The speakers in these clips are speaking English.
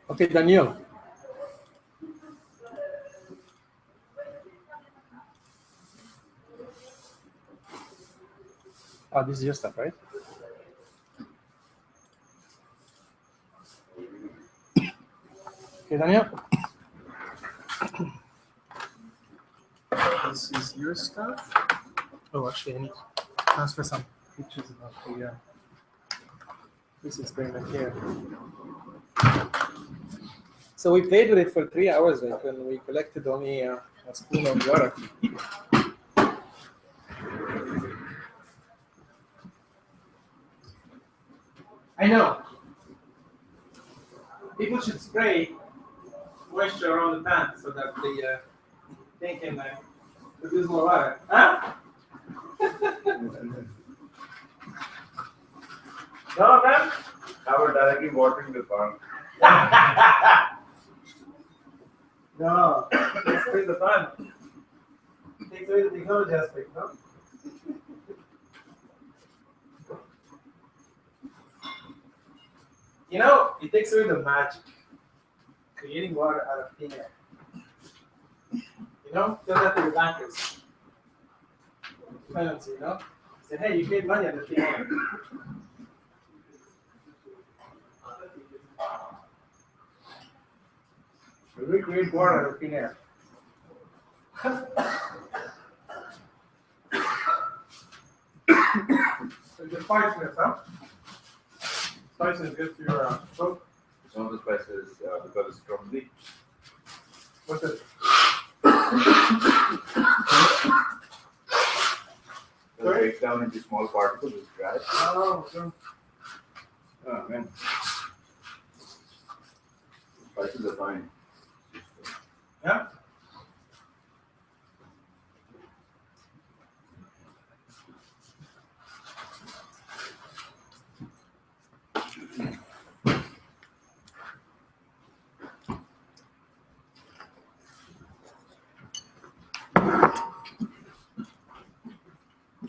Okay, Daniel. Oh, this is your stuff, right? Okay, Daniel. This is your stuff. Oh, actually, I need to transfer some pictures about the this experiment here. So we played with it for 3 hours, like, and we collected only a spoon of water. I know. People should spray moisture around the plant so that the thing can produce more water. Huh? No, man? How about directly watering the plant? No, let's spray the plant. It takes away the technology aspect, no? You know, it takes away the magic. Creating water out of thin air. You know, tell that to the bankers. Finance, you know? Say, hey, you made money out of thin air. We create water out of thin air. So the spiciness, huh? Spiciness good for your throat. Some of the spices, because it's from the What's it? it breaks down into small particles, it's dry. Oh, so. Oh man. Spices are fine. Yeah?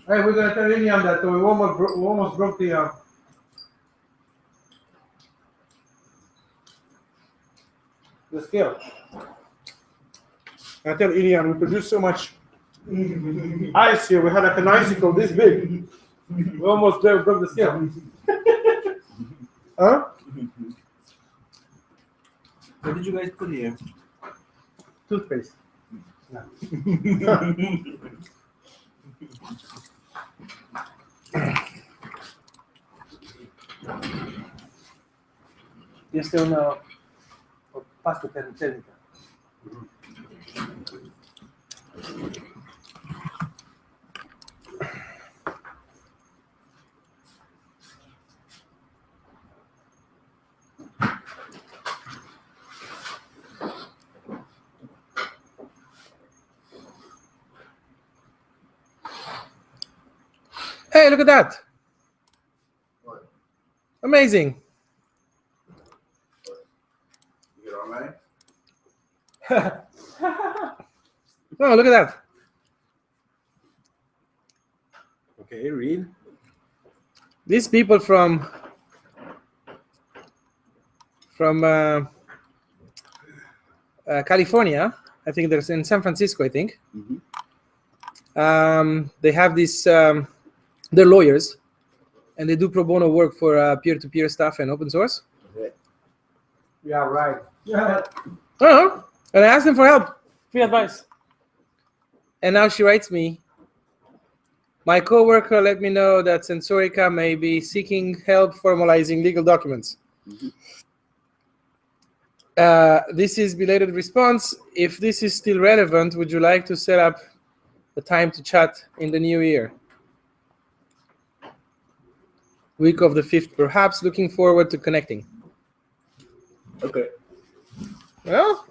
Hey, we're gonna tell Iliam that we almost broke the scale. I tell Iliam we produced so much ice here. We had like an icicle this big. We almost broke the scale. Huh? What did you guys put here? Toothpaste. Este è una pasta termica. Hey, look at that! What? Amazing! You get online? Oh, look at that! Okay, read. These people from California, I think they're in San Francisco, I think. Mm-hmm. They have this, they're lawyers, and they do pro bono work for peer-to-peer stuff and open source. Okay. Yeah, right. Yeah. And I asked them for help, free advice. And now she writes me, my coworker let me know that Sensorica may be seeking help formalizing legal documents. Mm-hmm. This is belated response. If this is still relevant, would you like to set up a time to chat in the new year? Week of the 5th, perhaps. Looking forward to connecting. Okay. Well,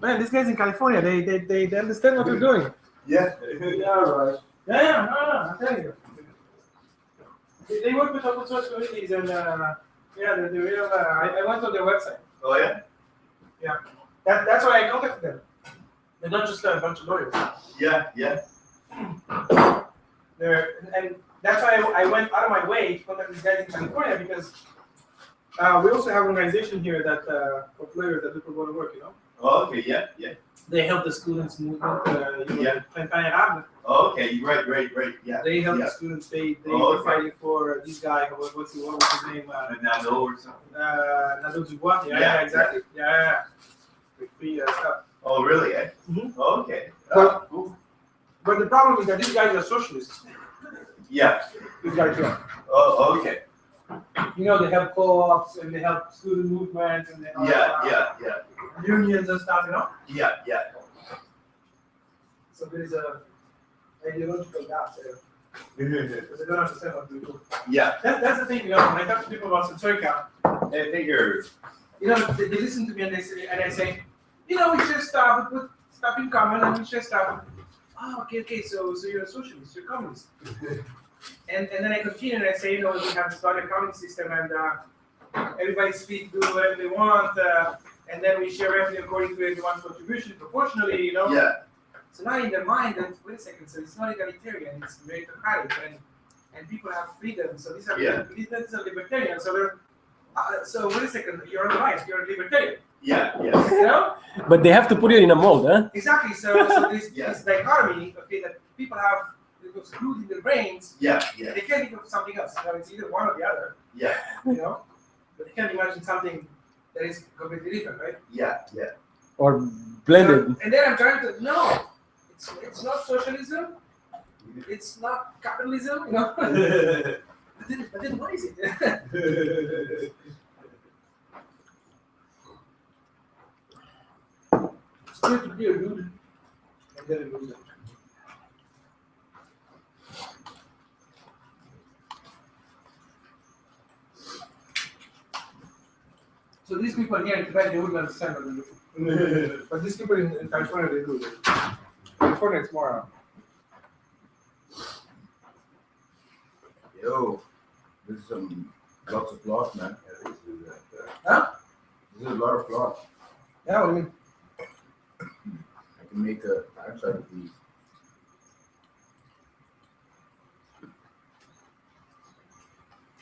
man, these guys in California, they understand what they're doing. Yeah. Yeah, right. Yeah, no, I'm telling you. They work with open source communities, and yeah, they're real. I went on their website. Oh yeah? Yeah, that's why I contacted them. They're not just a bunch of lawyers. Yeah, yeah. And that's why I went out of my way to contact these guys in California, because We also have an organization here that for players that people want to work. Oh, okay, yeah, yeah. They help the students movement. Yeah. Okay, right, yeah. They help yeah. the students. They Oh, were okay. fighting for this guy. What was his name? Nando or something. Nando Dubois. Yeah, Exactly. Yeah. With free stuff. Oh, really? Eh? Mhm. Oh, okay. But- Cool. But the problem is that these guys are socialists. Yeah. These guys are. Oh, okay. They help co-ops and they help student movements and they help Yeah. unions and stuff. Yeah. So there is a ideological gap there. Because they don't understand what we do. Yeah. That's the thing, when I talk to people about Sensorica, I figure. they listen to me and I say, we share stuff, we put stuff in common and we share stuff. Oh, okay, so you're a socialist, you're a communist. and then I continue and I say, we have this value accounting system and everybody's free to do whatever they want, and then we share revenue according to everyone's contribution proportionally, Yeah. So now in their mind, wait a second, so it's not egalitarian, it's meritocratic, and people have freedom, so these are libertarian, so they're, so wait a second, you're on the right, you're a libertarian. Yeah. But they have to put it in a mold, huh? Exactly, so this dichotomy, that people have screwed in their brains, Yeah. they can't think of something else, it's either one or the other, Yeah. but they can't imagine something that is completely different, right? Yeah. Or blended. So, and then I'm trying to, no, it's not socialism, it's not capitalism, but then what is it? Still to be a dude, and then a loser. So these people here in Quebec, they wouldn't understand what they do. But these people in California, they do. California, it's more. Yo, this is lots of cloth, man. Huh? This is a lot of cloth. Yeah, what do you mean? I can make a pants out of these.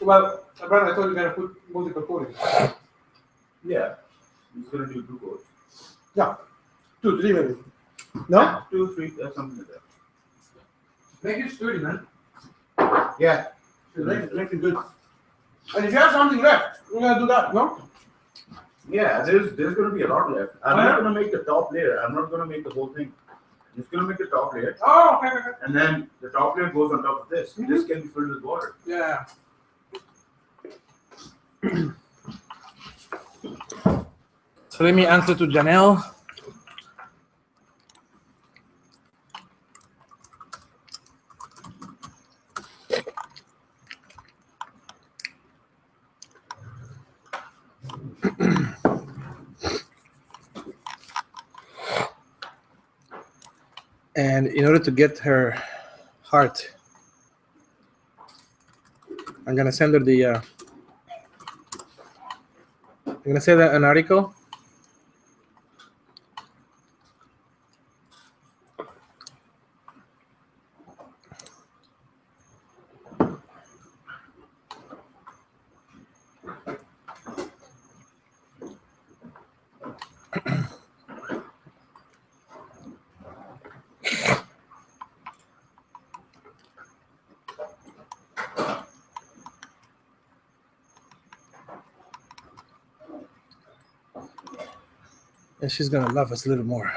Well, Brian, I told you you're gonna put multiple coatings. Yeah. He's gonna do 2 coats. Yeah. 2, 3 maybe. No? 2, 3, something like that. Make it sturdy, man. Yeah. Make it good. And if you have something left, we're gonna do that, no? Yeah, there's gonna be a lot left. I'm not gonna make the top layer. I'm not gonna make the whole thing. I'm just gonna make the top layer. Oh, okay. And then the top layer goes on top of this. This can be filled with water. Yeah. So let me answer to Janelle. And in order to get her heart, I'm gonna send her I'm gonna send her an article. And she's gonna love us a little more.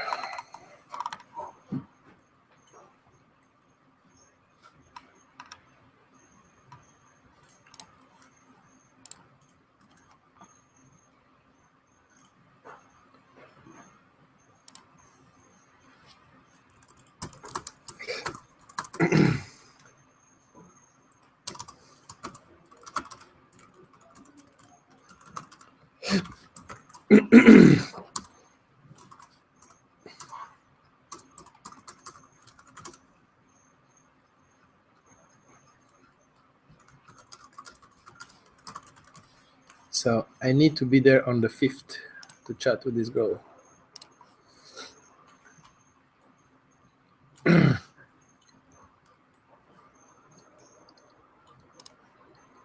So I need to be there on the 5th to chat with this girl.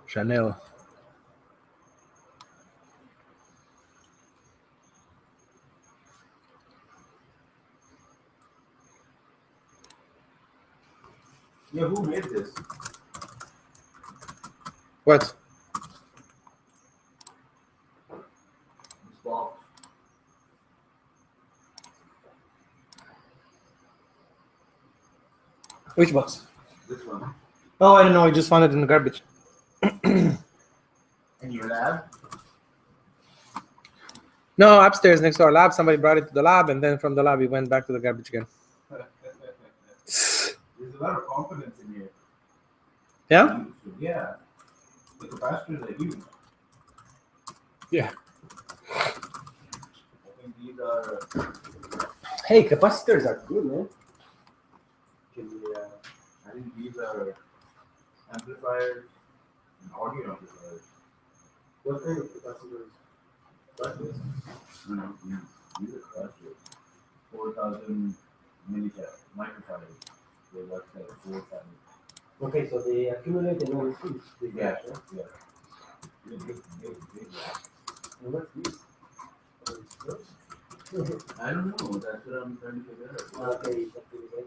Chanel. Yeah, who made this? What? This box. Which box? This one. Oh, I don't know. I just found it in the garbage. In your lab? No, upstairs next to our lab. Somebody brought it to the lab, and then from the lab, we went back to the garbage again. There's a lot of confidence in here. Yeah? Yeah. The capacitors are huge. Yeah. I think these are. Hey, capacitors are good, man. I think these are amplifiers and audio amplifiers. What kind of capacitors? Capacitors? No, these are capacitors. 4,000 microfarads. So that's like 4,000. Okay, so they accumulate and then increase. Yeah, yeah. Big. And what's this? I don't know. That's what I'm trying to figure out. Okay, I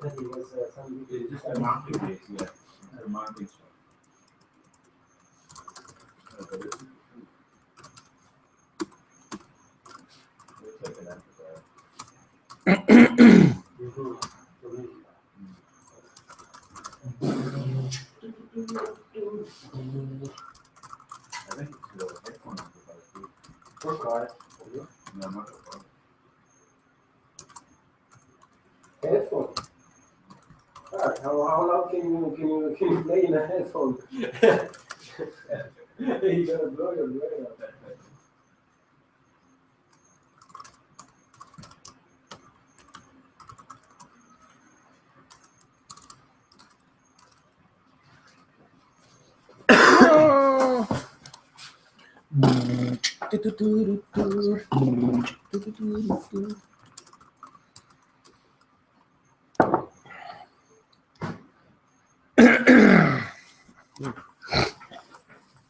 thought it was some. It's just a mounting base, yeah. It's a mounting stuff. Okay, this is looks like an amplifier. I think it's the headphone amplifier too. For car. No, not the phone. Headphone. How loud can you play in a headphone? You gotta blow your brain out.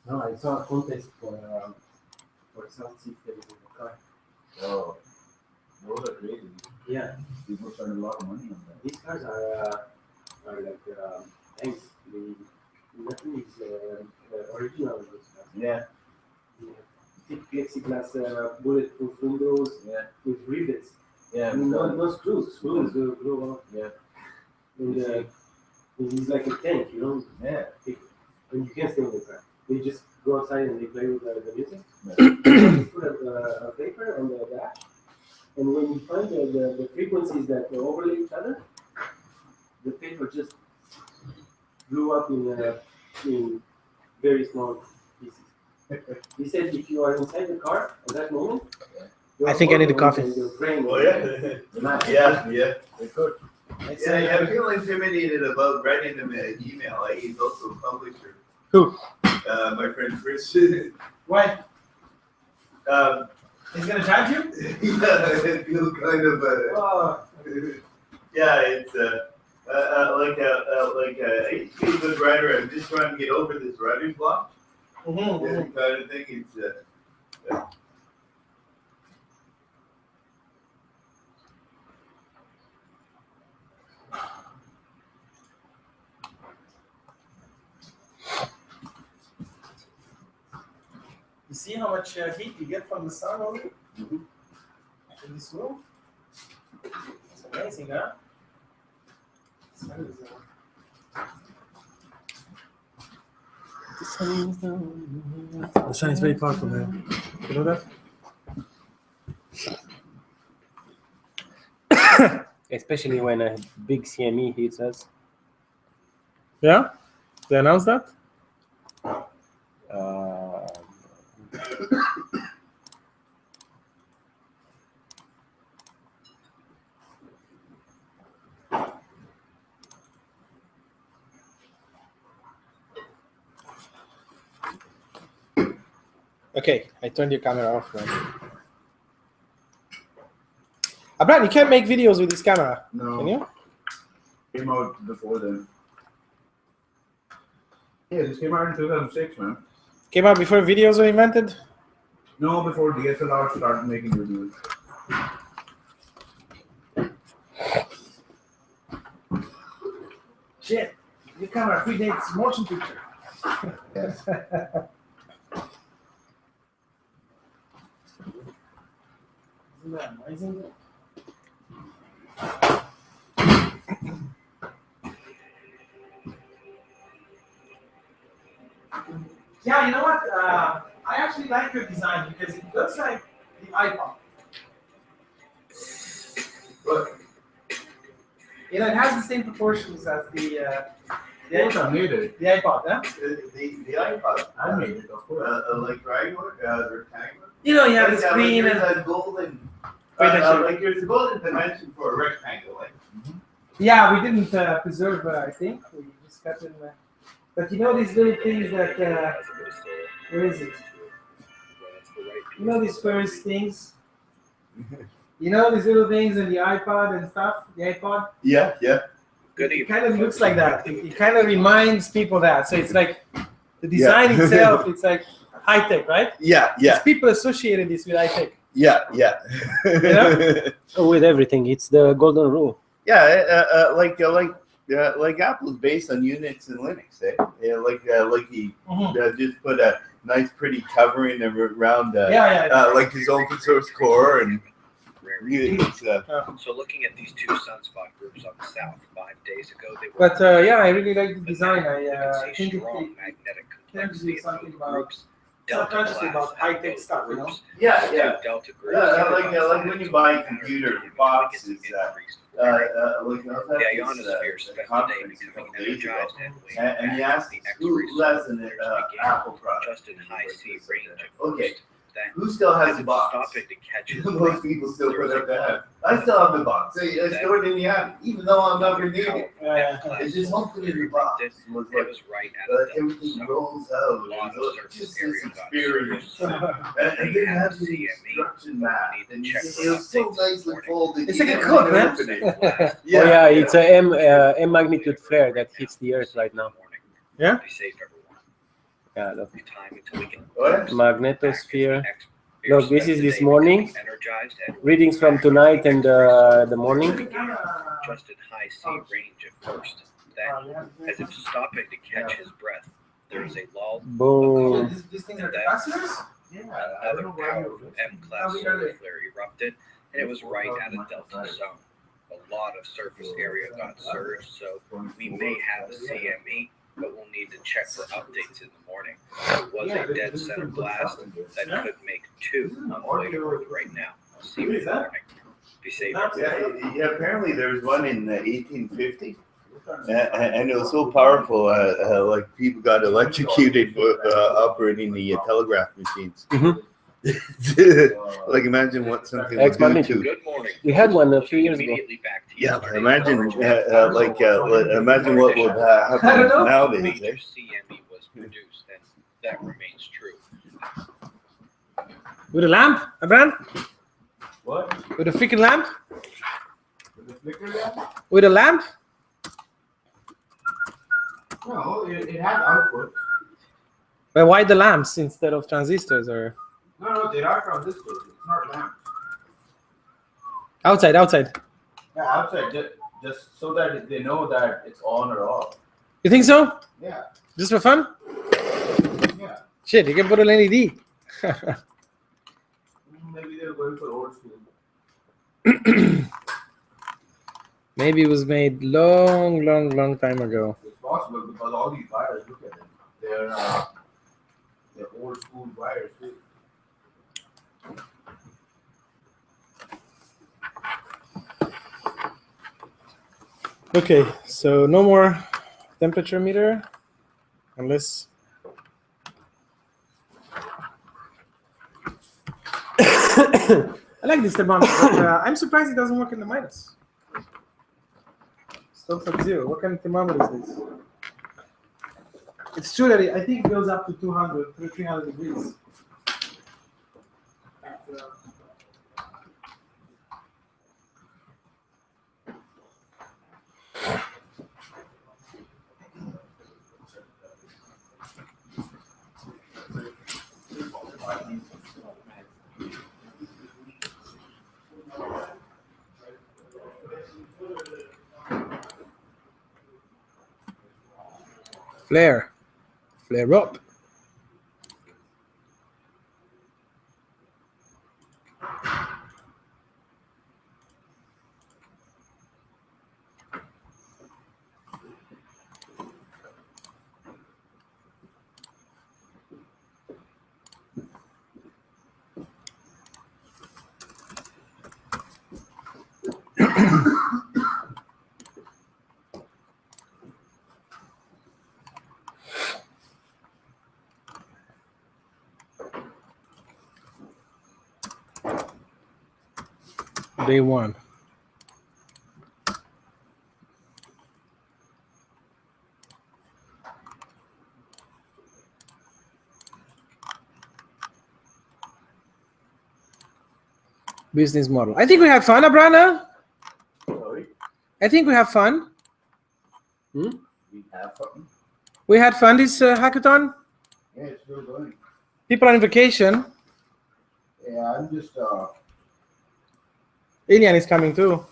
No, I saw a contest for sound systems in the car. Oh, those are crazy. Yeah, People spend a lot of money on that. these cars are like tanks. Nothing is original in those cars. Yeah. Thick plexiglass, bulletproof windows Yeah. with rivets. Yeah. No screws. Screws glue on. Yeah. And it's like a tank, you know. Yeah. And you can't stay in the car. They just go outside and they play with the music. Yeah. You put a paper on the dash, and when you find the frequencies that overlay each other, the paper just blew up in very small pieces. He said if you are inside the car at that moment, I think I need a coffee. Your brain Oh yeah, yeah. They could. Yeah, I feel intimidated about writing him an email. Like he's also a publisher. Who? My friend Chris. Why? Um, He's gonna charge you? yeah, I feel kind of. Yeah, it's like I used to be a good writer. I'm just trying to get over this writer's block. Mm-hmm. Kind of thing. It's. You see how much heat you get from the sun only? Mhm. In this room? It's amazing, huh? The sun is very powerful, man. You know that? Especially when a big CME hits us. Yeah? They announced that? Okay, I turned your camera off, man. Abraham, you can't make videos with this camera, No. can you? Came out before then. Yeah, this came out in 2006, man. Came out before videos were invented? No, before DSLR started making videos. Shit! You camera predates motion picture. Yes. Isn't that amazing? Yeah, you know what? I actually like your design because it looks like the iPod. But You know, it has the same proportions as the I made it. the iPod, huh? The iPod. I made it, of course. Like triangular, rectangular. You know, you have Like, the screen like and there's a golden. Dimension. Like there's a golden dimension for a rectangle. Like. yeah, we didn't preserve. I think we just cut in. But you know these little things that where is it? You know these first things. You know these little things in the iPod and stuff. The iPod. Yeah, yeah. It kind of looks like that. It kind of reminds people that. So it's like the design itself. It's like high tech, right? Yeah, Because people associated this with high tech. yeah, yeah. With everything, it's the golden rule. Yeah, like Apple's based on Unix and Linux, eh? Yeah, like he just put a nice, pretty covering around, like his open source core, and it's, So looking at these two sunspot groups on the south, 5 days ago, they were. But yeah, I really like the design. You I can see think it strong magnetic tells complexity you in something both about groups. Delta subconsciously class about high-tech both stuff, you know? groups. yeah, Two yeah. delta groups. Like when you buy computer boxes, like I was The at this ionosphere spent the day conference a becoming couple days ago, energized and waiting and he back asked as the who X-ray lesson source it Apple product. just in high C range at Okay. first. Then, Who still has as the it box? stopping to catch his Most breath, people still put up their hand. I still have the box. I store it in the attic, even though I'm never needing it. It's just opening the box was it like was right at the delta everything zone. rolls A out. lot It of was surface just area this got experience. surged. And then have the CME, instruction map, need to and you check see for it was so updates this nicely morning. folded. It's you like a can't code, even man. open it. Blast. It's a M magnitude flare that hits the Earth right now. Yeah? Be safe, everyone. Yeah, look. Time until we can What? Magnetosphere. Back as the Look, this is this morning. energized and Readings from tonight and the morning. just in high C range at first. Then, as if stopping to catch his breath, there is a lull. Boom. These things are capacitors? Another powerful M-class solar flare erupted, and it was right at a delta zone. A lot of surface area got surged, so we may have a CME, but we'll need to check for updates in the morning. It was a dead center blast that could make two on the way to Earth right now. I'll see you in the morning. Be safe. Yeah, apparently there was one in 1850. And it was so powerful, like people got electrocuted operating the telegraph machines. Like imagine what something would do Magnitude. to. Good morning. We had one a few years ago. Immediately back to Yeah, yesterday. imagine imagine what would I don't happen know. nowadays. Major Eh? CME was produced, and that remains true. With a lamp, Abran? What? With a freaking lamp? With the flicker lamp? With a lamp? No, it has output. But why the lamps instead of transistors or No, there are transistors. It's not lamp. outside? Yeah, outside, just so that they know that it's on or off. You think so? Yeah, Just for fun? yeah. Shit, you can put an LED. Maybe they're going for old school. Maybe it was made long time ago. It's possible because all these wires, look at them. They're old school wires too. Okay, so no more temperature meter unless I like this thermometer, but I'm surprised it doesn't work in the minus. Stops at 0. What kind of thermometer is this? It's true that I think it goes up to 200 to 300 degrees. Flare up. Day 1. Business model. I think we have fun, Abrana. Sorry, I think we have fun. we have fun. We had fun this hackathon. Yeah, it's still going. People on vacation. Yeah, I'm just, Ilian is coming too.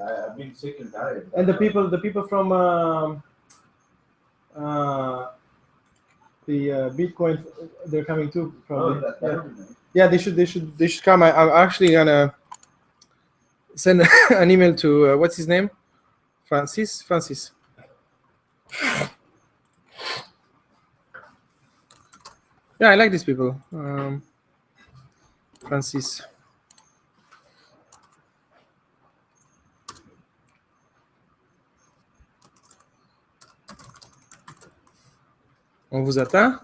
I've been sick and tired. And the people from the Bitcoin, they're coming too. Probably. That'll be nice. Yeah, they should come. I'm actually gonna send an email to what's his name, Francis. Yeah, I like these people. Francis. On vous attend.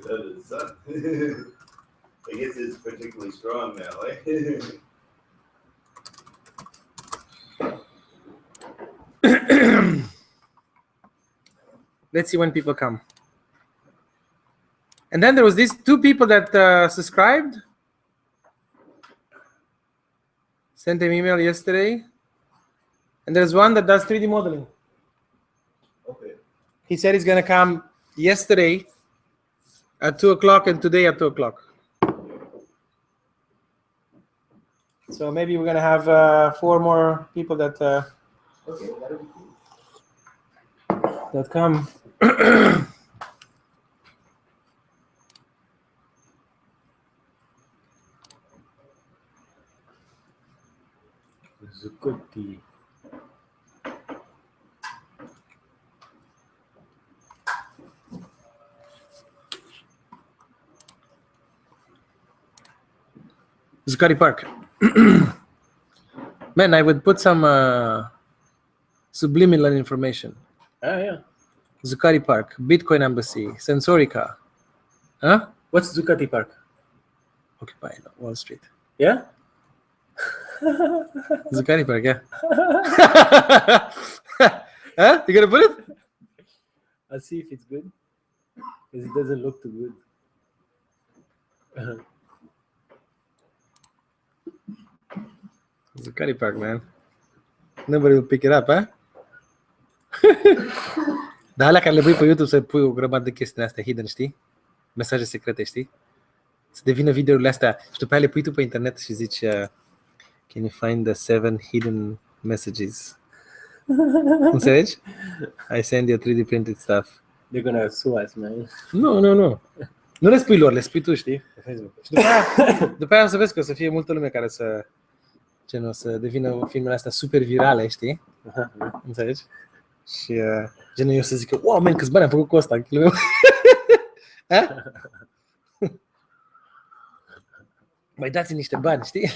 That is sun. I guess it's particularly strong now, eh? Let's see when people come. And then there was these 2 people that subscribed. Sent him email yesterday. And there's one that does 3D modeling. Okay. He said he's gonna come yesterday at 2 o'clock and today at 2 o'clock. So maybe we're gonna have 4 more people that Okay, that'll be cool. that come. Zuccotti. Zuccotti Park. Man, I would put some subliminal information. Yeah. Zuccotti Park, Bitcoin Embassy, Sensorica. Huh? What's Zuccotti Park? Occupy Wall Street. Yeah. Zuccotti Park, yeah. Huh? You gonna put it? I'll see if it's good. Because it doesn't look too good. Zuccotti Park, man. Nobody will pick it up, huh? Dar alea care le pui pe YouTube să pui o grămadă de chestii astea hidden, știi? Mesaje secrete, știi? Să devină videourile astea și după aia le pui tu pe internet și zici can you find the 7 hidden messages? Înțelegi? I send you 3D printed stuff. They're gonna sue us, man. Nu. Nu le spui lor, le spui tu, știi? Pe Facebook. Și după aia o să vezi că o să fie multă lume care să o să devină filmele astea super virale, știi? Înțelegi? Și gen eu să zic că, wow, man, câți bani am făcut cu ăsta. Mai dați niște bani, știi?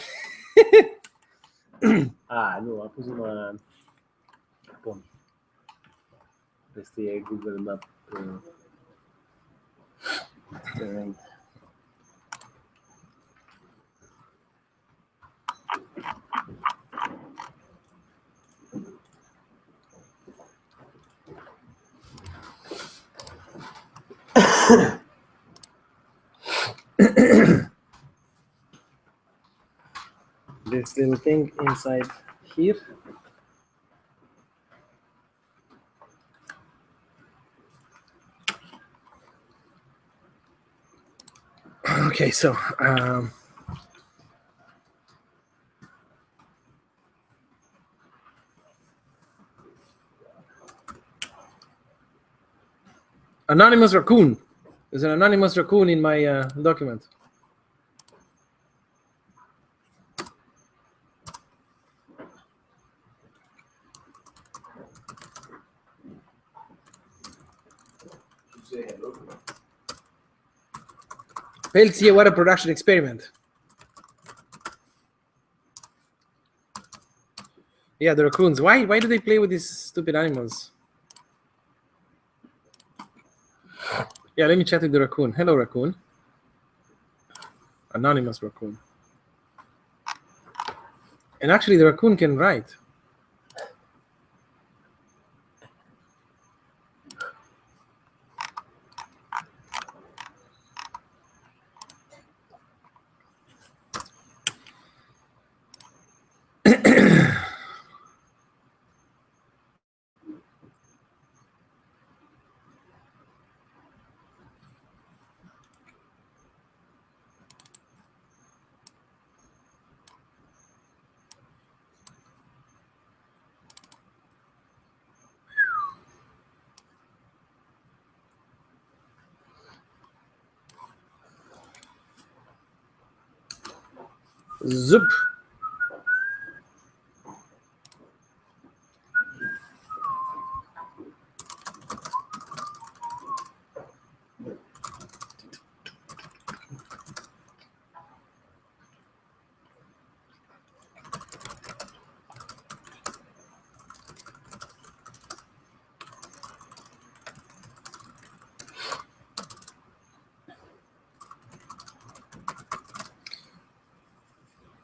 Nu, am pus numai pom. Este e Google Map. This little thing inside here. Okay, so Anonymous raccoon. There's an anonymous raccoon in my document. Failed sea water production experiment. Yeah, the raccoons. Why do they play with these stupid animals? Yeah, let me chat with the raccoon. Hello, raccoon. Anonymous raccoon. And actually, the raccoon can write. Zoop.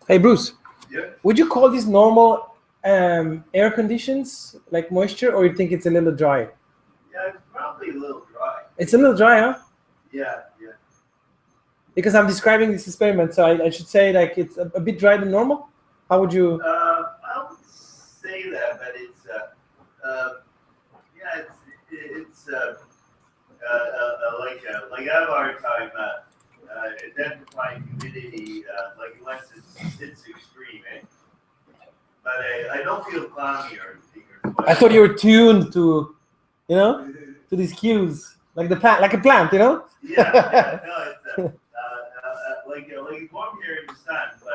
Hey, Bruce. Yeah. Would you call this normal air conditions, like moisture, or you think it's a little dry? Yeah, it's probably a little dry. It's a little dry, huh? Yeah. Because I'm describing this experiment, so I should say like it's a bit drier than normal. How would you? I would say that, but it's like I have a hard time identifying humidity like unless it's extreme, eh? But I don't feel cloudy or anything. I thought you were tuned to, to these cues, like the plant, like a plant, Yeah, no, it's like it's warm here in the sun, but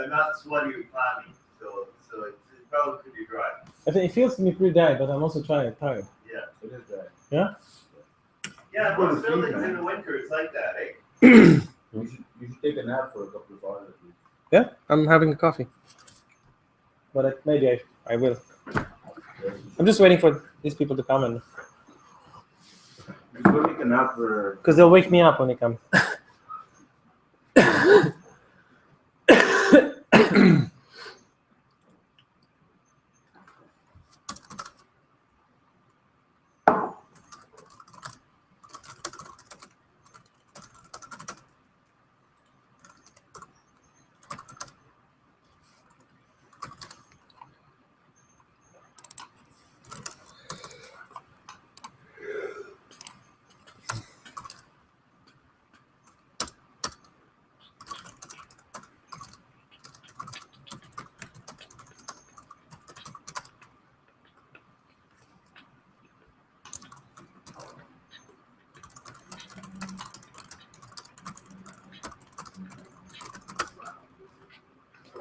I'm not sweaty or cloudy, so it probably could be dry. I think it feels to me pretty dry, but I'm also tired. Yeah, it is dry. Yeah. Yeah, most buildings in the winter it's like that, eh? You should take a nap for a couple of hours at least. Yeah, I'm having a coffee, but maybe I will. I'm just waiting for these people to come and Just go take a nap for. because they'll wake me up when they come.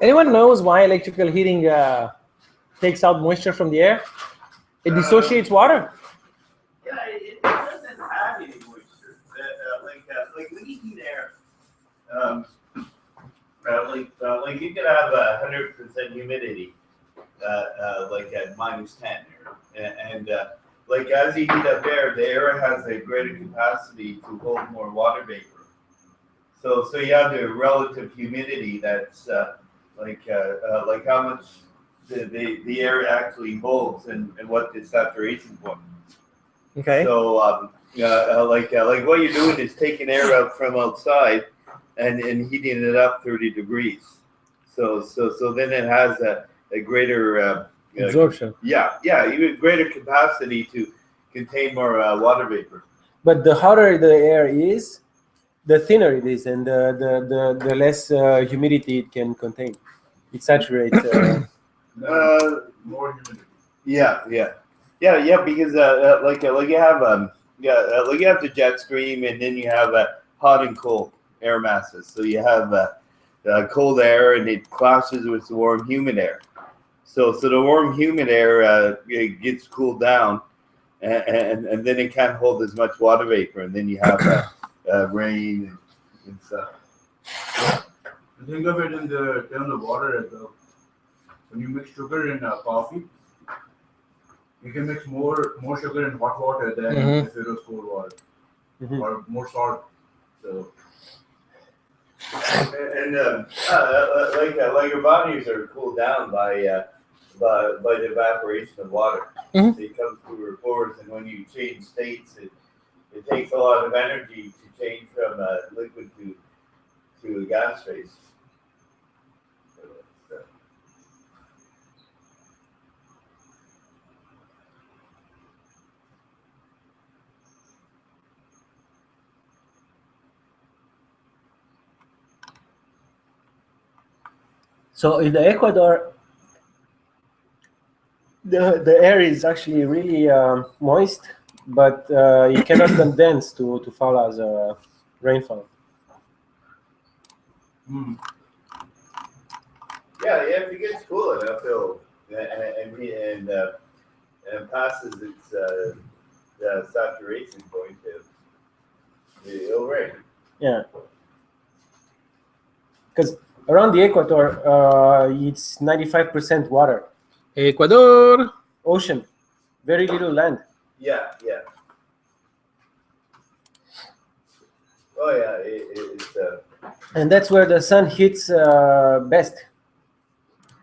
Anyone knows why electrical heating takes out moisture from the air? It dissociates water. Yeah, it doesn't have any moisture. Like when you heat air, like you could have 100% humidity, like at -10, and like as you heat up air, the air has a greater capacity to hold more water vapor. So you have the relative humidity that's like how much the air actually holds and what the saturation point. Okay. So like what you're doing is taking air out from outside and heating it up 30 degrees. So then it has a greater Absorption. Yeah, even greater capacity to contain more water vapor. But the hotter the air is, the thinner it is, and the less humidity it can contain. It saturates. More humidity. Yeah, because like you have like you have the jet stream, and then you have hot and cold air masses. So you have cold air, and it clashes with the warm, humid air. So the warm, humid air it gets cooled down, and then it can't hold as much water vapor, and then you have rain and stuff. Think of it in the terms of water as well. When you mix sugar in coffee, you can mix more sugar in hot water than if it was cold water, or more salt. So. And like your bodies are cooled down by the evaporation of water. It comes through your pores, and when you change states, it takes a lot of energy to change from liquid to a gas phase. So in the Ecuador, the air is actually really moist, but it cannot condense to fall as a rainfall. Yeah, if it gets cool enough, and passes its saturation point, it'll rain. Yeah, because around the equator, it's 95% water. Ecuador. Ocean, very little land. Yeah. Oh yeah, it's. And that's where the sun hits best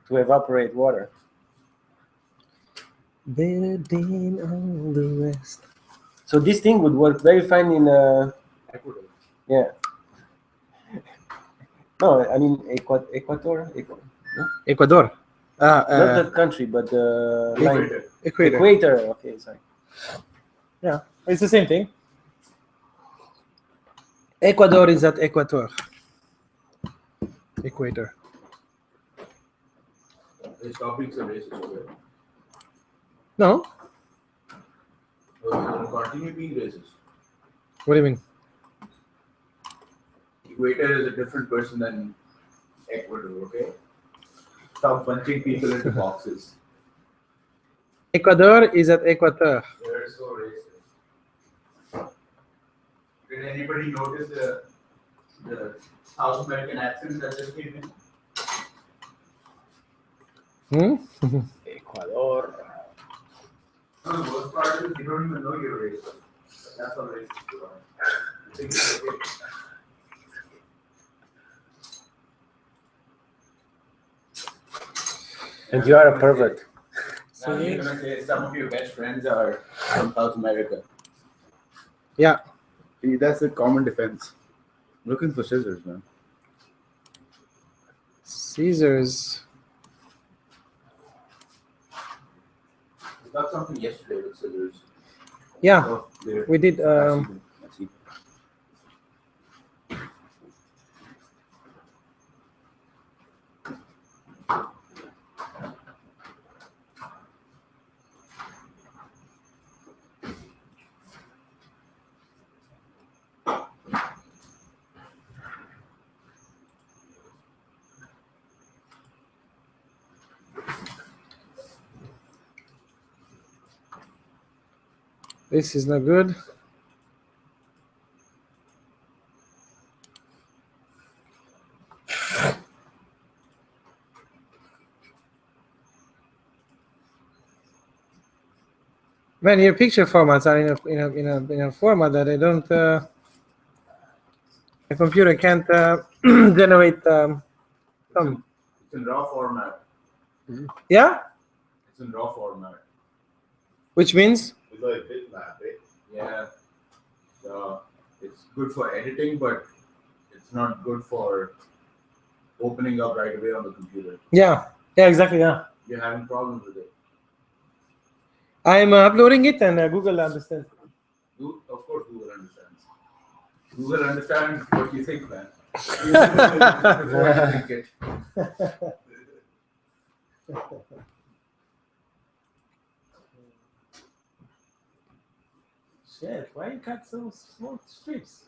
to evaporate water. Better than all the rest. So this thing would work very fine in Ecuador. yeah. No, I mean Ecuador. Ecuador. Not the country, but the line. Equator. Equator. Okay, sorry. Yeah, it's the same thing. Ecuador is at equator. Equator. This topic's a racist. Okay? No. We're going to continue being racist. What do you mean? Equator is a different person than Ecuador, okay? Stop punching people into boxes. Ecuador is at equator. They're so racist. Did anybody notice the South American accent that just came in? Ecuador. No, the worst part is you don't even know you're racist. That's how racist you are. You think it's okay. And you are a pervert. Now you're gonna say some of your best friends are from South America. Yeah. That's a common defense. I'm looking for scissors, man. Caesars. We got something yesterday with scissors. Yeah, Oh, there. we did. I see. This is not good. Man, your picture formats are in a format that I don't. The computer can't generate some. It's in raw format. Yeah, It's in raw format. which means It's like bitmap, eh? Yeah. So it's good for editing, but it's not good for opening up right away on the computer. yeah, exactly. Yeah, You're having problems with it. I'm uploading it and Google understands. Of course, Google understands. Google understands what you think, man. Before you think it. Shit, why you cut so small strips?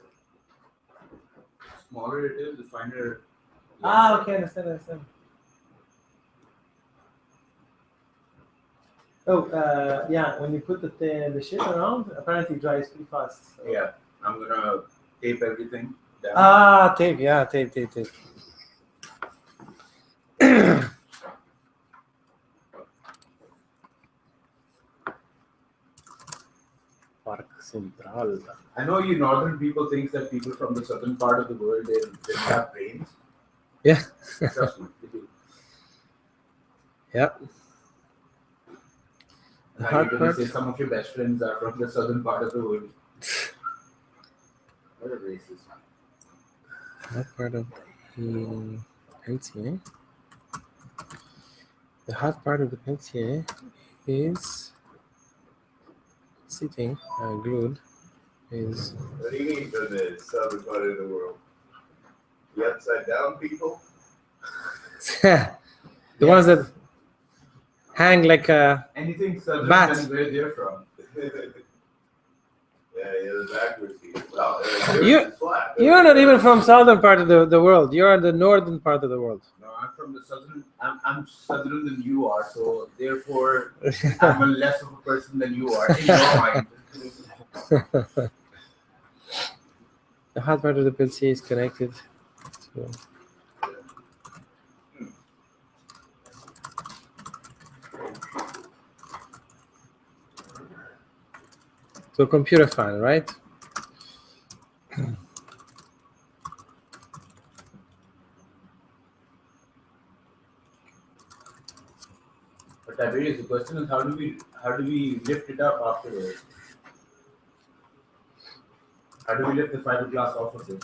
Smaller it is, the finer. Ah, okay, understand. Oh, yeah, when you put the shit around, apparently it dries pretty fast. So. Yeah, I'm gonna tape everything down. Ah, tape, yeah, tape. Park Central. I know you northern people think that people from the southern part of the world they don't have brains. Yeah. Trust me, they do. Yeah. Now you're gonna say some of your best friends are from the southern part of the world. What a racist. Hard part of the PLCA. The hard part of the PLCA is sitting glued. Is What do you mean from the southern part of the world? The upside down people? the ones that hang like a anything southern bat. than where they're from. Yeah, the backwards people. Well, flat. You're not even from southern part of the world. You're in the northern part of the world. No, I'm from the southern. I'm southern than you are, so therefore I'm a less of a person than you are in your mind. The hard part of the PLC is connected to a computer fan, right? But Tiberius, the question is how do we lift it up afterwards? How do we lift the fiberglass off of this?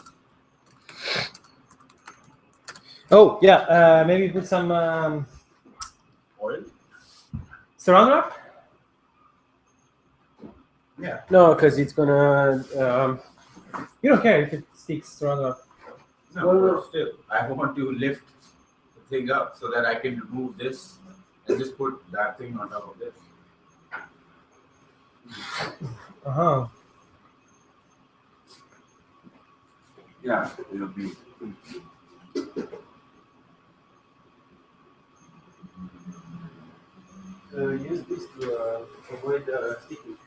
Oh yeah, maybe put some Oil? Saran wrap. Yeah. No, because it's gonna. You don't care if it sticks Saran wrap. No, but still, I want to lift the thing up so that I can remove this and just put that thing on top of this. Yeah, it'll be. Use this to avoid sticking.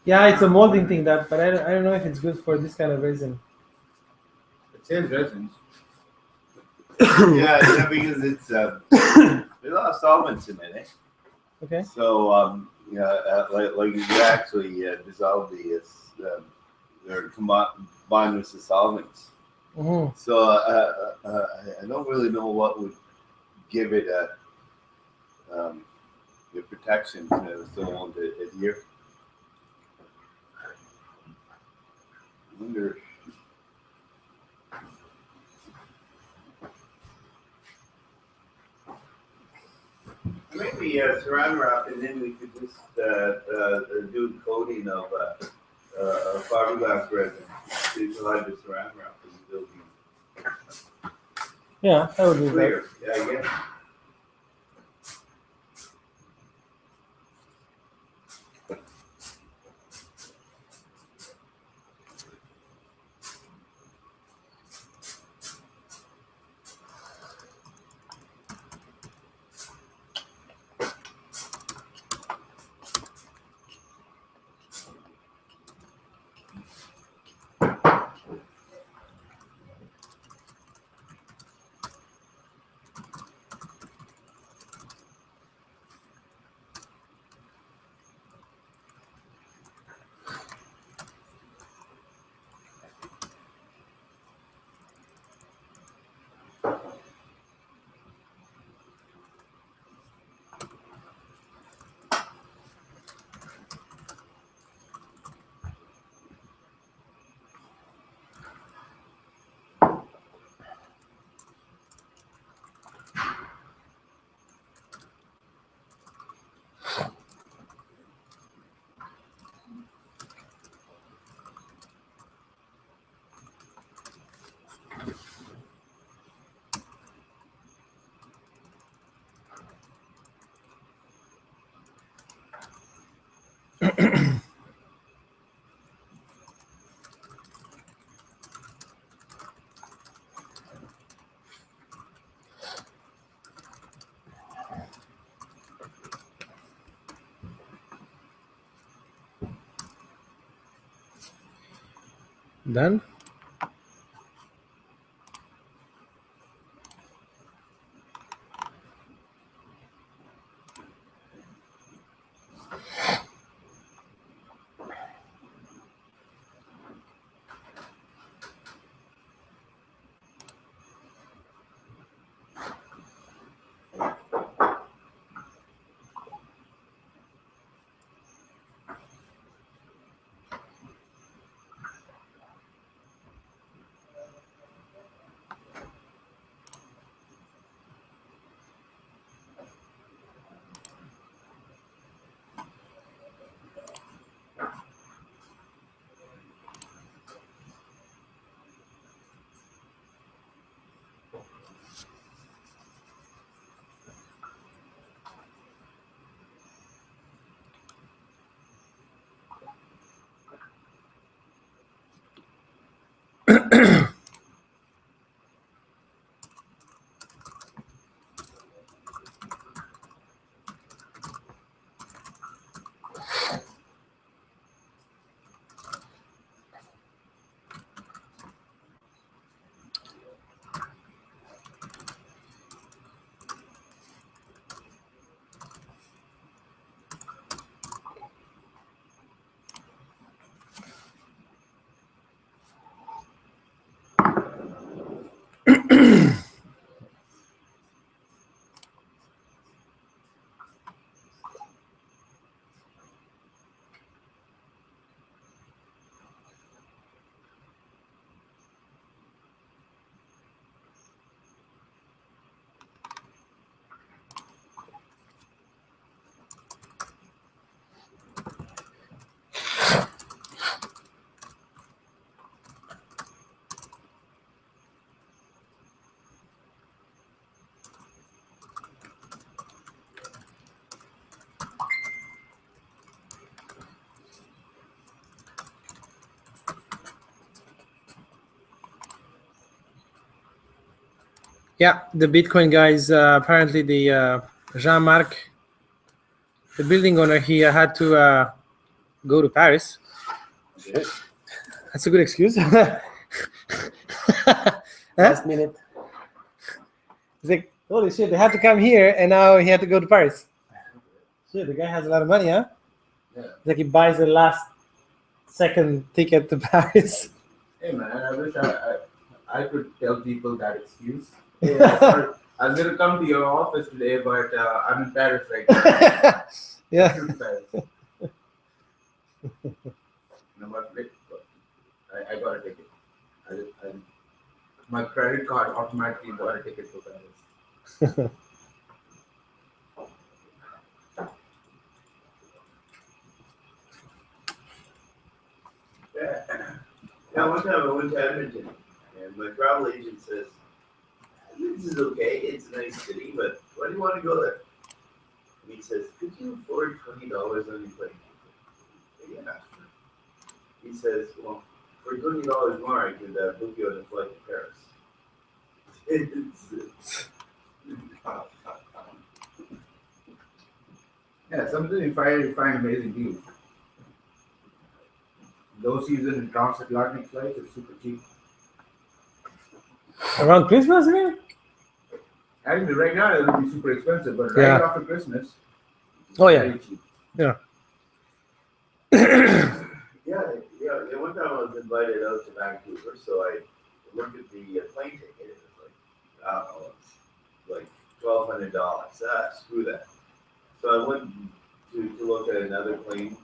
Yeah, it's a molding thing, but I don't know if it's good for this kind of resin. It says resins. yeah, because it's there's a lot of solvents in it. Okay. So like you actually dissolve the or combine with the solvents. Mm-hmm. So I don't really know what would give it the protection to still want to adhere. I wonder. Maybe saran wrap, and then we could just do coating of fiberglass resin. Utilize the saran wrap in the building. Yeah, that would be Clear. Yeah, I guess. Done. Yeah, the Bitcoin guys, apparently the Jean-Marc, the building owner, he had to go to Paris. Shit. That's a good excuse. Last minute. He's like, holy shit, they had to come here, and now he had to go to Paris. Shit, the guy has a lot of money, huh? Yeah. It's like he buys the last second ticket to Paris. Hey man, I wish I could tell people that excuse. Hey, sorry, I was gonna come to your office today, but I'm in Paris right now. Yeah. Shoot Paris. No, but I got a ticket. My credit card automatically got a ticket for Paris. Yeah, one time I went to Edmonton, and my travel agent says, "This is okay. It's a nice city, but why do you want to go there?" And he says, "Could you afford $20 on your plane ticket?" Yeah. He says, "Well, for $20 more, I could book you on a flight to Paris." Yeah, something you find amazing deals. Low season and transatlantic flights is super cheap. Around Christmas, you mean? Actually, right now it will be super expensive, but Yeah. right after Christmas, Oh, yeah. very cheap. Yeah. Yeah. One time I was invited out to Vancouver, so I looked at the plane ticket. It was like, I don't know, it's like $1,200. Screw that. So I went to look at another plane,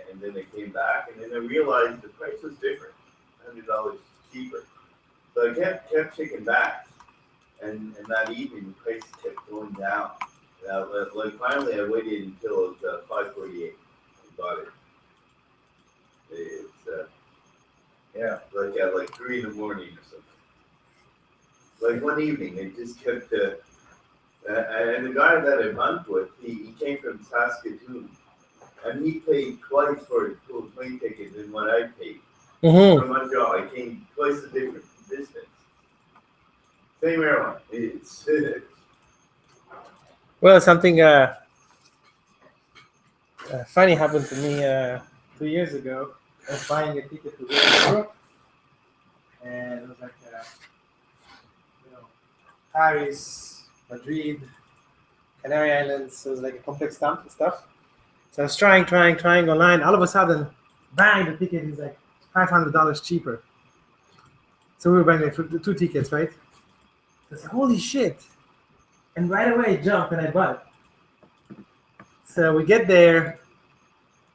and then I came back, and then I realized the price was different, $100 cheaper. So I kept checking back, and that evening the price kept going down. Like finally, I waited until it was $548 and bought it. It's Yeah. like at like 3 in the morning or something. Like one evening, it just kept. And the guy that I bunked with, he came from Saskatoon, and he paid twice for his full plane ticket than what I paid. Mm-hmm. From Montreal, I came twice the different distance. Same airline. It's Well, something funny happened to me 2 years ago. I was buying a ticket to go to Europe, and it was like, Paris, Madrid, Canary Islands. It was like a complex stuff. So I was trying online. All of a sudden, bang! The ticket is like $500 cheaper. So we were buying like the 2 tickets, right? So I said, "Holy shit!" And right away, I jumped and I bought it. So we get there,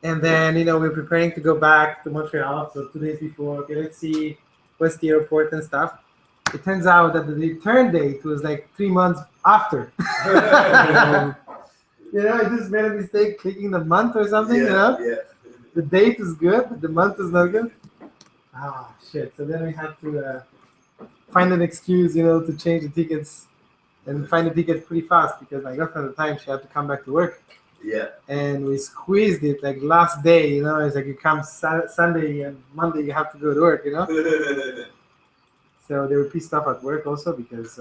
and then we're preparing to go back to Montreal. So 2 days before, okay, let's see what's the airport and stuff. It turns out that the return date was like 3 months after. I just made a mistake clicking the month or something. Yeah. The date is good, but the month is not good. Ah, shit. So then we had to find an excuse, to change the tickets and find the ticket pretty fast because my girlfriend at the time, she had to come back to work. Yeah. And we squeezed it like last day, it's like you come Sunday and Monday you have to go to work, So they were pissed off at work also because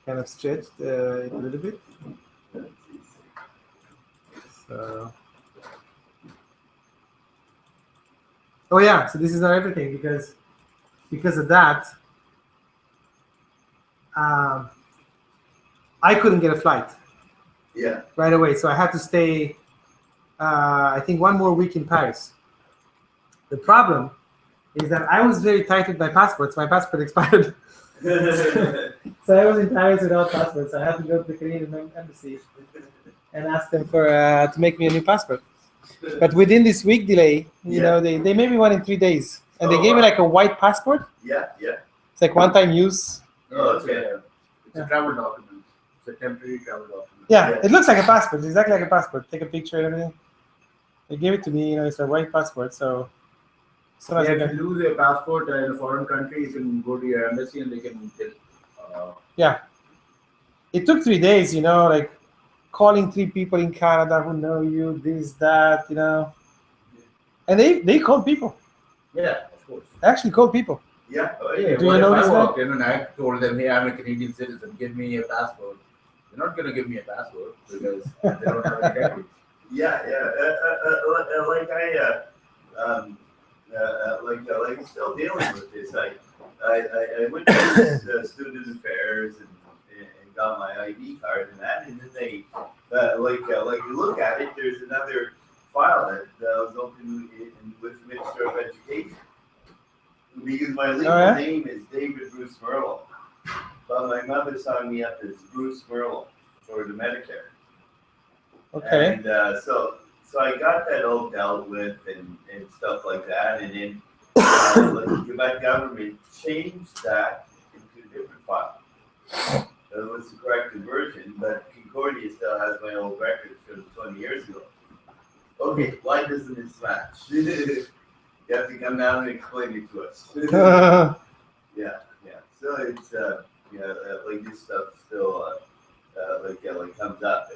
kind of stretched it a little bit. So, oh yeah, so this is not everything because of that, I couldn't get a flight. Yeah. Right away, so I had to stay. I think 1 more week in Paris. The problem is that I was very tight with my passport. So my passport expired. So I was in Paris without passport. So I had to go to the Canadian embassy and ask them for to make me a new passport. But within this week delay, they made me one in 3 days, and they gave me like a white passport. Yeah. It's like one-time use. Okay. It's a travel document. It's a temporary travel document. Yeah, it looks like a passport. It's exactly like a passport. Take a picture and everything. They gave it to me. It's a white passport. So If you lose a passport in a foreign country, you can go to your embassy and they can get. Yeah. It took 3 days. Like calling 3 people in Canada who know you, this, that, and they called people. Yeah, of course. Actually called people. Yeah. Yeah, Do you know this guy? And I told them, hey, I'm a Canadian citizen. Give me a passport. They're not gonna give me a passport because they don't have any records. Yeah. Like I'm still dealing with this. I went to student affairs and got my ID card and that, and then they you look at it. There's another file that was open with the Minister of Education because my legal name is David Bruce Merlo, but my mother signed me up as Bruce Merlo for the Medicare. Okay. And so I got that all dealt with and stuff like that, and then the Quebec government changed that into a different file. That was the corrected version, but Concordia still has my old records from 20 years ago. Okay, why doesn't it match? You have to come down and explain it to us. Yeah. So it's like this stuff still comes up.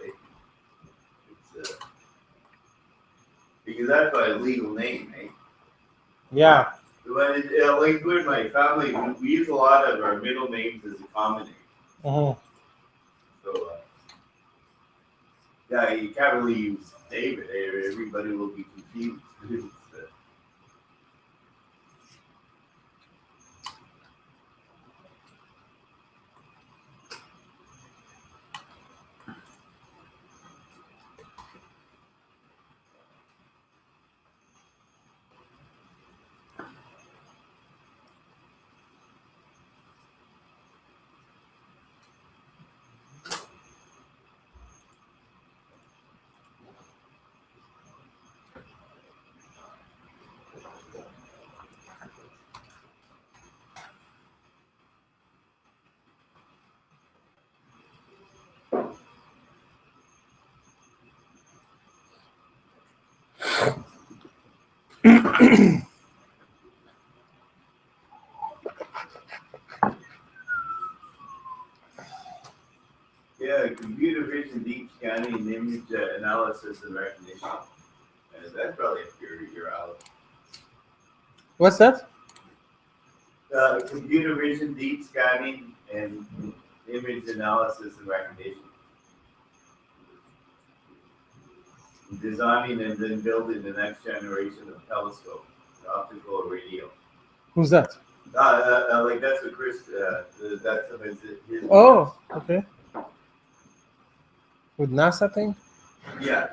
It's because that's my legal name, eh? Yeah. When like with my family, we use a lot of our middle names as a common name. Uh-huh. So yeah, you can't really use David. Everybody will be confused. Yeah, computer vision, deep scanning, and image analysis and recognition. And that's probably up your alley. What's that? Computer vision, deep scanning, and image analysis and recognition. Designing and then building the next generation of telescope, optical or radio. Who's that? Like that's what Chris. That's his. Oh, okay. With NASA thing? Yeah.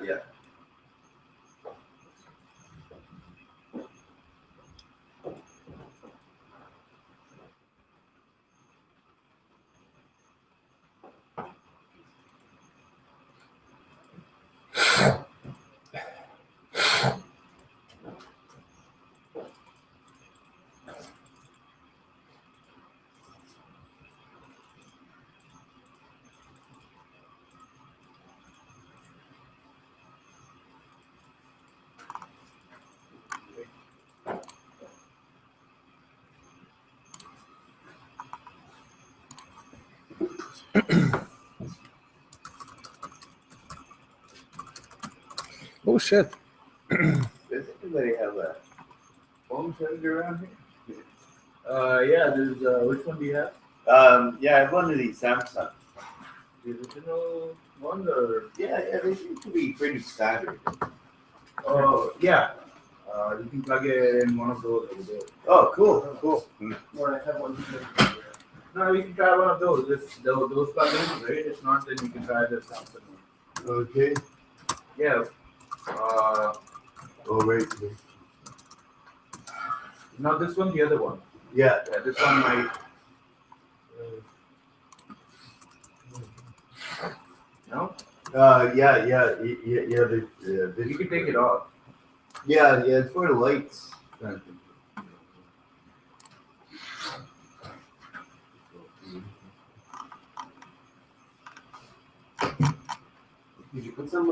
Oh shit. Does anybody have a phone charger around here? Yeah, there's, which one do you have? Yeah, I have one of these Samsung. The original one or? Yeah, they seem to be pretty standard. Oh, yeah. You can plug it in one of those over there. Oh, cool. Or I have one. No, you can try one of those. If those plugins, right? If not, then you can try the Samsung one. Okay. Yeah. Oh, wait. Not this one, the other one. Yeah. Yeah, this one might. No? Yeah. You can take it off. Yeah, it's for the lights. Did you put some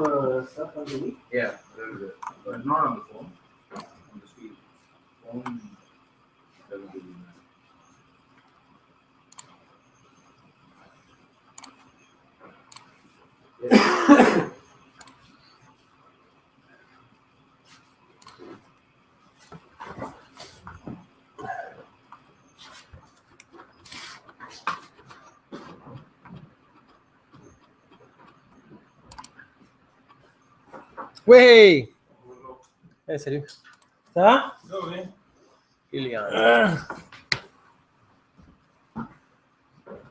stuff underneath? Yeah, there is it. But not on the phone. On the screen. Phone doesn't give you that. Yes. Ouais. Hey, salut. Ça va? Oui. Kylian.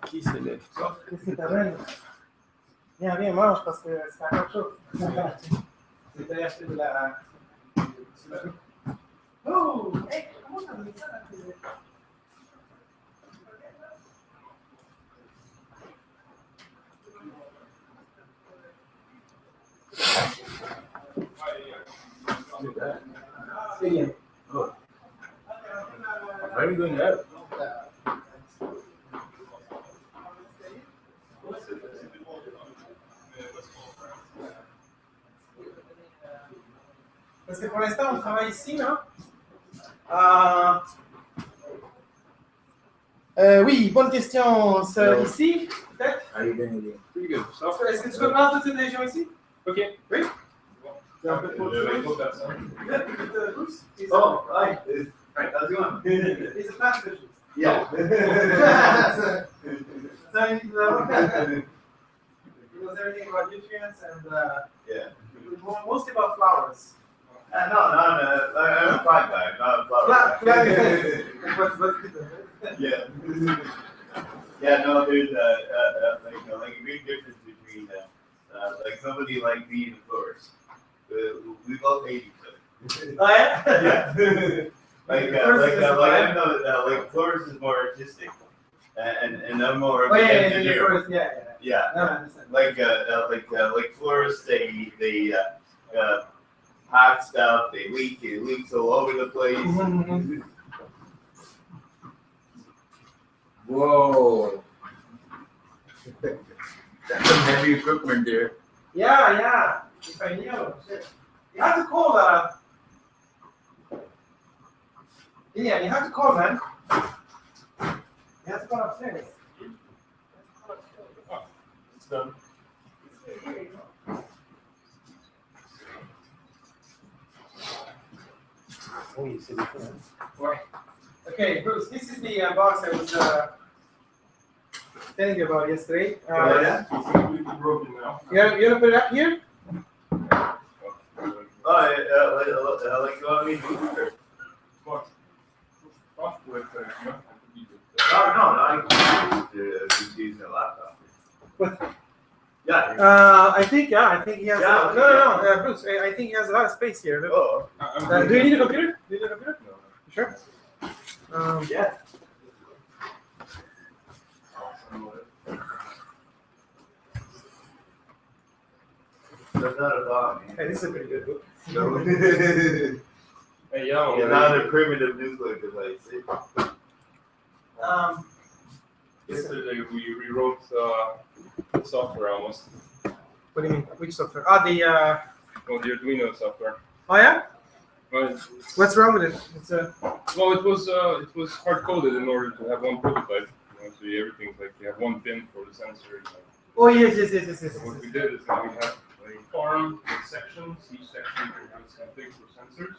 Qui se lève? Qu'est-ce que t'amènes? Viens, mange parce que c'est encore chaud. C'était acheté de la. Oh! Hey, comment t'as mis ça dans tes. C'est bien. Oh. Why are you going out? Parce que pour l'instant, on travaille ici, non? Oui, bonne question. Ici, peut-être? How are you doing again? Pretty good. Est-ce que tu peux prendre toutes ces régions ici? Ok. Oui. C'est un peu trop chaud. Oh, hi. How's it going? It's a pasta juice. Yeah. So you know, it was everything about nutrients and Yeah. mostly about flowers. No, I'm a plant guy, not a flower guy. Yeah. Yeah, no, there's like a big difference between like somebody like me and a florist. We both hate each other. Oh yeah? Yeah. I know like florist is more artistic, and I'm more of an engineer. Yeah. No, I understand. Like florists, they hot stuff. It leaks all over the place. Mm-hmm. Whoa. That's some heavy equipment there. Yeah. If I knew. Shit. You have to call yeah, you have to call, man. You have to call upstairs. It's done. Oh, you see the right. Okay, Bruce, this is the box I was telling you about yesterday. Yeah. It's completely broken now. You wanna put it up here? Like you want me to do it? But off with No, I can just use a laptop. What? Yeah. I think he has. Yeah, No, Bruce. I think he has a lot of space here. Look. Oh. Do you need a computer? Do you need a computer? No. You sure? Yeah. That's not a dog. Hey, this is a pretty good book. No. Hey, yeah. You're not a primitive nuclear device. Yesterday we rewrote software almost. What do you mean? Which software? Ah, the. Well, the Arduino software. Oh yeah. But What's wrong with it? It's a. well, it was hard coded in order to have one prototype. So everything's like you have one pin for the sensor. Oh yes. So what we did is that we have a farm with sections. Each section has config for sensors.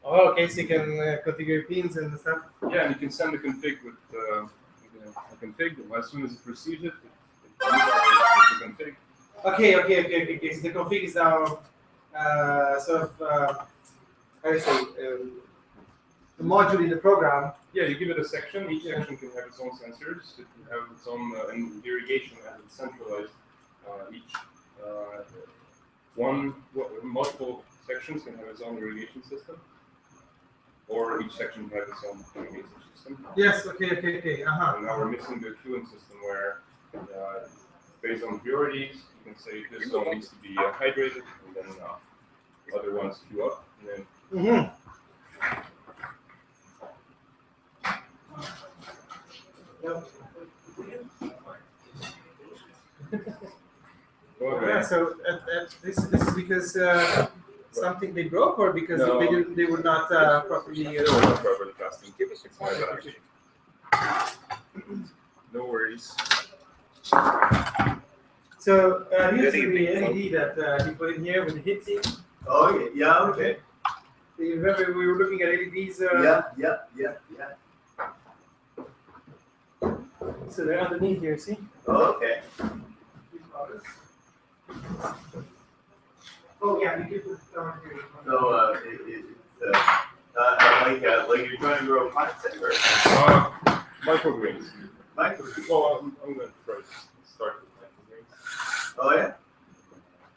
Oh, okay. So you can configure pins and stuff. Yeah, and you can send the config with a config. As soon as it receives it uses the config. Okay. So the config is now sort of how do you say the module in the program. Yeah, you give it a section. Each section can have its own sensors. It can have its own and irrigation as it's centralized. Each multiple sections can have its own irrigation system, or each section can have its own irrigation system. Yes. Okay. And now we're missing the queuing system where, based on priorities, you can say this zone needs to be hydrated, and then other ones queue up, and then. Mm-hmm. Yeah, so this is because something they broke, or because No. they would not properly. They were not properly casting. Give us No worries. So here's the LED that he put in here with the heat sink. Oh yeah. Okay. Do you remember we were looking at LEDs? Yeah. So they're underneath here. See? Oh, okay. Oh yeah, you can put it down here. So it's like you're trying to grow plants or Microgreens. microgreens. Well, I'm going to try to start with microgreens. Oh yeah.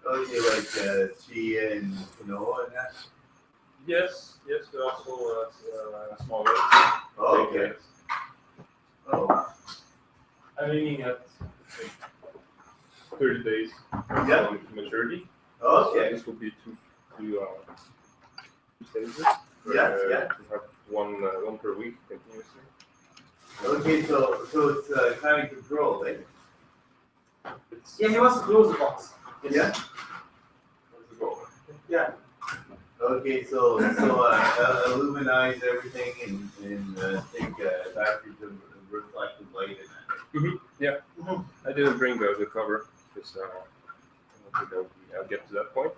Okay, like chia and quinoa and that. Yes, also small ones. Oh, okay. Oh. I'm aiming at 30 days Yeah. maturity. Okay. This will be two stages. Yeah. To have one per week continuously. Okay, so it's kind of controlled, eh? Yeah, he wants to close the box. Yeah. That's the goal. Yeah. Okay, so illuminize everything and take battery to reflective light in that. I didn't bring the cover because I don't think I'll get to that point.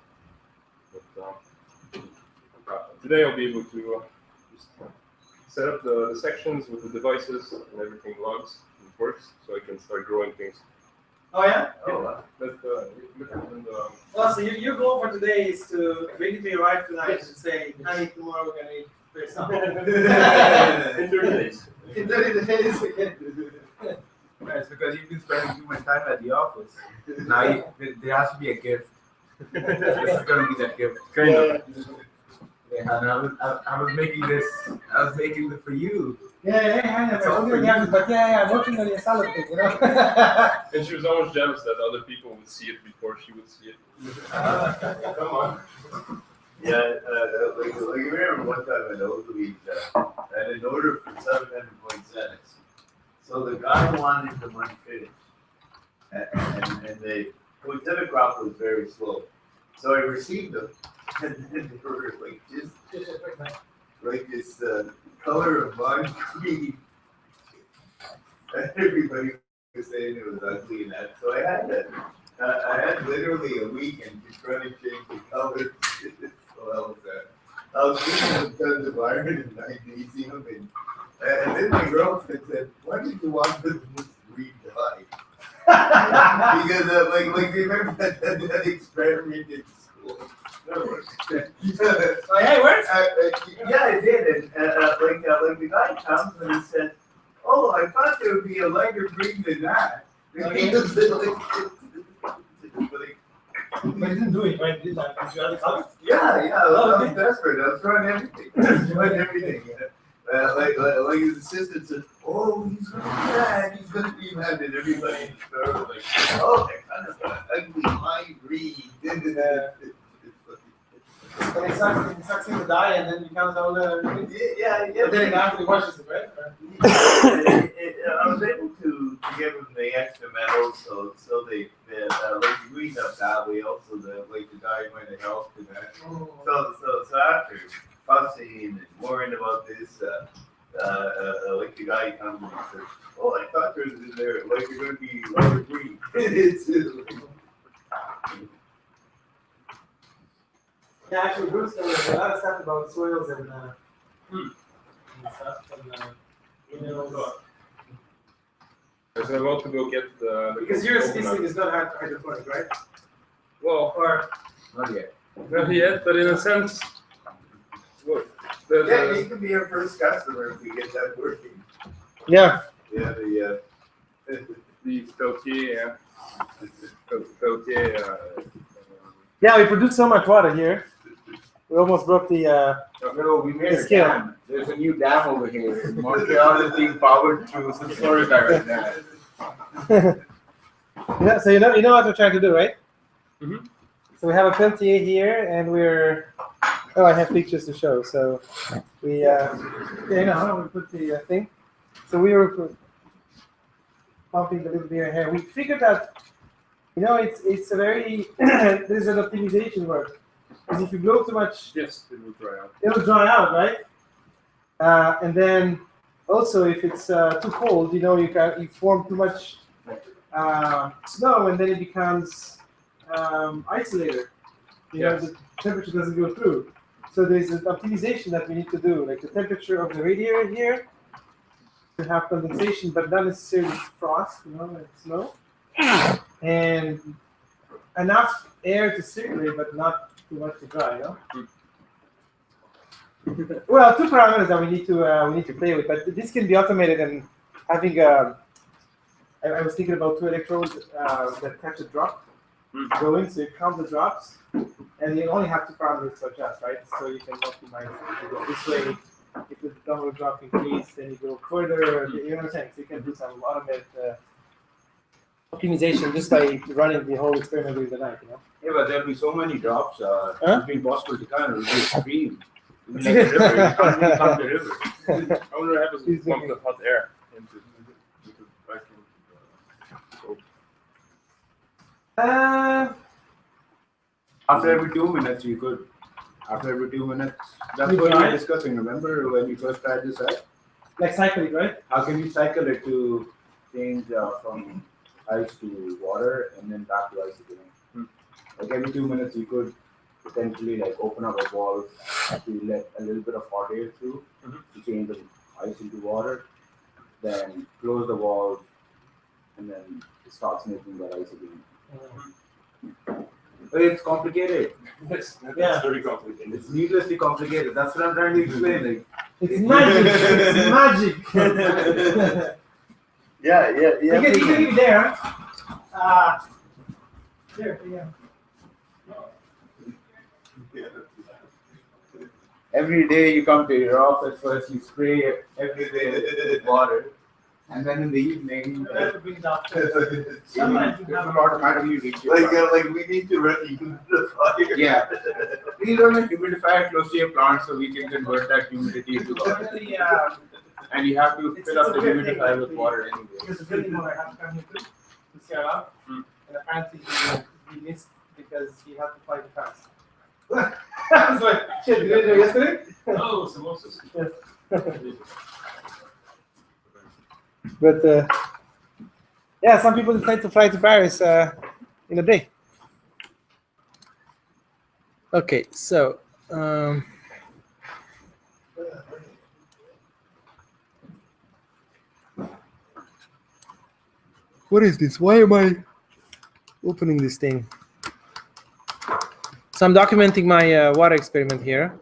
But today I'll be able to just set up the sections with the devices and everything logs and works, so I can start growing things. Oh yeah. Oh, Well, so your goal for today is to bring it to your wife tonight and say, "Honey, tomorrow we're gonna eat for something." In 30 days. In 30 days. It's because you've been spending too much time at the office. Now there has to be a gift. This is gonna be that gift. Kind of. Yeah, and I was making this. I was making it for you. Yeah, but I'm working on your salad thing, you know. And she was almost jealous that other people would see it before she would see it. Come on. yeah, like I remember one time I Nosebleed, I had an order for 700 poinsettias. So the guy wanted them unfinished. And the poinsettia crop was very slow. So I received them, and then they were like just like this color of lime green. And everybody was saying it was ugly and that. So I had I had literally a weekend to try to change the colors. I was thinking of tons of iron and magnesium, and then my girlfriend said, "Why did you want this green dye?" Because like they remember that experiment in school. Oh, yeah, it works? Yeah, I did, and like the guy comes and he said, "Oh, I thought there would be a lighter green than that." Okay. But you didn't do it, right? Did you have the colors? Yeah, I was desperate. I was trying everything. Like his assistant said, "Oh, he's gonna be mad. He's gonna be mad," and everybody in the store was like, "Oh, that kind of ugly lime green." So it sucks in the dye and then becomes all the. Yeah. But then it actually washes it, right? I was able to give them the extra metal, so they like greened up that way. Also, the dye might have helped in that. So after fussing and worrying about this, like the guy comes and says, "Oh, I thought there was in there like you're going to be lighter green." It's Yeah, actually, Bruce knows a lot of stuff about soils and stuff and minerals. So I'm about to go get the Because your coconut. species is not hydroponic, right? Well, Or Not yet. not yet, but in a sense, look, yeah, you can be our first customer if we get that working. Yeah. Yeah, the Peltier, Yeah, we produce so much water here. We almost broke the. No, we made It's a scale. dam. There's a new dam over here. Montreal is being powered through some Florida right now. Yeah, so you know what we're trying to do, right? Mhm. So we have a Peltier here, and we're. Oh, I have pictures to show. So we. We put the thing. So we were pumping the little beer here. We figured that, it's a very there's an optimization work. Because if you blow too much, yes, it will dry out. it'll dry out, right? And then also if it's too cold, you form too much snow, and then it becomes isolated. Yes. The temperature doesn't go through. So there's an optimization that we need to do, like the temperature of the radiator here to have condensation, but not necessarily frost, and snow, and enough air to circulate, but not too much to dry, Well, two parameters that we need to play with, but this can be automated and having I was thinking about two electrodes that catch a drop going, so you count the drops, and you only have two parameters to adjust, right? So you can optimize it. You go this way. If the double drop increase, then you go further. You know what I'm saying? So you can do some automated optimization just by running the whole experiment during the night, Yeah, but there'll be so many drops. It'll be impossible to kind of really stream. Like a river. You can't really count the river. I wonder what happens if you pump the hot air into the vacuum. After every 2 minutes, you could. After every 2 minutes. That's You what we try? were discussing. Remember when we first tried this out? Like cycling, right? How can you cycle it to change from ice to water and then back to ice again? Like every 2 minutes, you could potentially open up a valve to let a little bit of hot air through to change the ice into water, then close the valve, and then it starts making that ice again. But it's complicated. Yes, Yeah. it's very complicated. It's needlessly complicated. That's what I'm trying to explain. It's magic. It's magic. Yeah. You can leave it there. There, yeah. Every day you come to your office, first you spray every day with water, and then in the evening, You have to bring it up. it Sometimes you will have automatically reach your plant. Like we need to run a humidifier. Yeah. We run a humidifier close to your plant so we can convert that humidity into water. Really, And you have to It's- fill up it's the a weird thing, humidifier with like, water anyway. there's a building owner had to come here too to see our out, and apparently he missed because he had to fly the fast. I was like, shit, did you do it yesterday? Oh, samosas. But yeah, some people decide to fly to Paris in a day. Okay, so what is this? Why am I opening this thing? So I'm documenting my water experiment here.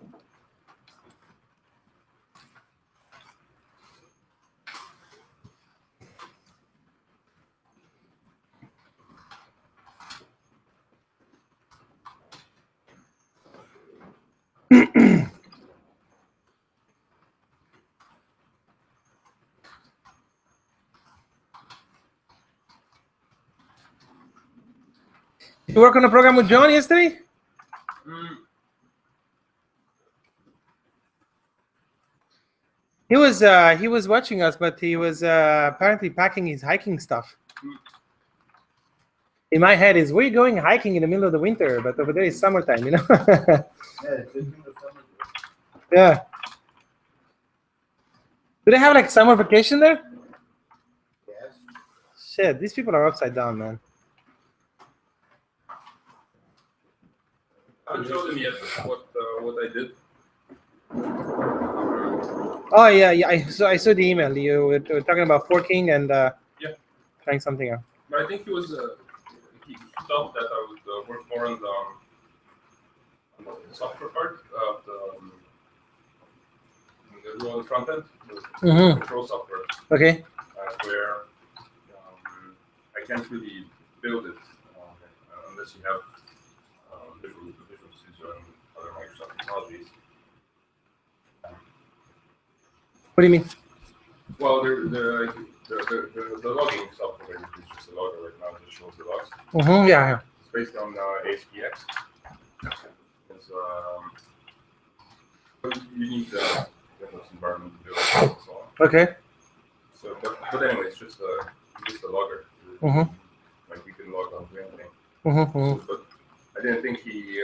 You work on a program with John yesterday? He was watching us, but he was apparently packing his hiking stuff. In my head is, where are you going hiking in the middle of the winter? But over there is summertime, you know? Yeah, it's in the summer. Yeah. Do they have like summer vacation there? Yes. Shit, these people are upside down, man. I haven't showed them yet what I did. Oh yeah, yeah. I saw the email. You were talking about forking and Yeah. trying something out. But I think he thought that I would work more on the software part of the front end, the control software, Okay. where I can't really build it unless you have Visual Studio and other Microsoft technologies. What do you mean? Well, the logging software is just a logger right now. It just shows the logs. Yeah. It's based on ASPX. But you need the Windows environment to do it and so on. Okay. So, but anyway, it's just a logger. Like we can log on to anything. But I didn't think he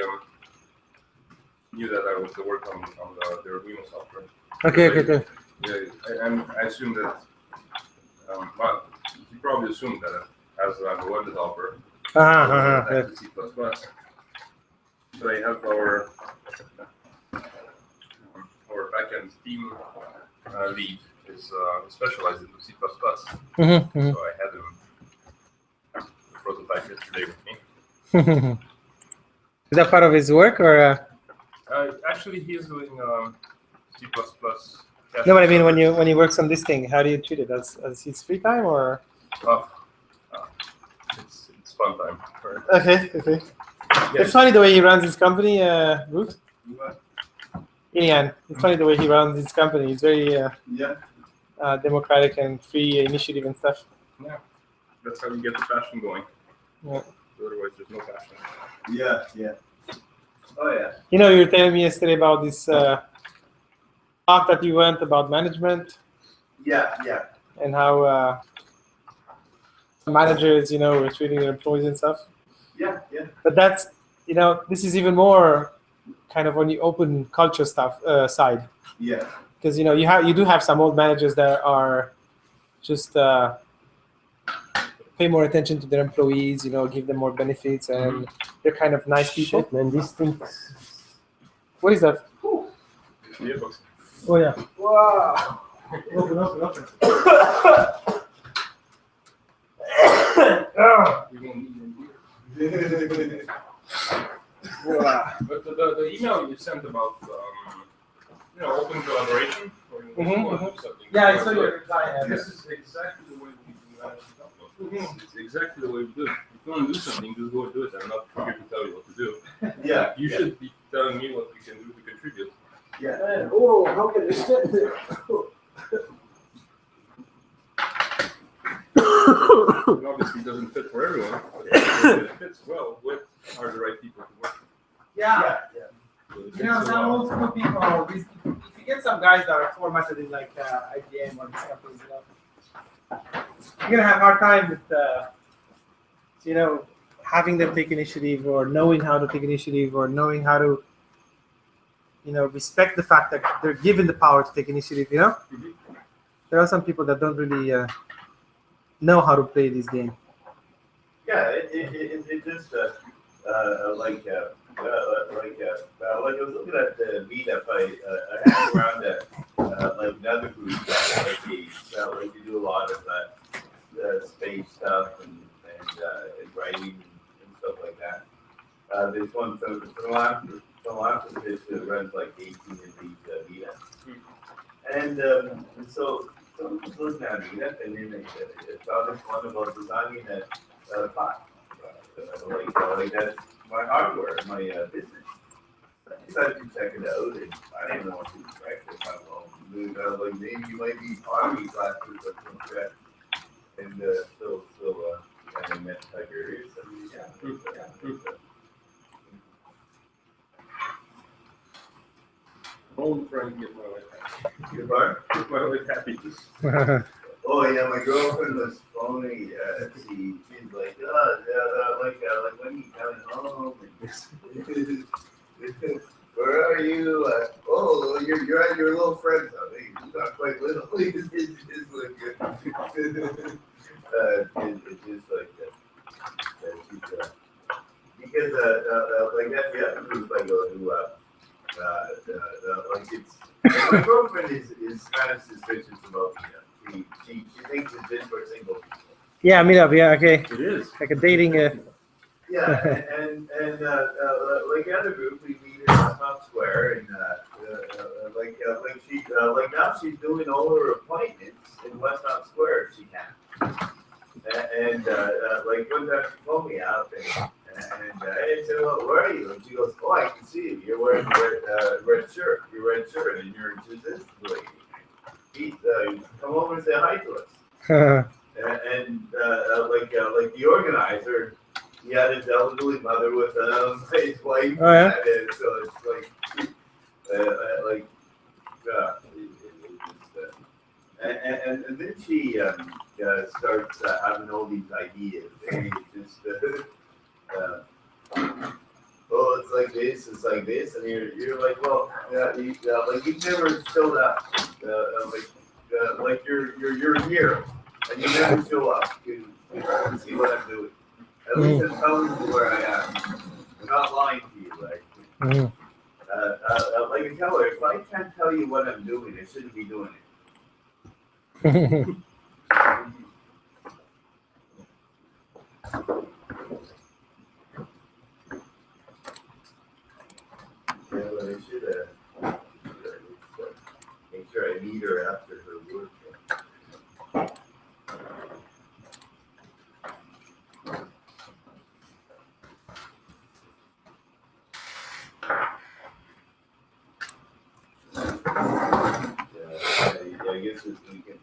knew that I was to work on the Arduino software. Okay. Yeah, I assume that. Well, he probably assumed that as I'm a web developer, Yeah. C++. So I have our backend team lead is specialized in C++. So I had him prototype yesterday with me. Is that part of his work or? Actually, he is doing C++. No, but I mean when he works on this thing, how do you treat it? As his free time or? It's fun time. Okay. Yeah. It's funny the way he runs his company, Ruth. Ian, it's funny the way he runs his company. He's very democratic and free initiative and stuff. Yeah, that's how you get the passion going. Yeah. Otherwise, there's no passion. Yeah. Oh yeah. You know, you were telling me yesterday about this talk that you went about management. Yeah. And how managers, were treating their employees and stuff. Yeah. But that's, this is even more kind of on the open culture stuff side. Yeah. Because you do have some old managers that are just pay more attention to their employees, give them more benefits, and they're kind of nice people. Shit, man, these things. What is that? Yeah, Oh yeah. Wow. Open. we won't need them here. But the email you sent about open collaboration. Yeah, I saw your reply. This is exactly the way we do manage. It's exactly the way we do it. If you want to do something, just go and do it. I'm not here to tell you what to do. Yeah. You should be telling me what we can do to contribute. Yeah. Man, oh, how can you stand there? It obviously doesn't fit for everyone, but it fits well with are the right people to work with. Yeah. So Some old school people. If you get some guys that are formatted in like IBM or these companies, you're gonna have a hard time with, having them take initiative or knowing how to take initiative or knowing how to, respect the fact that they're given the power to take initiative. There are some people that don't really know how to play this game. Yeah, it just like I was looking at the meetup I had around like another group like you do a lot of space stuff and writing and stuff like that. There's one philanthropist that runs like 18 of these meetups, and so someone was looking at a meetup and then they saw this one about designing a pot. Like that's my hardware, my business. I decided to check it out, and I didn't know what to expect. I thought, well, like maybe you might be pottery classes or something like that. And so I met Tiberius. Old friend, get my wife happy. Your bar? Get my wife happy. Oh yeah, my girlfriend was phoning. She's like, like when you coming home? Where are you? Oh, you're at your little friend's house. He's not quite little. He's like, it's just like because like that's the other group I go to. Like it's my girlfriend is kind of suspicious about me. She thinks it's just for single people. Yeah, meetup. Yeah, okay. It is. Like a dating. Yeah, and like the other group, we meet in Westmount Square, and like now she's doing all her appointments in Westmount Square if she can. And like one time she phoned me up, and I said, well, where are you? And she goes, oh, I can see you. You're wearing red shirt. Your red shirt, and you're just this lady. Come over and say hi to us. And like the organizer, he had his elderly mother with him, his wife, oh, yeah? and so it's and then she starts having all these ideas, and it's just oh, it's like this, and you're like, well, like you've never showed up, like you're here, and you never show up to see what I'm doing. At least I'm telling you where I am. I'm not lying to you, like. Like I tell her, if I can't tell you what I'm doing, I shouldn't be doing it. Yeah, but I should make sure I meet her after her work. I guess this weekend.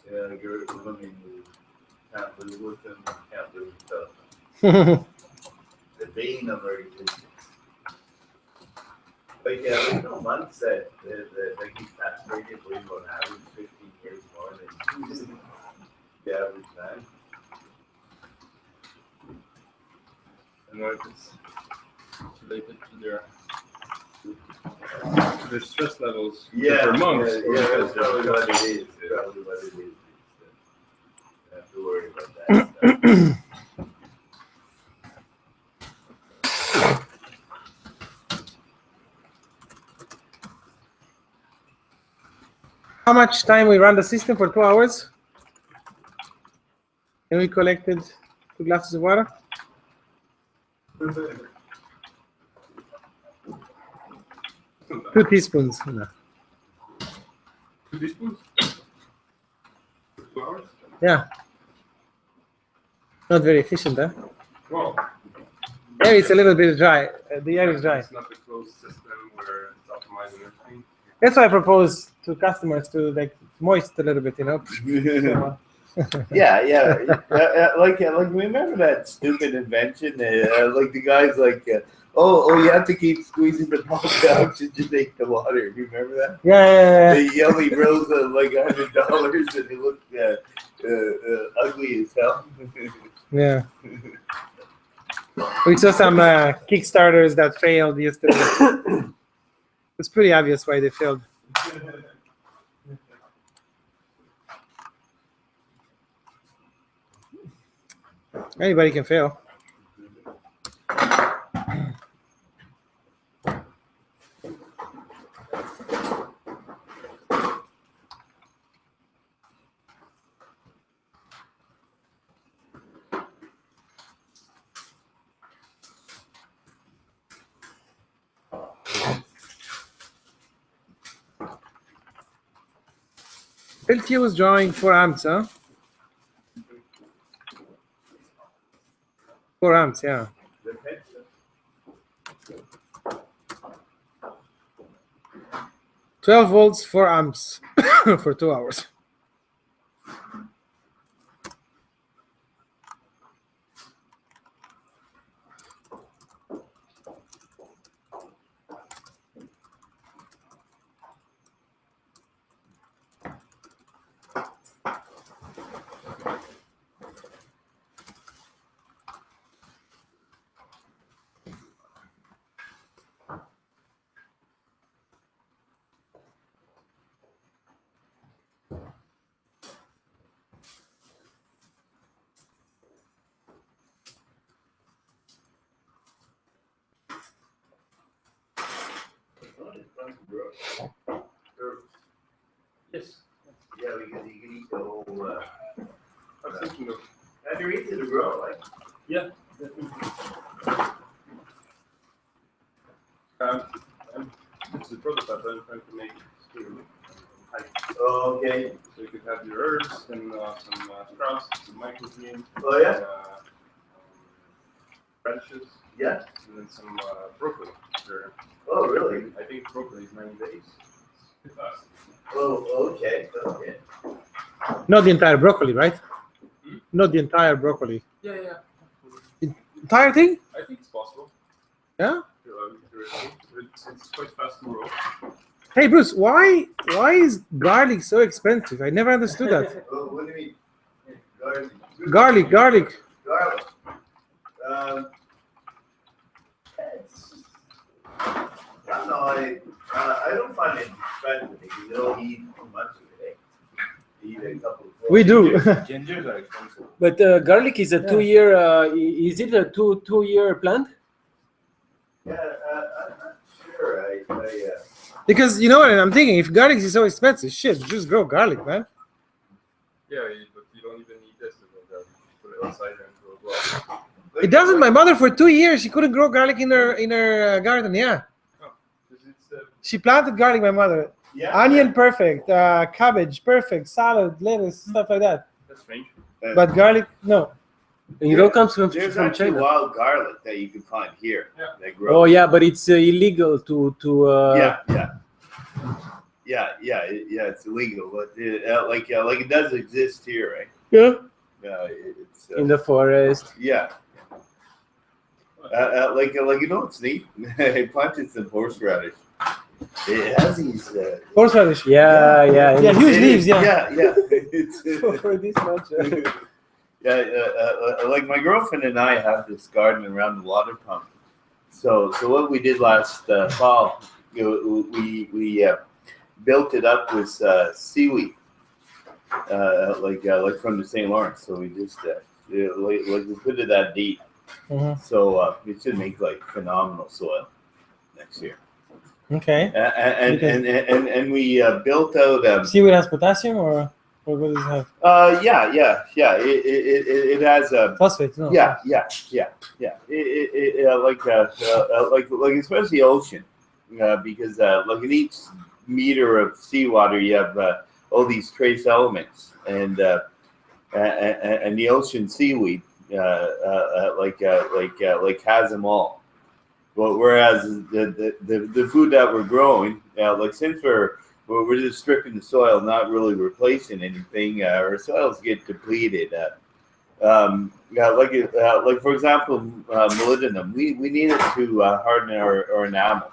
Yeah, girl, I mean, can't live with them, can't live without them. The bane of our existence. But yeah, there's no months that he's fascinated with on average 15 years more than the average man. I know if it's related to their stress levels for monks. That's probably what it is. Probably what it is. You have to worry about that. How much time we ran the system for 2 hours? And we collected 2 glasses of water. 2 teaspoons. No. 2 teaspoons? 2 hours? Yeah. Not very efficient, huh? Well, Air is a little bit dry. The air is dry. it's not a closed system where it's optimizing everything. That's why I propose to customers to like moist a little bit, you know. Yeah. Like remember that stupid invention? Like the guys like Oh, you have to keep squeezing the pump down to make the water. You remember that? Yeah. They yelled me rolls of like $100 and it looked ugly as hell. Yeah. We saw some Kickstarters that failed yesterday. It's pretty obvious why they failed. Anybody can fail. LT was drawing 4 amps, huh? 4 amps, yeah. 12 volts, 4 amps for 2 hours. Yes. Yeah, because you can eat the whole. I was thinking of. And you're easy to grow, like. Yeah, definitely. It's the prototype I'm trying to make. Okay. So you could have your herbs and some sprouts, some microgreens. Oh yeah. Radishes. Yeah. And then some broccoli. Sure. Oh really? I think broccoli is 90 days. It's fast. Oh okay. Okay. Not the entire broccoli, right? Not the entire broccoli. Yeah. Entire thing? I think it's possible. Yeah? It's quite fast to grow. Hey Bruce, why is garlic so expensive? I never understood that. What do you mean? Garlic. Garlic. I don't know. I don't find it expensive because you don't eat too much of it. You eat a couple of. We do. Gingers are expensive. But garlic is a 2-year. Is it a two-year plant? Yeah, I'm not sure. Because you know what I'm thinking, if garlic is so expensive, shit, just grow garlic, man. Yeah, but you don't even need this to grow garlic. Put it outside and grow well. It doesn't. My mother for 2 years she couldn't grow garlic in her garden. Yeah. Oh, it's She planted garlic. My mother. Yeah. Onion perfect, cabbage perfect, salad, lettuce, stuff like that. That's strange. But garlic, no. And it all comes from There's actually China. wild garlic that you can find here. Yeah. That grows. Oh yeah, but it's illegal to. It's illegal, but like it does exist here, right? Yeah. It's In the forest. yeah. Like you know what's neat? I planted some horseradish. It has these. Horseradish. Yeah. Yeah, huge leaves. Yeah. Yeah. It's For this much. like my girlfriend and I have this garden around the water pump. So what we did last fall, we built it up with seaweed, like from the St. Lawrence. So we just we put it that deep. Mm-hmm. So it should make like phenomenal soil next year. Okay. And we built out. Seaweed has potassium, or what does it have? Yeah. It has Phosphate. No. Yeah. Like especially ocean, because like in each meter of seawater you have all these trace elements, and the ocean seaweed has them all. Well, whereas the food that we're growing, like since we're just stripping the soil, not really replacing anything, our soils get depleted like for example, molybdenum. We need it to harden our enamel,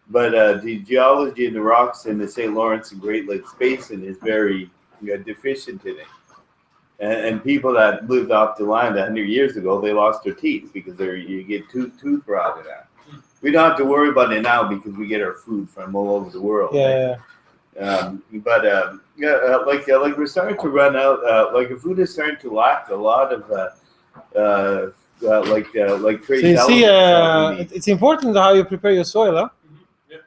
but the geology in the rocks in the St. Lawrence and Great Lakes Basin is very deficient in it. And people that lived off the land 100 years ago, they lost their teeth because you get tooth rot in that. We don't have to worry about it now because we get our food from all over the world. Yeah. Like we're starting to run out. Like the food is starting to lack a lot of like trace So you see, elements. it's important how you prepare your soil, huh? Yeah.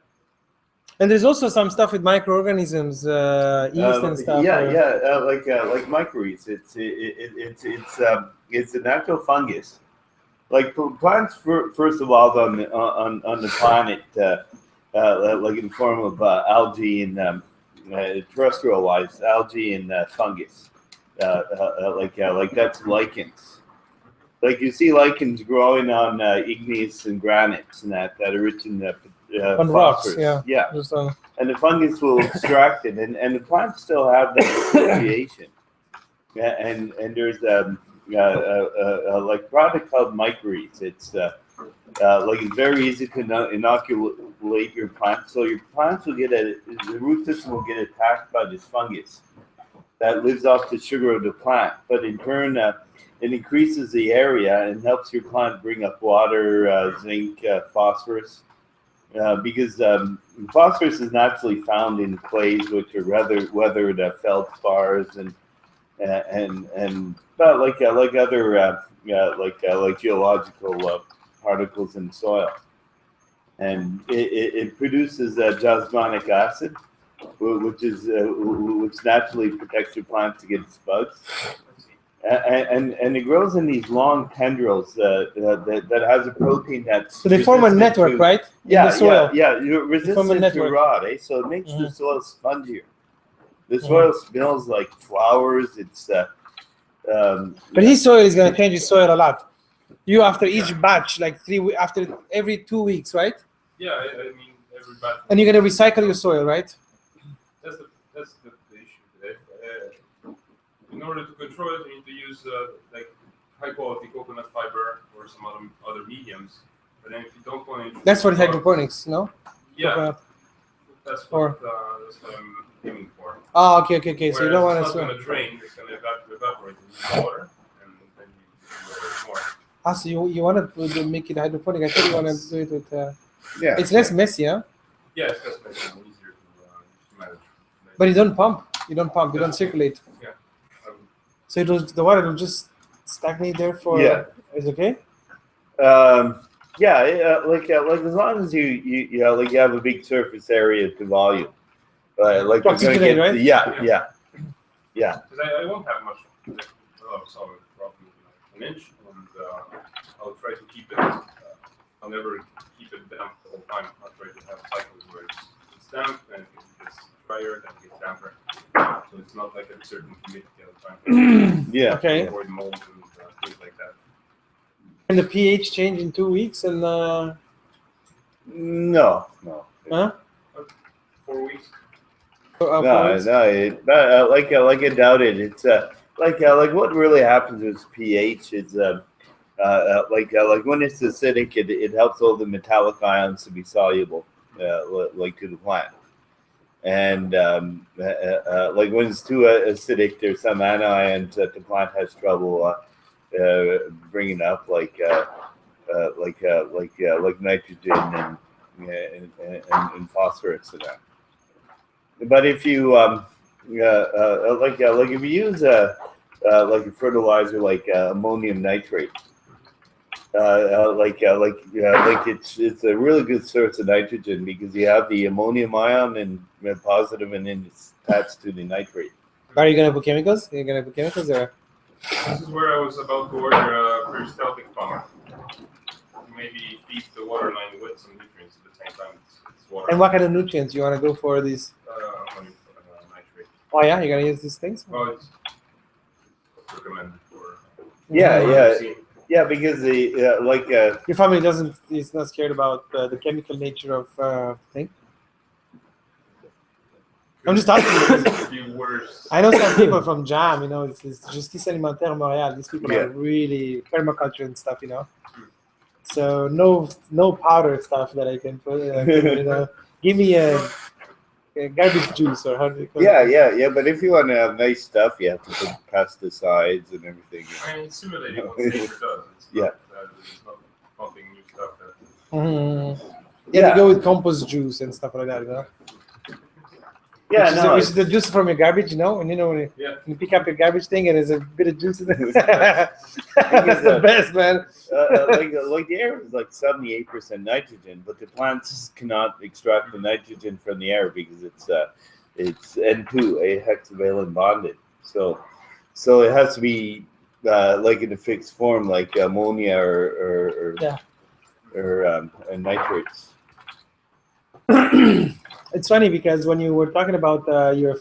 And there's also some stuff with microorganisms, yeast and stuff. Like microrhizae. It's a natural fungus. Like plants, first of all, on the planet, like in the form of algae and terrestrial-wise, algae and fungus. Like that's lichens. Like you see lichens growing on igneous and granites and that are rich in on rocks, phosphorus. yeah. And the fungus will extract it, and the plants still have that association. And there's like a product called microrhizae. It's like it's very easy to inoculate your plants. So your plants will the root system will get attacked by this fungus that lives off the sugar of the plant. But in turn, it increases the area and helps your plant bring up water, zinc, phosphorus. Because phosphorus is naturally found in clays, which are weathered feldspars and like other like geological particles in soil, and it produces jasmonic acid, which naturally protects your plant against bugs, and it grows in these long tendrils that has a protein that's so they form a network, right? Yeah, in the soil. You're resistant to rot, so it makes the soil spongier. The soil smells like flowers. It's but his soil is going to change his soil a lot. You after each batch, like after every 2 weeks, right? Yeah, I mean every batch. And you're going to recycle your soil, right? That's the issue today. In order to control it, you need to use like high quality coconut fiber or some other mediums. But then if you don't want to, that's for hydroponics, no? Yeah, coconut. that's what I'm aiming for. Oh, okay. So you don't want it's to. not going to drain; it's going to evaporate in the water, and then you water it more. Ah, so you want to make it hydroponic? I thought you want to do it with. yeah. It's less messy, huh? Yeah, it's just making it easier to manage. But you don't pump. You don't circulate. Yeah. So the water will just stagnate there for. Yeah. It's okay. Like as long as you have a big surface area to volume, like you're gonna get, right? Yeah. Because I won't have much solid, probably an inch, and I'll try to keep it. I'll never keep it damp the whole time. I'll try to have cycles where it's damp, and it gets drier, then it gets damper. So it's not like a certain humidity all the time. Yeah. Okay. Avoid mold and things like that. And the pH change in 2 weeks, and No. huh? 4 weeks. No. Like I doubt it. It's like what really happens is pH. It's like when it's acidic, it helps all the metallic ions to be soluble, like to the plant. And like when it's too acidic, there's some anions that the plant has trouble bringing up, like nitrogen and phosphorus and that. But if you like if you use like a fertilizer like ammonium nitrate, it's a really good source of nitrogen because you have the ammonium ion and positive, and then it's attached to the nitrate. Are you gonna put chemicals? You're gonna put chemicals there. This is where I was about to order a peristaltic pump. Maybe feed the water line with some nutrients at the same time. It's water. And what kind of nutrients you want to go for? These? Ammonium nitrate. Oh yeah, you're gonna use these things. Well, it's recommended for. Yeah, because the your family is not scared about the chemical nature of thing. I'm just asking. If you worst. I know some people from Jam, you know, it's Justice Alimentaire Montréal. These people Yeah. are really permaculture and stuff, you know. So no powder stuff that I can put. You know, give me a garbage juice or how do you call it? Yeah. But if you want to have nice stuff, you have to put pesticides and everything. I mean, it's simulating what nature does. It's Yeah. It's not pumping new stuff. Yeah, they go with compost juice and stuff like that, you know. Yeah, Which is the juice from your garbage, you know, and you know when you pick up your garbage thing and there's a bit of juice in it. That's the best, man. like the air is like 78% nitrogen, but the plants cannot extract the nitrogen from the air because it's N2, a hexavalent bonded. So it has to be like in a fixed form, like ammonia or nitrates. It's funny because when you were talking about you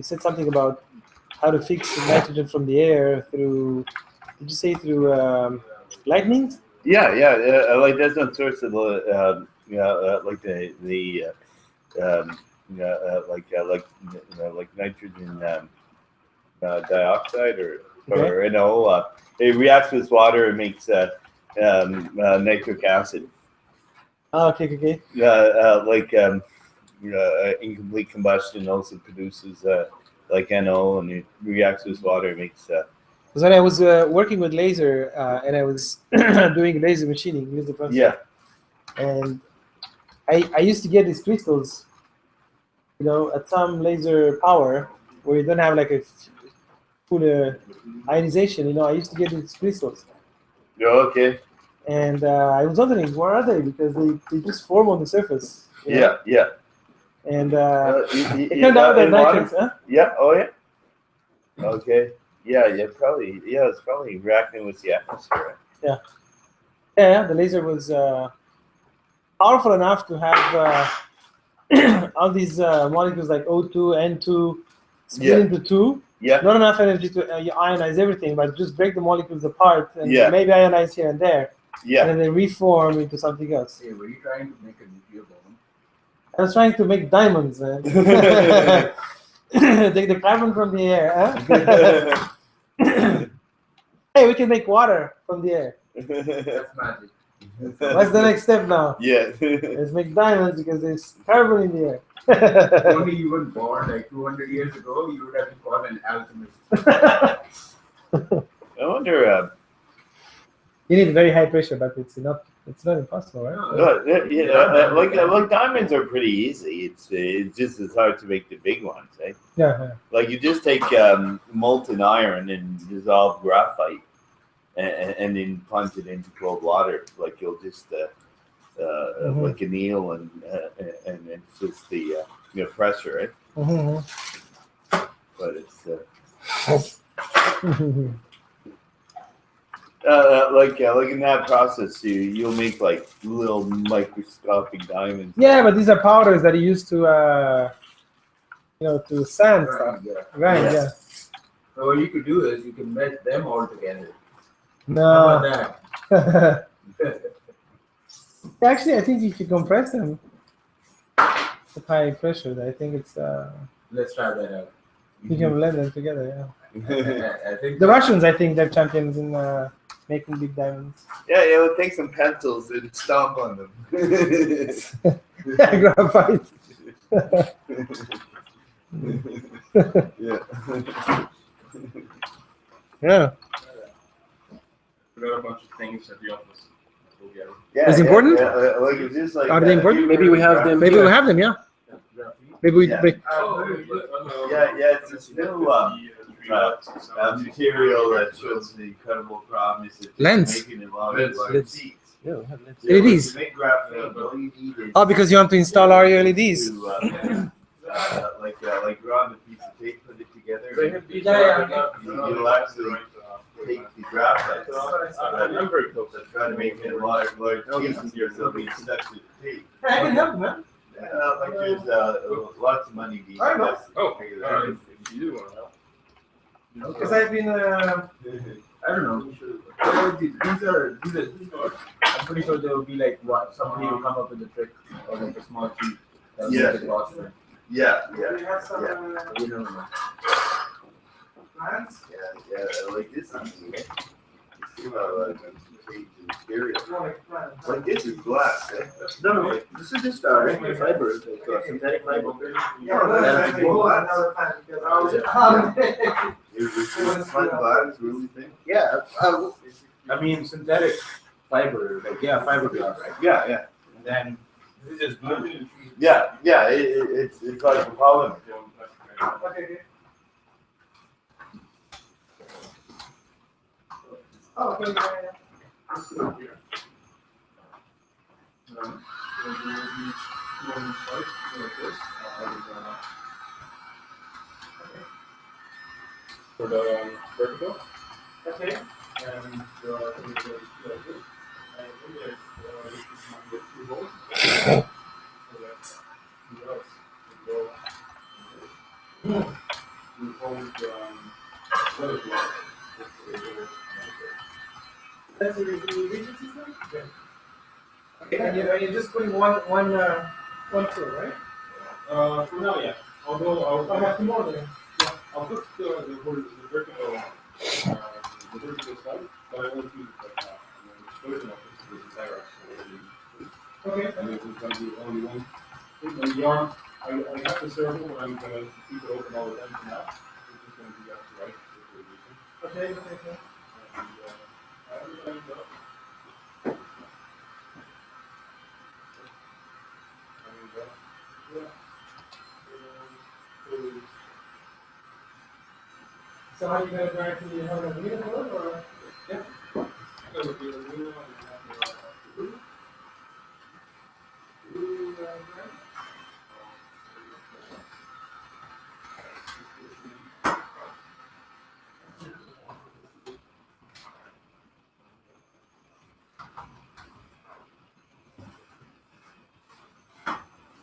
said something about how to fix the nitrogen from the air through. Did you say through lightning? Yeah. Like there's no source of like like nitrogen dioxide or it reacts with water and makes nitric acid. Oh, okay. Incomplete combustion also produces like NO, and it reacts with water and makes. Because when I was working with laser and I was doing laser machining, laser processing, and I used to get these crystals, you know, at some laser power where you don't have like a full ionization. You know, I used to get these crystals. Okay. And I was wondering, where are they? Because they just form on the surface. You know? Yeah. And it turned out that nitrates, huh? Yeah. Oh yeah. Okay. Yeah. Probably. Yeah. It's probably reacting with the atmosphere. Yeah. The laser was powerful enough to have all these molecules like O2, N2 split into two. Yeah. Not enough energy to ionize everything, but just break the molecules apart and maybe ionize here and there. Yeah. And then they reform into something else. Hey, were you trying to make a nuclear bomb? I was trying to make diamonds, man. Take the carbon from the air. Huh? Hey, we can make water from the air. That's magic. What's the next step now? Yeah. Let's make diamonds because there's carbon in the air. If only you were born like 200 years ago, you would have been called an alchemist. I wonder. You need very high pressure, but it's not impossible, right? Like diamonds are pretty easy. It's just as hard to make the big ones, eh? Yeah. Like you just take molten iron and dissolve graphite, and then plunge it into cold water. Like you'll just like anneal, and it's just the pressure, right? But it's like in that process, you'll make like little microscopic diamonds. Yeah, but these are powders that you use to to sand stuff. Right. Yeah. So what you could do is you can melt them all together. No. How about that? Actually, I think you can compress them at high pressure. I think it's. Let's try that out. You can blend them together. Yeah. I think The Russians, I think, they're champions in making big diamonds. Yeah, we'll take some pencils and stomp on them. Yeah, graphite. Yeah. Yeah. We got a bunch of things at the office. We'll get them. Yeah, Is it important? Like it's just like. Are they important? Maybe we have them. Maybe we'll have them. Yeah. Maybe we. Yeah. Yeah, It's this new material that shows the incredible promise of Lens. making a lot Lens. of Lens. seats. Yeah, we'll have that. LEDs. To make graphene, all you need is Oh, because you want to install our LEDs. to, like draw on a piece of tape, put it together. And you'll actually take the graphite and try to make it a large piece here so it'll be stuck to the tape. I can help, man. Like there's lots of money being I know. invested. Oh, to figure that out. if you do want to help. Because I've been. I don't know. These are. I'm pretty sure there will be like what somebody will come up with a trick or like a small cheat. Yeah. Make it faster. Yeah. Do you have some You never know. plans? Yeah. Like this is material. No, like plans. Like this is glass, eh? No, this is just regular fiber, like synthetic fiber. Yeah, Oh, that's that's cool. glass. Another plan because I was. It's flat glass, really thin. Yeah, I mean synthetic fiber, like fiberglass, right? Yeah. And then this is just glue. Yeah. It's like a polymer. Okay. Oh, okay, yeah. For the vertical. Okay. And in this is two holes. So that the rods will go. We hold weather block. That's the irrigation system? Yeah. Okay, and you're just putting one tool, right? For now, yeah. Although I have two more there. I'll put the vertical side, but I won't use it right now. And then the vertical is the direct. Okay. And it was going to be only one. And the arm, I have the circle, but I'm going to keep it open all the time for now. It's just going to be up to right. Okay. And I have it. So how you gonna drive to the home of the or? Yeah.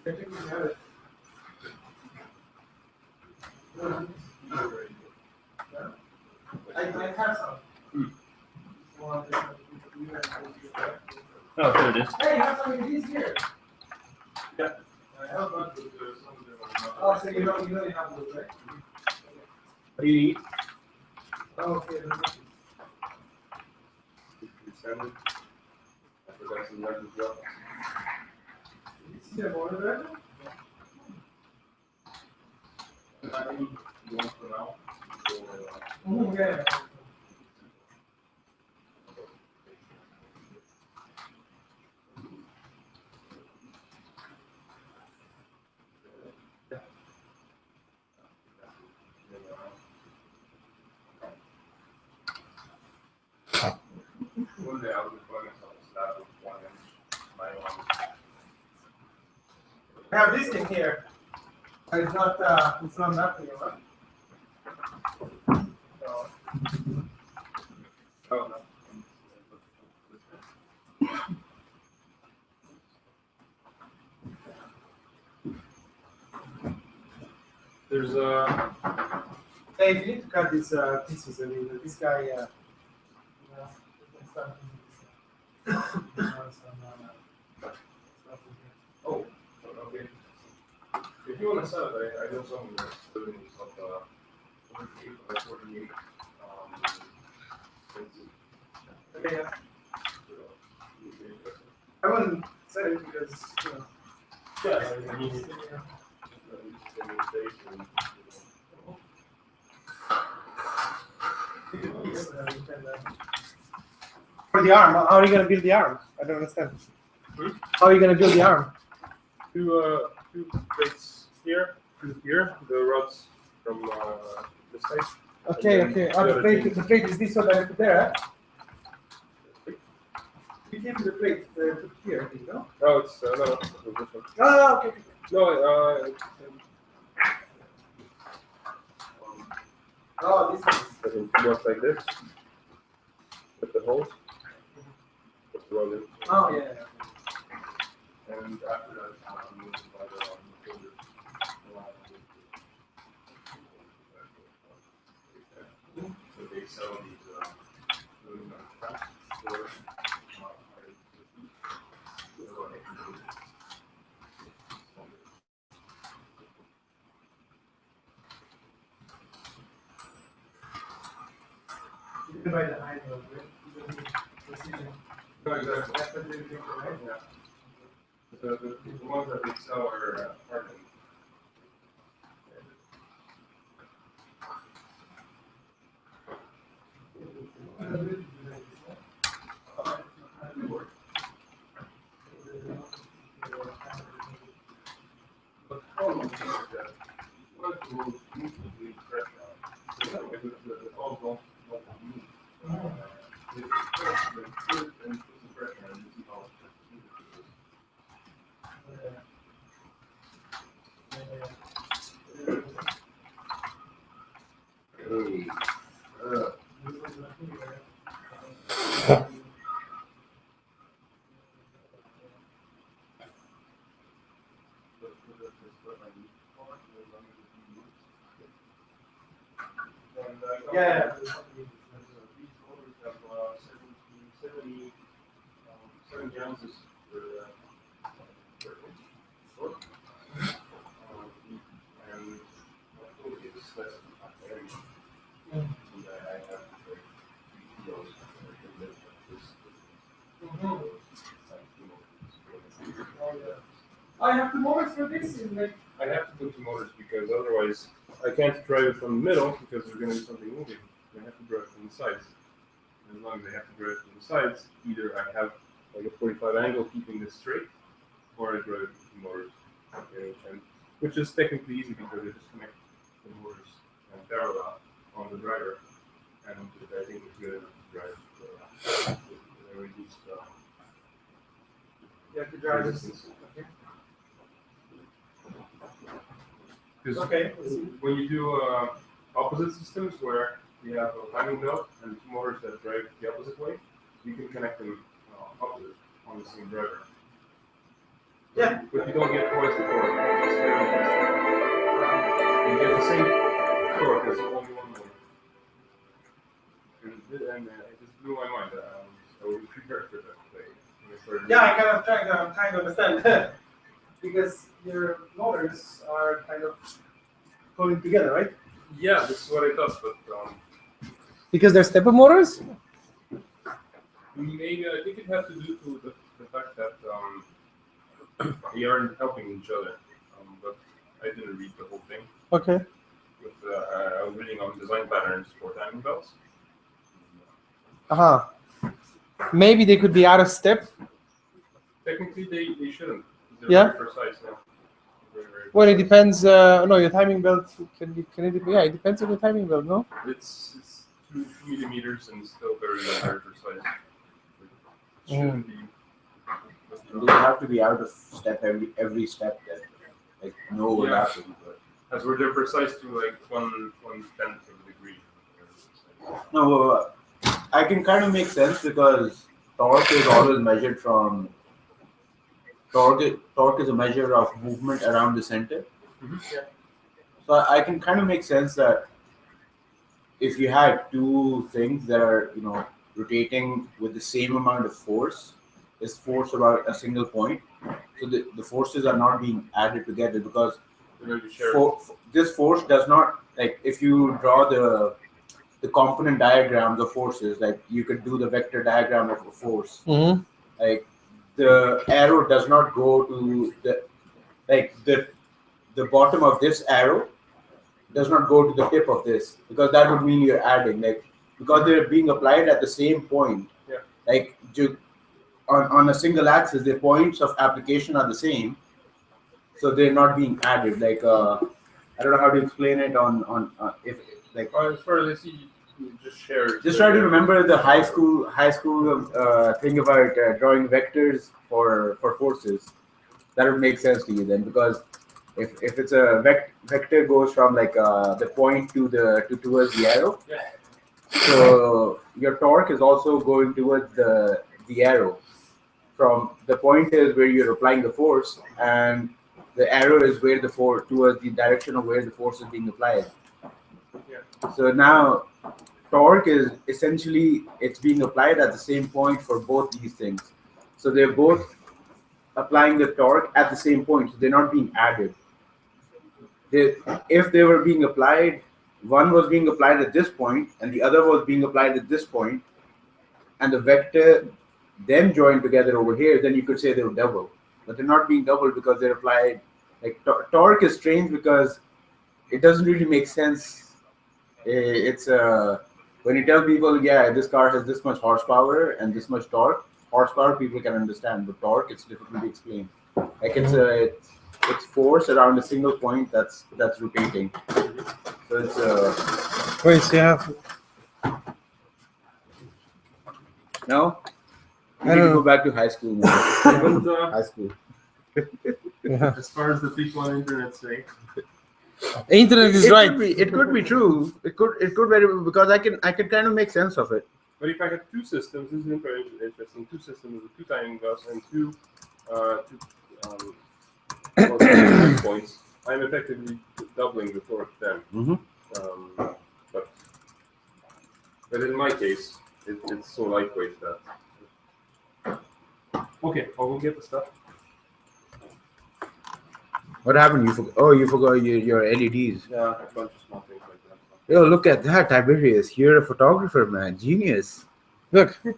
I think we have it. I have some. Oh, there it is. Hey, you have some of these here. I have a bunch of some of them are Oh, so you know you have those, right? What do you eat? Oh, okay. Salmon. I forgot some nuts as well. You see that one there? You want for now? Yeah. One day I was going to start with 1 inch. My own. I have this thing here. It's not nothing, right? So, Oh, no. There's hey, if you need to cut these pieces, I mean, this guy, oh, okay. If you want to sell it, I know someone that's doing some 48 by 48. Okay, yeah. I wouldn't say it because, you know. Yeah, I mean, For the arm, how are you gonna build the arm? I don't understand. Hmm? How are you gonna build the arm? two plates here, two here, the rods from this side. Okay, And then okay. Oh, the other the plate is this one that I put there, huh? You gave me the plate put here, I think, no? Oh, it's no, no, this one. Oh, okay. No, Oh, this one. it works like this. With the holes. Put the rod in. Oh, yeah. And after that, I'm moving by the shoulder. So they sell these By the height of it, precision. No, exactly. That's what they're doing, right? Yeah. The ones that excel are hardened. But how long is that? What is the most usually pressure on? So if the all don't move. It's good and put some pressure on it, you see how Yeah. These motors have 7 ounces per foot. And hopefully it's less than area. And I have 3 kilos I have the motors for this. Like, I have to put 2 motors because otherwise I can't drive it from the middle because there's going to be something moving. I have to drive it from the sides. And as long as I have to drive it from the sides, either I have like a 45 angle keeping this straight, or I drive it with 2 motors. Okay, which is technically easy because I just connect the motors and parallel on the driver, and I think it's good enough to drive. Reduce you have to drive this. resistance. Okay. Because Okay. when you do opposite systems where you have a timing belt and 2 motors that drive the opposite way, you can connect them opposite on the same driver. Yeah. But you don't get twice the torque. You get the same torque as only 1 motor. And it just blew my mind. I was prepared for that today. Yeah, I kind of understand because your motors are kind of going together, right? Yeah, this is what I thought, but Because they're stepper motors? maybe I think it has to do to the fact that they aren't helping each other. But I didn't read the whole thing. Okay. I was reading on design patterns for timing belts. Uh-huh. Maybe they could be out of step. Technically, they shouldn't. They're Yeah. very precise now. Very Well, it precise. depends. No, your timing belt yeah, it depends on your timing belt, no? It's 2 millimeters and still very precise. It shouldn't be. They have to be out of step every step then. Like no overlapping. But As where they're precise to like 1/10 of a degree. no, I can kind of make sense because torque is always measured from torque is a measure of movement around the center. Yeah. So I can kind of make sense that if you had 2 things that are rotating with the same amount of force, is force about a single point. So the forces are not being added together because this force does not, like if you draw the component diagrams of forces, like you could do the vector diagram of a force. Mm-hmm. Like the arrow does not go to the bottom of this arrow does not go to the tip of this because that would mean you're adding, like because they're being applied at the same point. Yeah. Like on a single axis, the points of application are the same, so they're not being added. Like I don't know how to explain it on if like. As far as I see, you just share. Just try to remember the high school thing about drawing vectors for forces. That would make sense to you then, because if it's a vector goes from like the point towards the arrow, so your torque is also going towards the arrow. From the point is where you're applying the force, and the arrow is where the force towards the direction of where the force is being applied. So now torque is essentially it's being applied at the same point for both these things. So they're both applying the torque at the same point. So they're not being added. If they were being applied one was being applied at this point and the other was being applied at this point, and the vector then joined together over here, then you could say they were double. But they're not being double because they're applied. Like torque is strange because it doesn't really make sense. It's when you tell people, yeah, this car has this much horsepower and this much torque. Horsepower people can understand, but torque it's difficult to explain. Like it's force around a single point that's rotating. So it's Wait, so you have no. You I need to don't go back to high school now. And, High school. yeah. as far as the people on the internet say, Internet is right. It could be true. It could very well, because I can kind of make sense of it. but if I have two systems, this is interesting. Two systems with two timing belts and two points. I'm effectively doubling the torque then. Mm-hmm. But in my case, it's so lightweight that. Okay, I'll go get the stuff. What happened? You forgot your LEDs. Yeah, a bunch of small things like that. Yo, look at that, Tiberius. You're a photographer, man. Genius. Look how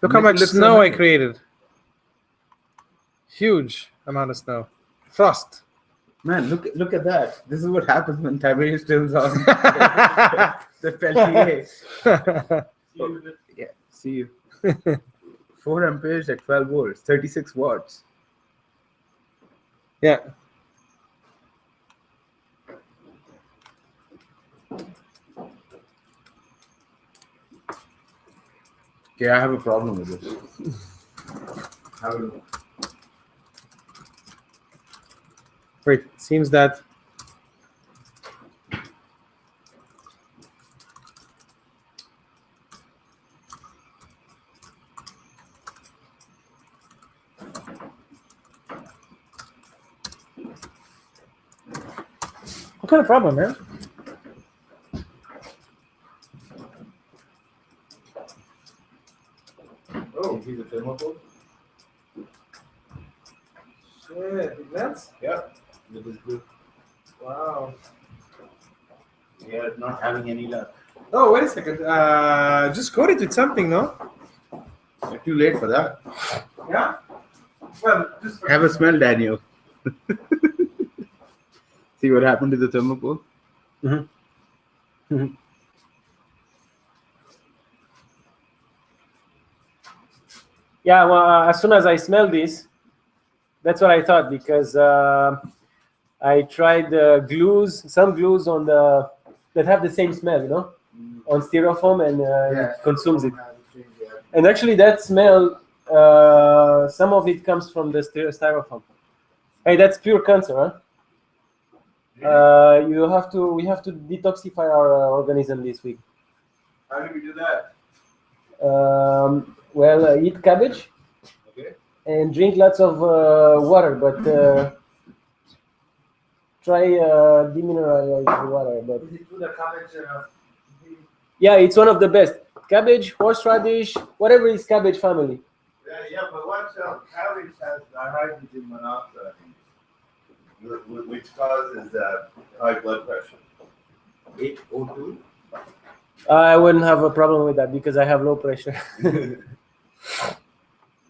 Make much it look so snow I nice. created. Huge amount of snow. Frost. Man, look at that. This is what happens when Tiberius turns on the Peltier. Yeah, see you. 4 amperes at 12 volts, 36 watts. Yeah. Okay, I have a problem with this. Wait, seems that what kind of problem, man? Oh, he's a thermocol? Shit, that's Yeah, with his blue. wow. We are not having any luck. Oh, wait a second. Just coat it with something, no? You're too late for that. Yeah. Well, just Have a smell, Daniel. See what happened to the thermocol? Yeah, well, as soon as I smell this, that's what I thought, because I tried some glues on that have the same smell, on styrofoam, and it consumes it. And actually, that smell, some of it comes from the styrofoam. Hey, that's pure cancer, huh? We have to detoxify our organism this week. How do we do that? Well, eat cabbage. Okay. And drink lots of water, but try demineralized water. But Is it the cabbage? yeah, it's one of the best. Cabbage, horseradish, whatever is cabbage family. Yeah, but watch out. Cabbage has dihydrogen monoxide, which causes high blood pressure. H02? I wouldn't have a problem with that because I have low pressure.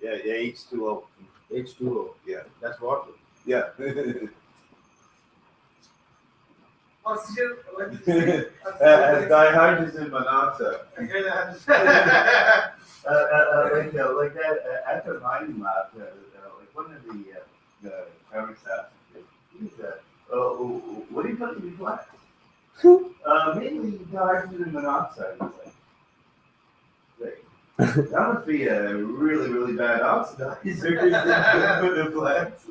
Yeah, H2O. H2O. Yeah. That's water. Yeah. Oxygen. Dihydrogen monoxide. Like that at the mining lab, like one of the cover staff, what do you put in your glass? Mainly dihydrogen monoxide. That must be a really, really bad oxidizer for the plants.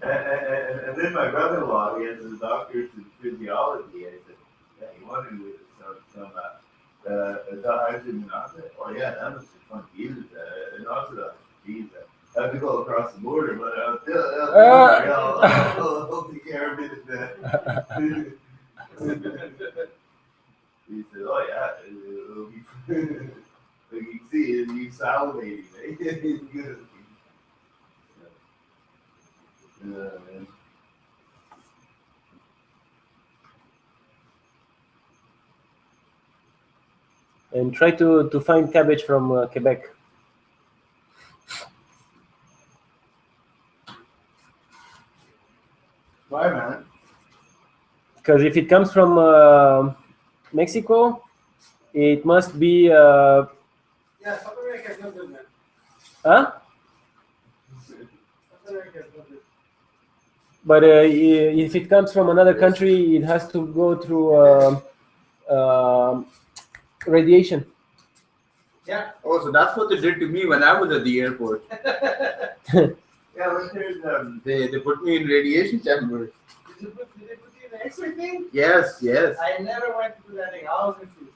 And then my brother-in-law, he has a doctorate in physiology, and he wanted with some dihydrogen monoxide. Oh yeah, that must be fun to use. An oxidizer. Geez, I have to go across the border, but I'll take care of it. He said, "Oh yeah, it'll be." Like you can see it, you salivating. It's good. Man. and try to find cabbage from Quebec. Why, man? Because if it comes from Mexico, it must be. Yeah, South America is not good, man. Huh? South America is not good. But if it comes from another country, it has to go through radiation. Yeah. Oh, so that's what they did to me when I was at the airport. Yeah, but there's They put me in radiation chambers. Did they put you in the X-ray thing? Yes, yes. I never went to do that thing. I was confused.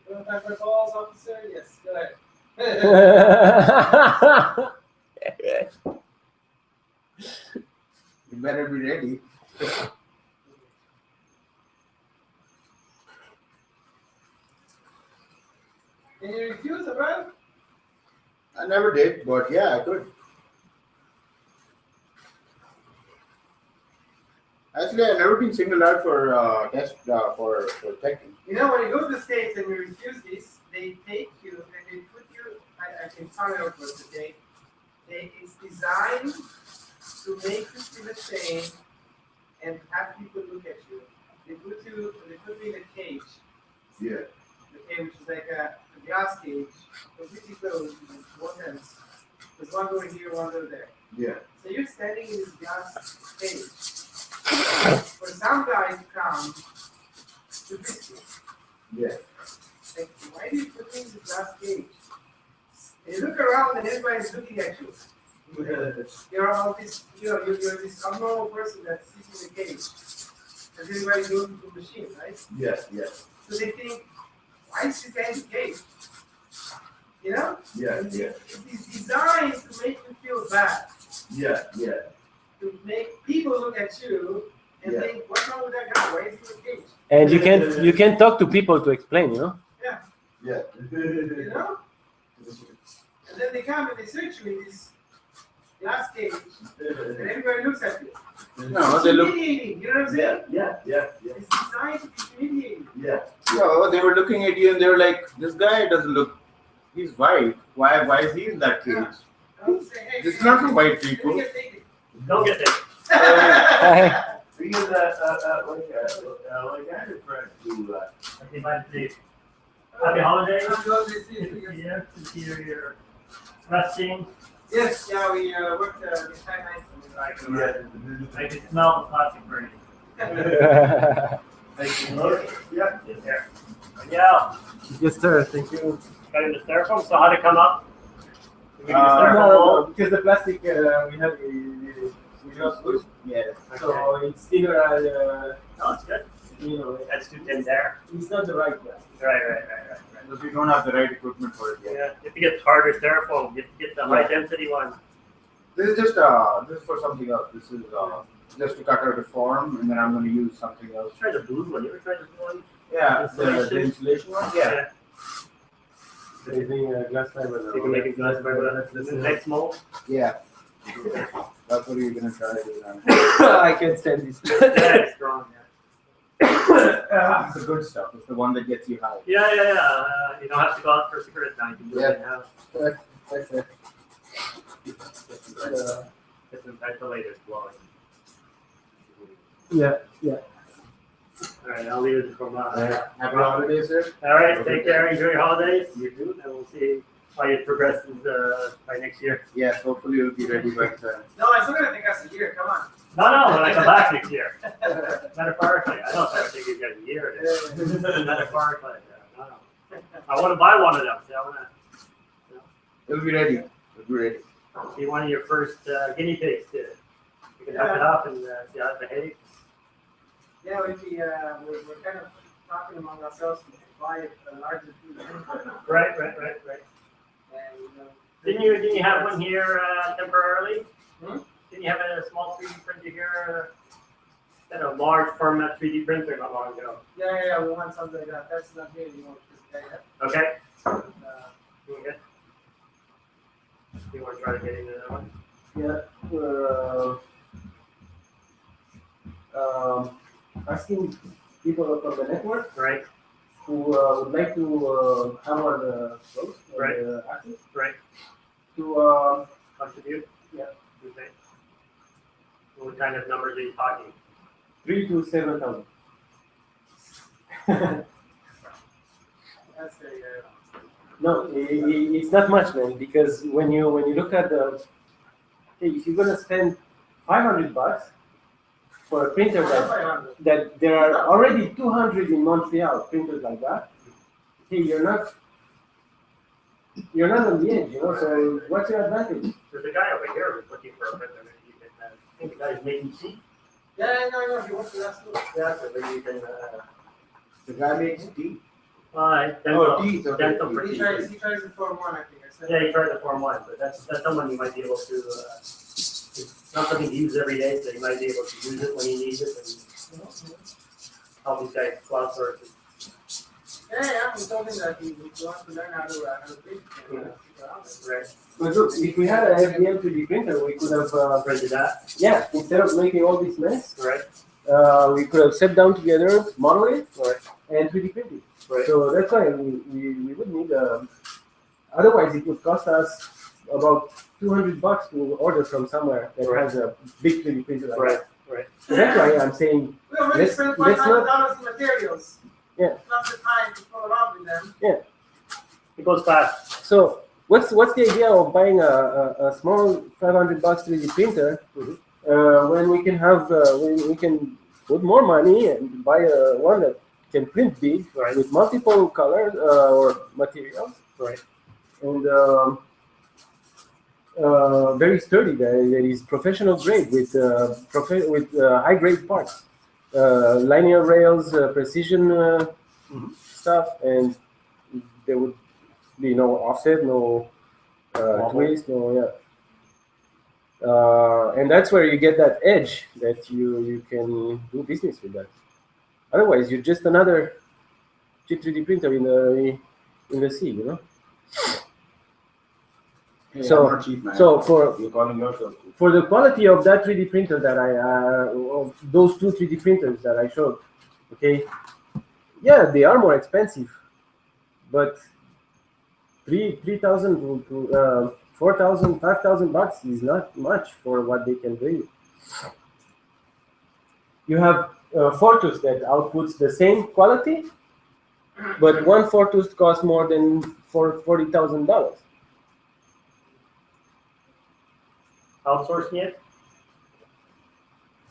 You don't have my calls, officer? Yes, go ahead. You better be ready. Can you refuse it, right? I never did, but yeah, I could. Actually, I've never been singled out for test for checking. You know, when you go to the States and you refuse this, they take you and they put you, I can find it out for today. It's designed to make you feel ashamed and have people look at you. They put you in a cage. Yeah. The cage, which is like a glass cage, completely closed with one hand. There's one door here, one door there. Yeah. So you're standing in this glass cage. For some guy to come to visit you. Yeah. Like, why do you put me in the glass cage? And you look around and everybody's looking at you. You're all this, you're this abnormal person that sits in the cage. And everybody goes to the machine, right? Yes, yes. So they think, why is this guy in the cage? You know? Yeah, And yeah. It's designed to make you feel bad. Yeah, yeah. To make people look at you and Yeah. think, what's wrong with that guy? Why is he in the cage? And you can't talk to people to explain, you know. Yeah. Yeah. You know? And then they come and they search you in this glass cage, and everybody looks at you. No, It's they look. humiliating, you know what I'm saying? Yeah, yeah, yeah. It's designed to be humiliating. Yeah. No, they were looking at you and they were like, "This guy doesn't look. He's white. Why is he in that cage? I would say, hey, This is not for white let me people." get taken. Don't get there. because like I had a friend who Okay, bye, Steve. Happy holidays. I'm going to see it. Yeah, to hear your resting. Yes, yeah, we worked the entire night. I can smell the plastic burning. Thank you. Yep, it's there. Yeah, Yes, sir. Thank you. got in the styrofoam. So how to come up? We can Because the plastic we have we just put. Yeah. So it's still No, it's good. you know That's too thin there. it's not the right plastic. Right. Because we don't have the right equipment for it Yeah, yet. you have to get harder styrofoam. You have to get the high density one. This is just this is for something else. This is just to cut out the form, and then I'm going to use something else. Try the blue one. You ever tried the blue one? Yeah, the insulation one. Yeah. Anything glass fiber. You can make it glass fiber. This is next mold. Yeah. That's what you're going to try to do now. I can't stand this. Yeah, it's strong. It's the good stuff. It's the one that gets you high. Yeah. You don't have to go out for a cigarette now. You can do it now. That's it. That's the latest blowing. Yeah. All right, I'll leave it from Happy holidays, sir. All right, take care. Enjoy your holidays. You too. And we'll see how it progresses by next year. Yes, hopefully you'll be ready by the time. No, it's not going to take us a year. Come on. No, when I come back next year. Metaphorically. I don't think you guys a year. Metaphorically. No. I want to buy one of them. See, I want to You'll be ready. You'll be ready. be one of your first guinea pigs. Too. You can hook it up and see how it behaves. Yeah, we're kind of talking among ourselves to buy a larger food. Right. And, Didn't you have one here temporarily? Hmm? Didn't you have a small 3D printer here? Had a large format 3D printer not long ago. Yeah, we want something like that. That's not here anymore. Okay. Uh, Okay. You want to try to get into that one? Yeah. Asking people from the network. Right. who would like to have one close Right. access Right. to Contribute. Yeah. Okay. What kind of numbers are you talking? 3,000 to 7,000. That's No, it's not much, man. Because when you look at the, okay, if you're gonna spend $500 for a printer that there are already 200 in Montreal printers like that, okay, you're not on the edge, you know. So what's your advantage? There's a guy over here who's looking for a printer. You can, I think the guy's making tea. Yeah, no, he wants to ask you. Yeah, so maybe you can. The guy makes tea. Dental, teeth, okay. dental for He teeth. tries the Form 1, I think. I said. Yeah, he tried the Form 1, but that's someone you might be able to. It's not something he uses every day, so you might be able to use it when he needs it and help these guys cloud source it. Yeah, we told him that he wants to learn how to print. Right. But look, if we had an FDM 3D printer, we could have, Printed that. yeah, instead of making all this mess, Right. we could have sat down together, model it, Right. and 3D print it. Right. So that's why we would need, otherwise it would cost us about $200 to order from somewhere that Right. has a big 3D printer like Right. that. Right. So that's why I'm saying, We already Let's- spent let's not- $500 in materials. Yeah. Not the time to follow up with them. It goes fast. so what's the idea of buying a small $500 3D printer when we can have when we can put more money and buy one that can print big Right. with multiple colors or materials, Right. and very sturdy, that is professional grade with high grade parts, linear rails, precision stuff, and there would be no offset, no twist, and that's where you get that edge that you can do business with that. Otherwise, you're just another cheap 3D printer in the sea, you know. Hey, So- I'm not cheap, man. So for You're calling yourself cheap. for the quality of that 3D printer that of those two 3D printers that I showed, okay, yeah, they are more expensive, but $3,000 to $4,000, $5,000 is not much for what they can bring. You have Fortus that outputs the same quality, but one Fortus costs more than $40,000. Outsourcing it?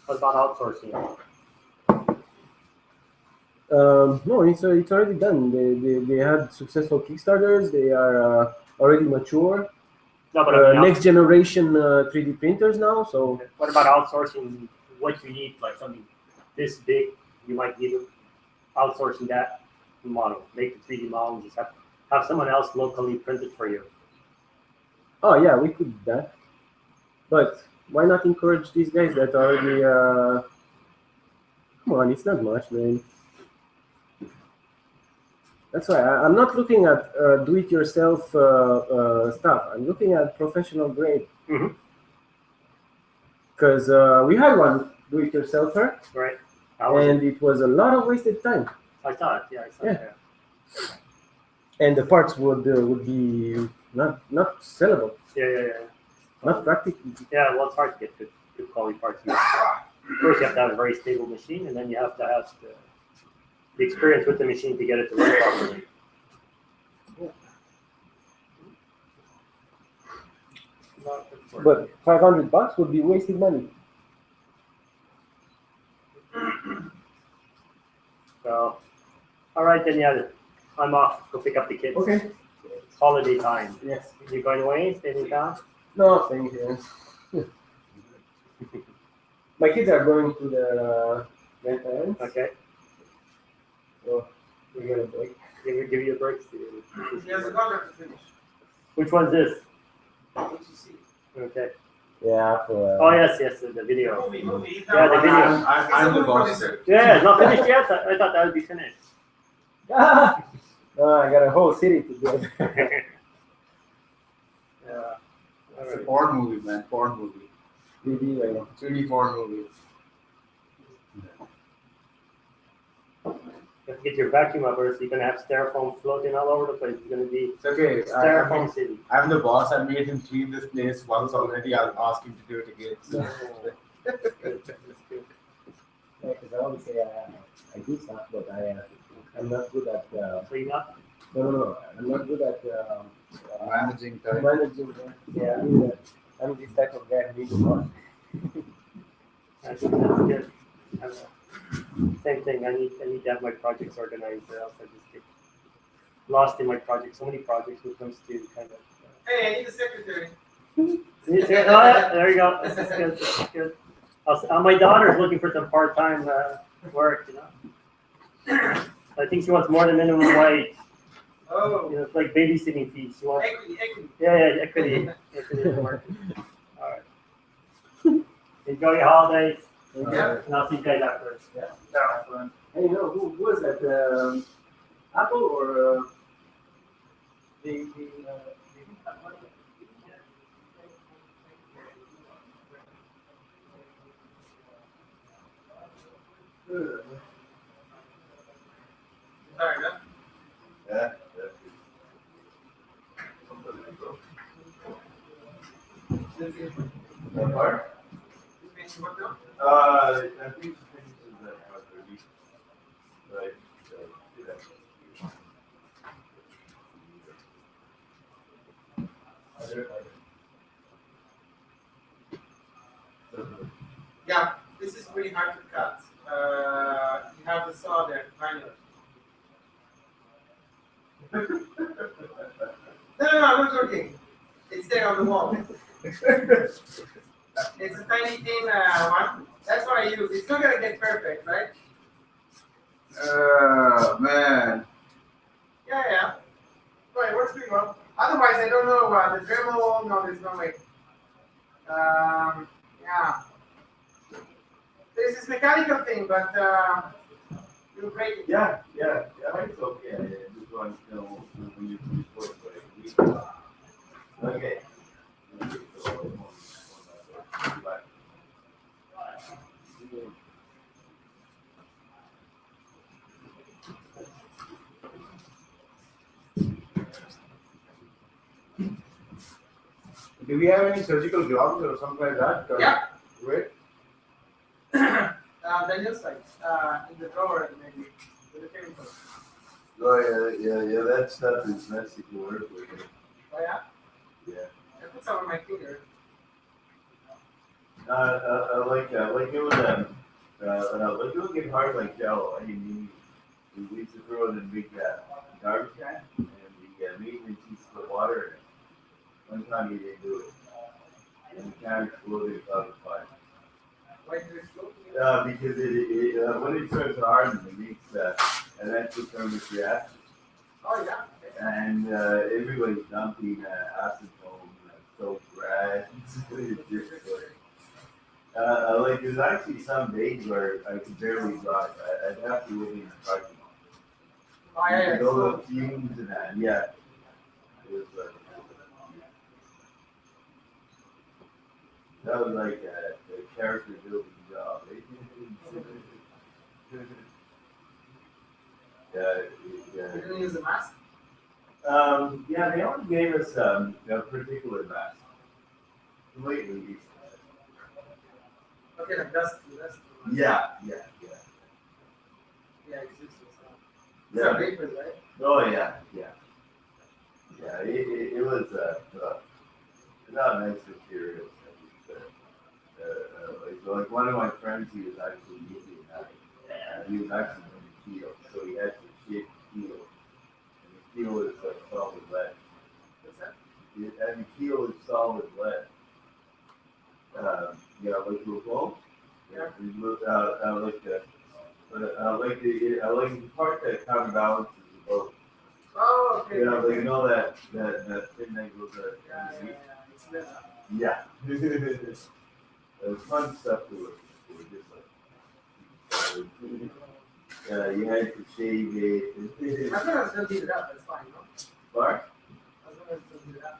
What about outsourcing it? No, it's already done. They had successful Kickstarters. They are already mature. No, but I mean, Next generation 3D printers now. So what about outsourcing what you need, like something this big? You might need outsourcing that model, make the 3D model, and just have someone else locally print it for you. oh yeah, we could do that. But why not encourage these guys that already? Come on, it's not much, man. That's why I'm not looking at do-it-yourself stuff. I'm looking at professional grade. Mhm. Because we had one do-it-yourselfer, Right. How was and it was a lot of wasted time. I thought, yeah, I saw Yeah. that. And the parts would be not sellable, Yeah. not practical. Yeah, well, it's hard to get good quality parts. First, you have to have a very stable machine, and then you have to have the experience with the machine to get it to run properly. But $500 would be wasted money. So, all right, then, yeah, I'm off. Go pick up the kids. Okay. It's holiday time. Yes. You going away? Staying in town? No, thank you. My kids are going to the grandparents, Okay. so we got a break. Give you a break. He has a contract to finish. Which one's this? HCC. Okay. Yeah, for. Oh, yes, the video. Movie. Yeah, the video. I'm the boss there. Yeah, it's not finished yet. I thought that would be finished. No, I got a whole city to do. Yeah. It's a porn movie, man. Porn movie. 3D, I know. 3D porn movie. You have to get your vacuum up, or so you're gonna have styrofoam floating all over the place. It's gonna be It's okay. styrofoam city. I'm the boss. I made him clean this place once already. I'll ask him to do it again. So. That's good. Yeah, because I always say I do stuff, but I'm not good at. Clean up. No. I'm not good at Managing time. managing. Yeah, I'm this type of guy who needs a lot. That's good. Same thing. I need to have my projects organized, or else I just get lost in my projects. So many projects when it comes to kind of. Hey, I need a secretary. There you go. This is good. This is good. My daughter's looking for some part-time work. I think she wants more than minimum wage. Oh. It's like babysitting fees. She wants. Equity. Yeah, equity work. All right. Enjoy your holidays. Yeah. And I'll see you guys afterwards. Yeah. Fun. Hey, who was that? Apple or the Sorry, no? Yeah. That part? I think she finishes at 5:30. Right. So, Yeah, this is pretty hard to cut. You have the saw there, finally. No, I'm not joking. It's there on the wall. It's a tiny thin one. That's what I use. It's not gonna get perfect, right? Man. Yeah. Well, it works pretty well. Otherwise, I don't know. The Dremel, no, there's no way. Yeah. There's this mechanical thing, but you'll break it. yeah, it's okay. Just want to know when you report for a week. Okay. Do we have any surgical gloves or something like that? Yeah. Wait. Daniel's like in the drawer, maybe with the chemical. Oh yeah. That stuff is messy to work with. Oh yeah. Yeah. I put some on my finger. I like it would get hard like Jello. I mean, we used to throw it in a big garbage can, and the maintenance used to put water in it. One time he didn't do it, and the can exploded out of the fire. Why did it explode? Because it when it turns hard, it makes an exothermic reaction, Oh yeah. Okay. and everybody's dumping acid foam, soap rags. Like there's actually some days where I could barely drive. I'd have to live in the parking lot. Oh yeah. All the fumes and that. Yeah. It was that was like a character building job. You didn't use a mask? Yeah, they only gave us a particular mask. Completely. Okay, like dust. Yeah. Yeah, it's useless. It's Yeah. a vapor, right? Oh yeah. It was not nice material. Like one of my friends, he was actually using that. He was actually in the keel, so he had to shape the keel. And the keel is like solid lead. What's that? And the keel is solid lead. Like the boat. Yeah. Like the part that counterbalances the boat. Oh, okay. You know that thing that goes underneath. It's lit. Yeah. There's fun stuff to it. Just like, you had to shave it. As long as it doesn't heat it up, that's fine, no? What? As long as it doesn't heat it up.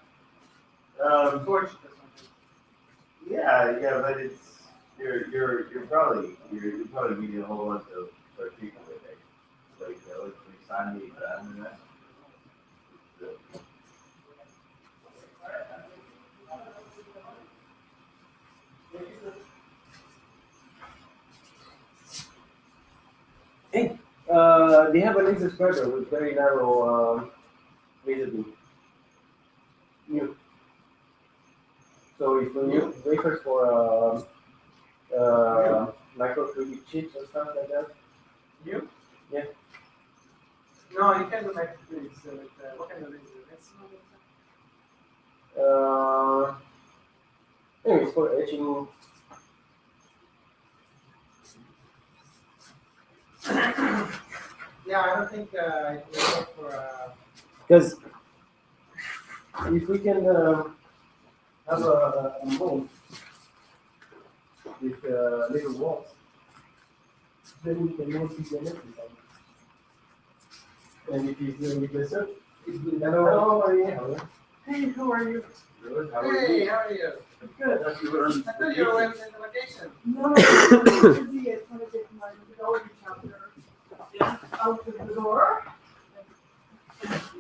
Um, Torch or something. yeah, but it's you're probably getting a whole bunch of particulate. Like Hey, they have a laser spreader with very narrow laser beam. New. So if you use wafers for micro 3D chips or stuff like that. You? Yeah. No, you can't do micro 3D. So what kind of laser? Anyways, for etching. Yeah, I don't think it will work for. Because if we can have a mold with little walls, then we can mostly get everything. And if he's doing it yourself, he's doing that. Hello, how are you? Hey, how are you? Good. Hey, how are you? Good. I thought you were in the vacation. No, I'm busy at trying to get my methodology chapter out of the door.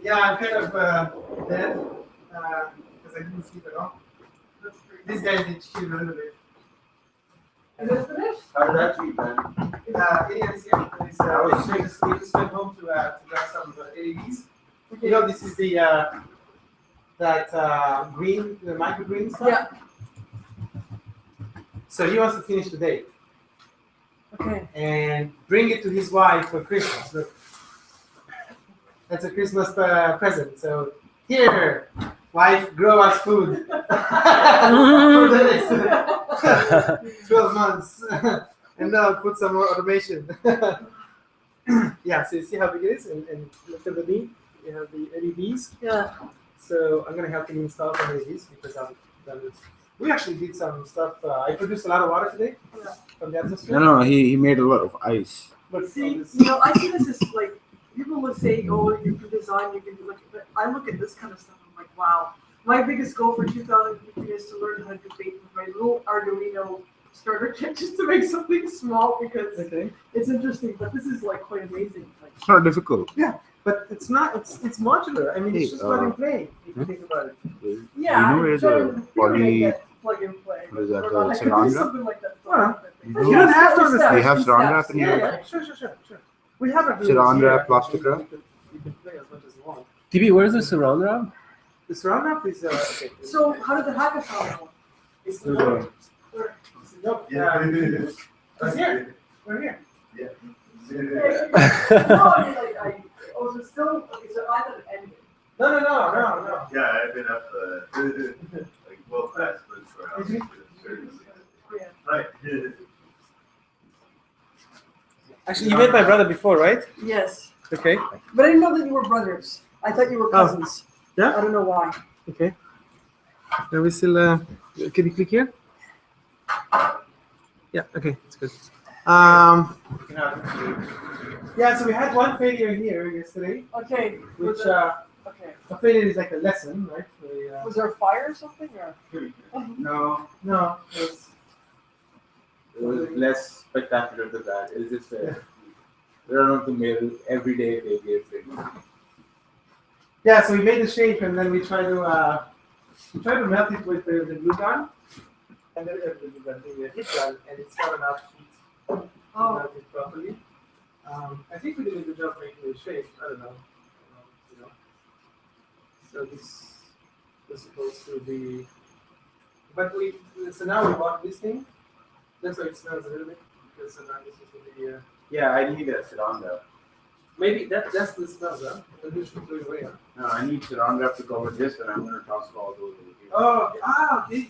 Yeah, I'm kind of dead because I didn't sleep at all. These guys did shit under it. Is it finished? How did that treat, man? Ian is here. He just went home to grab some LEDs. You know, this is the green, the microgreen stuff. Yeah. So he wants to finish today Okay. and bring it to his wife for Christmas. Look, that's a Christmas present. So here, wife, grow us food for the next 12 months, and now put some more automation. Yeah, so you see how big it is, and look at the beam. You have the LEDs. Yeah. So I'm gonna help him install some LEDs because I'm done with. We actually did some stuff. I produced a lot of water today from the ancestor. No, he made a lot of ice. But See, I see this as like, people would say, oh, you can design, you can do it, but I look at this kind of stuff, I'm like, wow. My biggest goal for 2015 is to learn how to bake with my little Arduino starter kit just to make something small because it's interesting, but this is like quite amazing. Like, It's not difficult. But it's not. It's modular. I mean, it's just plug and play. If you think about it. yeah, You know where the plug and play. what is that, Or I could do Saran wrap? something like that. You don't have to Do you have Steps. saran wrap in Yeah, your yeah, sure. We have it. Saran wrap, plastic wrap? You can play as much as you want. DB, where's the surround wrap? The surround wrap is okay. So how did the hackathon go? It's Through the- no, it's here. We're here. No, I mean, like, was it still, okay, so I thought it ended. No. Yeah, I've been up like well past for Is it? Yeah. Right. Actually, you met my brother before, right? Yes, Okay. but I didn't know that you were brothers. I thought you were cousins. Yeah? I don't know why. Okay. Are we still? Can you click here? Yeah. Okay. It's good. Yeah. So we had one failure here yesterday, Okay. which Okay. a failure is like a lesson, right? So Was there a fire or something, or? No, no. it was less spectacular than that. It's just there are not the male everyday failures. Yeah. So we made the shape, and then we try to melt it with the glue gun, and then the heat gun, and it's not enough heat to melt it properly. I think we did a good job making the shape. I don't know. You know. So this was supposed to be, but so now we bought this thing. That's why it smells a little bit because now this is going to be. Yeah, I need a saran wrap. Maybe that's the smell, huh? Maybe we should throw it away. Huh? No, I need saran wrap to cover this, and I'm gonna toss all those over here. Oh, this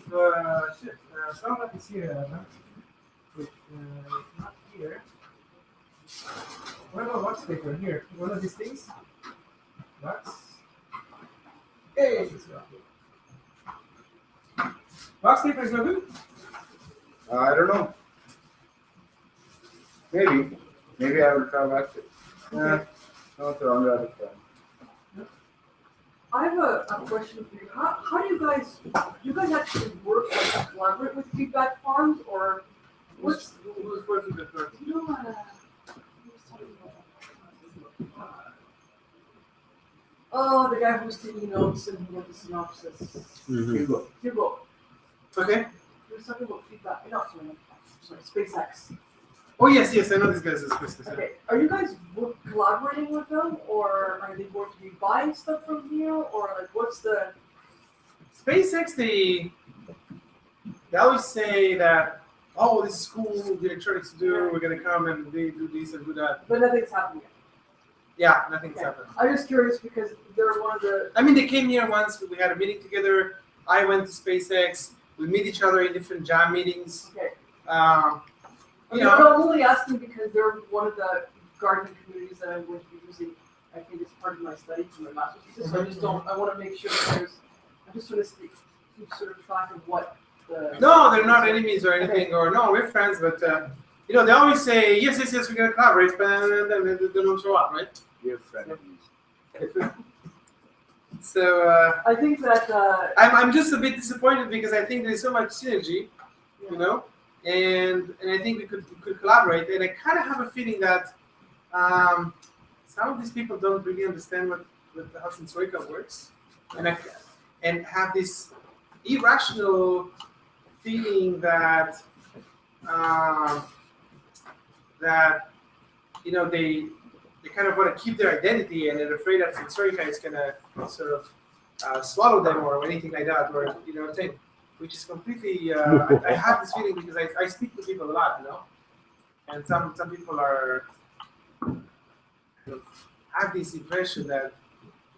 shit. Saran wrap is here. Huh? It's not here. What about wax paper here? One of these things? Wax? Hey! Wax paper is no good? I don't know. Maybe I will try wax it. Okay. No, saran wrap is fine. I have a question for you. How do you guys actually work, like, collaborate with feedback farms, or what's, Who's working the first? you know, he was talking about guy who's taking notes and who wrote the synopsis. Hugo. Hugo. Okay. He was talking about feedback. Sorry, SpaceX. Oh yes, I know these guys as Christmas. Okay, are you guys collaborating with them, or are they going to be buying stuff from you, or like what's the? SpaceX, they always say that, oh, this is cool, the electronics to do, we're gonna come and they do this and do that. But nothing's happened yet. Yeah, nothing's happened. I'm just curious because they're one of the. I mean, they came here once. We had a meeting together. I went to SpaceX. We meet each other in different jam meetings. Okay. You I'm know, only asking because they're one of the gardening communities that I'm going to be using. I think it's part of my study for my master's thesis. So I just don't. I want to make sure that there's. I'm just trying to keep sort of track of what the. no, they're not enemies or anything, or no, we're friends. But you know, they always say yes, we're gonna collaborate, but then they don't show up, right? We're friends. So I think that. I'm just a bit disappointed because I think there's so much synergy, you know, and I think we could collaborate. And I kind of have a feeling that some of these people don't really understand how Sensorica works, and have this irrational feeling that that you know they kind of want to keep their identity, and they're afraid that Sensorica is gonna sort of swallow them or anything like that, or you know, thing, which is completely. I have this feeling because I speak to people a lot, you know, and some people are have this impression that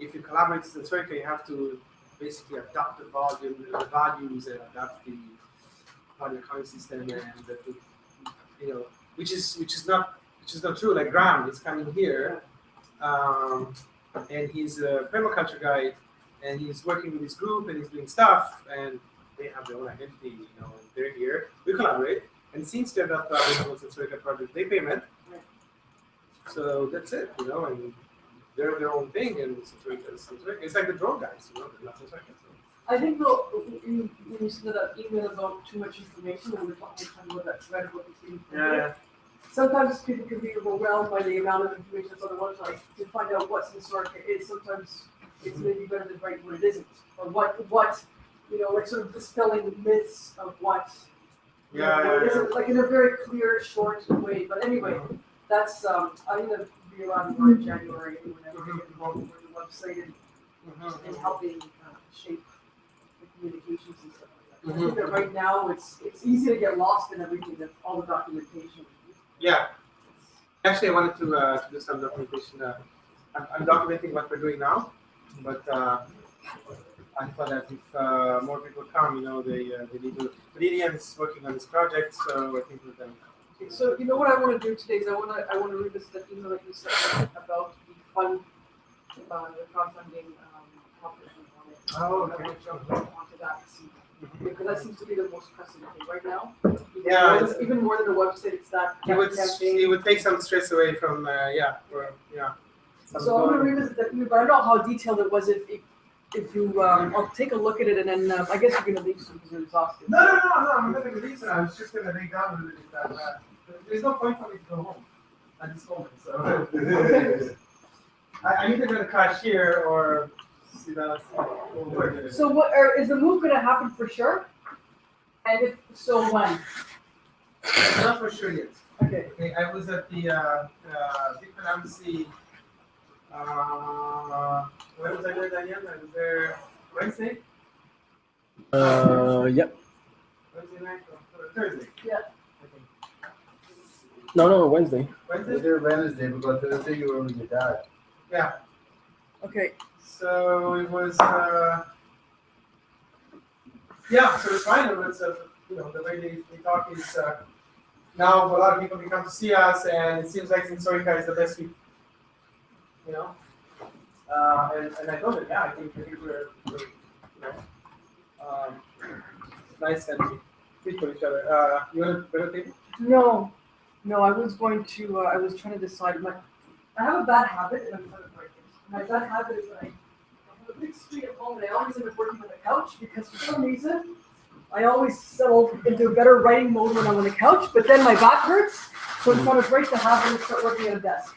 if you collaborate with Sensorica, you have to basically adopt the values and adopt the accounting system, and that you know, which is not true. Like Graham is coming here, and he's a permaculture guy, and he's working with this group, and he's doing stuff, and they have their own identity, you know, and they're here. We collaborate, and since they're not collaborating with Sensorica project, they pay rent. So that's it, you know, and they're their own thing, and Sensorica is Sensorica. It's like the drone guys, you know, they're not Sensorica. So. I think though, when you sent that email about too much information, when we're talking about that thread about the thing. Yeah. Sometimes people can be overwhelmed by the amount of information that's on the website to find out what Sensorica is. Sometimes it's maybe better to write what it isn't, or what you know, like sort of dispelling myths of what. What it isn't, like in a very clear, short way. But anyway, that's I'm gonna be around in January whenever we get involved with the website and helping shape the communications and stuff like that. I think that right now it's easy to get lost in everything. That's all the documentation. Yeah. Actually, I wanted to do some documentation. I'm documenting what we're doing now, but I thought that if more people come, you know, they need to. But EDM is working on this project, so I think we're done. Okay, so you know what I want to do today is I want to revisit that email that you sent about the fund, the crowdfunding competition on it. Oh, okay. I want to jump onto that to see, because that seems to be the most pressing thing right now. Yeah. Even more than the website, it's that campaign. It would take some stress away from So I'm going to revisit that email, but I don't know how detailed it was. If you, I'll take a look at it, and then I guess you're going to leave soon because you're exhausted. No, I'm not going to leave. I was just going to lay down a little bit. There's no point for me to go home at this moment. So I'm either going to crash here or see that. So what is the move going to happen for sure? And if so, when? Not for sure yet. Okay. I was at the Bitcoin Embassy. When was I there, Daniel? I was there Wednesday. Yep. Wednesday night or Thursday. Yeah. No, Wednesday. Wednesday. There Wednesday because Thursday you were with your dad. Yeah. Okay. So it was. Yeah. So it's fine. It was, you know, the way they talk is now a lot of people can come to see us, and it seems like Sensorica is the best fit. You know, and I told him, yeah, I think we're you know, nice and fit for each other. You want to better table? No, I was going to, I was trying to decide, I have a bad habit, and I'm trying to break it. My bad habit is that I have a big screen at home, and I always end up working on the couch, because for some reason, I always settle into a better writing mode when I'm on the couch, but then my back hurts, so I'm trying to break the habit and start working at a desk.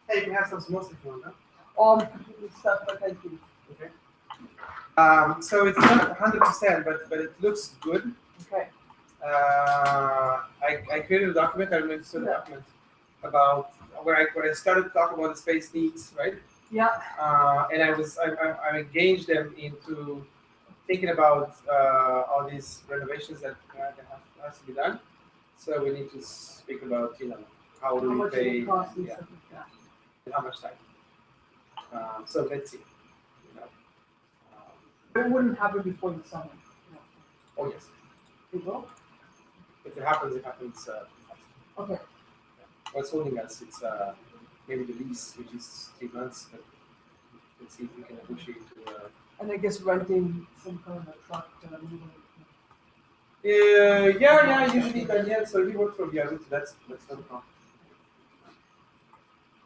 Hey, you can have some samosas if you want, huh? all the computer stuff, but thank you. Okay. So it's not 100%, but it looks good. Okay. I created a document. I remember the document about where I started to talk about the space needs, right? Yeah. And I engaged them into thinking about all these renovations that has to be done. So we need to speak about how do How we much pay, it costs and yeah, stuff like that. and how much time. So let's see. It wouldn't happen before the summer. Oh yes, It will? if it happens, it happens. Fast. Okay. What's holding us? It's maybe the lease, which is 3 months. But let's see if we can negotiate to. And I guess renting some kind of a truck. Yeah, usually Daniel. So he works for Viaru, so that's not a problem.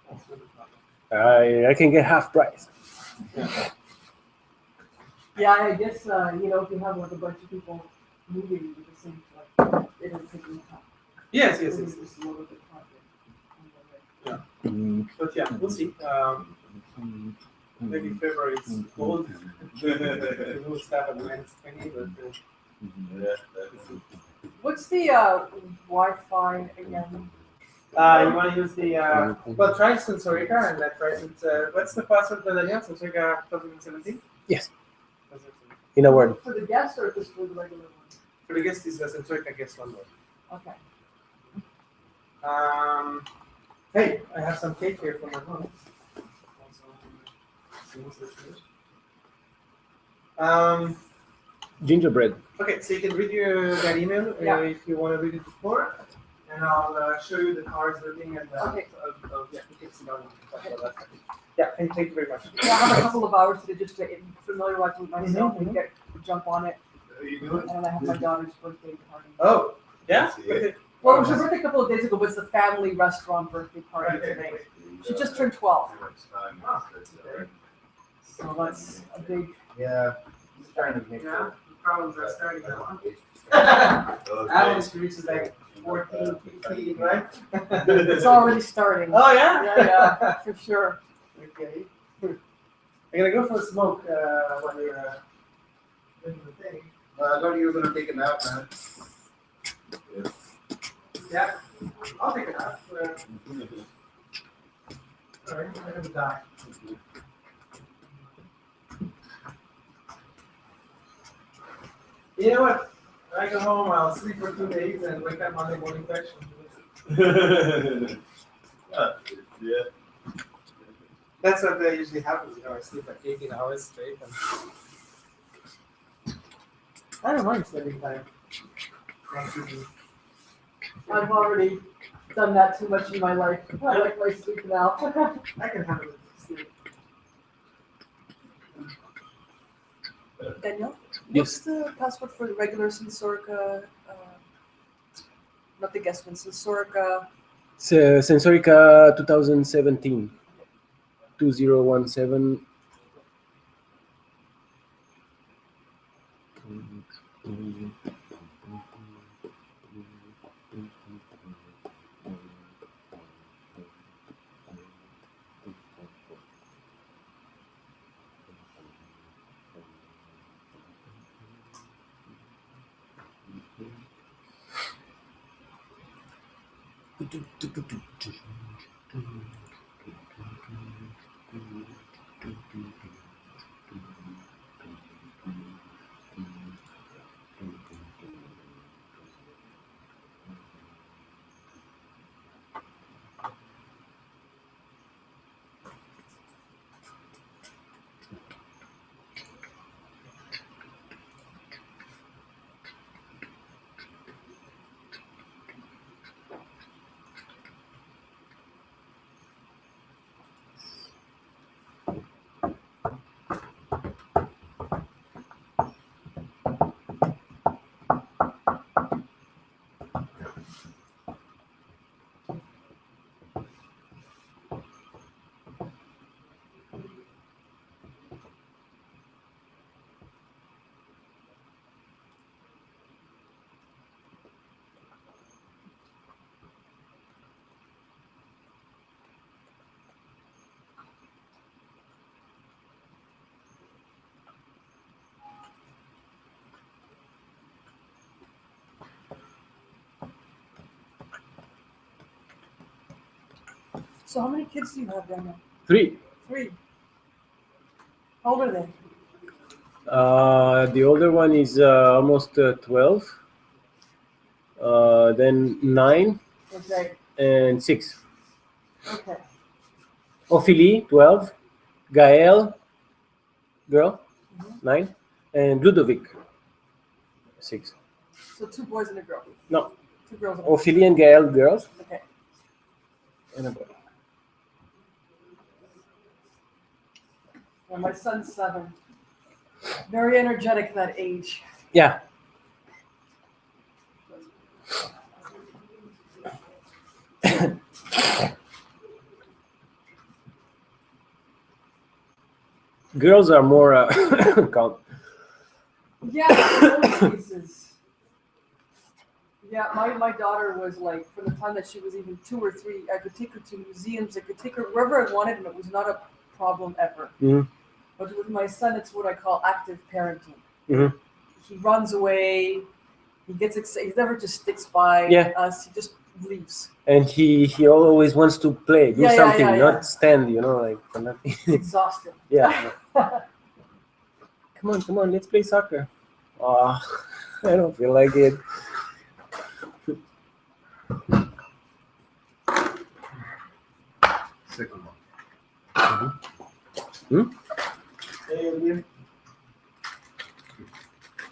That's not a problem. I can get half price. Yeah, I guess, if you have like a bunch of people moving with the same truck, it doesn't take any time. Yes. It's just a little bit project. Yeah. But yeah, we'll see. Maybe February is cold. We will start at -20, but. What's the Wi-Fi again? You want to use the well, try Sensorica and that try what's the password for Daniel? Sensorica 2017? Yes. In a word. For the guest or just for the regular one? For the guest is the Sensorica guest one word. Okay. Hey, I have some cake here for my mom. Gingerbread. Okay, so you can read that email if you want to read it before, and I'll show you the cards, everything, and Okay. Yeah, thank you very much. Yeah, I have a couple of hours to just to familiarize with myself and get jump on it. And then I have my daughter's birthday party. Oh, yeah? Okay. Well, it was her birthday a couple of days ago, but it's the family restaurant birthday party today. She just turned 12. So that's a big. Yeah. He's trying to make Yeah, the problems are starting now. Okay. Adam's reaches like 14, 15, right? It's already starting. Oh, yeah? Yeah, for sure. Okay. I'm gonna go for a smoke while you're doing the thing. I thought you were gonna take a nap, man. Yeah, I'll take it out. Alright, I'm gonna die. You know what? When I go home, I'll sleep for 2 days and wake up Monday morning fresh. Yeah. That's what usually happens. I sleep like 18 hours straight. And I don't mind sleeping time. I've already done that too much in my life. I like my sleep now. I can handle it. Sleep. Daniel, Yes. what's the password for the regular Sensorica? Not the guest one, Sensorica. Sensorica 2017. 2017. So how many kids do you have, Daniel? 3. 3. How old are they? The older one is almost 12. Then 9 Okay. and 6. Okay. Ophélie, 12. Gaël, girl, 9. And Ludovic, 6. So 2 boys and a girl. No. 2 girls and a Ophélie and Gaël, girls. Okay. And a boy. Well, my son's 7. Very energetic at that age. Yeah. Girls are more calm. Yeah, in most cases. Yeah, my daughter was like, from the time that she was even 2 or 3, I could take her to museums, I could take her wherever I wanted, and it was not a problem ever. Mhm. But with my son, it's what I call active parenting. Mhm. He runs away, he gets excited, he never just sticks by Yeah. us, he just leaves. And he always wants to play, do Yeah, something, yeah. not stand, like for nothing. It's exhausting. Yeah. Come on, let's play soccer. Oh, I don't feel like it. Second one. Hmm? Hey, William.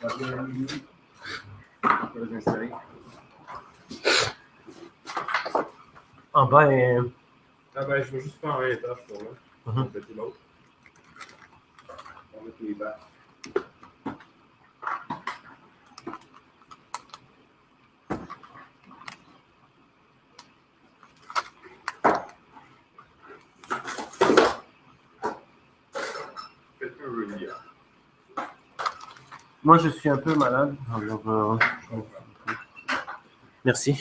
What do you do? What was I saying? Ah ben, Ah ben, je vais juste faire un étage pour moi. Mhm. On fait tout l'autre. On va mettre les bacs. Quelqu'un veut lire. moi je suis un peu malade. Alors, merci.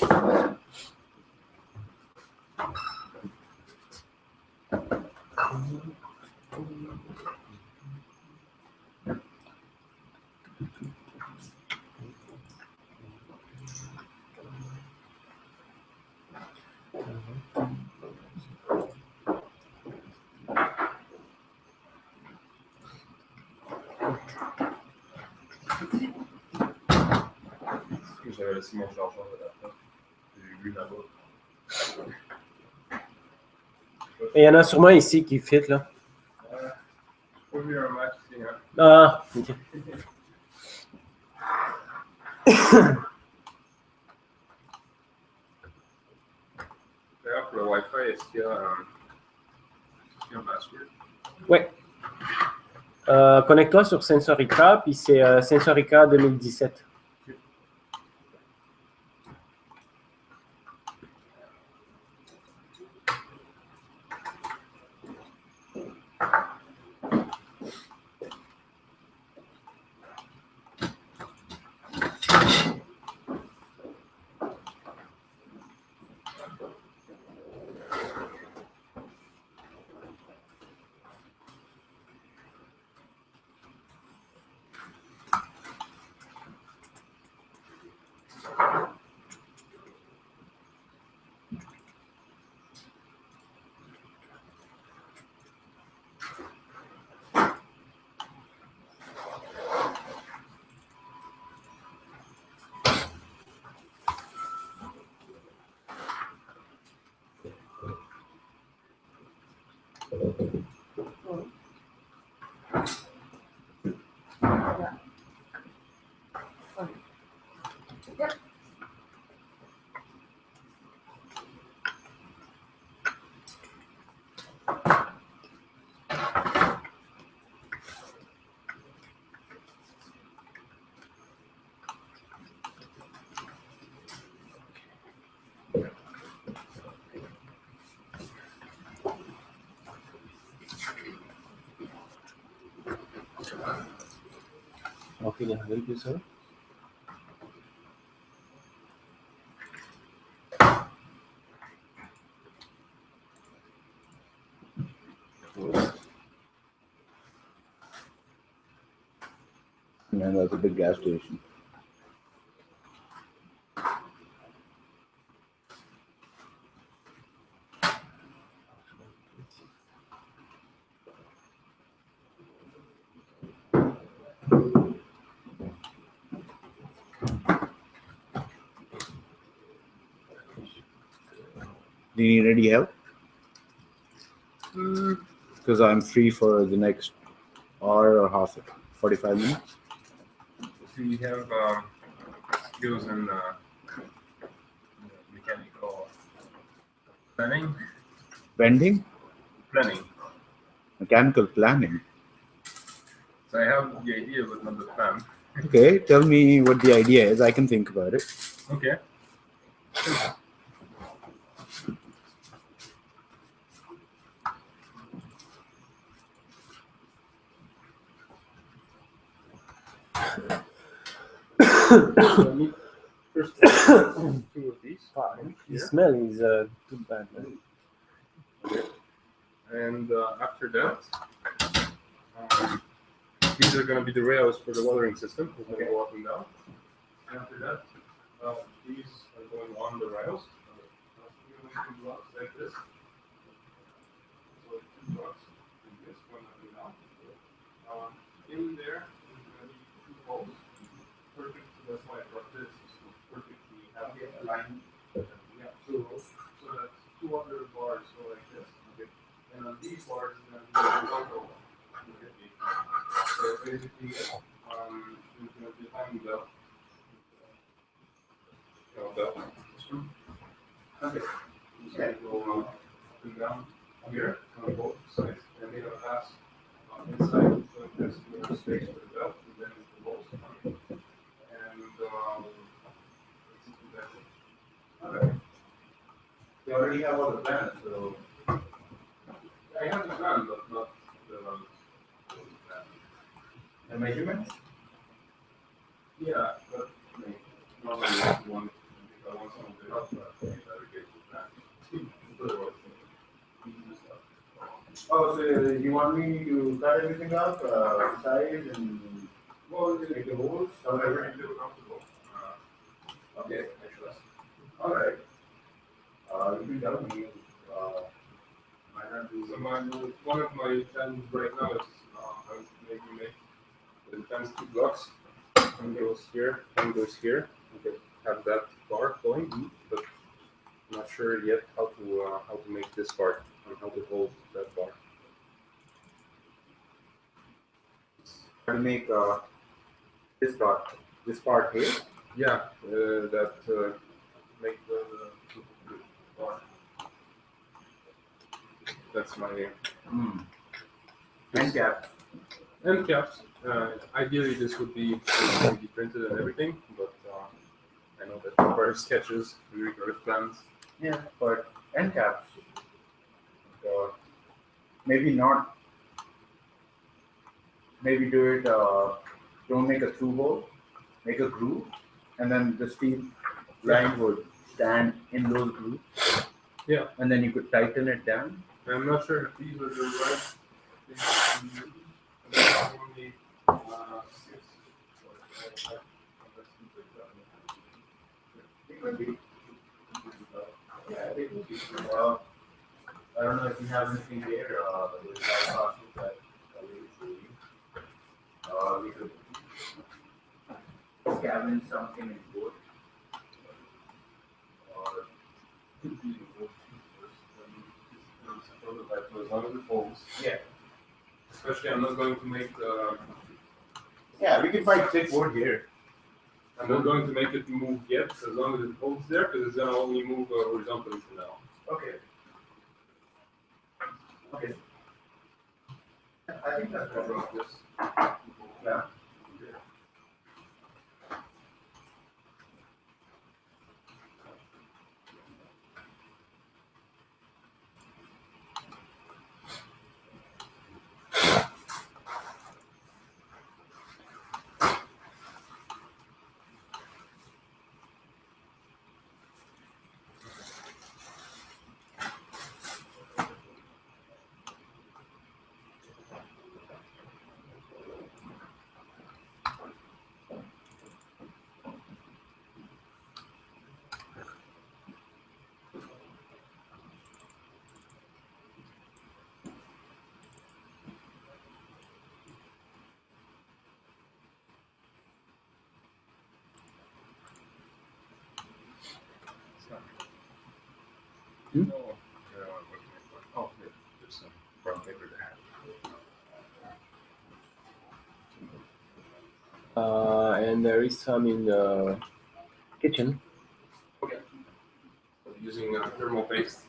J'avais laissé mon chargeur de la tête. J'ai vu là-bas. Et il y en a sûrement ici qui fit là. J'ai pas vu un match ici, hein. Ah, ok. D'ailleurs, pour le Wi-Fi, est-ce qu'il y a un password? Ouais. Connecte-toi sur Sensorica, puis c'est Sensorica 2017. Okay, yeah, very good, sir. Man, that's a big gas station. Do you need any help? Because I'm free for the next hour or 45 minutes. So we have skills in mechanical planning. Vending? Planning. Mechanical planning. So I have the idea, but not the plan. Okay, tell me what the idea is. I can think about it. Okay. So I need first two of these. The smell is too bad, man. Okay. And after that, these are going to be the rails for the watering system. It's going to go up and down. And after that, these are going on the rails. Blocks like this. So 2 blocks like this, going up and down. In there, there's going to be 2 holes. Perfect. So that's why I brought this. Perfectly happy line. Yeah, 2 holes. So that's 2 other bars go like this. Okay. And on these bars, it's going to be 1 hole. So basically, there's going to be a timing belt. Belt system. Okay. So go up and down here on both sides, and they're going to pass inside, so there's space for the belt, and then the bolts coming. And that's it. Okay. You already have all the plans, so I have the plan, but not the measurements? yeah, but normally one, I want some of the help fabrication plan. Oh, so you want me to cut everything up, size and make the holes? Whatever you feel comfortable. Okay. I trust. All right. You can tell me. So one of my plans right now is maybe make the fence 2 blocks. One goes here, one goes here. Okay, have that bar going, but I'm not sure yet how to make this part and how to hold that bar. To make this part here. Yeah, that make the bar. That's my End cap. end caps. Ideally, this would be 3D printed and everything, but I know that requires sketches and requires plans. Yeah, but end caps. Maybe not. Maybe do it. Don't make a through hole. Make a groove, and then the steel line would stand in those grooves. Yeah. And then you could tighten it down. I'm not sure if these are the right things to use. Only 6. It could be. Yeah, it could be. I don't know if you have anything here with that process that we could scavenge something in wood. Or as long as it holds. yeah. Especially, I'm not going to make Yeah, we can find thick wood here. I'm not going to make it move yet, as long as it holds there, because it's gonna only move horizontally for now. Okay. Okay. I think that's Like this. yeah. No. Oh, yeah, there's some brown paper there. And there is some in the kitchen. Okay. Using thermal paste.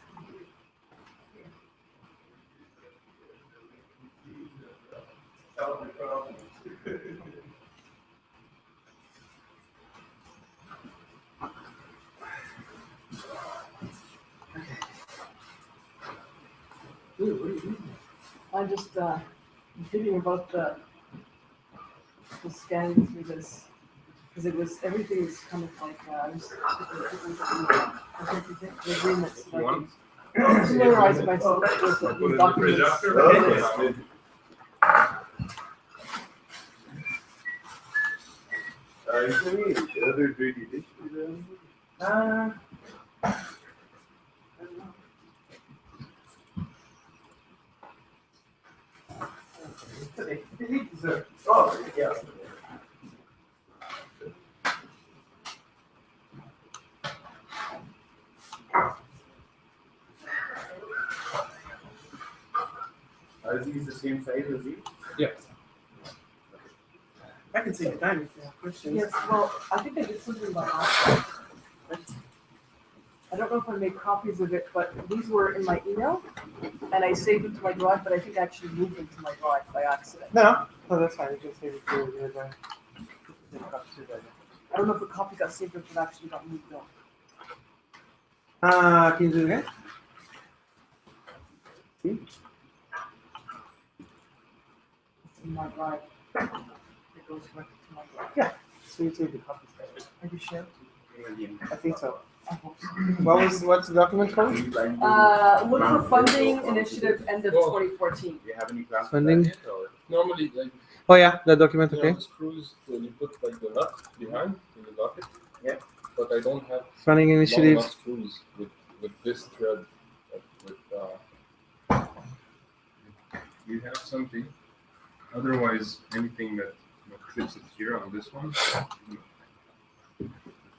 I'm just thinking about the scanning through this because it was everything is kind of like I was the agreements. So I can familiarize myself with the documents. Okay. Is there any other dirty dishes around here? Oh, yeah. Are these the same size as these? Yeah. I can take the time if you have questions. Yes, well, I think I did something about that. I don't know if I made copies of it, but these were in my email, and I saved them to my drive, but I think I actually moved them to my drive by accident. No, that's fine. You can save it to your drive. I don't know if a copy got saved or if it actually got moved though. Can you do it again? It's in my drive. It goes directly to my drive. Yeah. So you save the copies. Are you sure? I think so. I hope so. What's the document called? Look for funding initiative end of 2014. Do you have any plans Funding. for that yet, or? Normally, like, Oh yeah, the document. you know, Okay. the screws, you put like the nut behind in the docket. Yeah. But I don't have Funding long initiative. enough screws with this thread. With you have something. Otherwise, anything that clips it here on this one.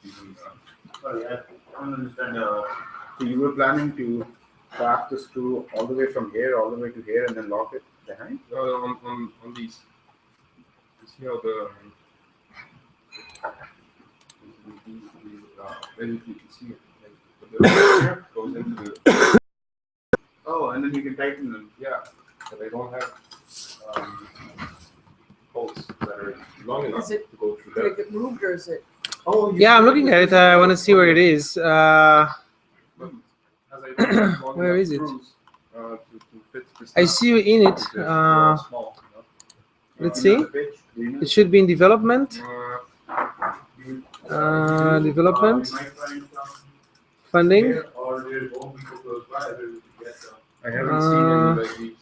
Even, Sorry, I don't understand. So you were planning to track the screw all the way from here, all the way to here, and then lock it behind? on these. You see how the then you can see the here goes into the Oh, and then you can tighten them. yeah, but I don't have bolts that are long enough Is it- to go through Did it that. get moved or is it? Oh, Yeah, I'm looking at it. I want to see where it is. But as I don't have long Where enough is it? screws, to fit this I nut, see you in it. because they're small, Let's Do you know see. the pitch? Do you know It should be in development. the- Development. you might find some Funding. here, or there's home people close by where we can get some. I haven't seen any like these.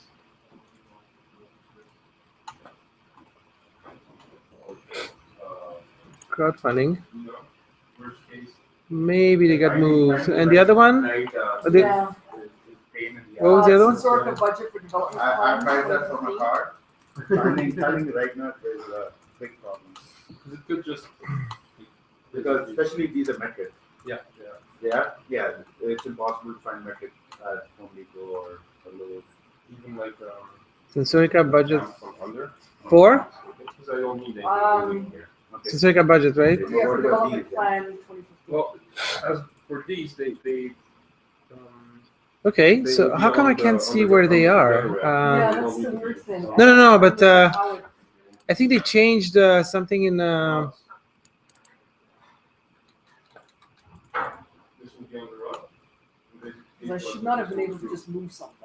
Crowdfunding. You know, worst case. Maybe they got moved. And the other one? Right, The- Yeah. is pain in the What was the other one? Historical budget for development I plan. tried that from a 2015. car. Finding the right nut is a big problem. It could just Because especially these are metric. yeah. Yeah, it's impossible to find metric at Home Depot or Lowe's. Even like Sensorica budget down from under. 4? Because I don't need anything Um, here. Okay. Sensorica budget, right? Yeah, What for about development these? plan 2015. Well, as for these, they Okay, They so will be how come on I can't the- see on where the- they on the are? other way. Yeah, that's the weird thing. No, but, How it- I think they changed something in. this will be on the rod. 'cause I should not have been able to just move something.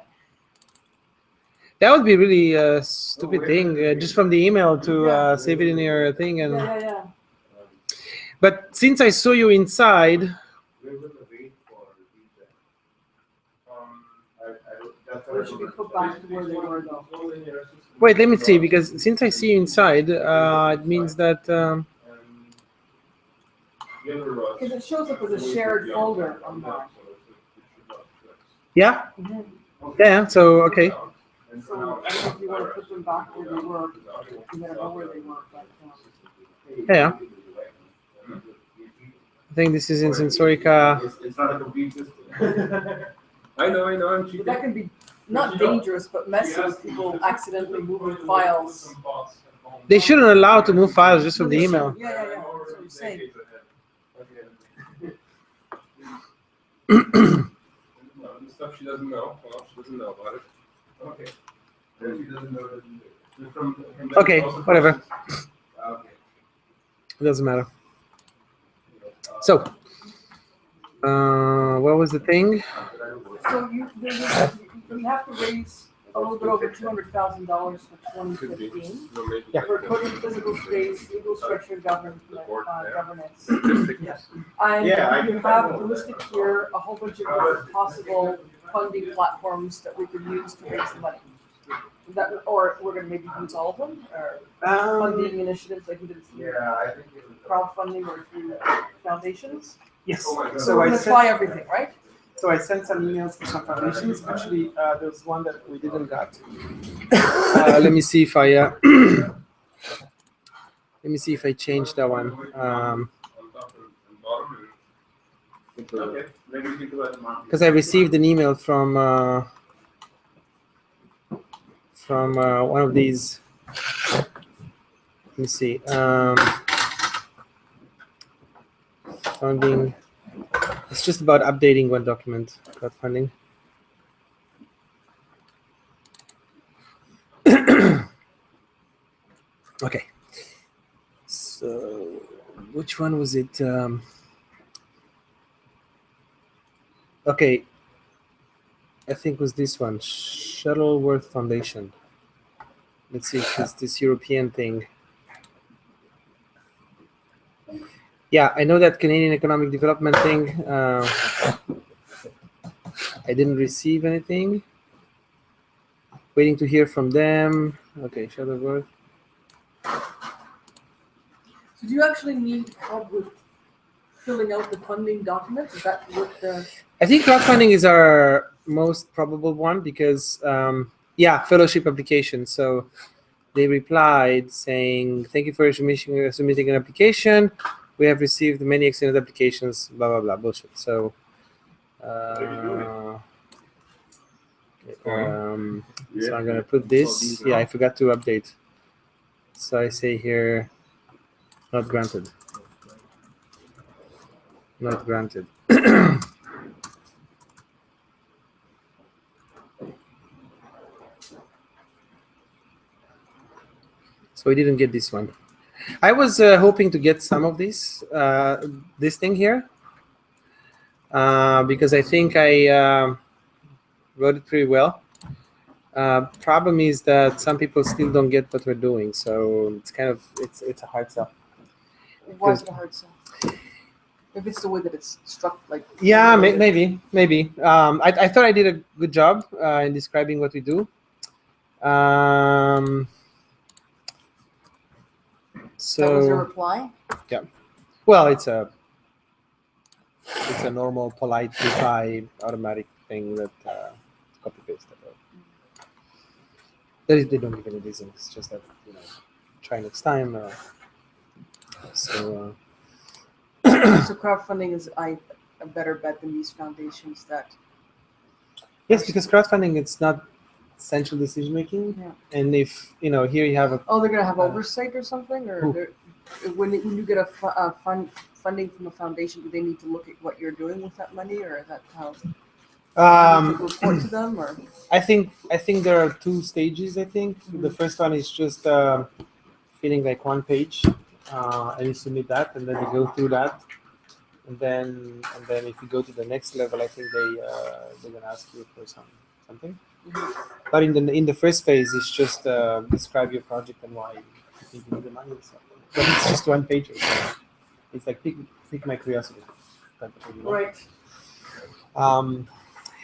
That would be really a stupid thing, just from the email to save it in your thing. And Yeah. but since I saw you inside, Where will the weight for these? That's Or it should be put back to where they were though. wait, let me see, because since I see you inside, it means that. Because it shows up as a shared folder on mine. Yeah. Mhm. Yeah. So okay. So I don't know if you want to put them back where they were. You never know where they were, but. Yeah. I think this is in Sensorica. It's not a complete system. I know, I'm But cheating. that can be not dangerous, but messy with people accidentally moving files. They shouldn't allow to move files just from the email. Yeah. That's what I'm saying. The stuff she doesn't know. Well, she doesn't know about it. Okay. She doesn't know that you- From Okay, whatever. Okay. It doesn't matter. So, what was the thing? So you have to raise a little bit over $200,000 for 2015 Yeah. for equipment, physical space, legal structure, governance. Yes. And Yeah, you have listed here a whole bunch of different possible funding platforms that we could use to raise the money. That, or we're gonna maybe use all of them, or funding initiatives like we did through Yeah, I think it was. crowdfunding or through foundations. Yes. So So we're I gonna sent, try everything, right? so I sent some emails to some foundations. Actually, there's one that we didn't got. Let me see if I. Let me see if I changed that one. Okay, maybe we can do it tomorrow. Because I received an email from one of these. Let me see. Funding. It's just about updating one document. Crowdfunding. Okay. So, which one was it? Okay. I think it was this one, Shuttleworth Foundation. Let's see if it's this European thing. Yeah, I know that Canadian Economic Development thing. I didn't receive anything. Waiting to hear from them. Okay, Shuttleworth. So do you actually need help with filling out the funding documents? Is that what the? I think crowdfunding is our most probable one because, yeah, fellowship application. So they replied saying, "Thank you for submitting an application. We have received many excellent applications." Blah blah blah bullshit. So, so I'm gonna put this. Yeah, I forgot to update. So I say here, not granted. Not granted. So we didn't get this one. I was hoping to get some of this thing here because I think I wrote it pretty well. Problem is that some people still don't get what we're doing, so it's kind of it's a hard sell. Why is it a hard sell? If it's the way that it's struck, like. Yeah, maybe. I thought I did a good job in describing what we do. So That was your reply? Yeah. Well, it's a normal, polite reply, automatic thing that copy paste. They don't give any reason. It's just that try next time. So crowdfunding is a better bet than these foundations that. yes, because crowdfunding it's not central decision making, and if here you have a they're gonna have oversight or something, or when you get a funding from a foundation, do they need to look at what you're doing with that money, or is that how? Report to them, or I think there are two stages. I think the first one is just filling like one page, and you submit that, and then you go through that, and then if you go to the next level, I think they're gonna ask you for something. But in the first phase, it's just describe your project and why you think you need the money and stuff. But it's just one page. It's like pick my curiosity. Right.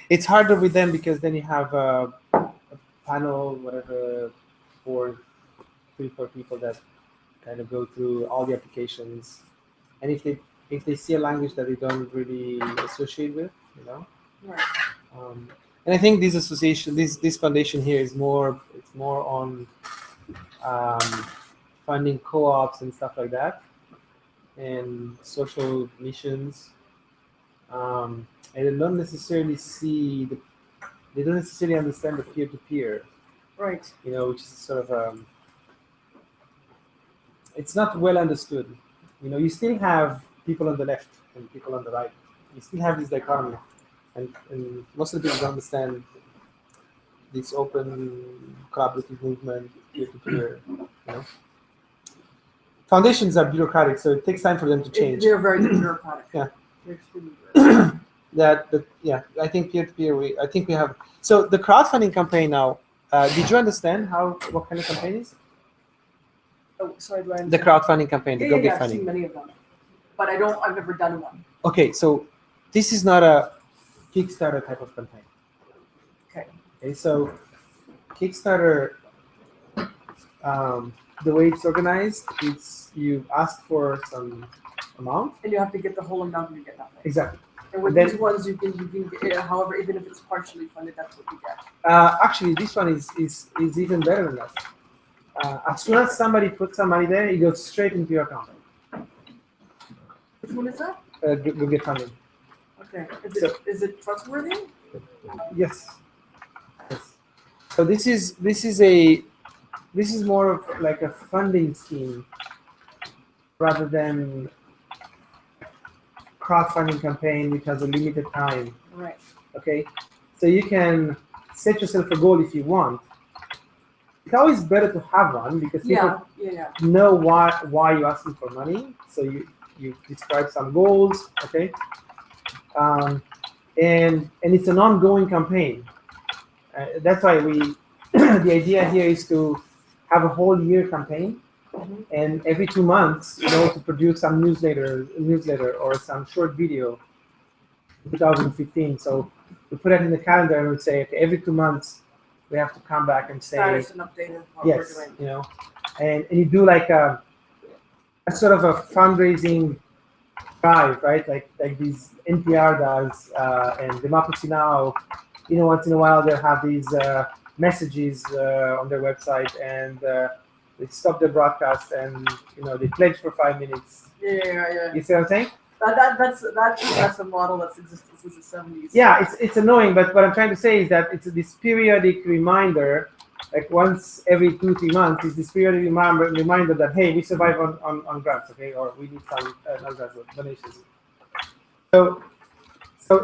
It's harder with them because then you have a panel, whatever, 3-4 people that kind of go through all the applications, and if they see a language that they don't really associate with, Right. And I think this foundation here is more on funding co-ops and stuff like that, and social missions. and they don't necessarily see they don't necessarily understand the peer-to-peer, Right. which is sort of it's not well understood. You still have people on the left and people on the right. You still have this dichotomy, and most of the people don't understand this open collaborative movement, peer-to-peer. Foundations are bureaucratic, so it takes time for them to change. They're very bureaucratic. Yeah. They're extremely bureaucratic. But yeah, I think peer-to-peer. I think we have. So the crowdfunding campaign now. Did you understand what kind of campaign is? Oh, sorry, do I The crowdfunding campaign, the Yeah, go-get I've funding. seen many of them, but I've never done one. Okay, so this is not a Kickstarter type of campaign. Okay, so Kickstarter, the way it's organized, it's you ask for some amount. And you have to get the whole amount and you get nothing. Exactly. And with then- these ones, you can get, however, even if it's partially funded, that's what you get. Actually, this one is even better than that. As soon as somebody puts some money there, it goes straight into your account. Which one is that? Go-get funding. Okay. So- Is it trustworthy? Yes. Yes. So this is more of like a funding scheme rather than crowdfunding campaign which has a limited time. Right. Okay. So you can set yourself a goal if you want. It's always better to have one because people know why you're asking for money. So you describe some goals, okay? And it's an ongoing campaign. That's why the idea here is to have a whole year campaign, and every 2 months, to produce some newsletter or some short video. 2015. So we put it in the calendar and we say, okay, every 2 months we have to come back and say Status and update of what yes, we're doing. and you do like a sort of a fundraising drive, right? Like these NPR does and Democracy Now. Once in a while they'll have these messages on their website, and they stop their broadcast and they pledge for 5 minutes. Yeah. You see what I'm saying? That's a model that's existed since the 70s. Yeah, it's annoying, but what I'm trying to say is that it's this periodic reminder, like once every 2-3 months, is this periodic reminder that, hey, we survive on grants, okay, or we need some donations. So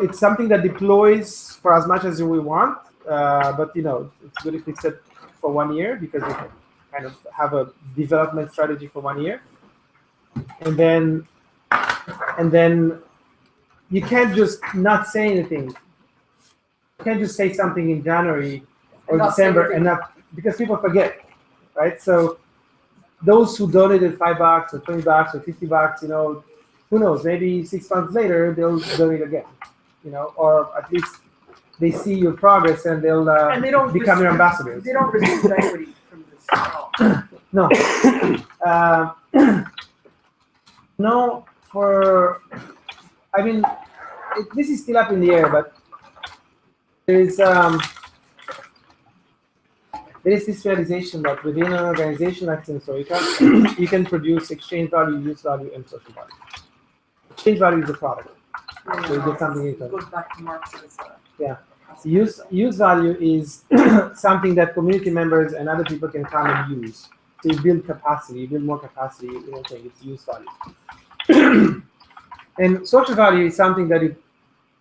it's something that deploys for as much as we want, but it's good if it's set for 1 year because we can kind of have a development strategy for 1 year, and then you can't just not say anything. You can't just say something in January or December and not, because people forget, right? So those who donated $5 or $20 or $50, who knows? Maybe 6 months later they'll donate again, or at least they see your progress and they'll become your ambassadors. They don't receive equity from this at all. No. No. This is still up in the air, but there is this realization that within an organization like Sensorica, you can produce exchange value, use value, and social value. Exchange value is a product. So you get something into it. It goes back to Marx's. Yeah. Use value is something that community members and other people can come and use. So you build capacity, you build more capacity, it's use value. And social value is something that you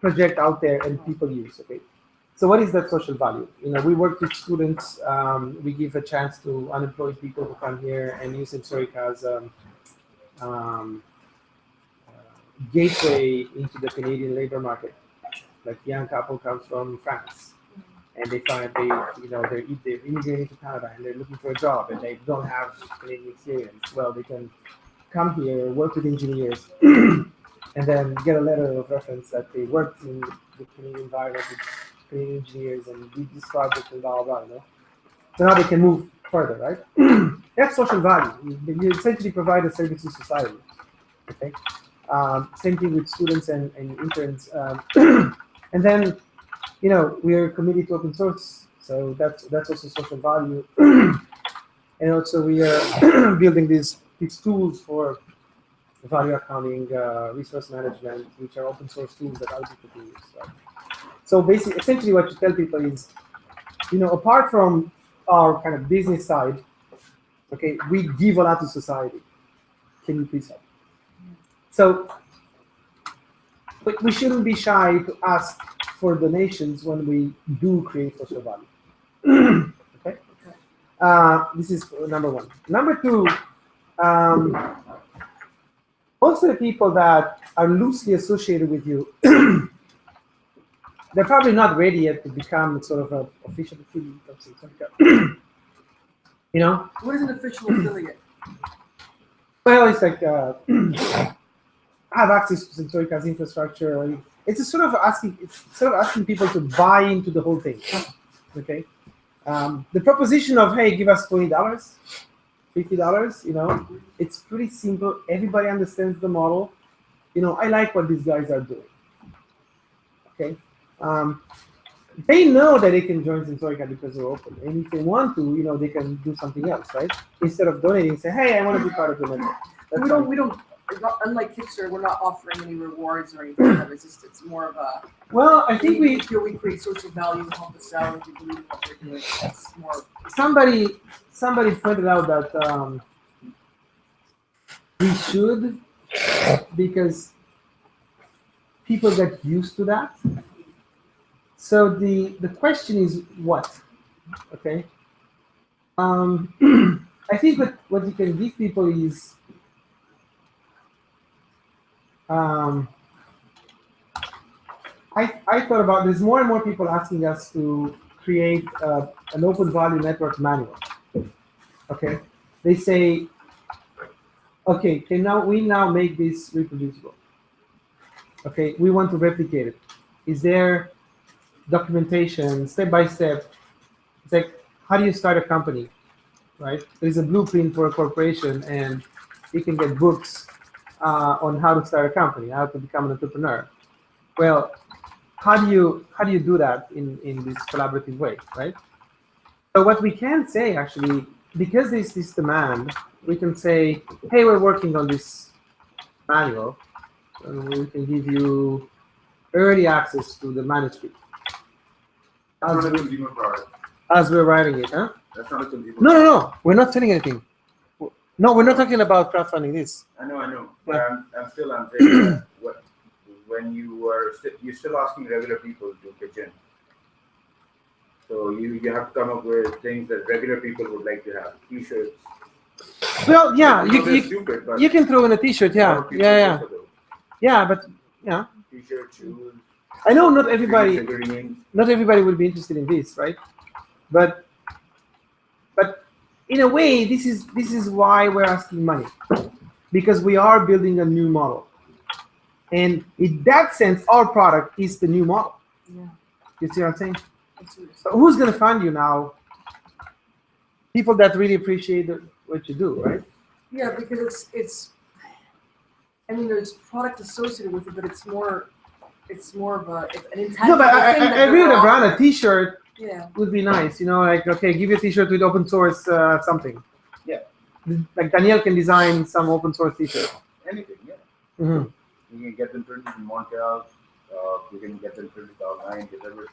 project out there and people use, okay? So what is that social value? We work with students, we give a chance to unemployed people to come here and use Sensorica as gateway into the Canadian labor market. Like young couple comes from France, and they find they're immigrating to Canada and they're looking for a job and they don't have Canadian experience. Well, they can come here, work with engineers, and then get a letter of reference that they worked in the Canadian environment with Canadian engineers and did this project and blah blah blah. So now they can move further, right? That's social value. You essentially provide a service to society. Okay. Same thing with students and interns. And then, we are committed to open source, so that's also social value. And also we are building these tools for value accounting, resource management, which are open source tools that other people can use. Right? So basically, essentially, what you tell people is, apart from our kind of business side, okay, we give a lot to society. Can you please help? So, but we shouldn't be shy to ask for donations when we do create social value. Okay. This is number one. Number two, most of the people that are loosely associated with you, they're probably not ready yet to become sort of an official affiliate of something like that. What is an official affiliate? Well, it's like have access to Sensorica's infrastructure. It's sort of asking people to buy into the whole thing. Okay. The proposition of, hey, give us $20, $50, it's pretty simple. Everybody understands the model. I like what these guys are doing. Okay. They know that they can join Sensorica because they're open. And if they want to, they can do something else, right? Instead of donating, say, hey, I want to be part of the network. We don't, unlike Kickstarter, we're not offering any rewards or anything like that. It's more of a, well, I think we create social value and help us out if you believe in what we're doing. That's more. Somebody pointed out that we should, because people get used to that. So the question is what? Okay. I think what you can give people is I thought about, there's more and more people asking us to create an open value network manual. Okay, they say, okay, we now make this reproducible. Okay, we want to replicate it. Is there documentation, step by step? It's like, how do you start a company, right? There's a blueprint for a corporation, and you can get books on how to start a company, how to become an entrepreneur. Well, how do you do that in this collaborative way, right? So what we can say, actually, because there's this demand, we can say, hey, we're working on this manual, and we can give you early access to the manuscript. That's not a consumer product. As we're writing it, huh? That's not a consumer No. We're not selling anything. No, we're not talking about crowdfunding this. I know. But I'm saying that when you're still asking regular people to pitch in. So you have to come up with things that regular people would like to have. T-shirts. Well, yeah, you can throw in a T-shirt, yeah. But T-shirt, shoes. I know not everybody will be interested in this, right? But in a way, this is why we're asking money, because we are building a new model, and in that sense, our product is the new model. Yeah. You see what I'm saying? So who's going to fund you now? People that really appreciate what you do, right? Yeah, because there's product associated with it, but it's more of an intangible No, but thing. I agree with Abraham. A T-shirt Yeah. would be nice. Like, okay, give you a T-shirt with open source something. Yeah. Like Daniel can design some open source T-shirt. Anything, yeah. Mm-hmm. You can get them printed in Montreal. You can get them printed online, delivered.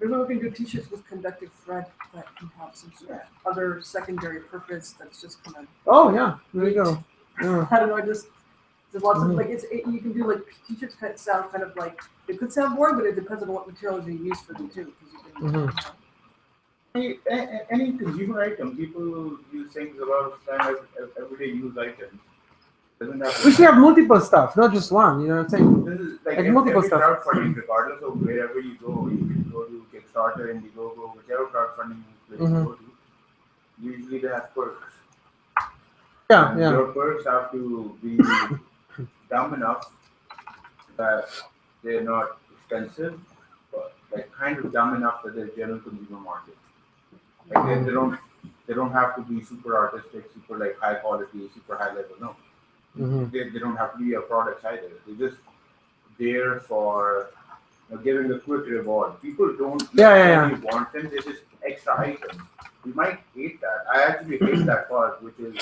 Maybe we can do T-shirts with conductive thread that can have some sort of other secondary purpose that's just kind of. Oh yeah, there you go. Yeah. I don't know. There's lots of you can do like T-shirts kind of sound kind of like it could sound boring, but it depends on what materials you use for them too. Any consumer item, people use things a lot of time as everyday use items. We should have multiple stuff, not just one. You know what I'm saying? This is like multiple stuff. Crowdfunding, regardless of wherever you go, you can go to Kickstarter, Indiegogo, whichever crowdfunding place you go to. Usually they have perks. Yeah, and your perks have to be dumb enough that they're not expensive, but like kind of dumb enough that they're general consumer market. Like they don't have to be super artistic, super like high quality, super high level. No. They don't have to be a product either. They're just there for giving a quick reward. People don't really want them. They're just extra items. You might hate that. I actually hate that part, which is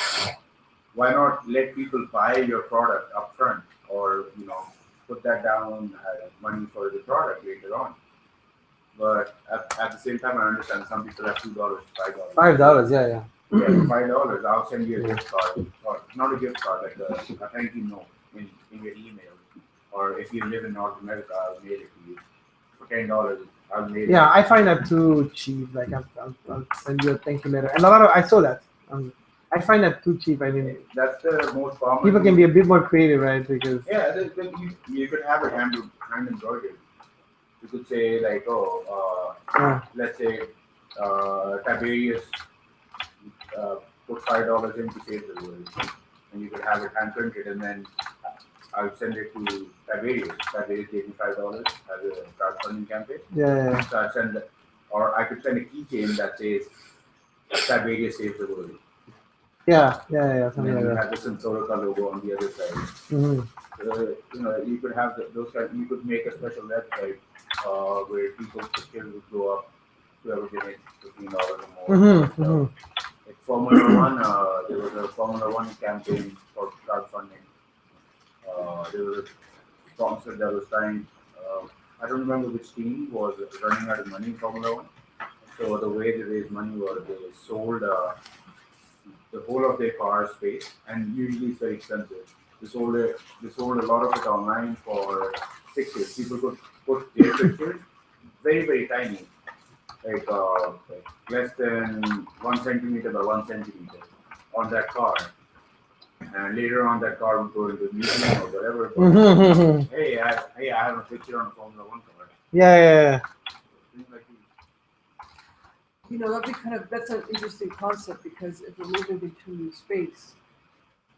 why not let people buy your product upfront, or put that down as money for the product later on. But at the same time, I understand some people have $2, $5. $5, yeah. Yeah, $5. I'll send you a gift card, or not a gift card, like a thank you note in your email. Or if you live in North America, I'll mail it to you for $10. I'll mail it. Yeah, I find that too cheap. Like I'll send you a thank you letter, and I saw that. I find that too cheap. I mean, that's the most common. People can be a bit more creative, right? Because you could have it hand embroidered. You could say like, let's say Tiberius put $5 in to save the world, and you could have it hand printed, and then I'll send it to Tiberius. Tiberius gave me $5 as a crowdfunding campaign. Yeah. So I send, or I could send a keychain that says Tiberius saves the world. Yeah. Something like that. You have the Sensorica logo on the other side. Mm-hmm. You could have those kind. You could make a special website where people's pictures would go up. Whoever donates $15 or more. Mm-hmm. Like Formula One, there was a Formula One campaign for crowdfunding. There was a sponsor that was trying. I don't remember which team was running out of money in Formula One. So the way they raised money was they sold the whole of their car space, and usually it's very expensive. They sold a lot of it online for pictures. People could put their pictures very, very tiny, like less than 1 centimeter by 1 centimeter on that car. And later on, that car would go into the museum or whatever. But, hey, I have a picture on a Formula One car. Yeah. That's an interesting concept, because if we're moving into new space,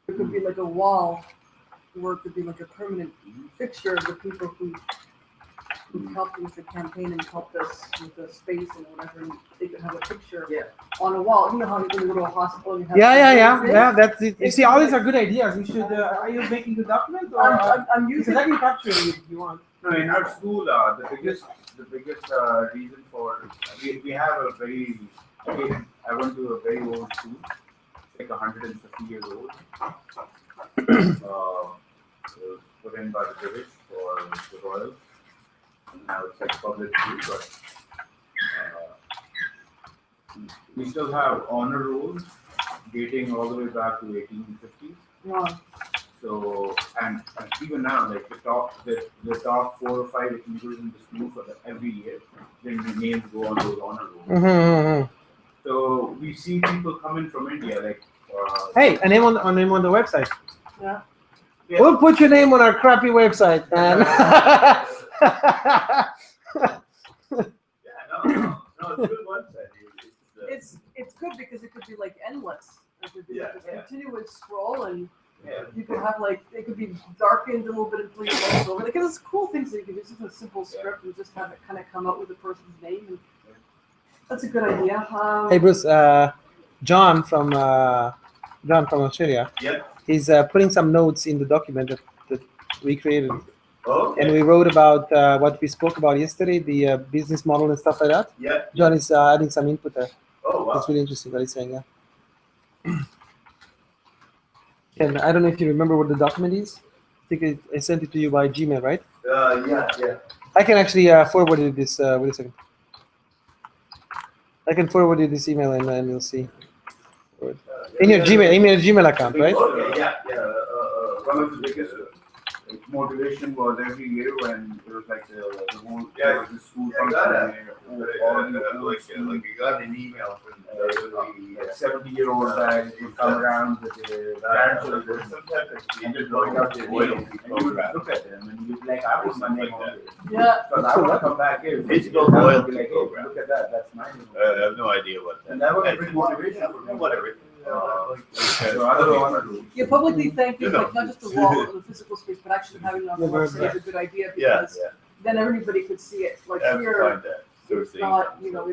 it could be like a wall, or it could be like a permanent fixture of the people who helped with the campaign and helped us with the space and whatever. And they could have a picture on a wall. You know how you go to a hospital and you have Yeah. That's it. You see, all these are good ideas. We should. Are you making the document? Or, I'm using. I can capture it if you want. No, in our school, the biggest reason for we have a very. I went to a very old school, like 150 years old. It was put in by the British for the Royals. Now it's like public school, but we still have honor rolls dating all the way back to 1850s. Wow. So and even now, like the top 4 or 5 achievers in the school for every year, their names go on those honor rolls. Mm-hmm. So we see people coming from India, like. Hey, a name on the website. Yeah. We'll put your name on our crappy website, man. No, it's a good website. It's good because it could be like endless. It could be like a continuous scroll, and you could have like it could be darkened a little bit until you go over. Like there's cool things that you can do. Just a simple script and just have it kind of come out with a person's name, and that's a good idea. Hey Bruce, John from Australia. Yeah. He's putting some notes in the document that we created. Oh, okay. And we wrote about what we spoke about yesterday, the business model and stuff like that. Yeah. John is adding some input there. Oh, wow. That's really interesting what he's saying, yeah. And I don't know if you remember what the document is. I think I sent it to you by Gmail, right? Yeah. I can actually forward you this. Wait a second. I can forward you this email and you'll see. In your Gmail account, right? Okay, yeah. One of the biggest motivation was every year when it was like the whole the school function. Like you got an email from 70-year-old guys would come around with their grandchildren and just going out their name, and you would look at them and you'd be like, I want my name on it. Yeah. Because I want to come back here. Digital loyalty program. Look at that. That's my name. I have no idea what that. And that was a big motivation for me. Whatever. Yeah, publicly thanking, like not just the wall or the physical space, but actually having it on the website is a good idea, because then everybody could see it. Like here, it's not, we don't.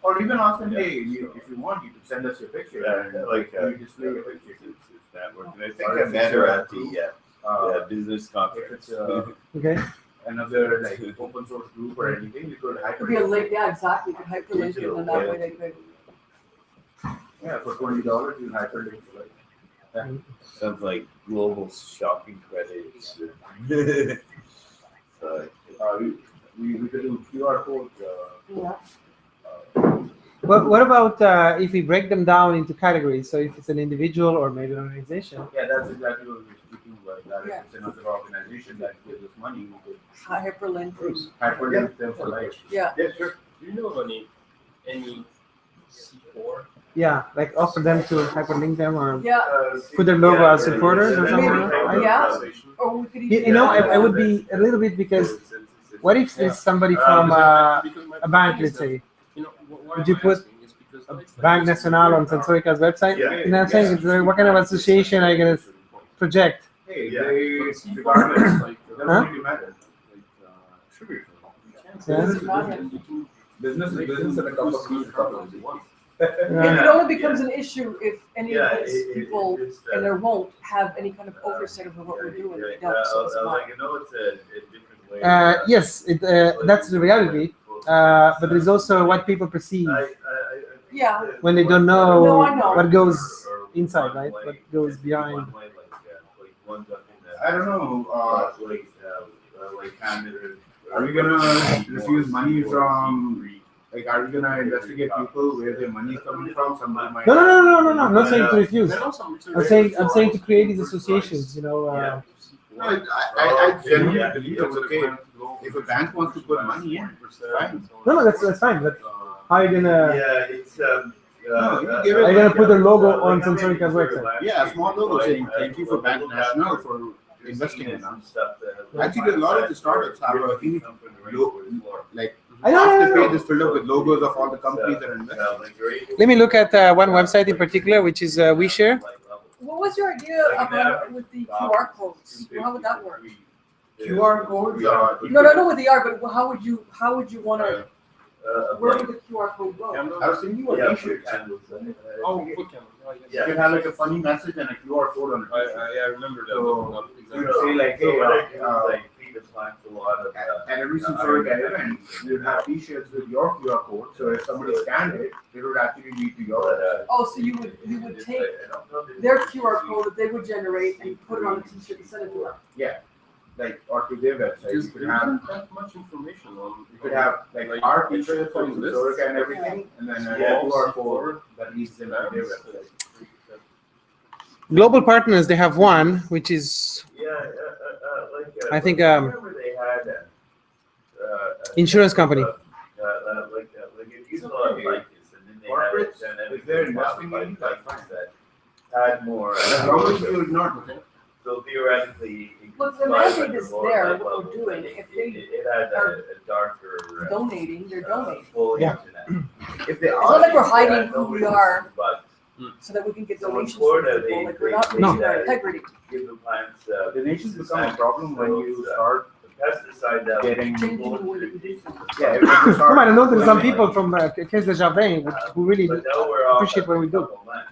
Or even ask them, hey, if you want, you could send us your picture. You display your picture. Network. I think I met her at the business conference. If it's Okay. another like open source group or anything, you could It could be a link, yeah, exactly. You could hyperlink it, and that way they could. Yeah, for $20, you hyperlink. Sounds like global shopping credits. So, we could do QR code. Yeah. What about if we break them down into categories? So if it's an individual or maybe an organization. Yeah, that's exactly what we're speaking about. That Yeah. if it's another organization that gives us money, we could Hyperlink. hyperlink them for life. Yeah. Yeah, sure. Do you know of any C4? Yeah, like offer them to hyperlink them or Yeah. put their logo as supporters or something. Maybe, yeah. Or we could You know, I would be a little bit because what if there's somebody from a bank, let's say? Would you put Bank Nacional on Sensorica's website? You know what I'm saying? It's like, what kind of association are you going to project? Hey, regardless, like, it doesn't really matter. Business is business, and a couple of people. It only becomes an issue if any yeah, of these people, and there won't, have any kind of oversight over what we're doing. They don't, so it's fine. like, you know, it's a different way. Yes, that's the reality. But there's also what people perceive Yeah. when they don't No, know I know. what goes inside, right? What goes behind. I don't know. Like Canada. Are we gonna refuse money from? Like, are we gonna investigate people where their money is coming from? Somebody might. No. I'm not saying to refuse. I'm saying to create these associations. You know. No, I genuinely believe it's okay. If a bank wants to put money in, fine. No, that's fine. But how are you gonna? Yeah, it's No, you give it. Are you gonna put the logo on Sensorica's website? Yeah, a small logo saying thank you for Bank National for investing in us. Actually, a lot of the startups have a huge like I know. half the page is filled up with logos of all the companies that are investing. Let me look at one website in particular, which is WeShare. What was your idea about with the QR codes? How would that work? QR codes. No, with the R, but how would you want to? Where would the QR code go? I was thinking about t-shirts. Oh, foot candles. You can have like a funny message and a QR code on it. I remember that. So you would say like, hey, at every Sensorica event, you'd have t-shirts with your QR code. So if somebody scanned it, it would actually lead to your website. Oh, so you would take their QR code that they would generate and put it on a t-shirt and send it to them. Yeah, like or to their website. You could have that much information on. you could have like our t-shirts from Sensorica and everything, and then a QR code that leads them to their website. Global partners, they have one, which is I think insurance company. Corporates, if they're investing in like that, add more. as long as you ignore it. So theoretically, Look, the mandate is there, what we're doing. If they it had a darker donating, they're donating. full Yeah. internet. If they It's not like we're are, hiding who we are But so that we can get So in donations from Florida, people. they- Like we're they- not they losing do our that. integrity. give the plants the nations become a problem when you start pesticide that getting. Changing the way that we do things. Yeah, if you start. Come on, I know there's some people from Caisse de Jardin who really But now we're off appreciate what we do.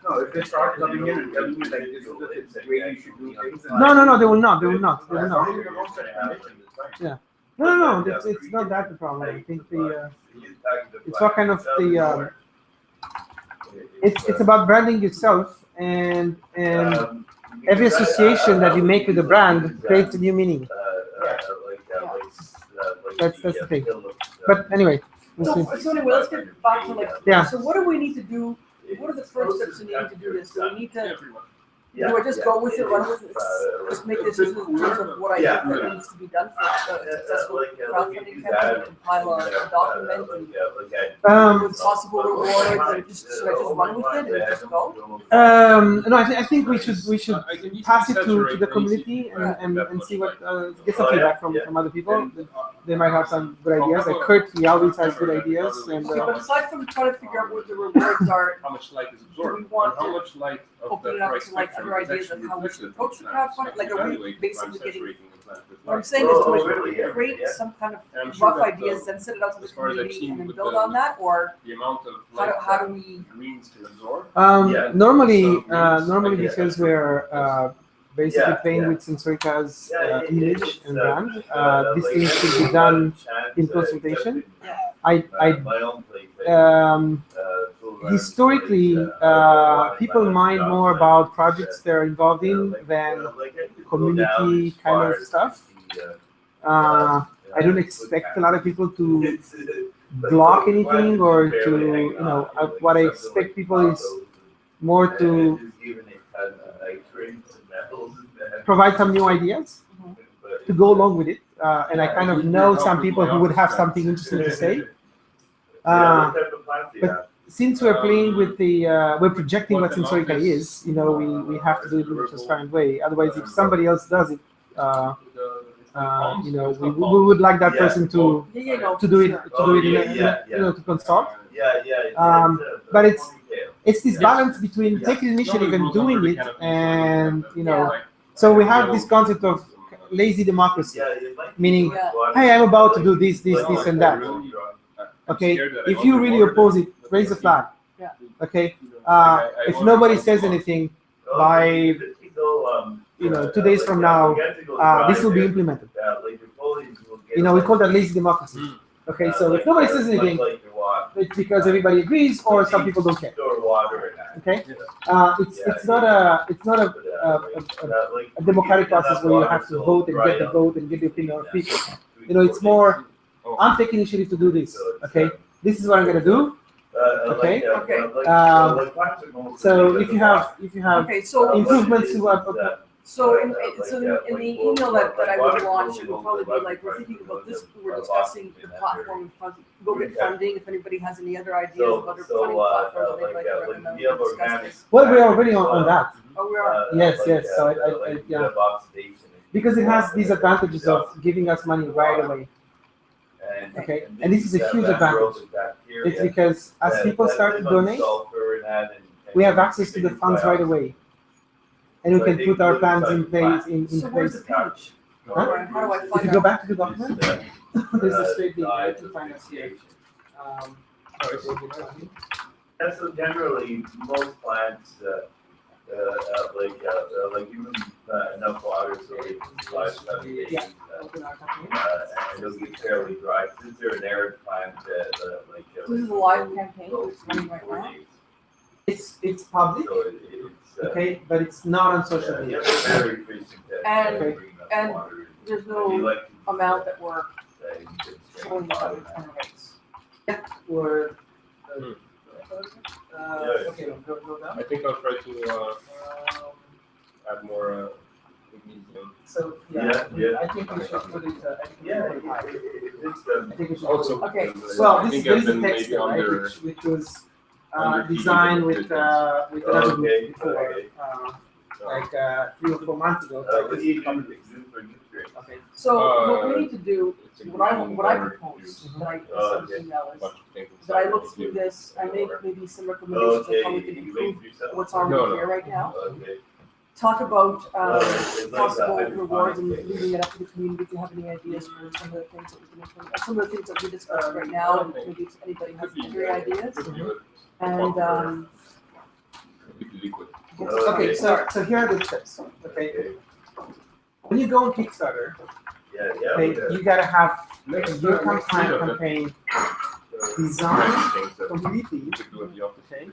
No, if they start coming in and telling you like this is the way you should do things. No, they will not. They will not. As long as you don't set conditions, it's fine. No. It's not that the problem. I think it's what kind of the it's about branding yourself and every association that you make with the brand creates a new meaning. That's the thing. But anyway, we'll see. So anyway, let's get back to like, Yeah. so what do we need to do? What are the first steps we need to do this? Do we need to, do I just go with it, run with it, just make decisions in terms of what I think that needs to be done for a successful crowdfunding campaign, compile a document and with possible rewards, and just, should I just run with it and just go? No, I think we should pass it to the community and see what get some feedback from other people. They might have some good ideas. Like Kurt, he always has good ideas. And Okay, but aside from trying to figure out what the rewards are, How much light is do we absorbed? want and how to much light of open the it up price to like spectrum other is ideas of actually how we reflected should in approach the the plants? crowdfunding? Like, are we Evaluate basically plants getting, saturating the plant with what I'm light. saying is, do we really? Yeah. create some kind of And I'm sure rough that, ideas, then send it out to the as far as I've community seen and then with build the- on that, or The amount of how light do we? greens can absorb. Normally because we're basically playing with Sensorica's image and brand, these things should be done in consultation. I historically, people mind more about projects they're involved in than community kind of stuff. I don't expect a lot of people to block anything or to, what I expect people is more to provide some new ideas to go along with it. And I kind of know some people who would have something interesting to say. But since we're playing with we're projecting what sensorically is, we have to do it in a transparent way. Otherwise, if somebody else does it, we would like that person to do it, to consult. But it's this balance between taking initiative and doing it, and so we have this concept of lazy democracy, meaning, hey, I'm about to do this, and that. Okay, if you really oppose it, raise a flag. Okay, if nobody says anything by 2 days from now, this will be implemented. We call that lazy democracy. Okay, so if nobody says anything, it's because everybody agrees, or some people don't care. Okay, it's not a democratic process where you have to vote and get the vote and get the opinion of people. It's more, I'm taking initiative to do this. Okay, this is what I'm gonna do. Okay. So if you have improvements to what. So in the email that I would launch, it would probably be like, we're thinking about this, we're discussing the platform, go get funding, if anybody has any other ideas about our funding platforms, they'd like to recommend, we'll discuss this. Well, we're already on that. Oh, we are? Yes. So yeah. Because it has these advantages of giving us money right away. Okay, and this is a huge advantage. It's because as people start to donate, we have access to the funds right away. And we can put our plans in place. So where's the page? Huh? How do I If find you go out? back to the document, there's a straight link. You can find us here. So generally, most plants, like even enough water so they can survive 7 days. Yeah. Open our document. And it'll get fairly dry. Since they're an arid plant, This is a live campaign, it's running right now. It's public, So it's okay, but it's not on social media. very efficient. And there's no amount that we're showing the other kind of rates. Or okay, go down. I think I'll try to add more magnesium. So Yeah. I think we should put it. I think we should. Also, Okay. Well, I this think I've is a been text, maybe right, under. which was under designed heating with conditions. another group Okay, before, okay. like 3 or 4 months ago. What do you do for nutrients? Okay. So what we need to do, It's a what I green propose, or that I Oh, sent an email is, bunch of things that I inside look of through you. this, I make maybe some recommendations on how we can you improve make yourself. what's No, already no. here right now. Okay. Talk about it's like possible that. rewards and leaving it up to the community if you have any ideas for some of the things that we can implement, some of the things that we discussed right now, and maybe if anybody has any great ideas. Could be liquid. And Could be liquid. Okay, so here are the tips. Okay, when you go on Kickstarter, okay, you gotta have your campaign designed completely, okay,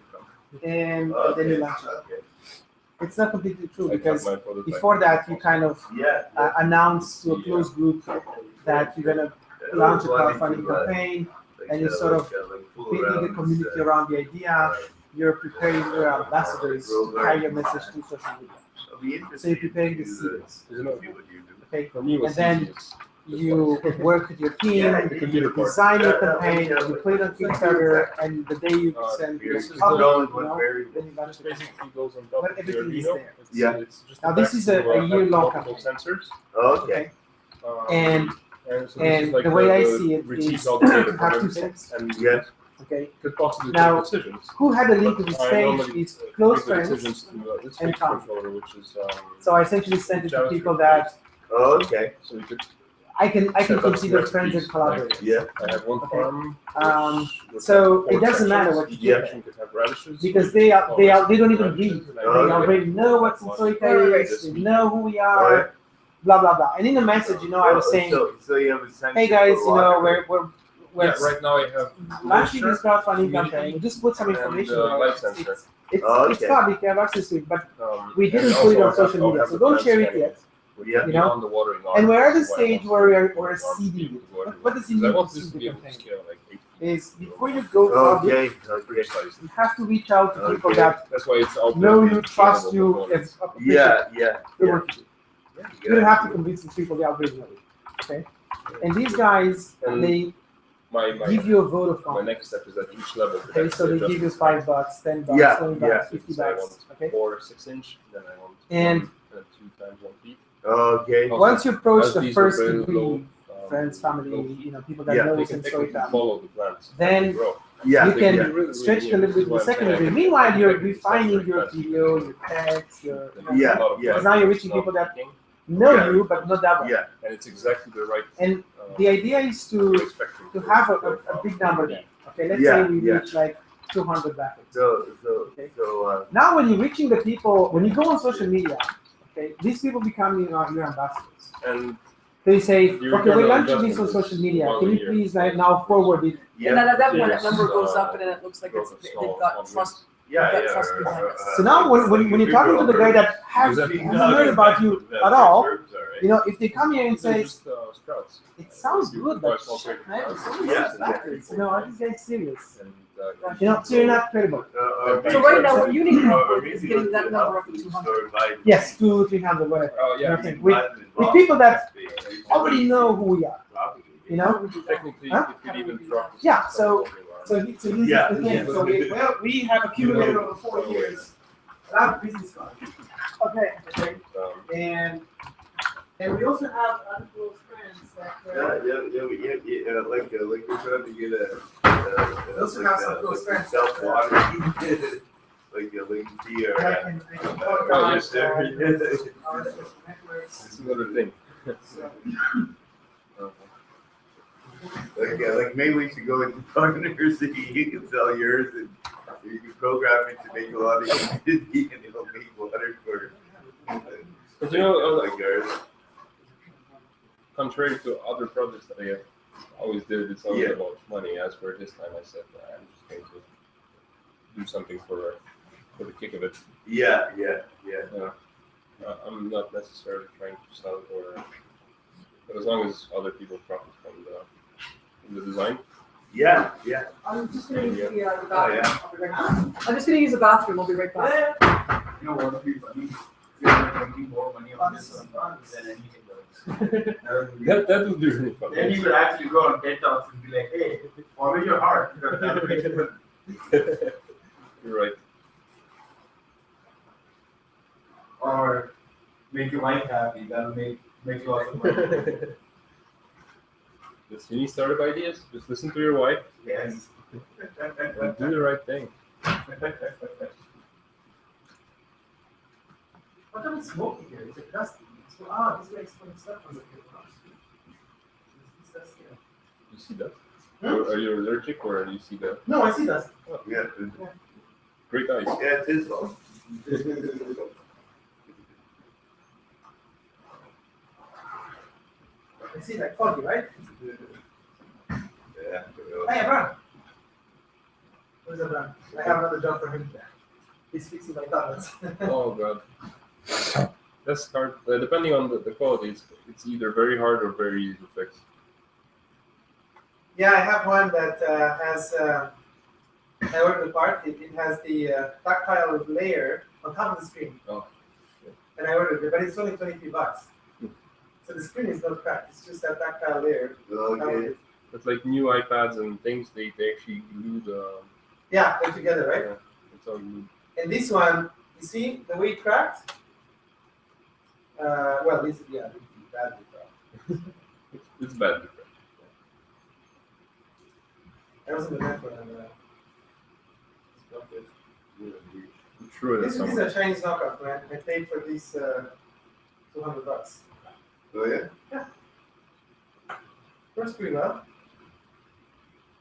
and then you launch it. It's not completely true because before that you kind of announce to a close group that you're gonna launch a crowdfunding campaign, and you're sort of building a community around the idea. You're preparing your ambassadors to carry your message to social media. So you're preparing the seeds. Okay, and then you work with your team, you design your campaign, you put it on Kickstarter, and the day you send your public, then you launch the campaign. But everything is there. Now this is a year-long campaign. Sensors. Okay. And So this is like the way I see it receives is all the data to from have 2 everything, steps. and Okay, could possibly Now, take decisions. who had a link to this I page normally is close make the friends. decisions to this and fixed com. controller, which is So I essentially sent it to JavaScript people that Okay. so we could I can set up consider recipes, friends and like, collaborators. Yeah. I have one Okay. farm. So it doesn't matter what you Yeah. do Section could have radishes. because they don't even read. They already know what Sensorica is. They know who we are. Blah blah blah. And in the message, I was saying, So you have a sense hey guys, for water. where right now I have launching moisture this crowdfunding humidity, campaign, you just put some information and about light it. sensor. It's Okay. public, you have access to it, but we And didn't put it also on social I'll media, have so the don't plant share it scanning yet. with Yeah. the You know? beyond the watering arm. And we're at the This is why I stage want where to we're watering arms to be seeding able it. to go everywhere. What does it Because mean I want to this to seed be the able to campaign? scale like 8 feet. Is before you go public, Okay. Pretty sized. you have to reach out to people Okay. that That's why it's out know there you, being trust scalable you, components. and Yeah. the work you do. You don't have to convince these people they are originally. Okay? And these guys, And they my give you a vote of my confidence. next step is that each level. could Okay, so actually they give you adjust $5, $10, Yeah, $20, yeah. 50 So I bucks. want Okay. 4 6-inch, then I want And 2 times 1 feet. Okay. Also, once you approach as the these are first very degree, low, friends, family, low, people that Yeah, know they us can and so technically family, follow the plants as then they grow. Yeah. you can They really, stretch it a really little bit to the use second why I'm degree. saying Meanwhile, I you're can refining separate your plants. video, your text, your Yeah, A lot of yeah. because now you're reaching plants people that not know Yeah. you but not that well. Yeah. and it's exactly the right. And the idea is to spectrum have for a big number then. Okay, let's Yeah, say we yeah. reach like 200 backlinks. So. Now, when you're reaching the people, when you go on social media, okay, these people become your ambassadors. And They say, Your okay, we're return on launching this on investment social is media. one Can you year. please now forward it? And then at that point, Yes, that number goes up, and then it looks like growth it's, of they've small got trust. Yeah, That yeah. trust behind us. So now, when you're talking to the guy that hasn't heard about you at all, you know, if they come here and say, just sprouts. it sounds good, but Small shit, crate. man, it's always Yeah. backwards. You know, are these guys serious? And, You know, so you're not credible. So right now, what you need to help with is getting that number up to 200. Yes, 200, 300, whatever. Oh yeah. Nothing. With people that already know who we are. You know? Technically, Huh? it could even drop. Yeah, so this is Yeah. the thing. So we have accumulated over 4 years a lot of business cards. Okay. And we also have other close friends that. Yeah. Like we're trying to get a. Those who have some close friends. Self-water. like tea or. I can talk Oh, about yes, sir. our social networks. It's another thing. So, Like maybe we should go into partners and you can sell yours and you can program it to make a lot of humidity and it'll make water for. But you know, like ours. contrary to other projects that I have always did, it's always Yeah. about money. As for this time, I said I'm just going to do something for the kick of it. Yeah. I'm not necessarily trying to sell it, but as long as other people profit from the design. Yeah. I'm just gonna use the Oh, bathroom. yeah. I'll be right back. I'm just gonna use the bathroom. I'll be right back. You know what would be funny? You're making more money on this than anything else. That would be really fun. Then you could actually go on TED Talks and be like, hey, follow your heart. You're right. Or make your wife happy. That'll make lots of money. Just you need startup ideas. Just listen to your wife Yes. and do the right thing. what are we smoking here? Is it dusty? So, this guy explains stuff on the camera. It's dusty. You see that? Hmm? Are you allergic or do you see that? No, I see dust. Yeah. Great eyes. Yeah, it's his fault. I see like foggy, right? Yeah. Hey, Brian. Where's the Brian? I have another job for him. He's fixing my toilets. Oh god. That's hard. Depending on the quality, it's either very hard or very easy to fix. Yeah, I have one that has. I ordered the part. It has the tactile layer on top of the screen. Oh. And I ordered it, but it's only $23. So the screen is not cracked. It's just that tactile layer. Okay. But like new iPads and things, they actually glue the. Yeah, they're together, right? Yeah, it's all glued. And this one, you see the way it cracked? Well, this is badly cracked. It's bad. I was in the network and I'm sure this that's is somewhere. a Chinese knockoff, man. I paid for this $200. Oh yeah. Works pretty well.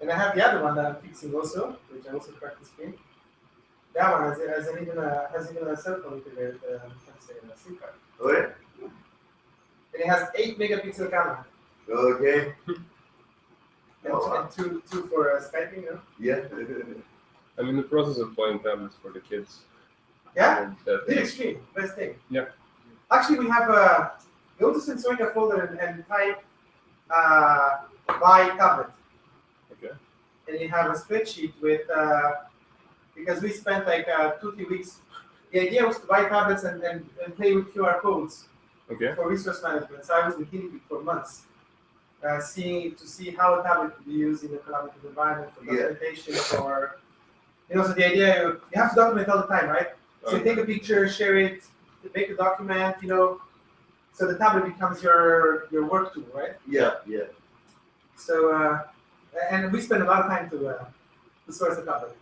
And I have the other one that I'm fixing also, which I also cracked the screen. That one has even a cell phone integrated, a SIM card. Oh yeah. And it has 8 megapixel camera. Okay. And wow. and two for Skyping. You know? Yeah. I'm in the process of buying tablets for the kids. Yeah. And that- The extreme, best thing. Yeah. Actually, we have a go to Sensoria folder and type buy tablet. Okay. And you have a spreadsheet with because we spent like 2-3 weeks. The idea was to buy tablets and play with QR codes Okay. for resource management. So I was the guinea pig for months, to see how a tablet could be used in a collaborative environment for documentation or so the idea you have to document all the time, right? So you take a picture, share it, make a document, so the tablet becomes your work tool, right? Yeah. So and we spend a lot of time to source a tablet.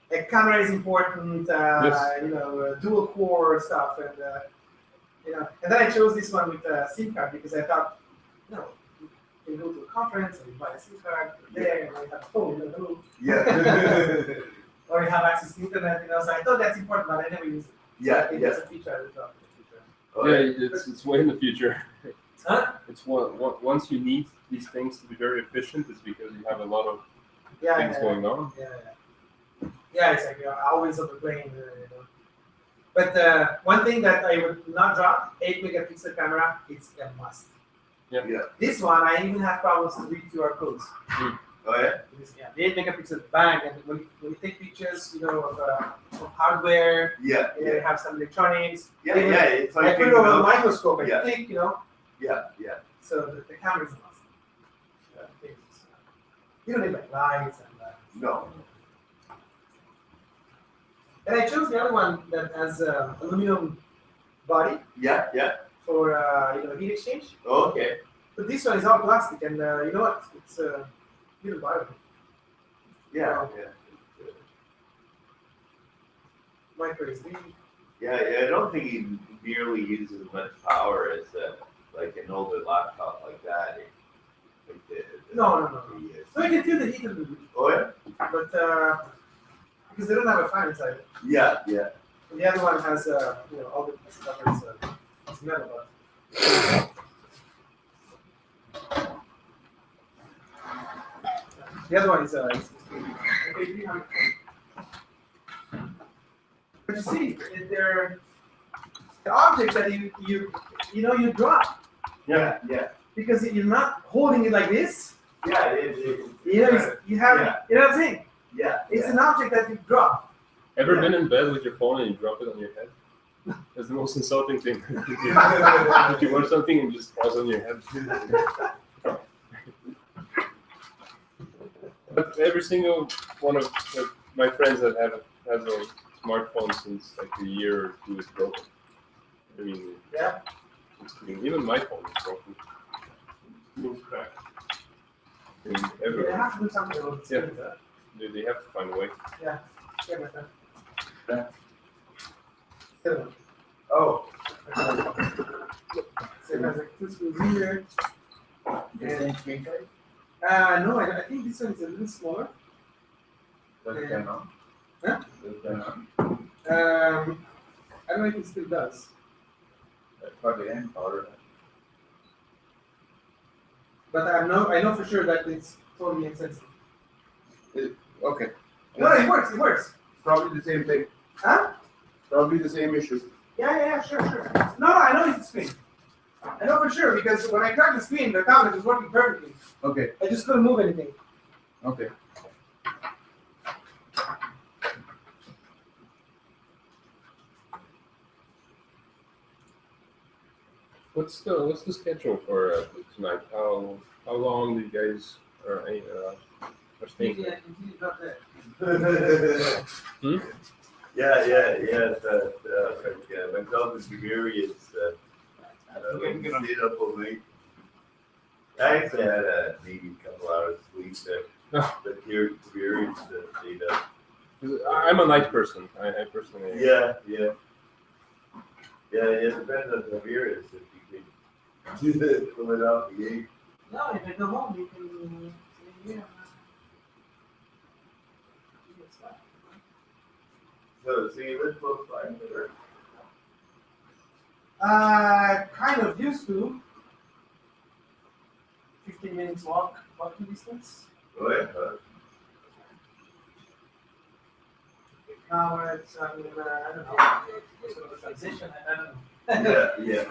Like camera is important, Yes. dual core stuff, and and then I chose this one with a SIM card because I thought, you can go to a conference and you buy a SIM card there, and you have a phone, Yeah. or you have access to internet, So I thought that's important, but I never used it. Yeah, So I think that's a feature I would love in the future. Yeah, it's way in the future. Huh? It's once you need these things to be very efficient, it's because you have a lot of things going on. Yeah, it's like you're always on the brain, But one thing that I would not drop, 8-megapixel camera, it's a must. Yeah. This one, I even have problems to read QR codes. Oh yeah. The 8-megapixel bang, and when you take pictures, of hardware, Yeah. you have some electronics. Yeah. It's I like put it over the microscope and Yeah. click, Yeah. So the camera is a must. You don't need like lights and. No. And I chose the other one that has aluminum body Yeah. for heat exchange. Oh, okay. But this one is all plastic, and you know what? It's even viable. Yeah. Micro SD. Yeah. I don't think it nearly uses as much power as like an older laptop like that. No. So you can feel the heat of the Oh yeah. but because they don't have a fan inside. Yeah. And the other one has all the stuff is metal. But the other one is okay, 300. But you see, they're the objects that you drop Yeah. because you're not holding it like this. Yeah. You have you know what I'm saying? Yeah. It's an object that you drop. Ever been in bed with your phone and you drop it on your head? That's the most insulting thing. If you watch something and it just falls on your head. But every single one of my friends that has a smartphone since like a year or two is broken. I mean, Yeah. even my phone is broken. It's cracked. I mean, They everyone. have to do something about this. Yeah. They have to find a way. Yeah, my friend. Yeah. Still. Oh. So it has like 2 screws here. And No, I think this one is a little smaller. does it turn on? Huh? Does it turn on? I don't know if it still does. That's probably in power. But I know for sure that it's totally insensitive. Okay. No, it works. Probably the same thing. Huh? Probably the same issue. Yeah, sure. No, I know it's the screen. I know for sure because when I cracked the screen, the tablet was working perfectly. Okay. I just couldn't move anything. Okay. What's the schedule for tonight? How long do you guys are staying? Yeah, it's not there. Yeah. Myself and Gary is stayed up all night. I actually had maybe a couple hours sleep there. But here Gary stayed up. I'm a night person. I personally. Yeah. It depends on the beer is if you can pull it off the gate. No, if I go home, you can. Yeah. So you live close by, or? Kind of used to. 15 minutes walking distance. Oh, yeah. Now it's I don't know, sort of a transition. I don't know. Yeah.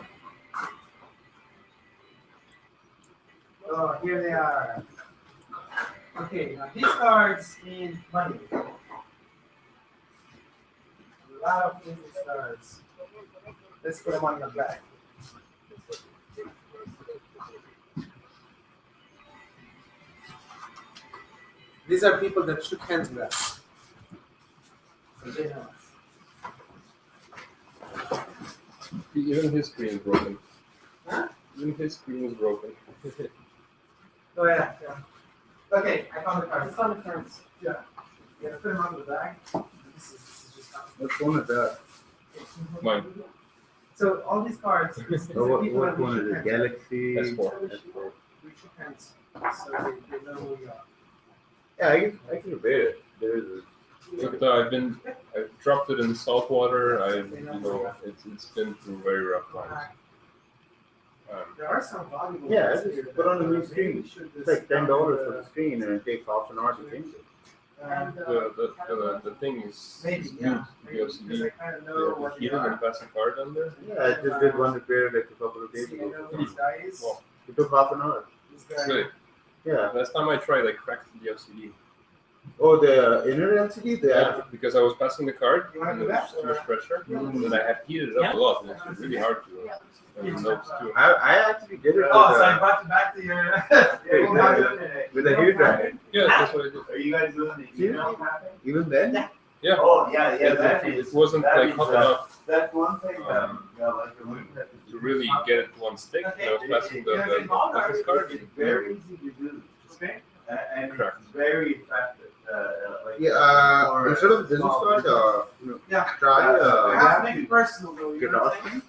Oh, here they are. Okay, now these cards mean money. A lot of business cards. Let's put them on the back. These are people that shook hands with us. So they know us. Even his screen is broken. Huh? Even his screen is broken. Oh yeah. Okay, I found the cards. I found the cards. Yeah. You gotta put them on the back. This is just Which one is that? Mine. So all these cards. What one is it? Galaxy S4. We shook hands, so they know who we are. Yeah, I can debate it. There is But, I've dropped it in salt water. It's been through very rough times. There are some valuable Yeah, ones just here put on a that new maybe screen. we should It's like $10 for discount, the screen, and it takes half an hour to change it. The thing is maybe, good. yeah. The Because LCD. I kind of know The what they heated and are. pass the card under. Yeah, I just did one repair like a couple of days See, you ago. know who this guy is? Well, It took half an hour. This guy. Really? Yeah. Last time I tried, I cracked the LCD. Oh, the inner LCD? Because I was passing the card You wanna and do there was that, too much or- pressure, and I had heated it up a lot, and it was really hard to notes too. I actually did it Oh, so I brought you back to your. with a hair dryer. Yeah, that's what I did. Are you guys doing the email mapping? Even then? Yeah. Oh, yeah, that is. It wasn't that like is, hot enough That's one thing that, like, the way that to really get it to one stick. I was passing the business card. it's very easy to do. Okay. And Correct. it's very effective. Like, Yeah, for instead of business small card, business. Yeah. try I have to make it personal though. You know what I'm saying?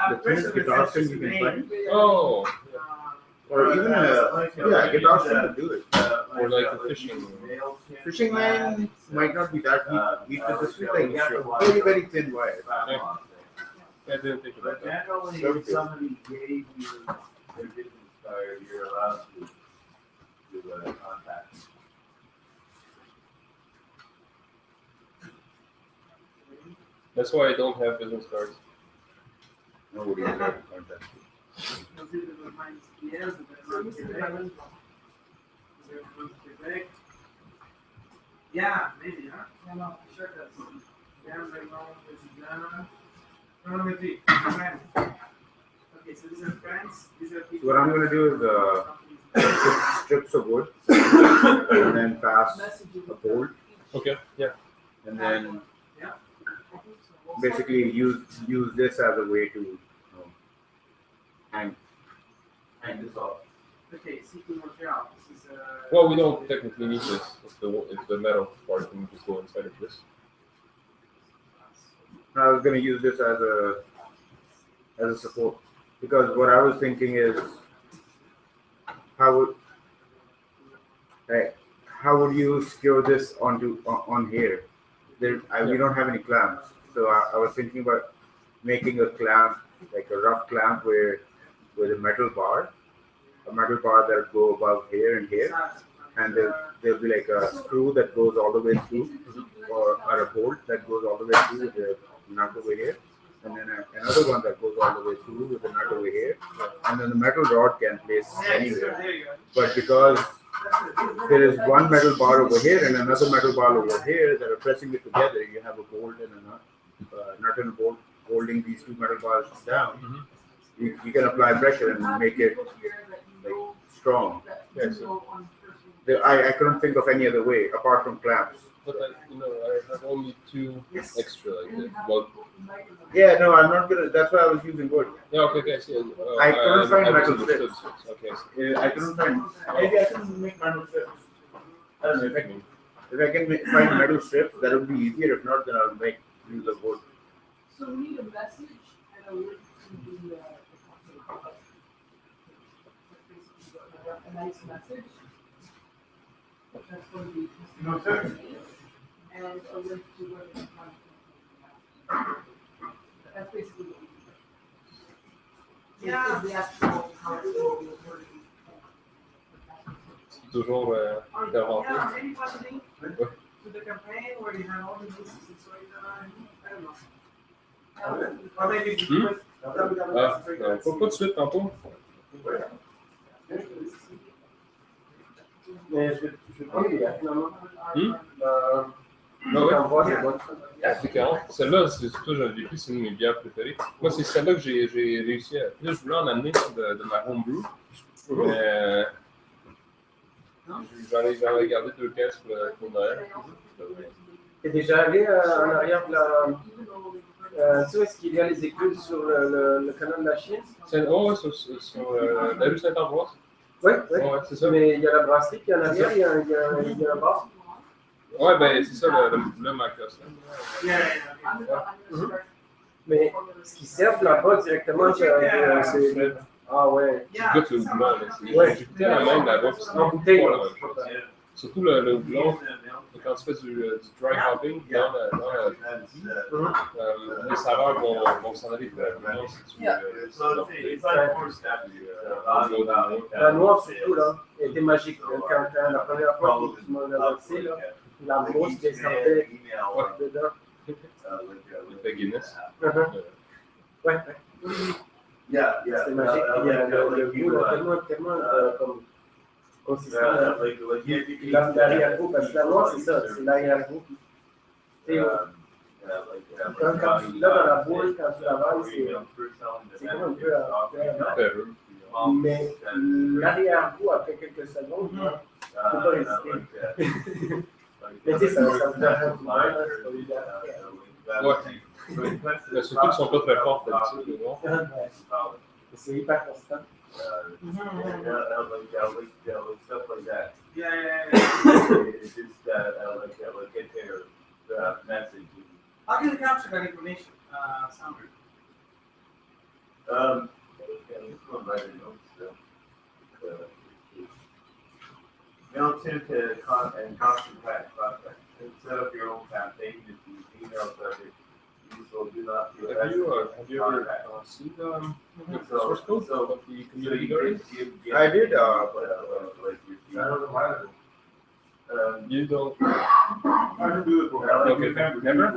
the thinnest guitar string you can find. Oh, Or even guitar string will do it. or like the fishing. Fishing line might not be that deep. It's just like very, very thin wire. I didn't think about But that. generally, if somebody gave you their business card, you're allowed to contact them. That's why I don't have business cards. Nobody will have to contact Yeah, maybe, huh? Yeah, no, sure does. Yeah, very long, this is done. No, let me see. Friends. Okay, so these are friends. These are people. What I'm gonna do is put strips of wood and then pass a bolt Okay. Yeah. and then basically use this as a way to hang this off. Okay, seeking Montreal. This is Well, we don't technically need this. If the metal part can just go inside of this. I was gonna use this as a support because what I was thinking is how would you secure this on here? We don't have any clamps, so I was thinking about making a clamp, like a rough clamp with a metal bar that would go above here and here, and there'll be like a screw that goes all the way through, or a bolt that goes all the way through with the nut over here, and then another one that goes all the way through with the nut over here, and then the metal rod can place anywhere. But because there is one metal bar over here and another metal bar over here that are pressing it together, you have a bolt and a nut and a bolt holding these two metal bars down. You can apply pressure and make it like strong. Yes. I couldn't think of any other way apart from clamps. But I have only two extra like this. Well, Yeah, no, I'm not gonna. That's why I was using wood. yeah. Okay. See, I couldn't find metal misunderstood. strips. Okay. I couldn't find. Maybe I can make metal strips. I don't know if I can find metal strips, that would be easier. If not, then I'll make use of wood. So we need a message and a link to the a nice message. That's going to be. No, sir. And a link to where they can find it. That's basically what we do. Yeah. Is the actual how it's going to be worded. toujours interventé. Yeah, maybe possibly to the campaign where you have all the nieces and so I don't know. Or maybe with Ah, non, pas de suite tantôt. Mais je vais prendre les gars, finalement. Ah ouais. L'envoi, c'est bon. Ah, c'est 40. Celle-là, c'est toi, j'en ai vécu, c'est une de mes bières préférées. Moi, c'est celle-là que j'ai réussi à. Là, je voulais en amener de ma homebrew. Mais j'en ai gardé 2 caisses pour Noël. T'es déjà allé en arrière de la. Tu sais où est-ce qu'il y a les écluses sur le canal de la Chine? Oh, ouais, sur la rue Saint-Ambroise. Oui, Ouais, c'est ça. mais il y a la brasserie, puis en arrière, il y a un bar. Ouais, ben c'est ça le Marcos. Mais ce qu'ils servent là-bas directement, c'est. Ah ouais. Tu goûtes le houblon. Ouais. J'ai goûté la même là-bas. En bouteille. Pas la même chose. Surtout le houblon, quand tu fais du dry hopping dans les saveurs vont s'en aller très rapidement si tu La noire, surtout, là, elle était magique. Quand la première fois qu'il m'a lancé, là, la mousse descendait dedans. le fait Guinness. Ouais. C'était magique. Il y a le goût, là, tellement comme consistant. L'arrière-goût, parce que la noire, c'est ça, c'est l'arrière-goût. Quand tu l'as dans la bouche, quand tu l'avales, c'est comme un peu mais l'arrière-goût, après quelques secondes, tu ne peux pas résister. Mais tu sais, ça vous arrête du mal, c'est pas évident. Ouais. Mais surtout qu'ils sont pas très forts d'habitude, non? C'est hyper constant. Stuff like that. Yeah. It's just get their message. How can you capture that information, Sandra? Let's go right in notes. You don't tend to constant prospect. Set up your own campaign. If you email subject, so do not feel Have you ever seen the source code of the community guardians? I did. You don't. How to do it programming. Okay, never?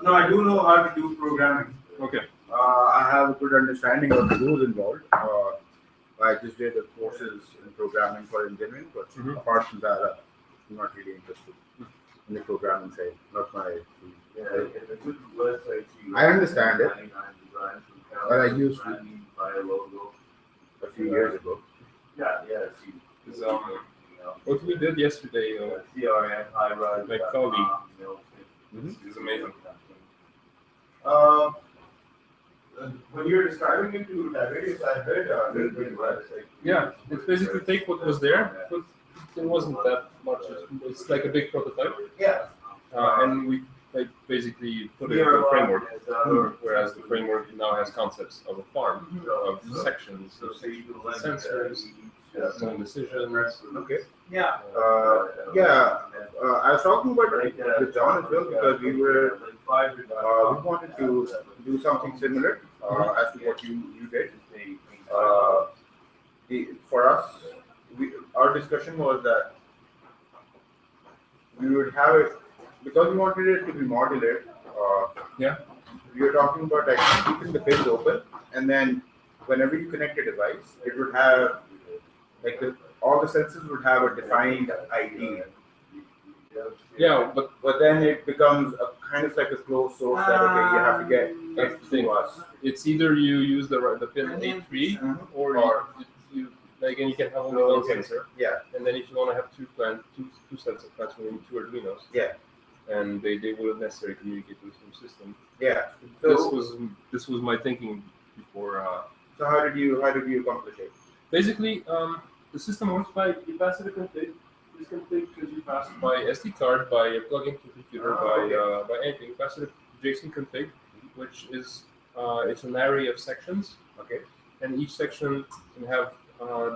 No, I do know how to do programming. Okay. I have a good understanding of the rules involved. I just did the courses in programming for engineering, but apart from that, I'm not really interested in the programming side. Not my field. I understand it, but I used to a few years ago. What we did yesterday, my colleague, is amazing. When you're describing it to Tiberius, I heard a little bit about it. Yeah, it's basically take what was there, but it wasn't that much. It's like a big prototype. Yeah. And we basically put it in the framework, whereas the framework now has concepts of a farm, of sections, of sensors, zone decisions. Okay. Yeah. I was talking about with John as well because we wanted to do something similar as to what you did. For us, our discussion was that we would have it because we wanted it to be modular. We were talking about like keeping the pins open, and then whenever you connect a device, it would have like all the sensors would have a defined ID. Yeah, but then it becomes a kind of like a closed source that okay, you have to get it to us. It's either you use the pin 83 or you like, and you can have only one sensor. Yeah. And then if you want to have two sets of plans, we need 2 Arduinos. Yeah. And they wouldn't necessarily communicate to the same system. Yeah. So this was my thinking before. So how did you accomplish it? Basically, the system works by you pass it a config. This config because you pass it by SD card, by a plug into computer, by anything. You pass it a JSON config, which is it's an array of sections. Okay. And each section can have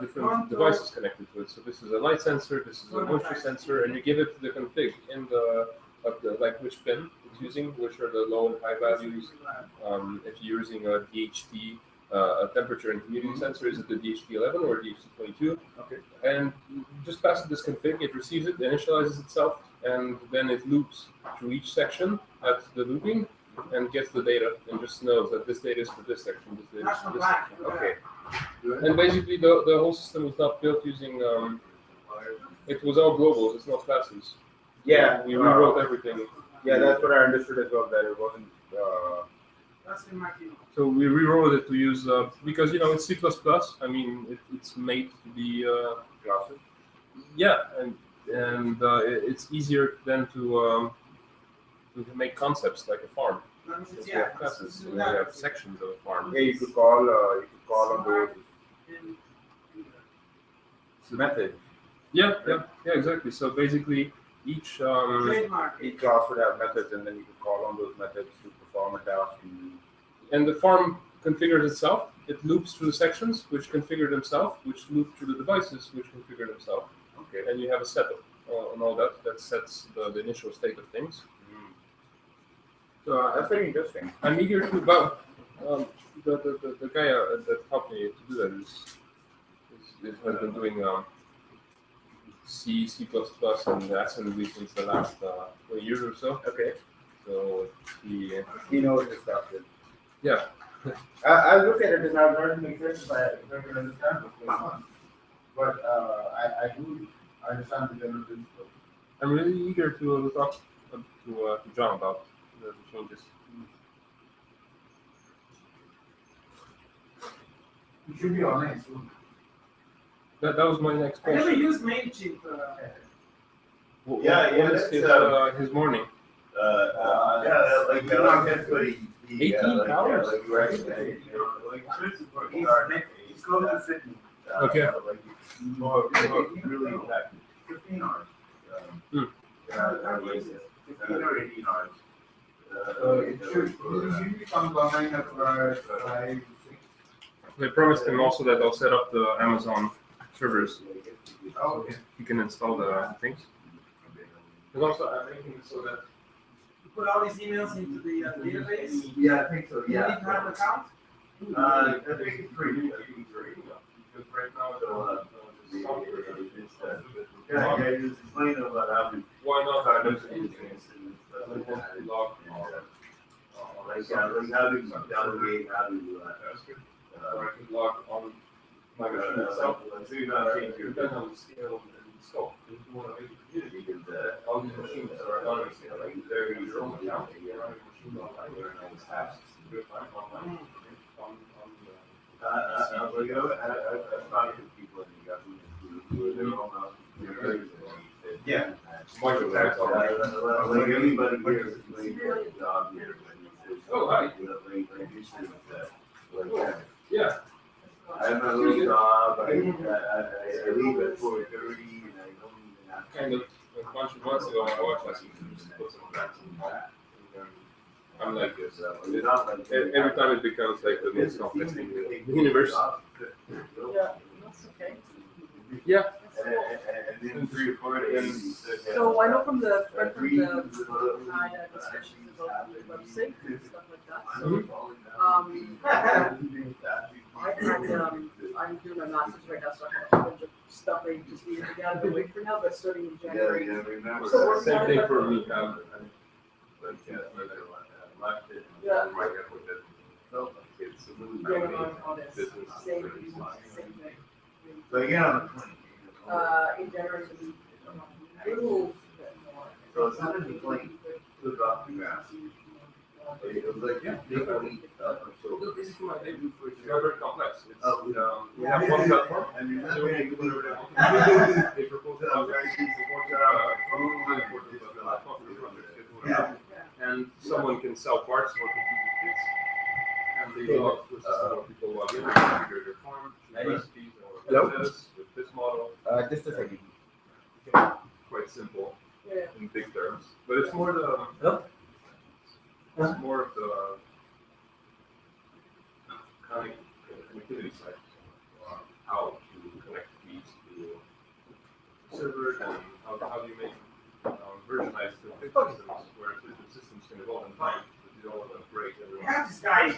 different devices connected to it. So this is a light sensor, this is a moisture sensor, and you give it the config in the like which pin it's using, which are the low and high values. If you're using a DHT, a temperature and humidity sensor, is it the DHT 11 or DHT 22? Okay. And just passes this config, it receives it, initializes itself, and then it loops through each section at the looping and gets the data and just knows that this data is for this section, this data is for this section. Okay. And basically, the whole system was not built using. It was all globals. It's not classes. Yeah. We rewrote everything. Yeah, that's what I understood as well. That it wasn't. That's in my field. So we rewrote it to use because it's C++. I mean, it's made to be Classes. yeah, and it's easier then to make concepts like a farm. Because we have classes, and we have sections of a farm. Yeah, you could call on those methods. Yeah, exactly. So basically, each Trademark. Each class would have methods, and then you could call on those methods to perform a task. and the farm configures itself. It loops through the sections, which configure themselves, which loop through the devices, which configure themselves. Okay. And you have a setup and all that. That sets the initial state of things. So that's very interesting. I'm eager to about the guy that helped me to do that has been doing C, C++, and assembly since the last 20 years or so. Okay. So He knows his stuff. Then. yeah. I look at it and I've learned to make sense if I don't understand what's going on. But I do understand the general principle. I'm really eager to talk to John about the changes. You should be online soon. That was my next I never question. used MailChimp. What Yeah, is his morning? Like that's what he 18 hours? Like, right, he's close to 50. Okay. Like more really effective. 15 hours. Like 15 or 18 hours. It usually comes online after 5, 6. I promised him also that I'll set up the Amazon servers. Oh, okay. He can install the things. Because also I'm making it so that You put all these emails into the database. Yeah, I think so. You Yeah. need to have an account. I think it's free. because right now So, the software yeah, you just explain about how to why not how to use do anything? things. Log Like how to delegate, how to or I could log on my machine itself. so you're not changing your Depends on the scale and the scope. If you want to make a community, because all these machines are on a scale, like they're your own account, you're running a machine online, you're running tasks, do it online, on like I've talked to people in the government who are their own house. Yeah. Like everybody here is playing for a job here. Oh, hi. Yeah. I have my little job, I leave at 4:30 and I don't even have. Kind of a bunch of months ago, my wife asked me to just put some tracks in the back. And then I'm like this. Every time it becomes like the most complex thing in the universe. Yeah, that's okay. Yeah. And then 3 or 4 days. So I know from the discussions about the website and stuff like that. So, I'm doing my master's right now, so I have a bunch of stuff I just need to get out of the way for now, but starting in January. remember. So we're Same thing for me. Yeah. It's a little Going on this, same thing. But yeah, In January, it'll be a little bit more. so it's not a plane, took off the grass. It was like, they were so. This is my debut for it's very complex. It's, Oh, we have one platform. And you're not So we going can to do do whatever it. they want. They propose the I'm project. trying to support Yeah. And someone can sell parts or complete kits. And they log with some people log in, configure their farm, choose recipes or process with this model. Just a second. Quite simple Yeah. in big terms. But it's more the it's more of the connectivity side. How to connect these to servers and how do you make versionize the systems where different systems can evolve in time, but you don't want to break everyone. Yeah, this guy.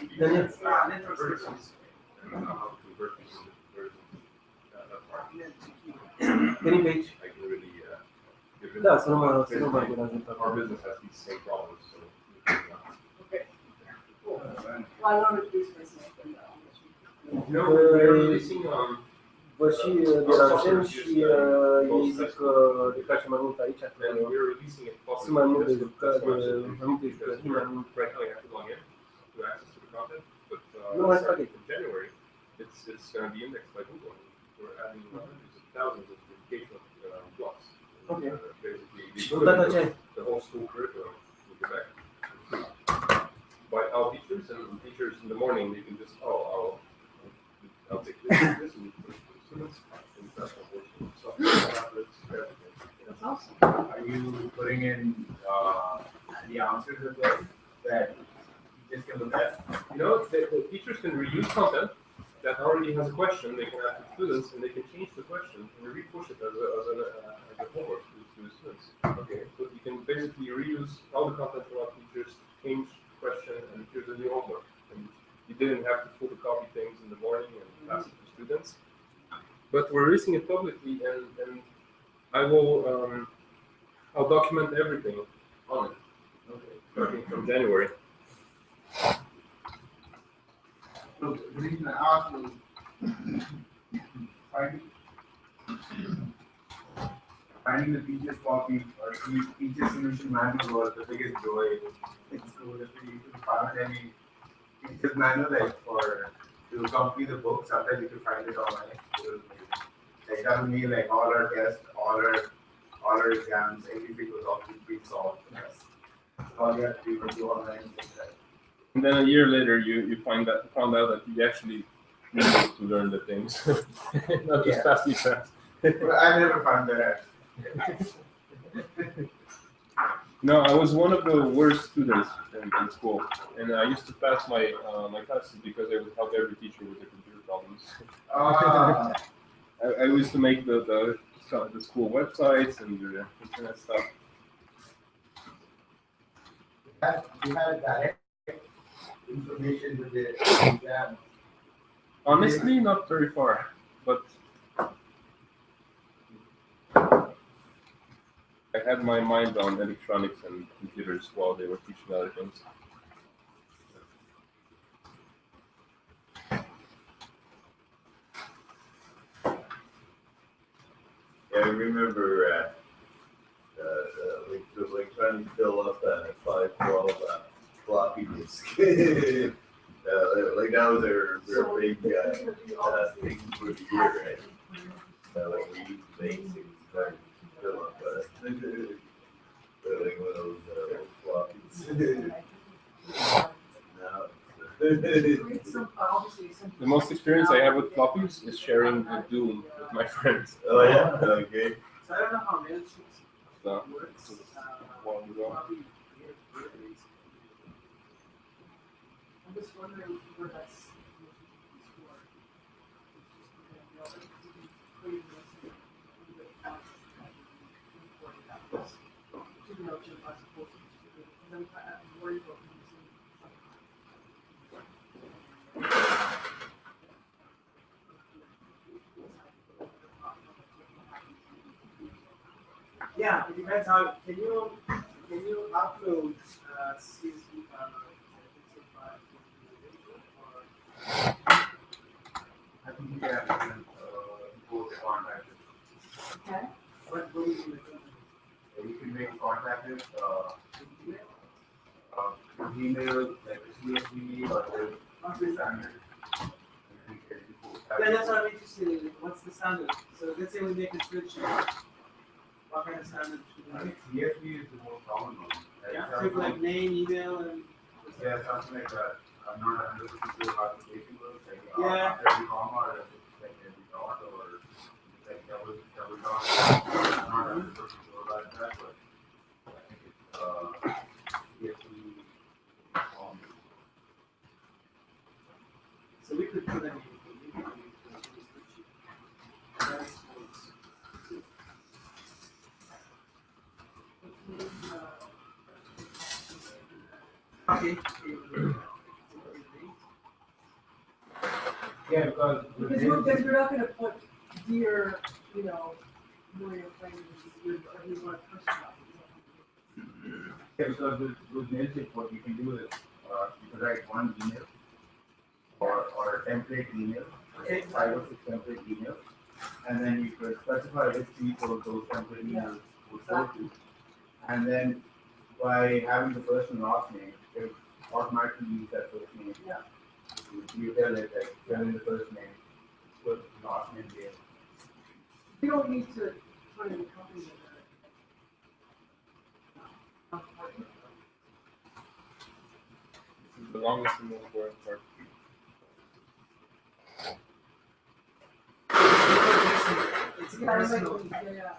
Versions and how to convert these into versions. That part. Any page. I can really give it. Да, все равно Our business has these same problems. So we can, Okay. Cool. Well, I want to do myself. we're releasing Vă și deranjăm și ei zic că le place mai mult aici. and we're releasing it publicly. Sunt mai mult de Just jucări, that's why I'm saying mai multe because jucării, mai mult. right now you have to log in to access to the content, but Nu mai starting spaghetti. in January, it's going to be indexed by Google. We're adding hundreds of thousands of educational blocks. Okay. Basically, Și data ce? the whole school curriculum will be back by our teachers, and teachers in the morning they can just I'll take this and this and put it to the students and that's what we're doing. So tablets, everything. That's awesome. Are you putting in the answers as well that you just can look at? You know, the teachers can reuse content that already has a question. They can ask the students, and they can change the question and re-push it as a homework to the students. Okay, so you can basically reuse all the content from our teachers, change the question, and here's a new homework. And you didn't have to photocopy things in the morning and pass it to students. But we're releasing it publicly, and I will I'll document everything on it. Okay, starting from January. So the reason I asked was finding the teacher's copy or teacher solution manual was the biggest joy in school. If you found any teacher's manual like for to complete the book, sometimes you could find it online. It was amazing. Like that would mean like all our tests, all our exams, everything was all pre-solved. Yes. All you have to do was do online things like that. And then a year later, you found out that you actually needed to learn the things, not just pass the exams. But I never found that. No, I was one of the worst students in school, and I used to pass my classes because I would help every teacher with the computer problems. I used to make the school websites and the internet stuff. You had direct information with the exam. Honestly, not very far, but I had my mind on electronics and computers while they were teaching other things. Yeah, I remember like trying to fill up a 512 floppy disk. Like that was their big thing for the year, right? Like we used basics trying to fill up like one of those floppies. Now The most experience I have with floppies is sharing the Doom with my friends. Oh yeah, okay. So I don't know how management So, works. long ago. I'm just wondering where that's. Yeah, it depends how. Can you upload CSV I think you can import the contact. Okay. What do you do? You can make contact with email, like a CSV or the standard. Yeah, that's what I'm interested in. What's the standard? So let's say we make a spreadsheet. What kind of standard should I we make? think CSV is the most common one. Yeah, so like name, email, and. Yeah, something like that. I'm not 100% sure how the application works. Like, Yeah. after every comma or if it's like every dot or like double dot. I'm not 100% sure about that, but I think it's CSV. So we could put any. Okay. Yeah, because Because we're not gonna put dear you know, doing a thing with everyone personal. Yeah, because with Mailchimp, what you can do is you can write one email or a template email, 5 or 6 template emails, and then you could specify which people those template emails would go to. And then by having the first and last name, it automatically use that first name. Yeah. You tell it like fill in the first name, put last name there. You don't need to put in the company with This is the longest and most boring part. It's it. personal. Yeah.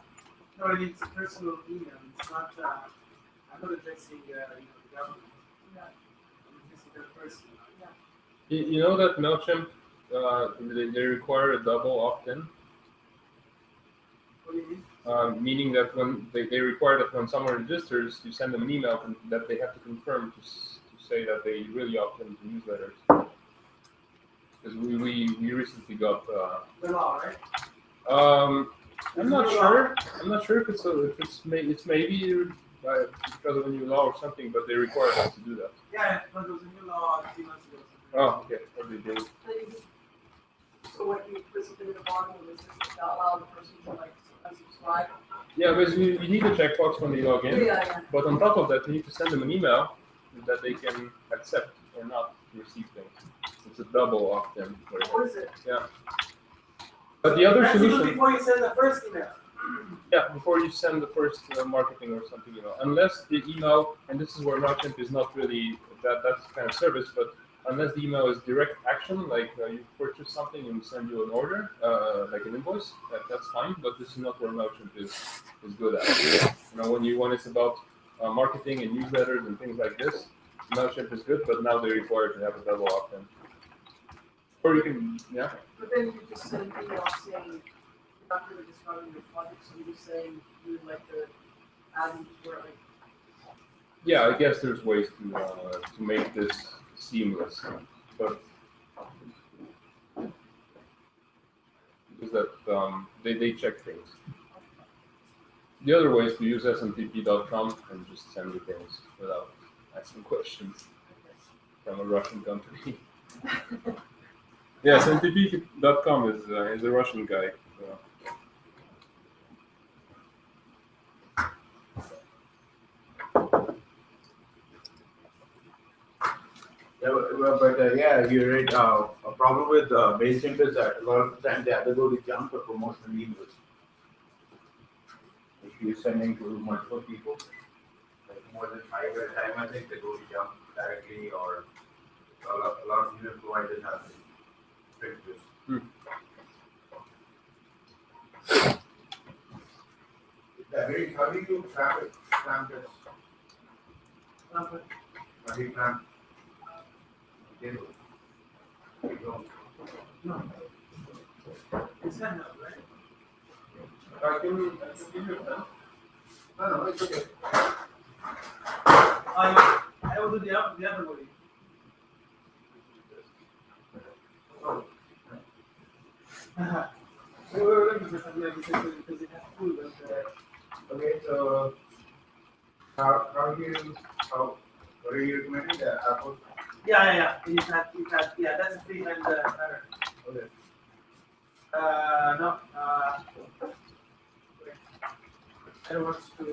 No, I mean, it's a personal email. It's not. I'm not addressing the government. Yeah. I'm addressing the person. You know that Mailchimp they require a double opt-in, What do you mean? meaning that when they require that when someone registers, you send them an email that they have to confirm to say that they really opt into newsletters. Because we recently got. The law, right? I'm not sure. I'm not sure if it's maybe because of a new law or something, but they require us to do that. Yeah, but there was a new law 3 months ago. Oh, okay. What they did. So what you basically at the bottom of this is to allow the person to like unsubscribe. Yeah, basically you need a checkbox when they log in, Yeah. but on top of that, you need to send them an email that they can accept or not to receive things. It's a double opt-in. What is it? Yeah. But the other That's even solution, before you send the first email. yeah, before you send the first marketing or something, unless the email, and this is where Mailchimp is not really that's kind of service, but unless the email is direct action, like you purchase something and send you an order, like an invoice, that's fine. But this is not where Mailchimp is good at. When it's about marketing and newsletters and things like this, Mailchimp is good, but now they're required to have a double opt-in. Or you can, yeah. But then you just send an email saying you're not really describing your project, so you're just saying you would like to add where like. Yeah, I guess there's ways to make this seamless, but because that they check things. The other way is to use smtp.com and just send me things without asking questions from a Russian company. Yeah, smtp.com is a Russian guy. Yeah, but yeah, you're right. A problem with Mailchimp is that a lot of the time they either go to junk or promotional emails. If you're sending to multiple people, like more than 5 at a time, I think they go to junk directly, or a lot of email providers have fixed this. How do you clamp this? How do you clamp? No. It's not now, right? I can give you a pen. No, it's okay. I will do the other way. Oh. Because it has food and Okay, so what are you recommending? Apple? yeah. Yeah, that's a freehand pattern. Okay. No. I don't want to.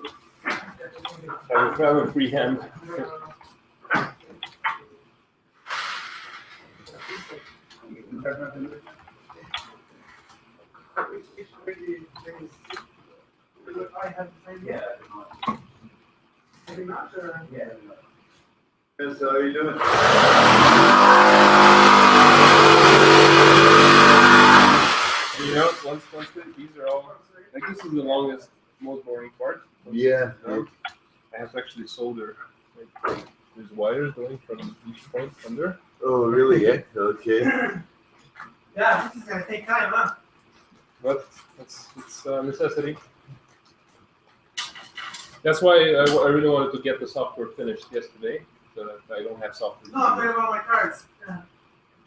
I have a free hand. I have Yeah. maybe not. Yeah. So you doing? Once these are all like this is the longest, most boring part. Yeah. I have to actually solder. Like, there's wires going from each point under. Oh, really? Yeah. Okay. Yeah, this is gonna take time, huh? But it's a necessity. That's why I really wanted to get the software finished yesterday, so that I don't have software. No, I'm talking about my cards.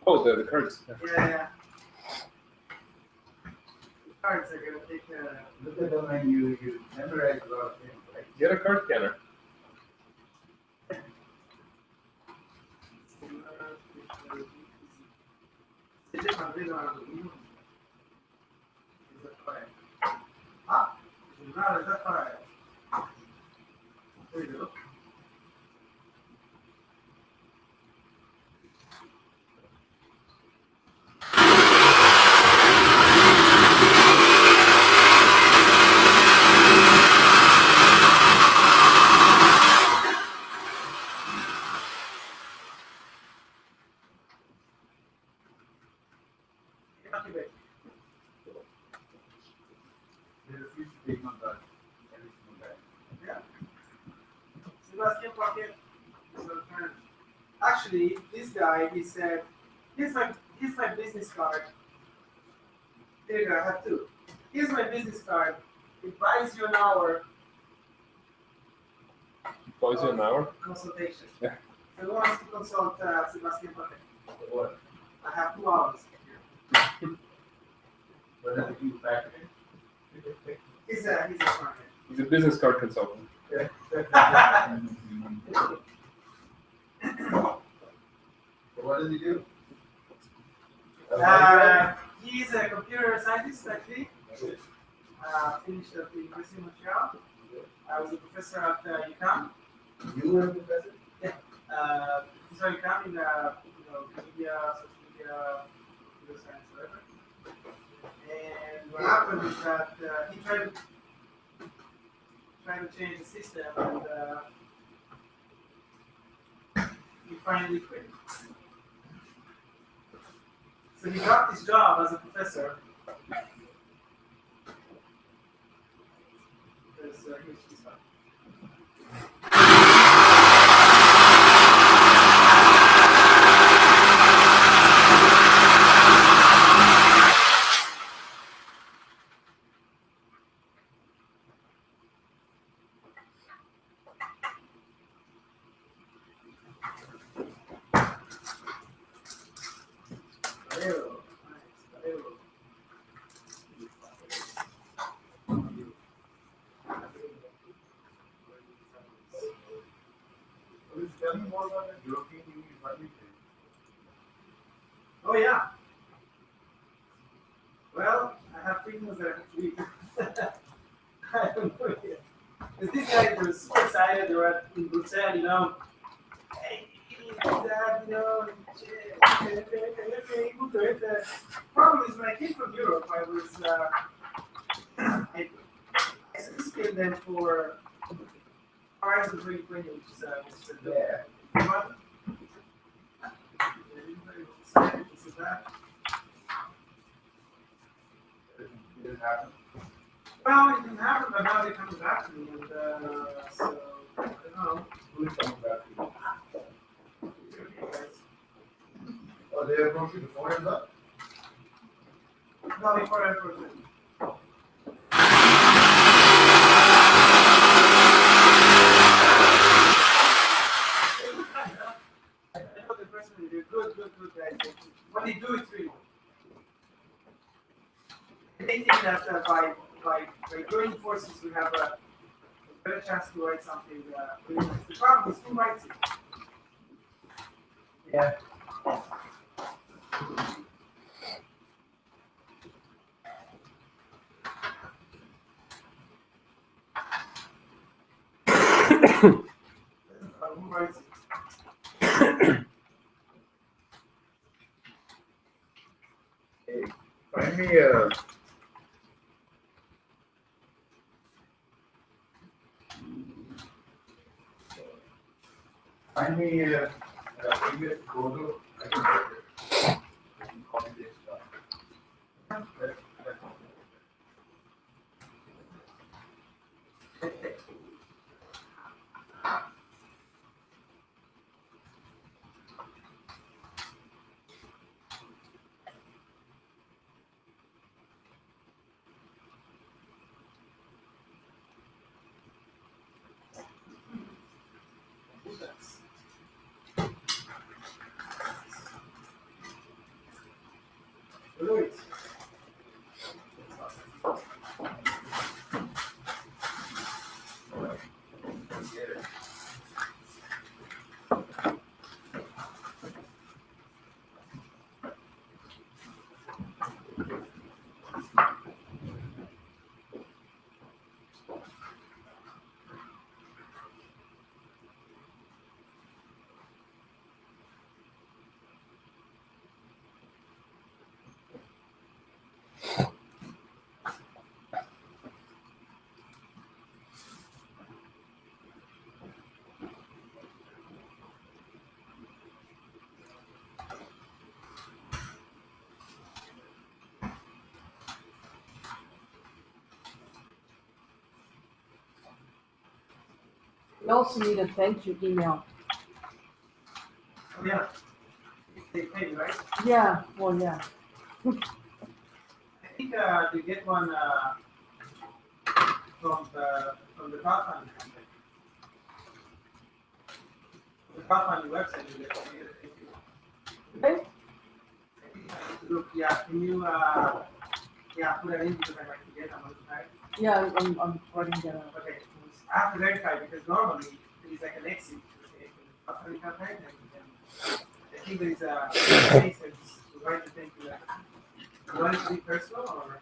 Oh, the cards. Yeah. cards are gonna take Look at them and you memorize a lot of things, right? Get a card scanner. Ah, giornale da fare. Vedo. There's a future big on that. Every single guy. Yeah. Sebastian Pocket is our friend. Actually, this guy, he said, here's my business card. There you go, I have two. Here's my business card. It buys you an hour Buys you an hour. consultation. Yeah. So who wants to consult Sebastian Pocket? What? I have 2 hours. What does he do back then? He's a smart man. He's a business card consultant. What does he do? He's a computer scientist, actually. Finished at the University of Montreal. I was a professor at UQAM. You were a professor? Yeah. Professor at UQAM in media, social media, computer science, whatever. And what happened is that he tried to change the system, and he finally quit. So he got his job as a professor. Because here's his stuff. Tell me more about the European Union funding thing. Oh yeah. Well, I have 3 things that I have to read. I don't know yet. Because these guys were so excited. They were in Brussels, Hey, that, okay. Problem is, when I came from Europe, I was I assisted them for Horizon 2020, which is Yeah. one. It didn't happen. Well, it didn't happen, but now they're coming back to me, and so I don't know. Who is coming back to you? Oh, they approached you before and that? No, before I approach it. I know the person will do good guys. What they do is really. They think that by joining forces, we have a better chance to write something. Really nice. The problem is who writes it. Yeah. Who writes it? Hey, find me a. Find me a previous photo. I can write it. I can copy this stuff. You also need a thank you email. Yeah. They pay, right? Yeah, well, yeah. I think they get one from the crowdfunding campaign. The crowdfunding website, you get a thank you. Okay. Look, yeah, can you put that in because I might forget how much time. Yeah, I'm writing that out. Okay, I have to verify because normally there is like an exit to the crowdfunding campaign, and I think there is a place that's right to thank you. You want it to be personal or?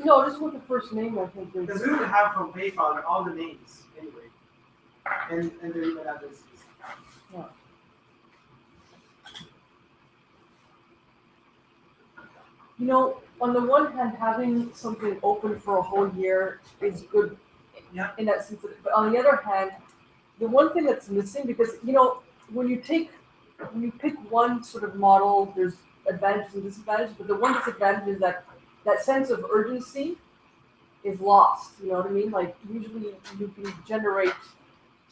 No, just with the first name, I think. Because we would have from PayPal all the names anyway, and their email addresses. Yeah. You know, on the one hand, having something open for a whole year is good. Yeah. In that sense, but on the other hand, the one thing that's missing, because you know, when you pick one sort of model, there's advantages and disadvantages, but the one disadvantage is that sense of urgency is lost. You know what I mean? Like usually you can generate,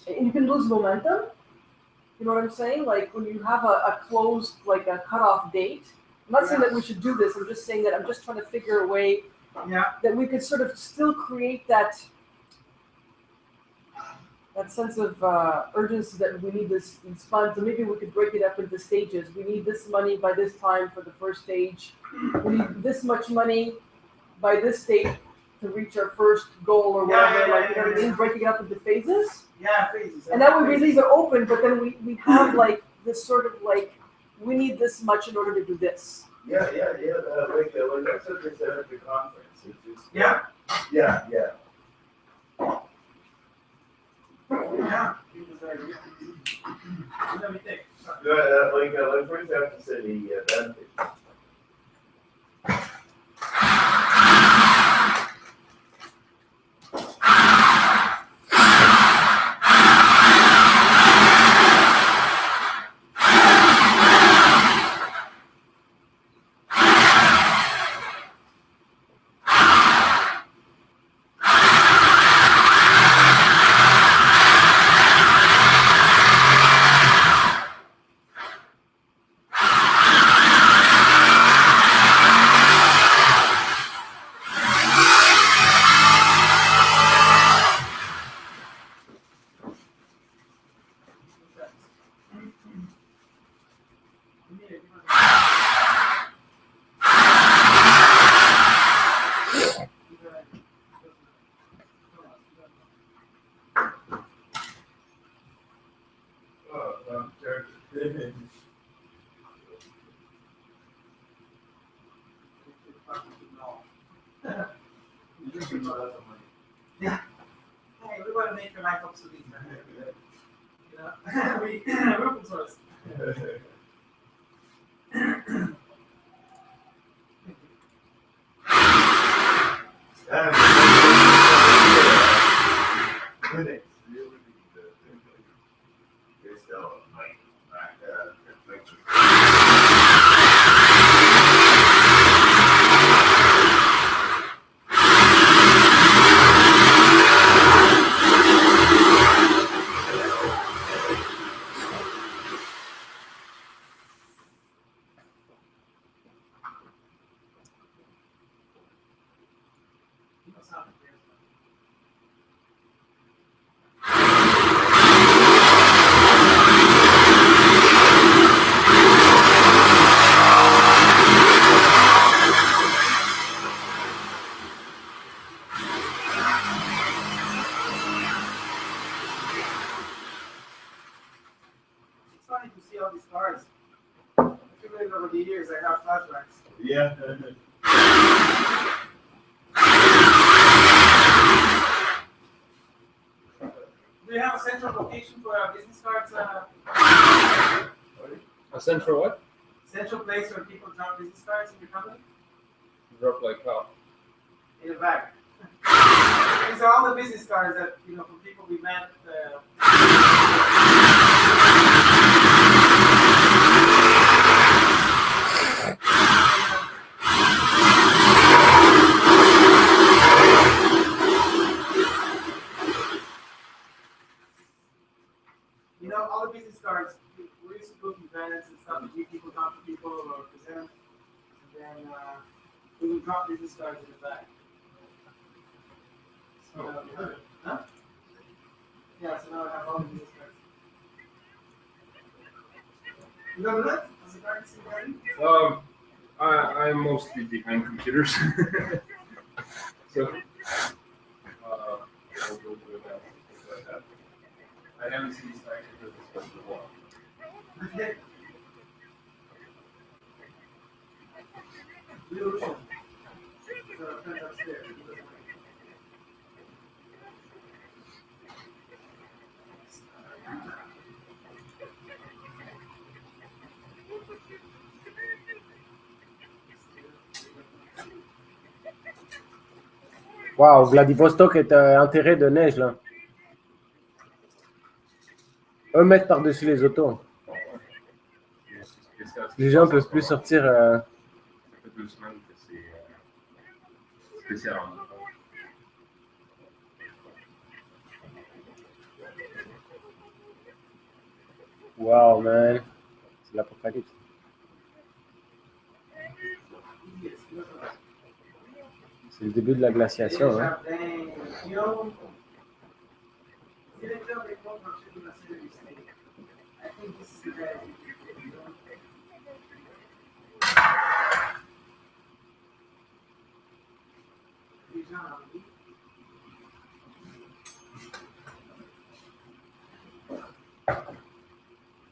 and you can lose momentum. You know what I'm saying? Like when you have a closed, like a cutoff date. I'm not saying that we should do this. I'm just saying that I'm just trying to figure a way that we could sort of still create that sense of urgency that we need these funds, and maybe we could break it up into stages. We need this money by this time for the first stage. We need this much money by this date to reach our first goal or whatever. You know what I mean? Breaking it up into phases. Yeah, phases. And that way we leave it open, but then we have like this sort of like, we need this much in order to do this. Yeah. Like that's what they said at the conference. It's just, Yeah. Yeah. Yeah. Let me think. Like first I have to say the benefit. Yeah. Hey, we want to make your life obsolete. You know, we're open source. Clinics. It's funny to see all these cars. Accumulated over the years, I have flashbacks. Yeah. Do you have a central location for business cards? A central what? Central place where people drop business cards in your company? Drop like how? In a bag. These are all the business cards that, you know, from people we met. no business cards. We used to go to events and stuff and meet people, talk to people, or present. And then we would drop business cards in the bag. So, huh? Yeah, so now I have all the business cards. You remember that? Was it practicing already? I'm mostly behind computers. So, I'll go do that. Like that. I haven't seen these types of business for a while. Okay. Evolution. So, friend upstairs. Waouh, Vladivostok est enterré de neige là. 1 mètre par-dessus les autos. Les gens ne peuvent plus sortir. Wow, man. C'est l'apocalypse. C'est le début de la glaciation. Hein.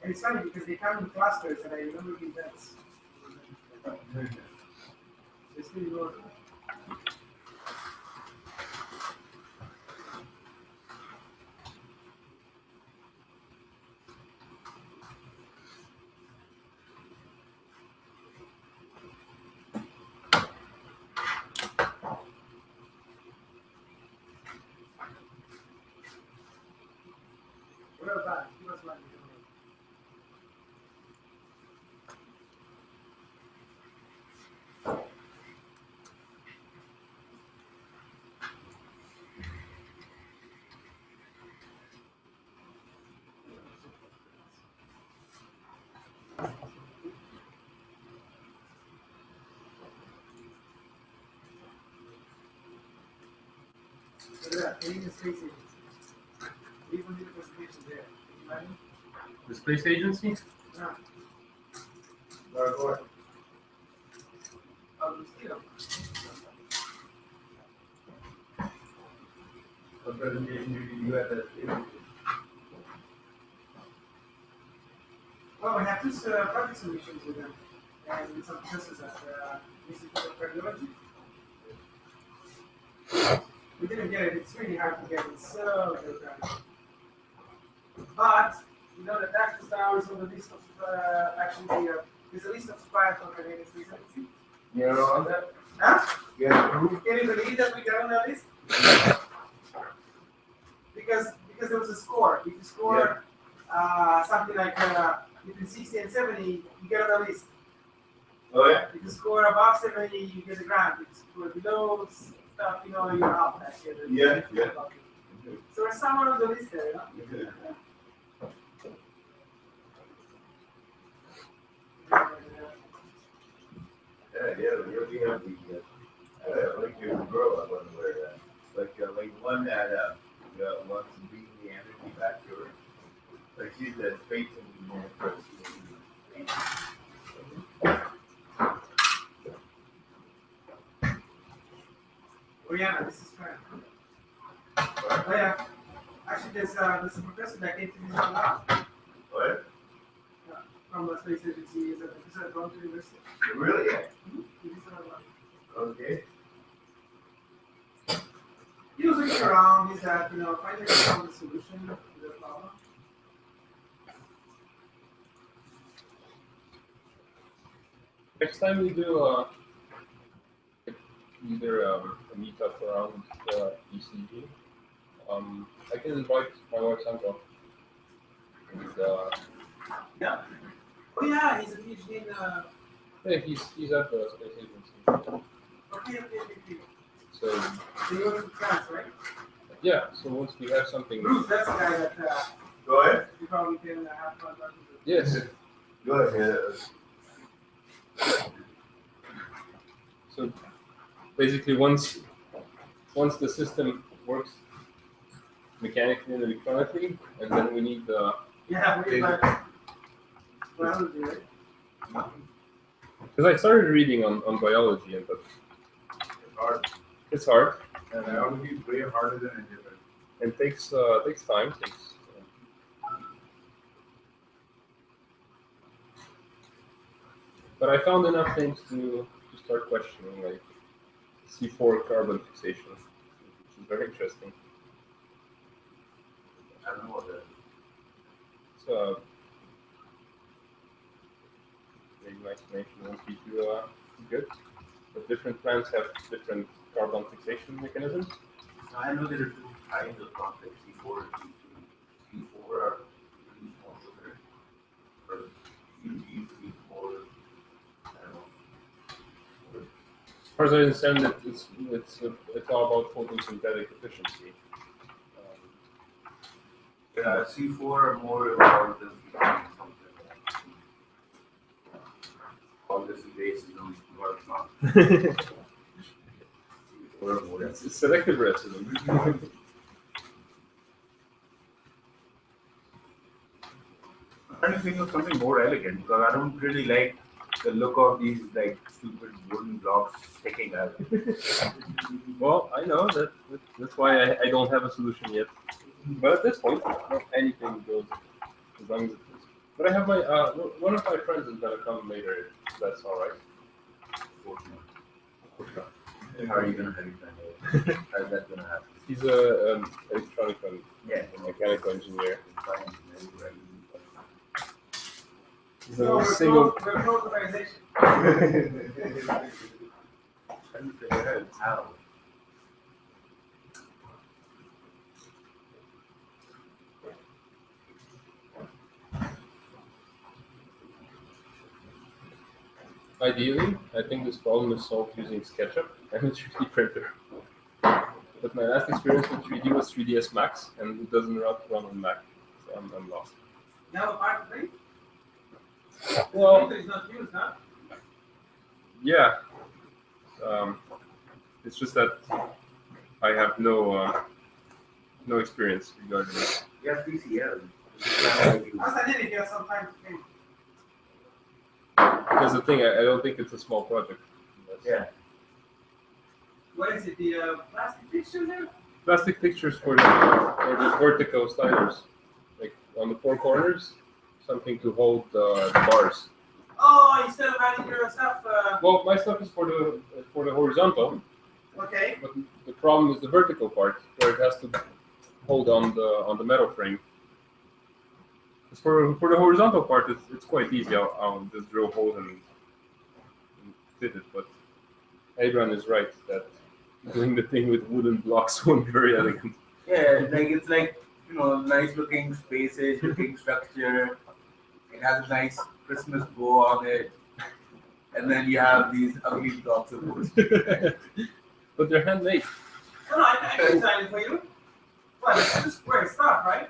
And it's funny because they come in clusters, and I remember the events. It's really good. What about it? Give us one. Look at that, Canadian Space Agency. We even did a presentation there. Can you imagine? The space agency? Yeah. What? Oh, the mosquito. What presentation you had that? Well, we have two project solutions with them, and with some professors at the Institute of Cardiology. We didn't get it. It's really hard to get it. So good. But you know that Dr. Stowers on the list of actually there's a list of suppliers for Canadian Space Agency. You're on that? Huh? Yeah. Can you believe that we got on that list? Because there was a score. If you score something like between 60 and 70, you get on the list. Oh yeah. If you score above 70, you get a grant. If you score below stuff, you know, you're out. Yeah. So we're somewhere on the list there, you know? Yeah. You're looking at the like your girl. I wonder where like one that wants to bring the energy back to her. Like she's a space engineer. Oh yeah, this is fine. Oh yeah. Actually, there's a professor that came to this one lab. What? From the space agency. Is a professor at Toronto University. Really? Yeah. He did this one. Okay. He was looking around. He's that finally found the solution to the problem. Next time we do either a meetup around eCG, I can invite my wife Sandra. And, Yeah. Oh yeah, he's a PhD in. yeah, he's at the space agency. Okay. So So you went to France, right? yeah, so once we have something, Bruce, that's the guy that Go ahead. You probably can have fun. Yes. Go ahead. So basically, once the system works mechanically and electronically, and then we need the Yeah, we like biology, right? because I started reading on biology, and but It's hard. it's hard And biology is way harder than engineering. and takes time. But I found enough things to start questioning, like C4 carbon fixation, which is very interesting. I don't know what that is. So maybe my explanation won't be too good. But different plants have different carbon fixation mechanisms. I know there are two kinds of complex, C4 and C2. C4 are really small sugar. Or C4, I don't know. As far as I understand it, it's all about photosynthetic efficiency. Yeah, C4 are more about this something. All this base is on work not. It's selective resin. I'm trying to think of something more elegant because I don't really like the look of these like stupid wooden blocks sticking out. Well, I know that's why I don't have a solution yet. But at this point, anything goes as long as it is. But I have my one of my friends is gonna come later. If that's all right. How are you gonna have it? How's that gonna happen? He's a electronic and Yeah. mechanical engineer. He's So a single. we're close organization. How? Ideally, I think this problem is solved using SketchUp and a 3D printer. But my last experience with 3D was 3ds Max, and it doesn't run on Mac, so I'm lost. Now, part three? Well, It's not used, huh? yeah. It's just that I have no experience regarding it. You have PCL. I did it here sometime. Because the thing, I don't think it's a small project. Yeah. What is it? The plastic fixture there? Plastic fixtures for the vertical sliders, like on the four corners, something to hold the bars. Oh, instead of having your stuff. Well, my stuff is for the horizontal, Okay. but the problem is the vertical part where it has to hold on the metal frame. For the horizontal part, it's quite easy. I'll just drill holes and fit it. But Abraham is right that doing the thing with wooden blocks won't be very elegant. Yeah, like it's like, nice looking spaces, looking structure. It has a nice Christmas bow on it. And then you have these ugly blocks of wood. But they're handmade. No, I can design it for you. Well, it's just square stuff, right?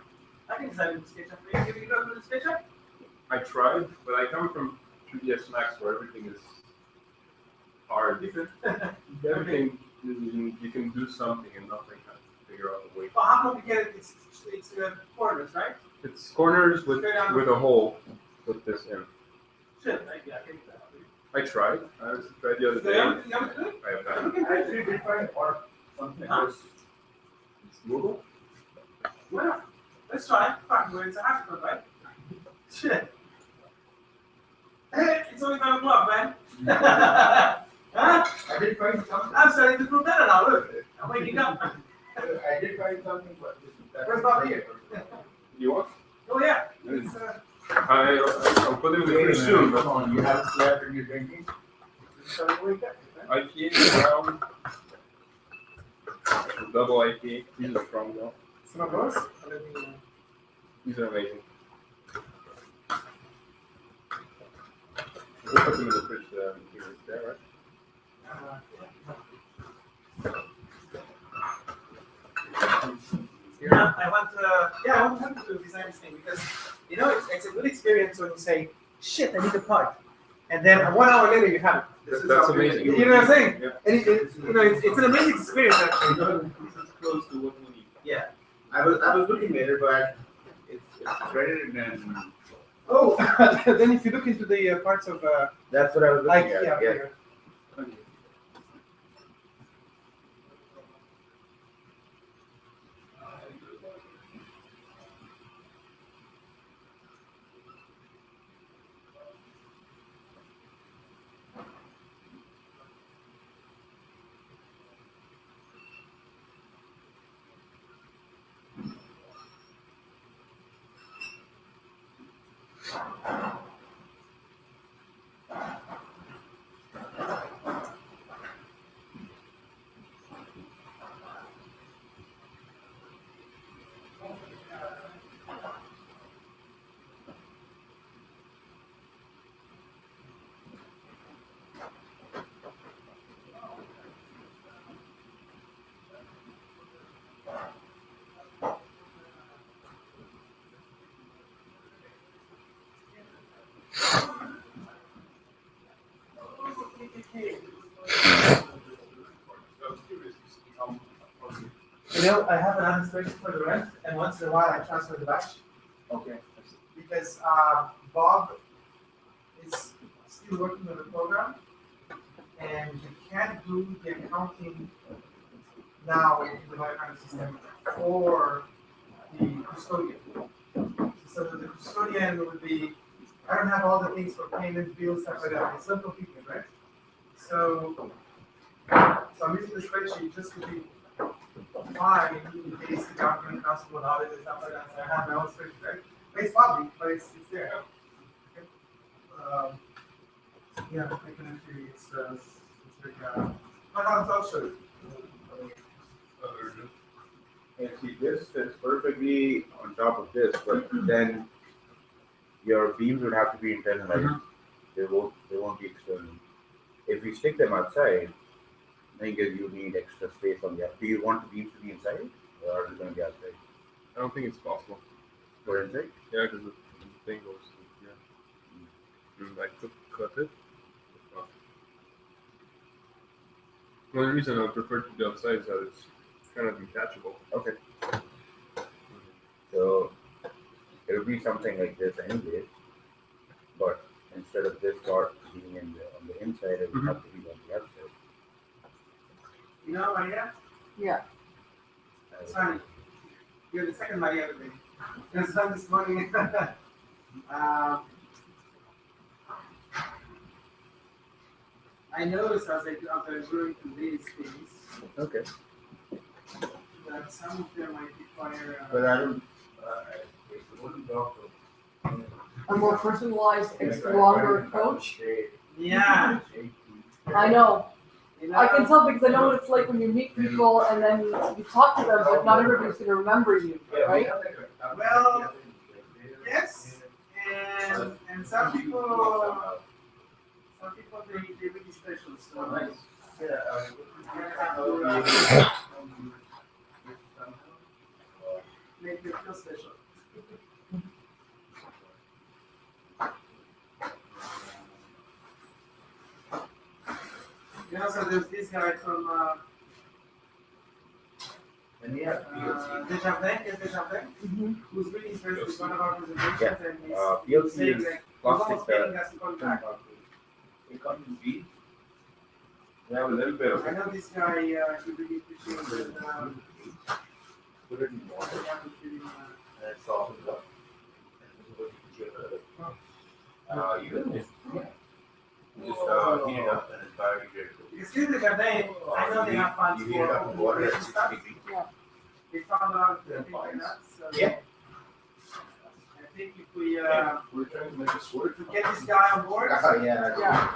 I can design it with SketchUp for you. You know the SketchUp? I tried, but I come from 3ds Max where everything is hard. Everything you can do something and nothing can figure out the way. Well, how complicated it's corners, right? It's corners with a hole. Put this in. Shit, I can do that. I tried. I tried the other So day. you have to do it? I have You not. can do I it. actually did find art something Huh? was Google. Well, let's try. Fuck, it's a hackathon, right? Shit. Hey, it's only 5 o'clock, man. Huh? I did find something. I'm starting to feel better now. Look, I'm waking up. I did find something, but Where's Bob here? You want? Oh yeah. It's, I'll put it in the fridge soon. Come on, you have slept and you're drinking. Just starting to wake up. IPA brown. Double IPA. These are strong though. some of those. These are amazing. We'll put them in the fridge there, right? Yeah, I want to design this thing because it's a good experience when you say, "Shit, I need a part," and then 1 hour later you have it. That's amazing. You know what I'm saying? Yeah. And it's an amazing experience actually. This is close to what we need. Yeah. I was looking at it, but it's threaded and Oh, then if you look into the parts of that's what I was looking at. Yeah. here. I have another spreadsheet for the rent, and once in a while I transfer the batch. Okay. Because Bob is still working on the program, and he can't do the accounting now in the Viacom system for the custodian. So the custodian would be, I don't have all the things for payment, bills, stuff like that. It's not complicated, right? So I'm using the spreadsheet just to be fine in case the government comes to an audit and stuff like that. So I have my own spreadsheet, right? But it's public, but it's there. Okay. Yeah, I can actually, it's like, I'll show you. And see, this fits perfectly on top of this, but then your beams would have to be internalized. They won't be external. If we stick them outside, then you need extra space on the outside. Do you want the beams to be inside, or are they going to be outside? I don't think it's possible. Or inside? Yeah, because the thing goes. Yeah. I could cut it. The only reason I would prefer to be outside is that it's kind of detachable. Okay. So it'll be something like this anyways, but instead of this part being on the inside, it will have to be on the outside. You know Maria? Yeah. It's funny. You're the second Maria today. There's one this morning. I noticed as I was going through these things. Okay. That some of them might require. But I don't. A more personalized, longer approach. Yeah. I know. I can tell because I know what it's like when you meet people and then you talk to them, but not everybody's going to remember you, right? Well, yes, and some people they really special. So make them feel special. So there's this guy from Desjardins, who's really interested in one of our presentations, and he's saying like, he's almost getting us to contact. It comes in beads. We have a little bit of I know this guy, he really appreciates it. Put it in water. And it softens up. You can just heat it up and it's biodegradable. Excuse me, Desjardins, I know they have funds You heat it up in water at 60 degrees. They found out things like that, so Yeah. I think if we We're trying to make a sword. to get this guy on board, Yeah.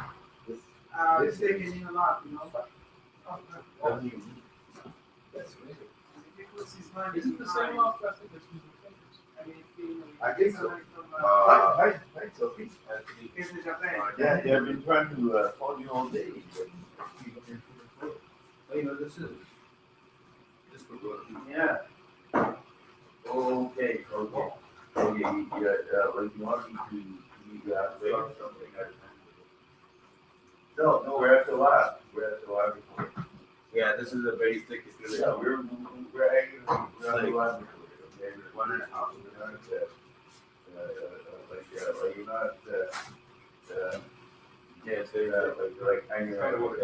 this thing can mean a lot, you know. That's amazing. Isn't the same law plastic that's used in filters? I mean, I think so. Hi, Sophie. Yeah, They've been trying to call you all day. You know, this would work. Yeah. Okay. Okay. Like you want to say something? No, we're at the lab. Yeah, this is a very thick. Yeah, we're actually at the lab. Okay, 1.5 minutes. Like you're not. Yeah, so like hanging around with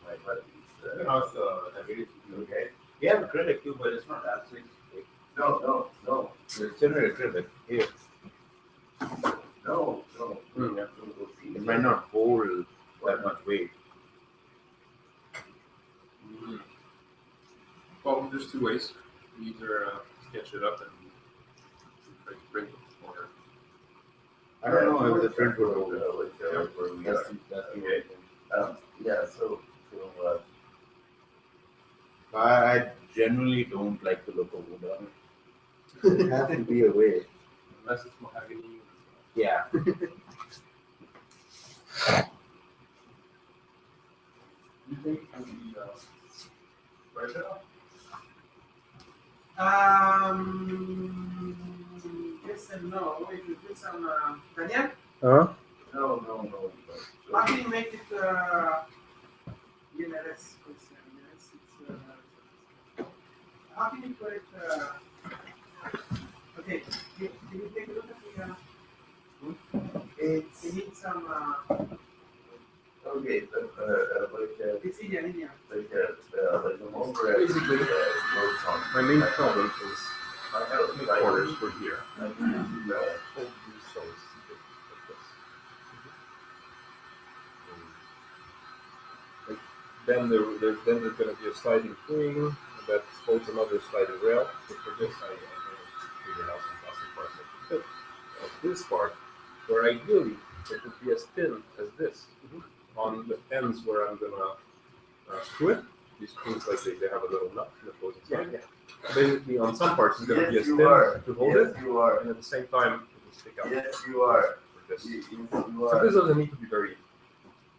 my buddies. Okay. We have acrylic too, but it's not as thick. No. It's thinner acrylic. Here. No. It might not hold that much weight. Well, there's two ways. You either sketch it up and try to print it, or I don't know if the print would hold it. That's the way. Yeah. So. I generally don't like the look of wood on it. It has to be a way. unless it's mahogany. Yeah. You think it would be right now? Yes and no. If you put some Daniel, No. how can you make it? Yes, how can you put it? Okay, can you take a look at the? It needs some. Okay. It's India. Like the more Basically, my main problem is I have three corners for here. Hold these cells like this. Like, then there's going to be a sliding thing that holds another sliding rail. So for this, I figured out some plastic parts that could fit. This part, where ideally it would be as thin as this, on the ends where I'm going to screw it. These things like they have a little nut that goes inside. Yeah. Basically, on some parts, it's going to be as thin to hold it, and at the same time, it will stick out. Yes, you are. For this. You So this doesn't need to be very,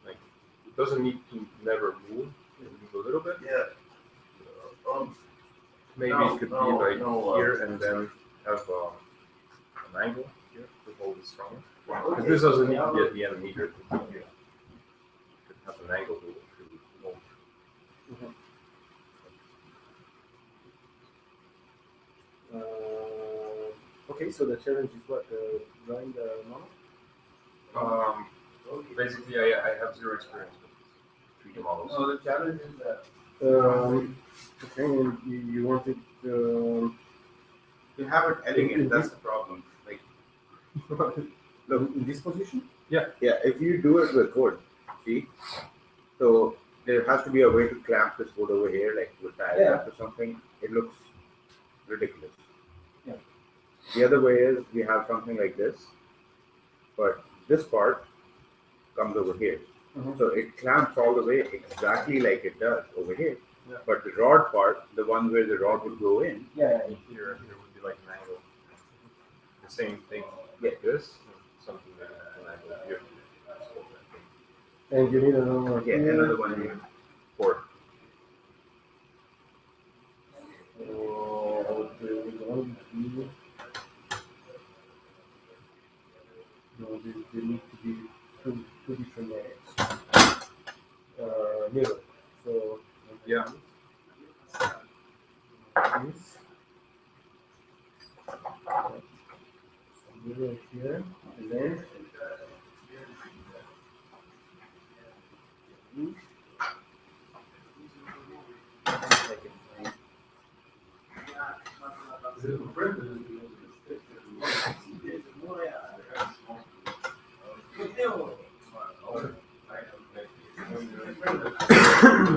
like, it doesn't need to never move. It can move a little bit. Yeah. Maybe No, it could no, be like no, here and then have an angle here to hold it stronger. Because Okay. this doesn't need to be at the end either. It could be here. It could have an angle to hold. Okay, so the challenge is what? Drawing the model? Basically, I have zero experience with 3D models. No, the challenge is that Okay, and you wanted You have it elegant, that's the problem. Like, look in this position? yeah, if you do it with wood, see, so there has to be a way to clamp this wood over here, like with tile clamps or something. It looks ridiculous. Yeah. The other way is we have something like this, but this part comes over here. So it clamps all the way exactly like it does over here. Yeah. But the rod part, the one where the rod would go in, Here would be like an angle. The same thing like this, something like an angle here. And you need another one. yeah, another one here. For No, they need to be two different layers. Middle. So Yeah. this. Middle here, and then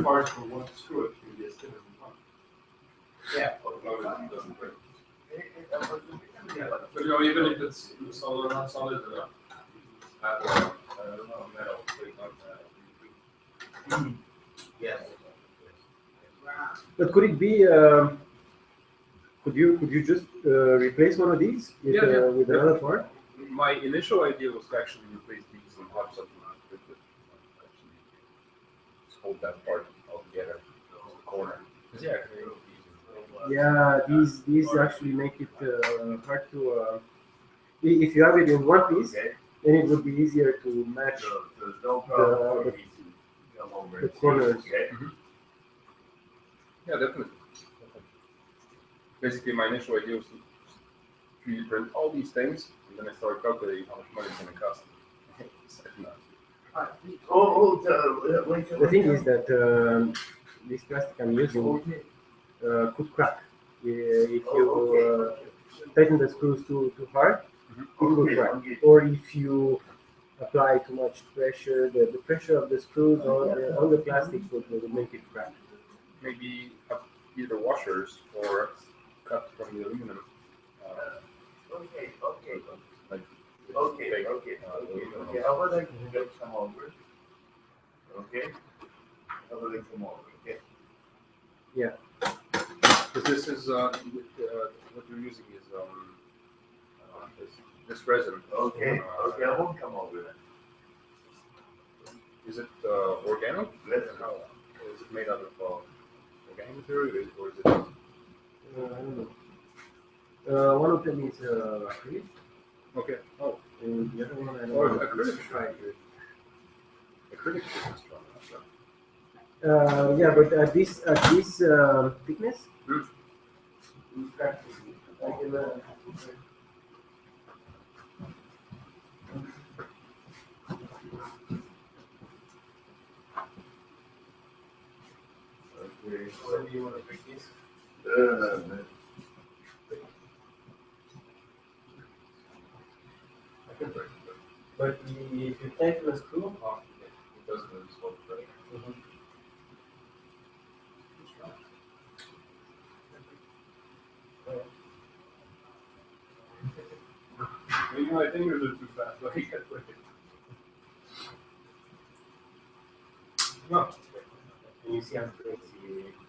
Parts for one screw it can be as thin as you want. Yeah. But you know, even if it's solid, not solid enough, I don't know, metal plate on that. yes. but could it be? Could you just replace one of these with, Yeah. with another part? My initial idea was to actually replace these and have something with it. Actually, just hold that part all together, the corner. Because yeah, I can remove these. Yeah, these actually make it hard to. If you have it in one piece, then it would be easier to match the corners. Yeah, definitely. Basically, my initial idea was to 3D print all these things, and then I started calculating how much money it's going to cost. It's like, no. The thing is that this plastic I'm using could crack. If you tighten the screws too hard, it could crack. Or if you apply too much pressure, the pressure of the screws on the plastic would make it crack. Maybe have either washers or cut from the aluminum. Like Okay. How about I get some over? Okay. How about I come over? Okay. Yeah. Because this is what you're using is this resin. Okay. I won't come over then. Is it organic? Let's How is it made out of organic material or is it? I don't know. One of them is acrylic, Okay. Oh, and the other one I don't or know. acrylic. Acrylic is strong. Yeah, but at this thickness, it's practically. I can, Where do you want to pick this? I can break it. but if you tighten the screw, It doesn't really slow break. Maybe my fingers are too fast. But I can't break it. no. And you see how it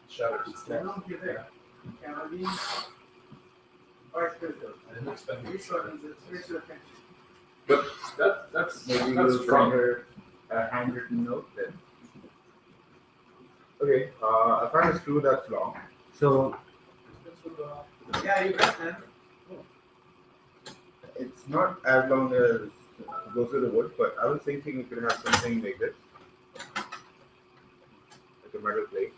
shatters. It's I don't get it. Canadian. Vice president. I didn't expect it. This one is it's very attention. But that's Maybe that's we'll strong. cover a handwritten note then. Okay, I found a screw that's long. So Yeah, you bet, man. It's not as long as it goes through the wood, but I was thinking we could have something like this. Like a metal plate.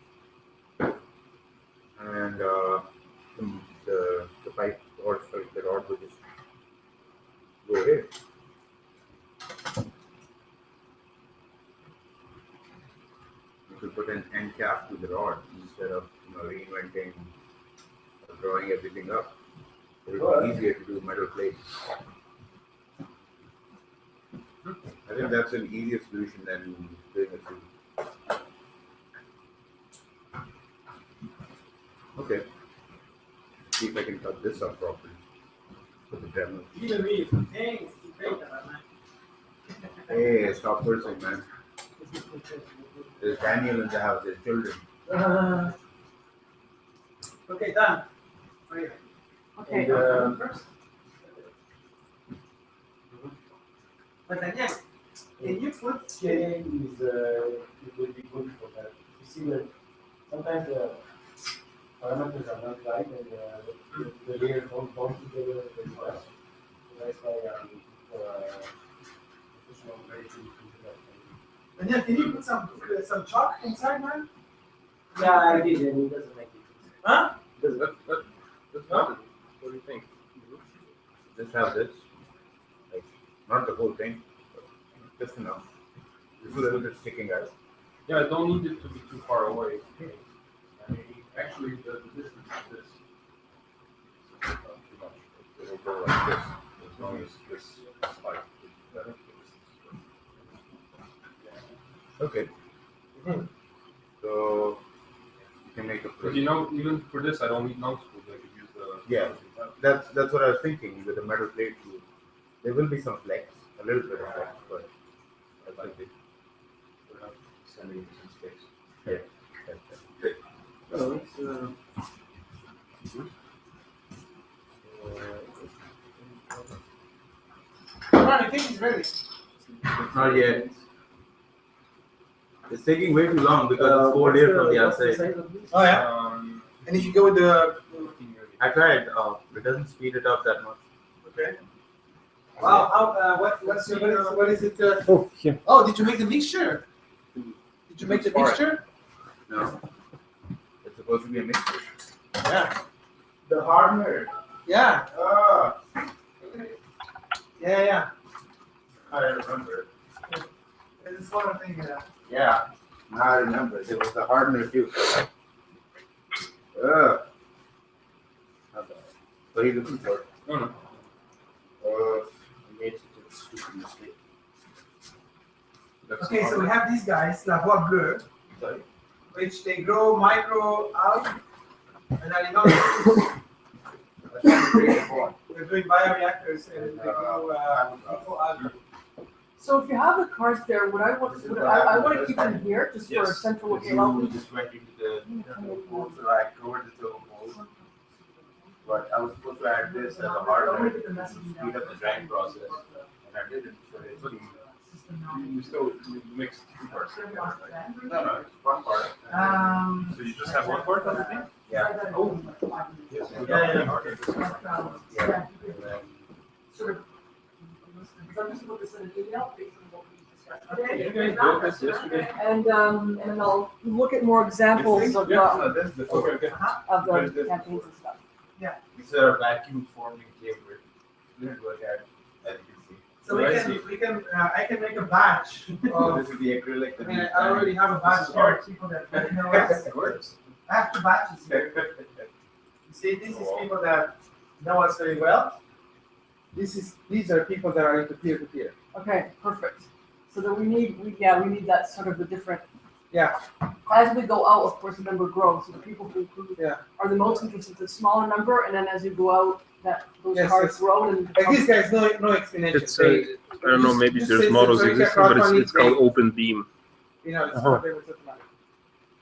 And the pipe or sorry, the rod would just go here. You could put an end cap to the rod instead of reinventing or drawing everything up. It would be easier to do metal plates. I think that's an easier solution than doing a screw. Okay. See if I can cut this up properly. Put the demo. Even me, thanks. Great, man. Hey, stop cursing, man. There's Daniel in the house, there's children. Okay, done. Okay. And, First. But Daniel, can you put scaling is it will be good for that. You see that sometimes the parameters are not right and the layers don't bond together very well. So that's why additional way to do that. Daniel, can you put some chalk inside, man? Yeah, I did, and it doesn't make it. Huh? Doesn't. That's not it. What do you think? Just have this. Like, not the whole thing, but just enough. Just a little bit sticking out. Yeah, I don't need it to be too far away. I mean, actually, the distance of this is not too much. It'll go like this as long as this spike is better. Okay. So you can make a But even for this, I don't need long screws. I could use the. Yeah, that's what I was thinking with the metal plate too. There will be some flex, a little bit of flex, but I like it. We're not sending it in space. Yeah. Oh, it's Come on, I think he's ready. Not yet. It's taking way too long because it's cold air from the outside. Oh yeah. And if you go with the I tried. It doesn't speed it up that much. Okay. Wow. How? What is it? Oh, here. Oh, did you make the mixture? Did you make the mixture? No. It's supposed to be a mixture. Yeah. The hardener. Yeah. Ah, Yeah. I remember. It's one of the things. Yeah. Now I remember. There was a hardener too. What are you looking for? No. I made such a stupid mistake. Okay, so we have these guys, La Voix Bleue, Sorry. which they grow micro algae, and I know they're doing bioreactors and they grow micro algae. So if you have the cards there, I want to keep them here just for a central location. We just went into the mold, so I covered the little mold. But I was supposed to add this as a hardener to speed up the drying process, and I didn't. So it's You still mix two parts. no, it's one part. So you just have one part on the thing? Yeah. Oh. Yes. Yeah. Sort of. So I'm just going to put this in an email based on what we discussed. Okay, built this yesterday. And I'll look at more examples of No, this is the Okay. of the campaigns and stuff. These are vacuum forming chamber. Didn't work out, as you can see. So I can make a batch of, This is the acrylic. I mean, I already have a batch here of people that know us. It works. I have two batches here. You see, this is people that know us very well. These are people that are into peer-to-peer. Okay, perfect. So that we need that sort of the different. Yeah. As we go out, of course, the number grows. So the people who Yeah. are the most interested, the smaller number, and then as you go out, those Yes, cards yes. grow and. Like these guys, no explanation. It's I don't know, maybe Just there's say models it's a existing, but it's called crowdfunding Open Beam. You know, it's Uh-huh. what they were talking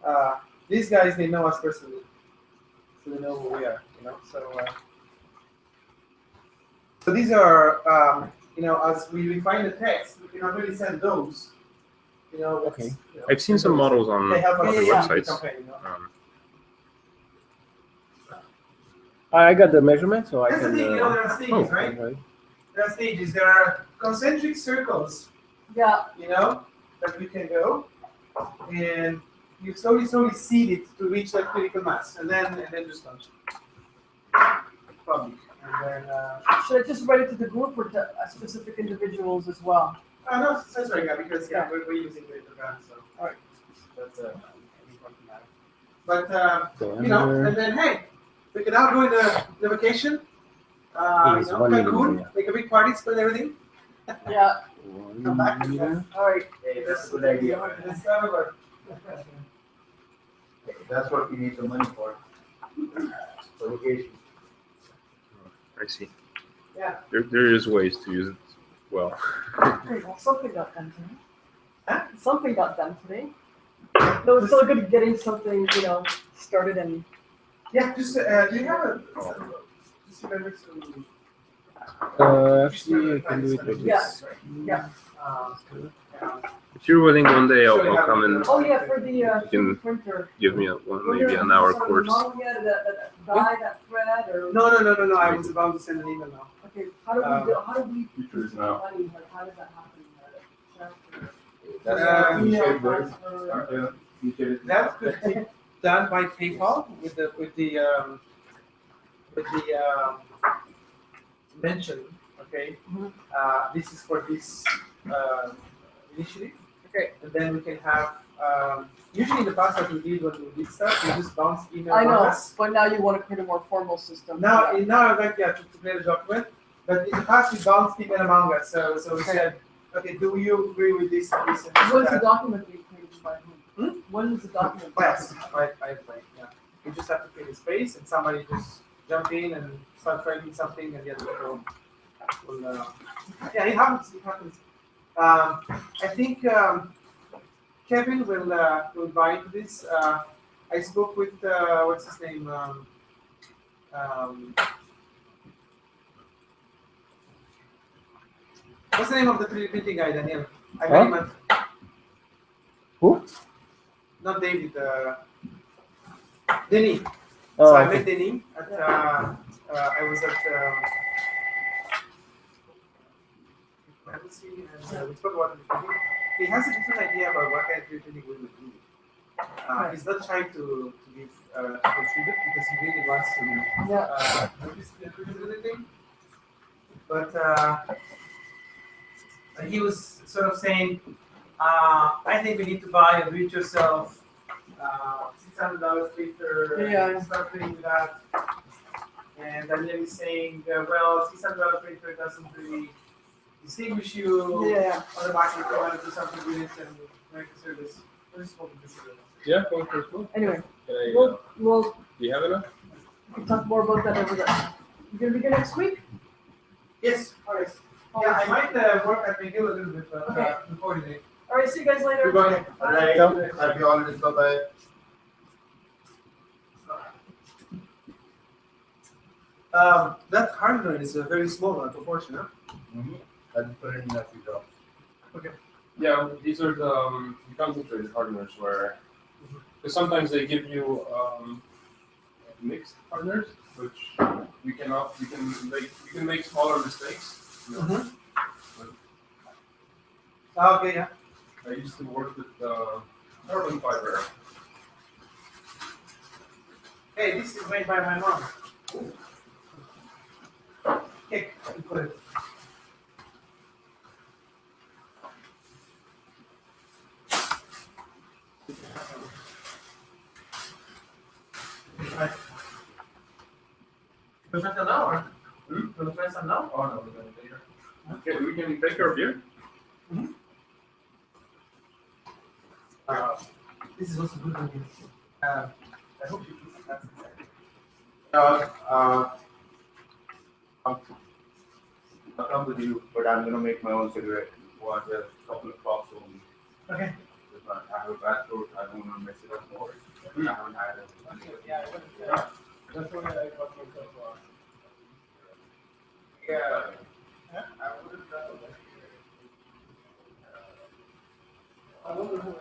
about. These guys, they know us personally, so they know who we are. You know, so these are, as we refine the text, we can already send those. You know. Okay. I've seen some models on They help us other with the websites. campaign, you know. I got the measurement, so I That's the can. thing, you know, there are stages, right? There are stages. There are concentric circles, Yeah. you know, that we can go, and you slowly seed it to reach that critical mass, and then just launch it. Probably. And then, Should I just write it to the group or to specific individuals as well? no, it says right now because we're using the brand, so all right, that's important matter. But and then hey, we can now go into the vacation. Cancun, make a big party, spend everything. Yeah. Come back. All right. Hey, that's a good idea. Let's have a That's what we need the money for. For vacation. I see. Yeah. There is ways to use it well. Great. Well, something got done today. Huh? Something got done today. No, it's still good at getting something, started and. Yeah, just do you have a just remember to Actually, I can do it with this. Yeah. If you're willing, one day I'll come and Oh yeah, for the you can printer. give me maybe an hour course. Yet, that dye, that thread, or. No. I was about to send an email now. Okay. How do we Features put now. money? Like, how does that happen? That's Email featured words. transfer. Featured. That could be done by PayPal with the mention. Okay. Mhm. This is for this initiative. Okay. And then we can have. Usually in the past, what we did when we did stuff, we just bounce email. I know, us. but now you want to create a more formal system. Now I'd like to create a document, but in the past we bounced email among us. So we said, okay, do you agree with this and this and this? When is and the that? document being created by whom? When is the document? Yes, by yeah. You just have to create a space and somebody just jump in and start writing something and the other people will. Yeah, it happens. It happens. I think Kevin will buy into this. I spoke with what's his name. What's the name of the 3D printing guy, Daniel? I met him at. Who? Not David. Denny. Oh, So I okay. met Denis at I was at Embassy, and we spoke about it. He has a different idea about what kind of training we would do. He's not trying to give contribute because he really wants to do this really thing. But he was sort of saying, I think we need to buy a do-it-yourself $600 printer. Yeah. Start playing with that. And Daniel is saying, well, $600 printer doesn't really distinguish you. Yeah. On the market, you want to do something with it and make a service. Let's just open this. Yeah, going for school. Anyway, Can I, we'll do you have enough? talk more about that over there. You gonna be here next week? Yes. All right. Yeah, I might work at McGill a little bit, but Okay. before today. All right. See you guys later. Goodbye. All right. Happy holidays. Bye-bye. That hardware is very small proportion, huh? I just put it in a few drops. Okay. Yeah, these are the concentrated hardeners where, because sometimes they give you mixed hardeners, which you can make smaller mistakes. You know? Okay, yeah. I used to work with carbon fiber. Hey, this is made by my mom. Okay, put it. Right. Was that an hour? Will try some now? Oh no, we're going later. Okay, we can take your beer. This is also good one. I hope you put that inside. I'll come with you, but I'm gonna make my own cigarette. Want a couple of puffs only. Okay. I have a bad throat. I don't want to mess it up more. I haven't had it. Okay, yeah, that's why I got myself. Yeah. I wouldn't travel there. I wonder who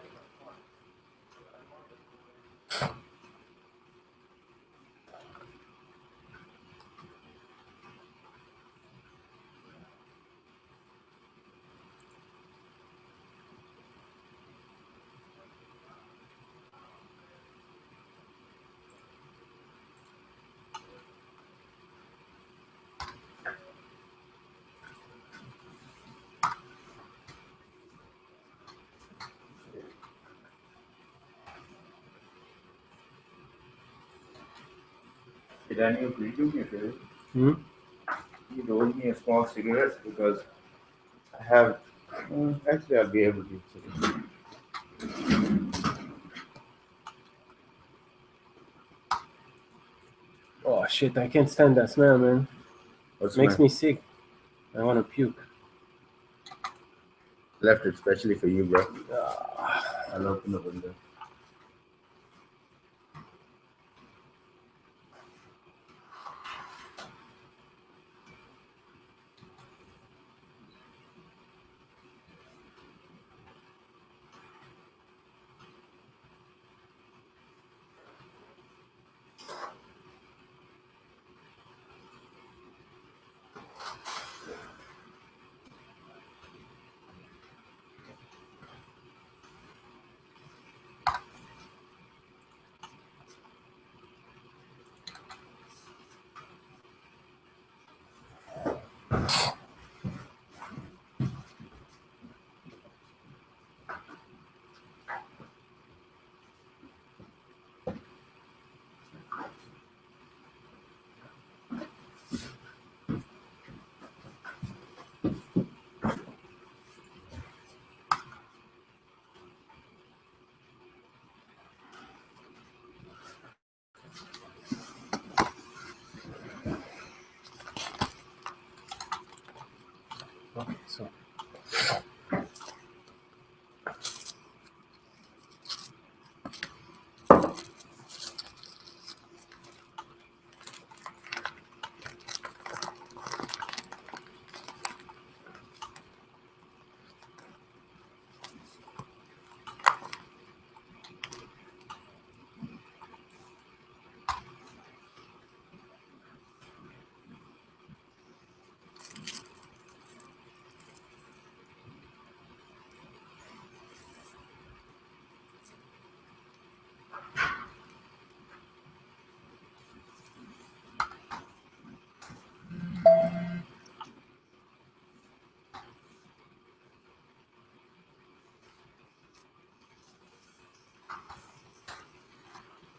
Hey, Daniel, could you do me a favor? Hmm? You roll me a small cigarette because I have. Actually, I'll be able to. Oh shit! I can't stand that smell, man. What's Makes me sick. I want to puke. left it specially for you, bro. Ah. I'll open the window.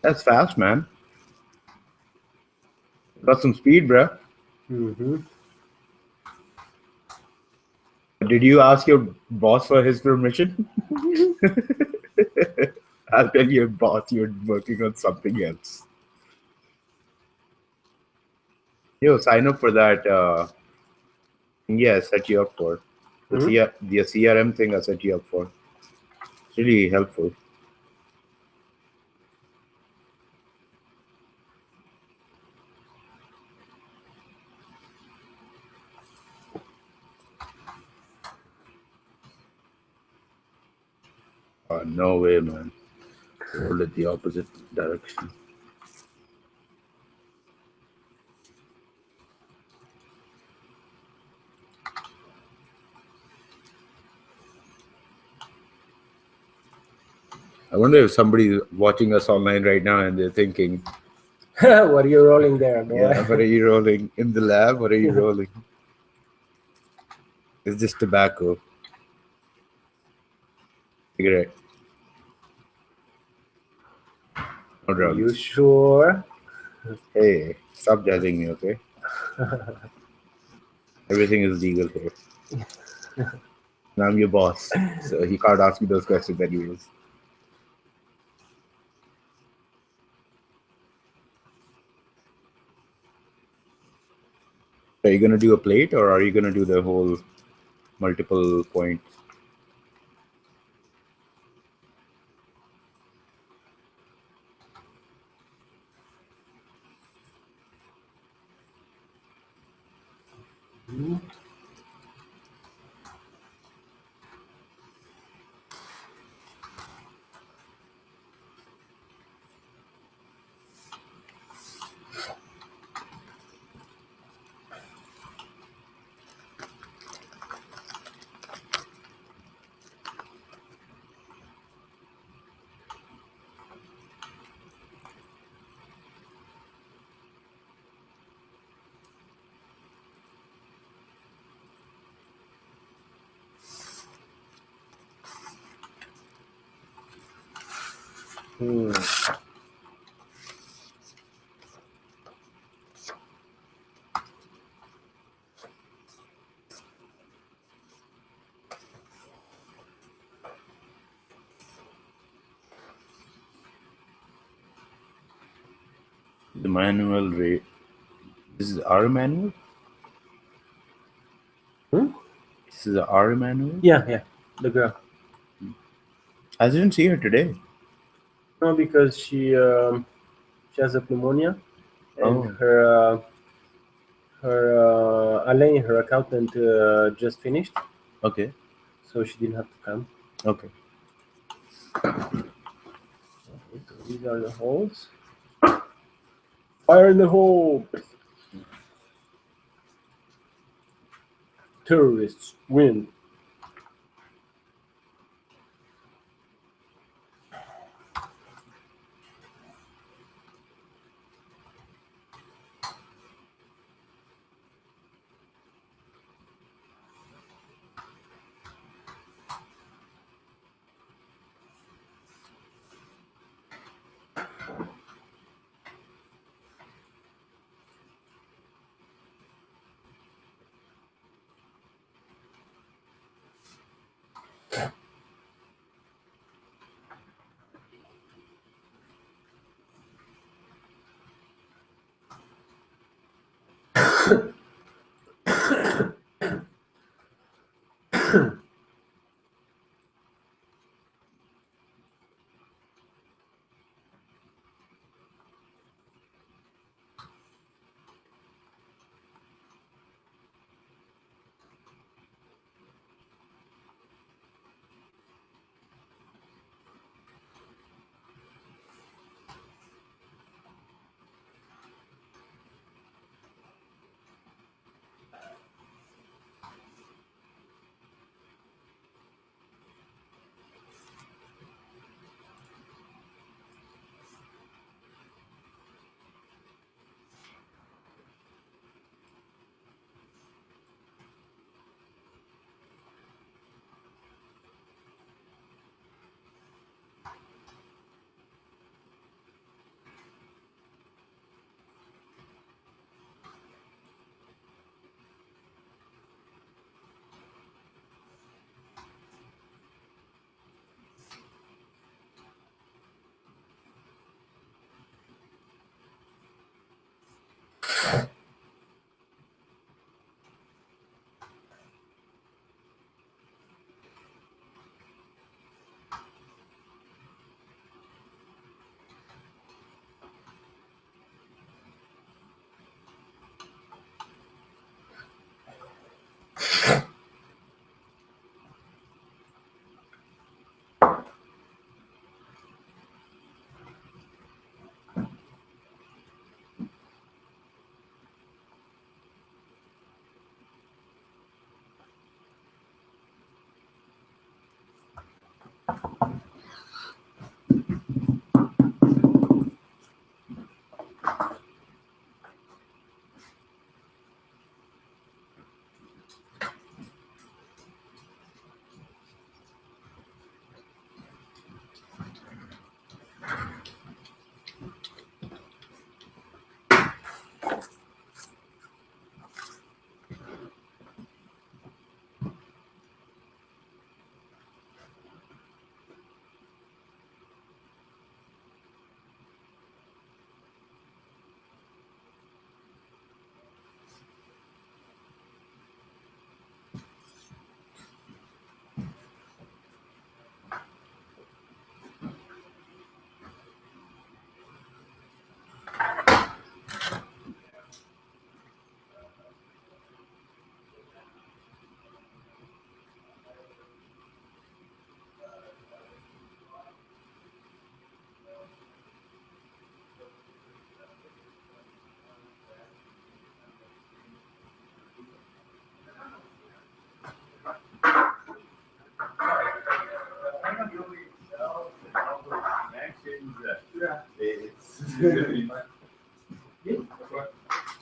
That's fast, man. Got some speed, bro. Mm-hmm. Did you ask your boss for his permission? I'll tell your boss you're working on something else. Yo, sign up for that. Yeah, I set you up for the the CRM thing. I set you up for. It's really helpful. No way, man. Roll it the opposite direction. I wonder if somebody's watching us online right now and they're thinking, What are you rolling there, boy? yeah, what are you rolling? In the lab, what are you rolling? It's just tobacco. Cigarette. No Are drugs. you sure? Hey, stop judging me, okay? Everything is legal here. And I'm your boss, so he can't ask me those questions anyways. Are you gonna do a plate or are you gonna do the whole multiple points? The manual rate. This is our manual? This is our manual? Yeah, the girl. I didn't see her today. No, because she has a pneumonia, and Oh. her Alain, her accountant, just finished. Okay. So she didn't have to come. Okay. These are the holes. Fire in the hole! Terrorists win.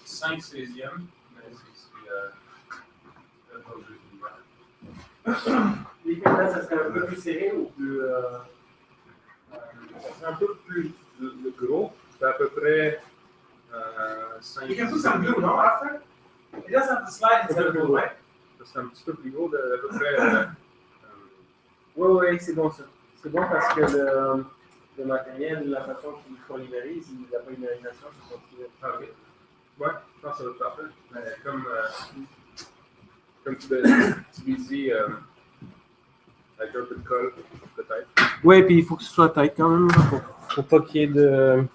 5 césième, mais Les là, ça serait un peu plus serré ou plus. c'est un peu plus gros. C'est à peu près 5. You can put some glue, no, after? It doesn't have to slide inside the glue, right? C'est un petit peu plus gros, à peu près. Oui, c'est bon ça. C'est bon parce que le matériel, la façon qu'il polymérise, il n'a pas une mérisation, c'est continue. Ah, ok. Ouais, je pense que ça va être parfait. Mais comme tu lui dis, avec un peu de colle, peut-être. Oui, puis il faut que ce soit tight quand même, pour pas qu'il y ait de.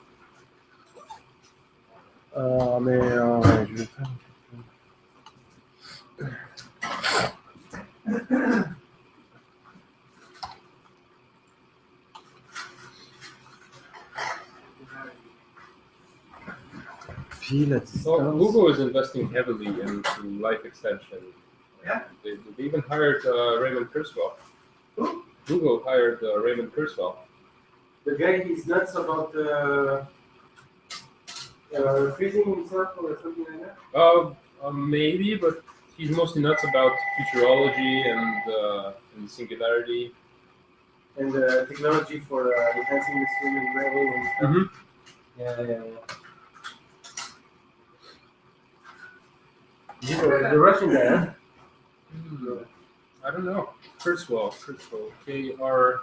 Ouais, je vais faire. Puis la Well, distance. Google is investing heavily into life extension. Yeah. They even hired Raymond Kurzweil. Who? Google hired Raymond Kurzweil. The guy, he's nuts about freezing himself or something like that. Maybe, but he's mostly nuts about futurology and singularity. And technology for enhancing the human brain and stuff. Mm-hmm. Yeah. The Russian guy, huh? I don't know. Kurzweil. K-U-R-Z-W.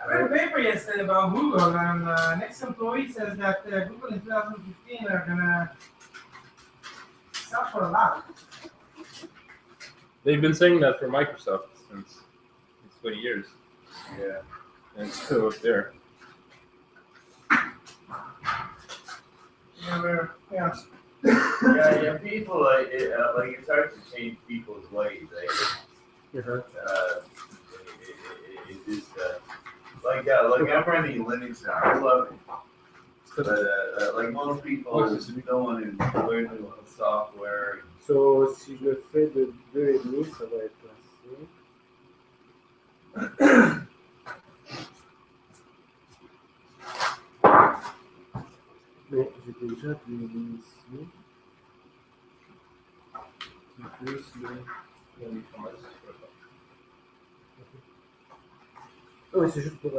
I read a paper yesterday about Google, and next employee says that Google in 2015 are gonna sell for a lot. They've been saying that for Microsoft since 20 years. Yeah. And it's still up there. Yeah. Yeah, people like it's hard to change people's ways. It's just like I'm running Linux now. I love it, but like most people don't want to learn new software. So, si je le fais de 2,5, ça va être placé. Mais j'ai déjà 2,5 ici. Plus le. Oui, c'est juste pour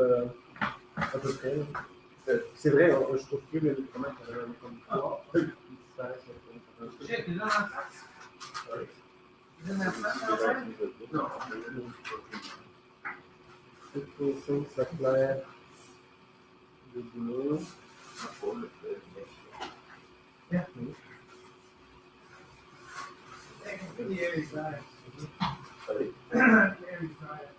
à peu près. C'est vrai, je trouve que le document qu'on avait comme toi, il disparaît sur le Shit, you don't have that? Sorry. You don't have that outside? No. 5 supply de boulot. Yeah. The air is nice. Sorry. The air is nice.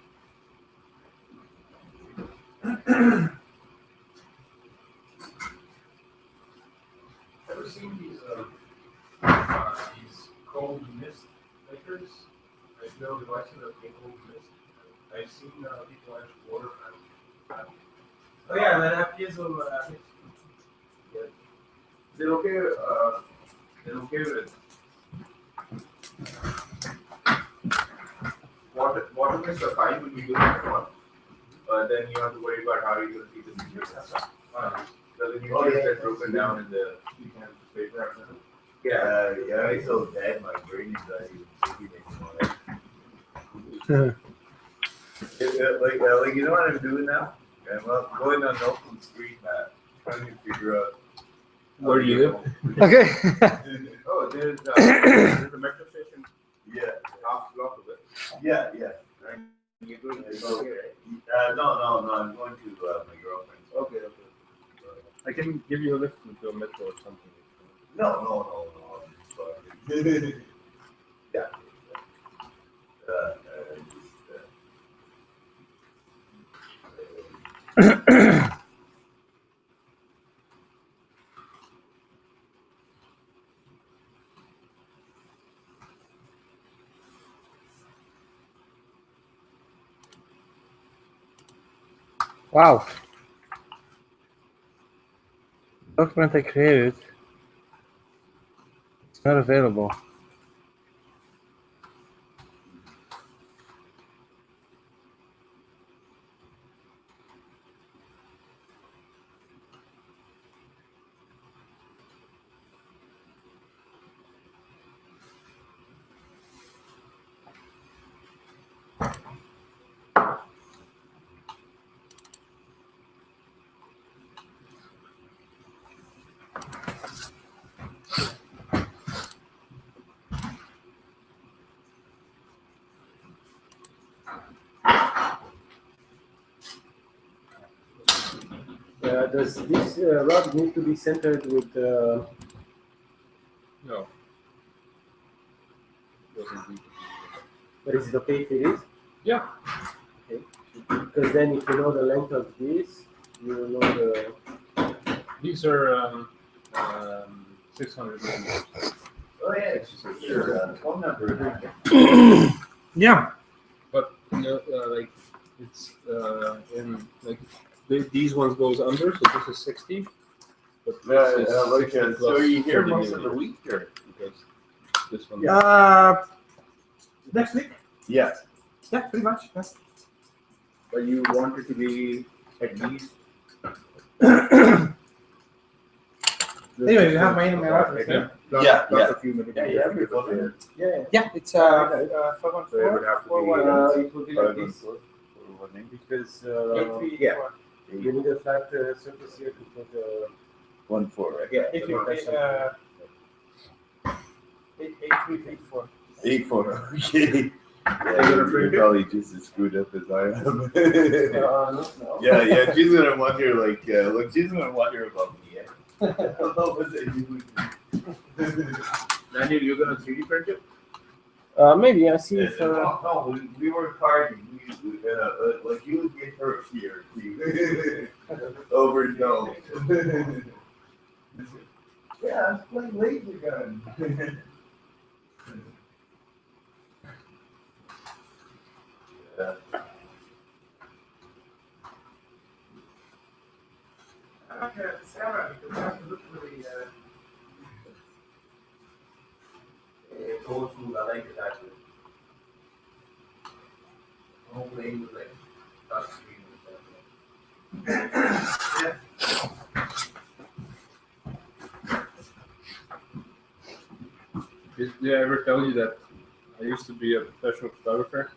Ever seen these cold mist makers? Like no devices that make cold mist. I've seen people actually order them. Oh yeah, that have piezo. They're okay with water mist are fine when you do that one. Then you have to worry about how you're going to feed the nutrients. So the nutrients get broken down in the paper. Yeah, I'm so dead. My brain is not even thinking anymore. Like you know what I'm doing now? I'm going on Open Street Map, trying to figure out Where do you live? Okay. Oh, there's a metro station. Yeah. Half block of it. Yeah. And you're going to No. I'm going to my girlfriend's. Okay. I can give you a lift into a metro or something. No. I'm just fucking. Yeah. Wow. Document I created. It's not available. Does this rod need to be centered with? No. Doesn't need to be. But is it okay if it is? Yeah. Okay. Because then, if you know the length of this, you will know the. These are 600 millimeters. Oh yeah, it's just your phone number. Yeah. But like it's in like these ones goes under, so this is 60. But this is 60 so plus are you here 30 most of the millimeters. week, or? Because this one. Next week. Yeah. Yeah, pretty much. Yes. But you want it to be at least. Anyway, you have my email address. Yeah. Plus a few minutes. Yeah, it's So it would have to 514. It will be like this because Yeah. you need a flat surface here to put 1-4, right? Yeah. If you can, 8384. 8-4. Okay. Yeah, you're probably just as screwed up as I am. no. Yeah. She's gonna wonder, like, look, she's gonna wonder about me. Yeah. What was I doing? Daniel, you're gonna 3D print it? Maybe I see if. No, we were partying. Like you would get hurt here. Overdose. Yeah, I was playing laser gun. Yeah. Okay, Sarah, because you have to look really. old school. I like it actually. Home playing with like touch screen and stuff. Did I ever tell you that I used to be a professional photographer?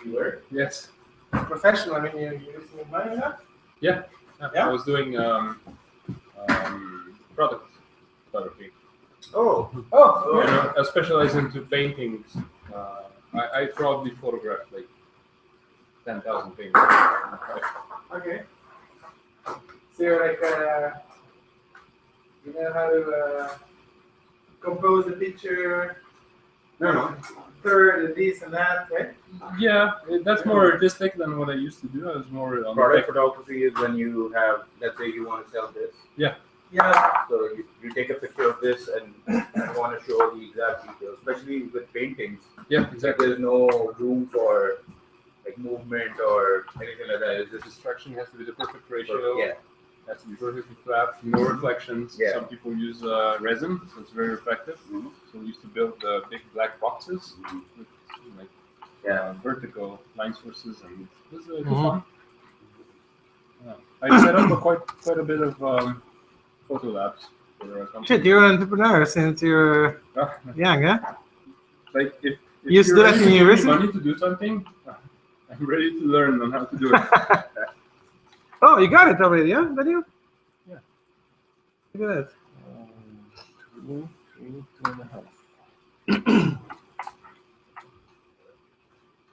You were? Yes. Professional, I mean, you're using money now? Yeah. Yeah? I was doing product photography. Oh, You know, I specialize into paintings. I probably photographed like 10,000 paintings. okay. So you're like, you know how to compose the picture, third and this and that, right? Yeah, that's more artistic than what I used to do. I was more on Product photography is when you have, let's say you want to sell this. Yeah. So you take a picture of this and you want to show the exact details, especially with paintings. Yeah, exactly. There's no room for like movement or anything like that. It's The just distraction has to be the perfect ratio. yeah. Has to be perfectly flat, no reflections. Yeah. Some people use resin, so it's very reflective. Mhm. So we used to build big black boxes with like vertical line sources, and it was good fun. Yeah. I set up quite a bit of photo labs for a company. Shit, you're an entrepreneur since you're young, huh? Like if You used to do that in give me university? money to do something, I'm ready to learn on how to do it. Oh, you got it already, huh, Daniel? Yeah. Look at that. 2, 3, 2.5.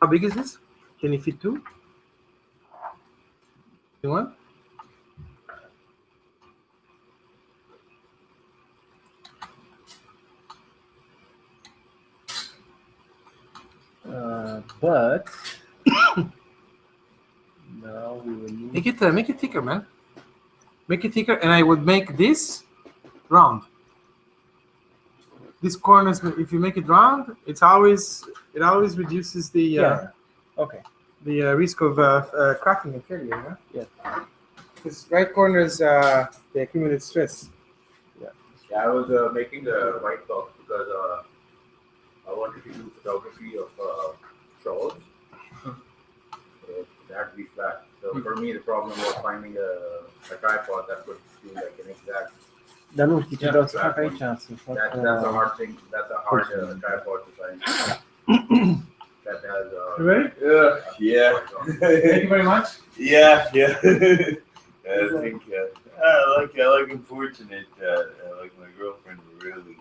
How big is this? Can you fit two? You want? But now we will need. Make it thicker, man. Make it thicker, and I would make this round. This corners, if you make it round, it always reduces the Okay. the risk of cracking and failure. Yeah. Yeah. Because right corners, the accumulated stress. Yeah, I was making the white box because I wanted to do photography of shawls. It had to be flat. So for me, the problem was finding a tripod that could do like an exact. Dar nu știi ce Yeah, vreau să fac exactly. aici, să fac... That's a hard thing. That's a hard tripod to find. That has. You ready? Yeah. Thank you very much. Yeah. I think I like I'm fortunate. Like my girlfriend really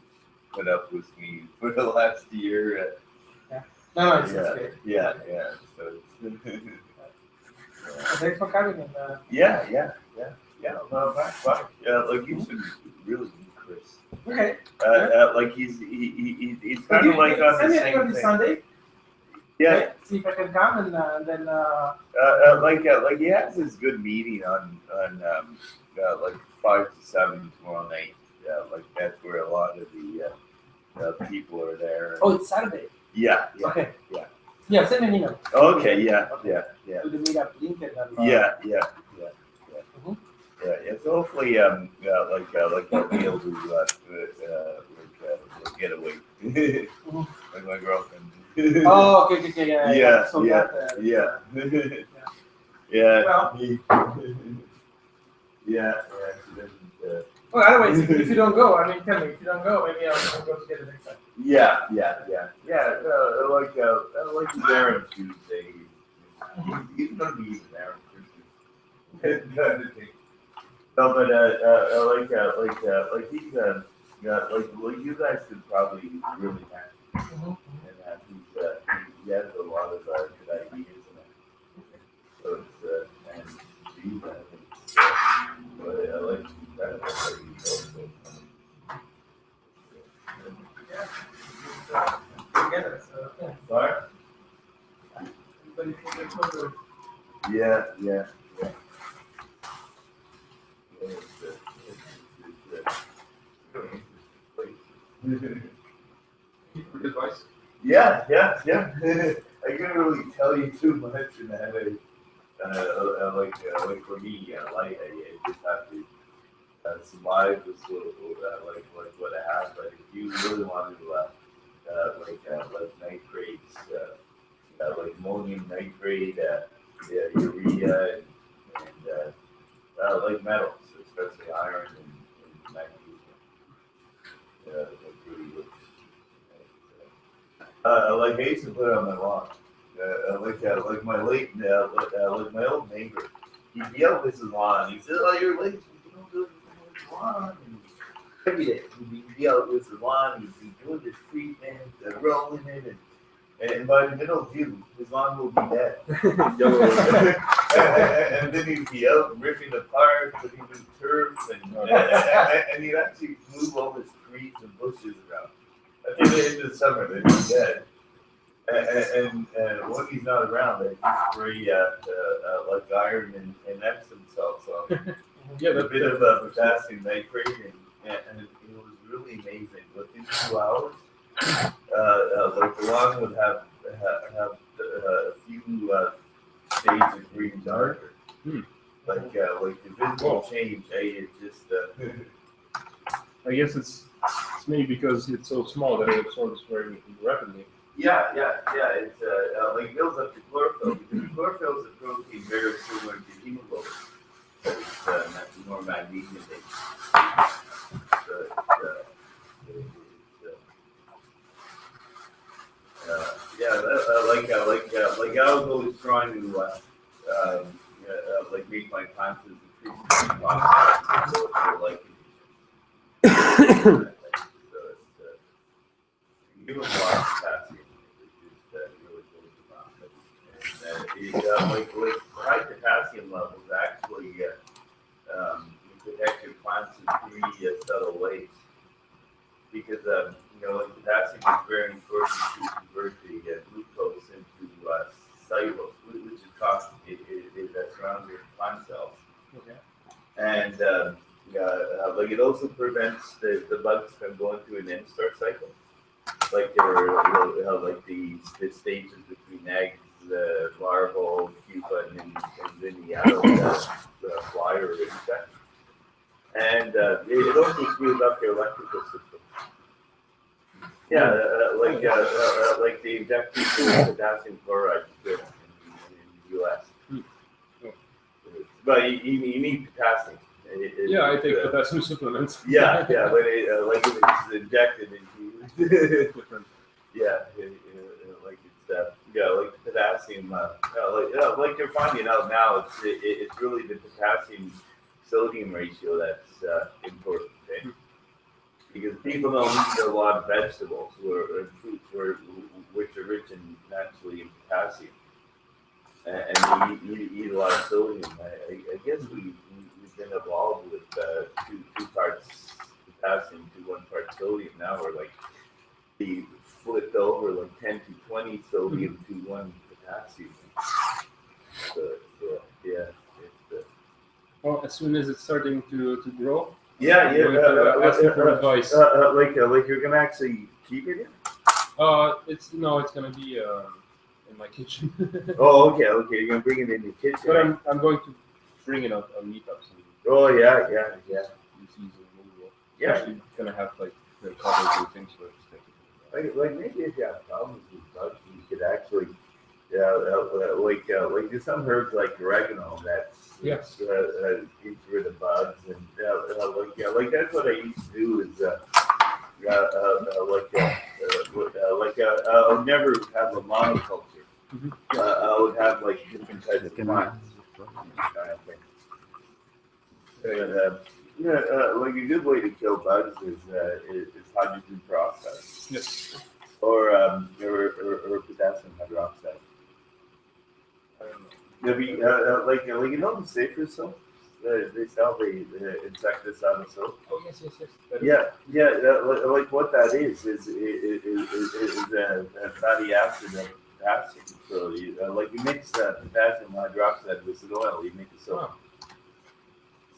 put up with me for the last year. No, it's okay. Yeah. So Thanks for coming. And, yeah. Yeah, well, fine. Yeah, like you should really meet Chris. Okay. Like he's kind of like on the same thing. Sunday. Yeah. Right? See if I can come and then. Like he has this good meeting on like 5 to 7 tomorrow night. Yeah, like that's where a lot of the people are there. Oh, it's Saturday. Yeah. Okay. Yeah. Yeah, send me an email. Okay. Yeah. Okay. Yeah. Do the meetup link and then. Yeah. Mhm. Yeah. So hopefully, like I'll be able to get away. Like my girlfriend. Oh, okay, yeah. So Yeah. Well. Yeah. Well, otherwise, if you don't go, I mean, tell me. If you don't go, maybe I'll go together next time. Yeah. Like he's there on Tuesday. He's gonna be there on Tuesday. No, but like he's like you guys could probably really have. And he has a lot of good ideas and so it's and these but I like that also. Together, so yeah. Sorry? Everybody can get closer. Yeah. Advice? Yeah. I can't really tell you too much, and like for me, like I just have to survive with like what I have. But if you really want to like nitrates, like ammonium nitrate, urea, and like metals, especially iron and magnesium. Like really good. Like I used to put it on my lawn. Like my late, like my old neighbor, he'd yell with his lawn. He said, "Oh, you're late. You don't do it with his lawn." And every day, he'd yell with his lawn. He'd be doing this treatment, rolling it, and by the middle of June, his lawn will be dead. And then he'd be out ripping apart, putting new turf, and he'd actually move all his trees and bushes around. At the end of the summer, they'd be dead. And when he's not around, they spray like iron and Epsom salts on him. Yeah, a bit of potassium nitrate, and it was really amazing. Within 2 hours, like the lawn would have a few shades of green darker. Like the visible change. It just. I guess it's maybe because it's so small that it absorbs very rapidly. Yeah. It's like it builds up to chlorophyll because chlorophyll is a protein very similar to hemoglobin. It's more magnesium based. Like I was always trying to like make my plants as like give them a lot of potassium. Like high potassium levels actually protect your plants in 3 subtle ways. Because like potassium is very important to convert the glucose into cellulose, which is toxic. That surrounds your plant cells. Okay. And like it also prevents the bugs from going through an instar cycle. Like like the stages between eggs, the larval, pupa, and then the adult fly or insect. And it also screws up your electrical system. Yeah, like they inject people with potassium chloride in the U.S. But you need potassium. Yeah, I take potassium supplements. Yeah, but like if it's injected into different. Yeah, like it's like potassium. Like you're finding out now, it's really the potassium sodium ratio that's important. Okay? Because people don't eat a lot of vegetables or fruits which are rich in naturally in potassium, and you eat a lot of sodium. I guess we been evolved with two parts potassium to 1 part sodium. Now we're like they flipped over like 10 to 20 sodium to 1 potassium. So yeah, it's, Well, as soon as it's starting to grow, yeah. asking for advice. Like you're gonna actually keep it in? It's gonna be in my kitchen. Oh, okay. You're gonna bring it in the kitchen. But I'm going to bring it on meetups. Oh yeah. Yeah. Especially gonna have like the covers and things for it. Like maybe if you have problems with bugs, you could actually, like there's some herbs like oregano that Yes. Gets rid of bugs and like that's what I used to do is I would never have a monoculture. I would have like different types of plants. Like a good way to kill bugs is hydrogen peroxide. Yes. Or potassium hydroxide. Like the safer soap. They sell the insecticide soap. Oh yes. Like what that is a fatty acid of potassium. So like you mix potassium hydroxide with oil, you make a soap.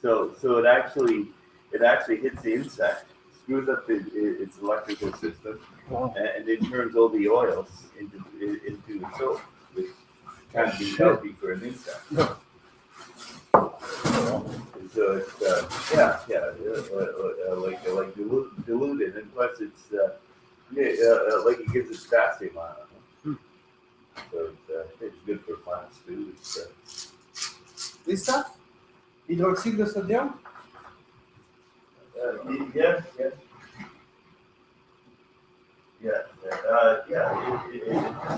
So it actually hits the insect, screws up its electrical system, and it turns all the oils into the soap, which can be healthy for an insect. So it's like diluted, and plus it's like it gives it potassium on it. So it's good for plants too. This stuff? Hydroxide de sodium? Yeah.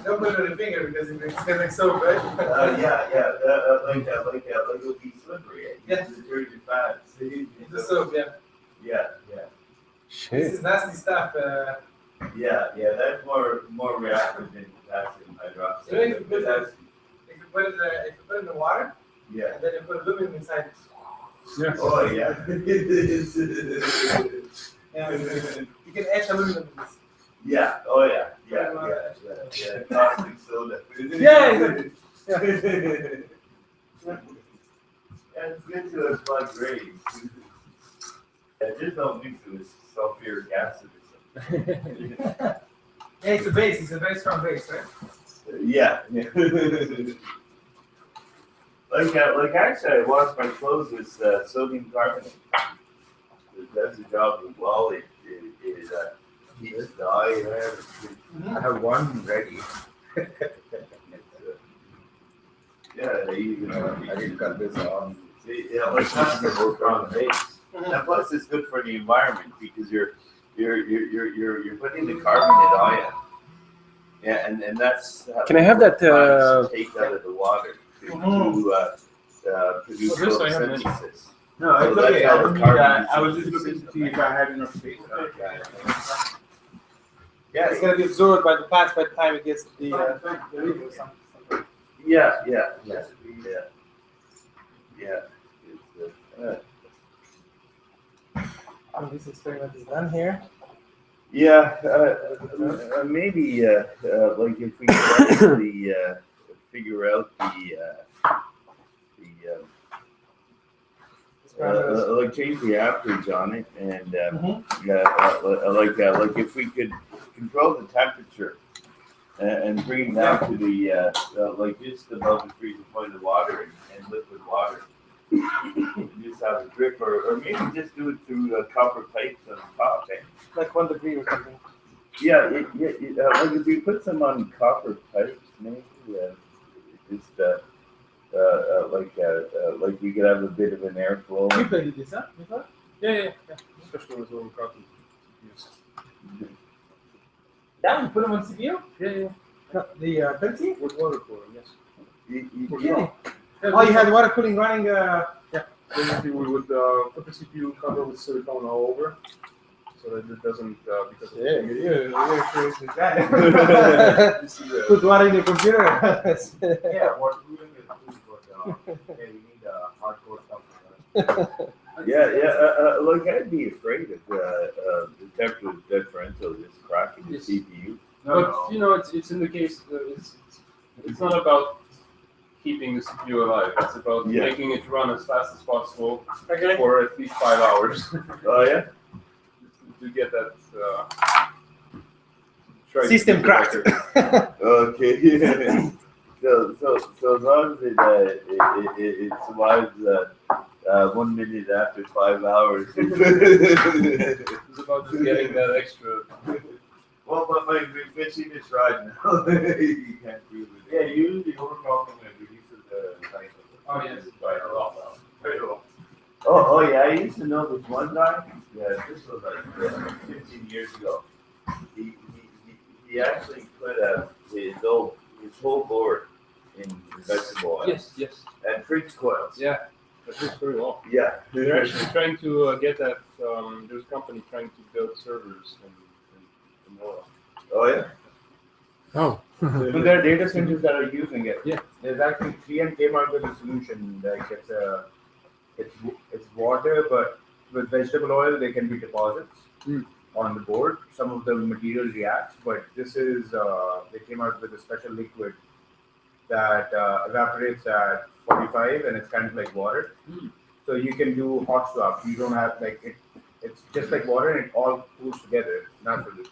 Don't put it on the finger because it's gonna be so bad. Like it'll be slippery. Yeah. It's dirty fat. It's a soap, yeah. Yeah. This is nasty stuff. Yeah, that's more reactive than potassium hydroxide. So if you put it in the water, Yeah. and then you put aluminum inside. Yes. Oh yeah. Yeah. You can etch aluminum in this. Yeah. Oh yeah. Yeah. Caustic soda. Yeah. It's good to a blood grade. Just don't mix it with sulfuric acid or something. Yeah, it's a base. It's a very strong base, right? Yeah. Like actually, I wash my clothes with sodium carbonate. It does the job as well. It keeps the eye. I have one ready. I just got this on. Like that's the most strong base. And plus, it's good for the environment because you're putting the carbonate ion. Yeah, and that's how Can I have that, plants take out of the water to produce photosynthesis. No, it's So okay. that's how the carbon I was is just looking to system. see if I had enough space. Yeah, It's gonna be absorbed by the plants by the time it gets to the leaf or something. yeah. This experiment is done here. Maybe like if we could actually figure out like change the average on it, and like if we could control the temperature and bring it down to the like just above the freezing point of water and liquid water. Just have a drip, or maybe just do it through copper pipes on top. Like 1 degree or something. Yeah, like if you put some on copper pipes, maybe just like you could have a bit of an airflow. You played this, huh? Before? Yeah. Especially with all the cotton. Yes. Yeah, you put them on CPU? Yeah. The Pepsi? With water cooling, yes. You're kidding. Oh, you had water cooling running. Basically, we would put the CPU cover with silicone all over, so that it doesn't because of the humidity. You're crazy guy. Put water in your computer. Yeah, what cooling is good, but we need hardcore stuff. Like I'd be afraid of the temperature differential just cracking the CPU. But you know, it's in the case. It's not about keeping the CPU alive. It's about making it run as fast as possible for at least 5 hours. Oh yeah. To get that System cracked. Okay. So as long as it survives 1 minute after 5 hours. It's about just getting that extra. Well, but my machine is right now. You can't do it. Yeah, usually overclocking reduces the size of the. Oh yes. By a lot. Very low. Oh yeah, I used to know this one guy. Yeah, this was like 15 years ago. He actually put his whole board in vegetable oil. Yes. And fridge coils. Yeah, that works very well. Yeah. They're actually trying to get that. There's a company trying to build servers in oil. Oh yeah. Oh. So there are data centers that are using it. Yeah. There's actually 3M came out with a solution like it's water, but with vegetable oil they can be deposits on the board. Some of the material reacts, but this is they came out with a special liquid that evaporates at 45, and it's kind of like water. So you can do hot swap. You don't have like it. It's just like water, and it all pools together naturally.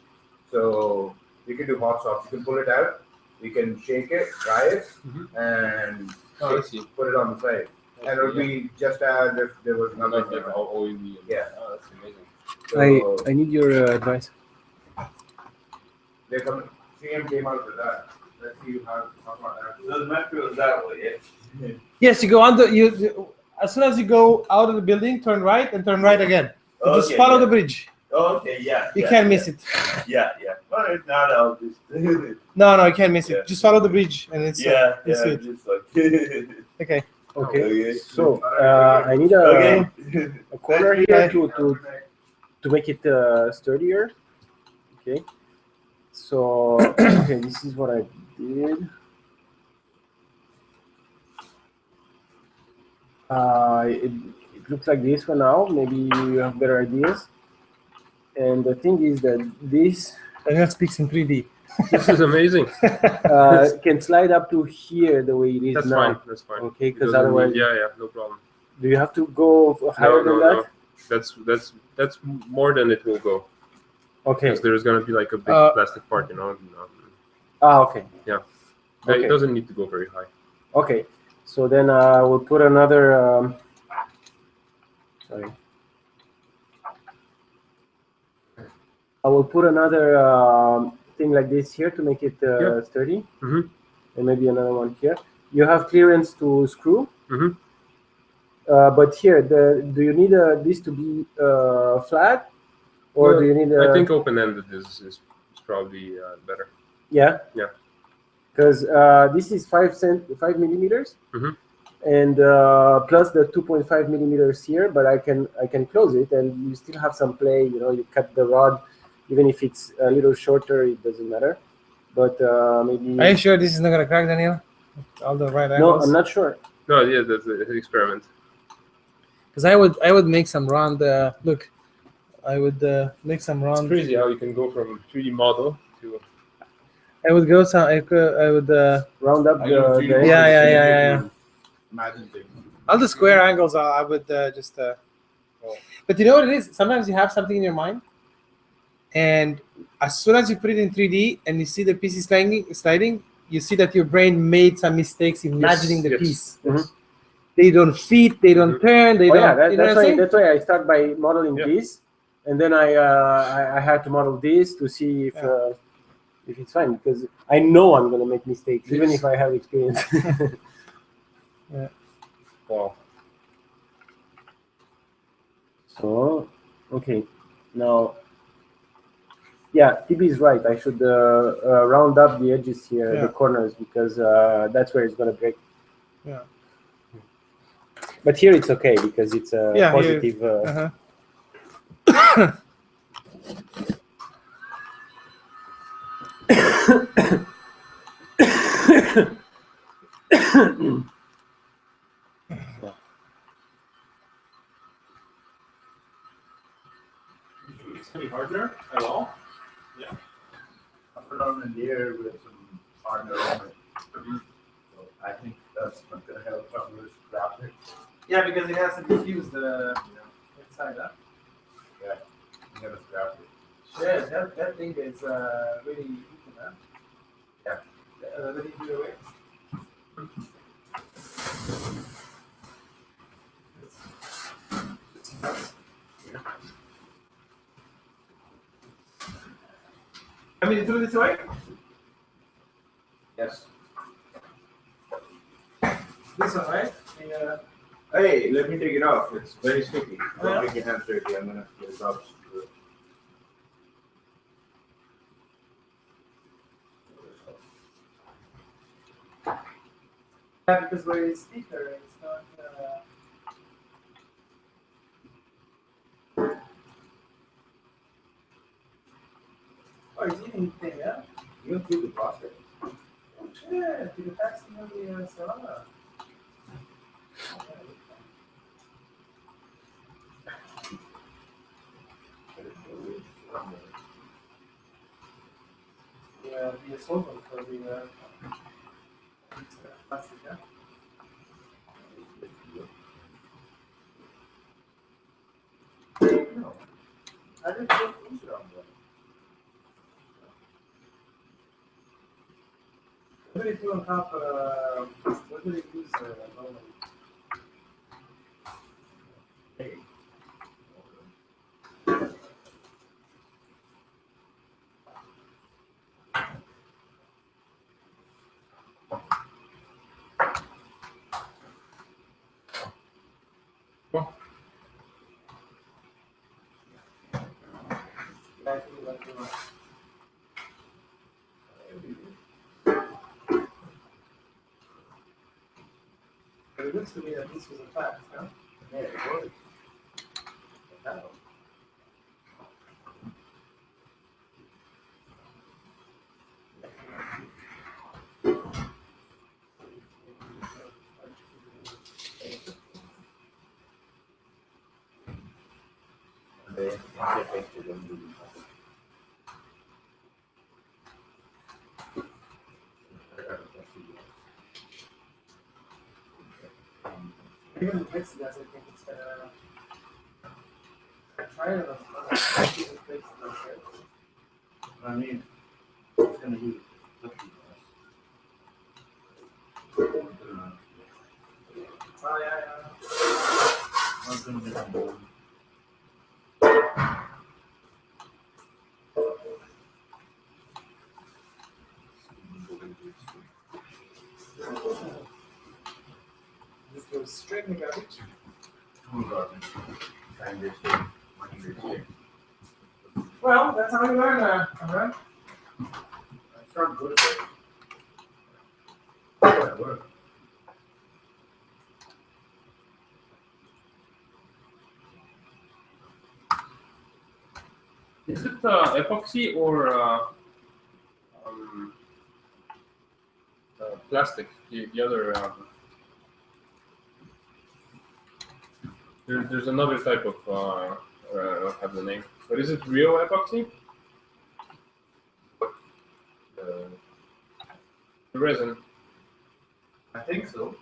So you can do hot swaps. You can pull it out. You can shake it, dry it, and put it on the side. And it would be just as if there was nothing. Like all oily. Yeah. Oh, that's amazing. So I need your advice. they come. 3M came out with that. Let's see how about that. So the metro is that way, yeah. Yes, you go on you as soon as you go out of the building, turn right and turn right again. So just follow the bridge. Oh, okay, yeah. You can't miss it. Yeah. Well, if not, I'll just. No, you can't miss it. Just follow the bridge and it's it. Just like. Okay. Okay. So I need a corner here to make it sturdier. Okay. So okay, this is what I did. It looks like this for now. Maybe you have better ideas. And the thing is that this Daniel speaks in 3D. This is amazing. can slide up to here the way it is That's now. fine. That's fine. Okay, because otherwise, no problem. do you have to go higher than that? No. That's more than it will go. Okay. Because there's gonna be like a big plastic part, you know. Okay. Yeah. Okay. It doesn't need to go very high. Okay. So then we'll put another. Sorry. I will put another thing like this here to make it sturdy, and maybe another one here. You have clearance to screw, but here, do you need this to be flat, or do you need? I think open-ended is probably better. Yeah. Yeah. Because this is 5 millimeters, and plus the 2.5 millimeters here. But I can close it, and you still have some play. You know, you cut the rod. Even if it's a little shorter, it doesn't matter. But maybe. Are you sure this is not gonna crack, Daniel? All the right angles? No, I'm not sure. No, yeah, that's an experiment. Because I would make some round. Look, I would make some round. It's crazy how you can go from 3D model to. I would go some. I would round up the. Yeah. Imagine things. All the square angles. I would just. But you know what it is? Sometimes you have something in your mind. And as soon as you put it in 3D and you see the piece is sliding, you see that your brain made some mistakes imagining the piece. They don't fit, they don't turn, they don't. Yeah, that's why I start by modeling this, and then I had to model this to see if it's fine, because I know I'm gonna make mistakes even if I have experience. Yeah. Wow. So okay, now. Yeah, TB is right. I should round up the edges here, the corners, because that's where it's going to break. Yeah. But here it's okay because it's a positive. use any hardener at all. I put on a layer with some hardener on it. So I think that's not gonna help us wrap it. Yeah, because it has to diffuse the inside. Huh? Yeah, I'm gonna scrap it. Shit, that thing is really heated, huh? Yeah. Let me do it away. I mean, do it this way? Yes. This one, right? Hey, let me take it off. It's very sticky. Oh, Don't yeah? make your hands dirty. I'm gonna get it off. Yeah, because where it's speaker, it's not. Oh, it's eating thing, yeah? You don't feel the process. Oh, shit, the taxi on the Savannah. The solvent for the plastic, yeah? No. I didn't put it on there. What do they do on top? What do they use normally? Hey. But it looks to me that this was a fact, huh? Yeah, it was. How? They interfaced on the Even the Plexiglass, I think it's I tried it on Plexiglass. I mean, it's gonna use Oh, yeah. not gonna be on board. This goes straight in the garbage. Oh god. Time wasting, money wasting. Well, that's how you learn, alright? It's not good at it. Yeah, work. Is it epoxy or plastic? The other there's another type of I don't have the name, but is it real epoxy? The resin. I think so.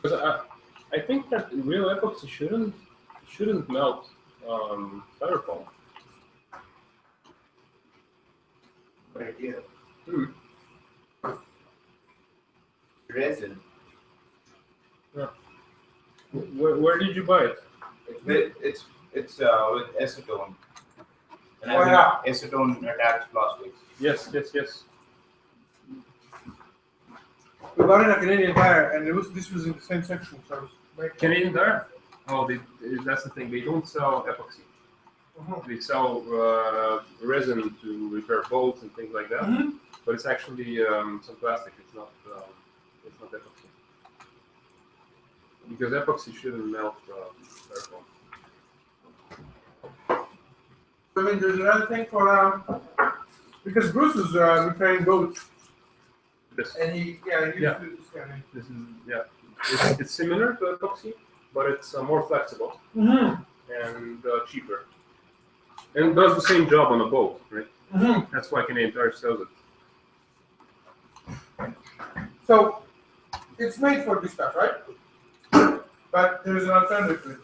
Because I think that real epoxy shouldn't melt styrofoam. Right here. Hmm. Resin. Yeah. Where did you buy it? It's with acetone. And Oh, yeah. Acetone attached plastics. Yes. We bought it at Canadian Tire, and this was in the same section, so I was right. Canadian Tire? Oh, that's the thing. They don't sell epoxy. They sell resin to repair bolts and things like that. But it's actually some plastic. It's not epoxy. Because epoxy shouldn't melt styrofoam. I mean, there's another thing for because Bruce was repairing boats, This, and he used Yeah. to this kind this is it's similar to epoxy, but it's more flexible of. and cheaper. And it does the same job on a boat, right? Mhm. That's why Canadian Tire sells it. So it's made for this stuff, right? But there is an alternative to it.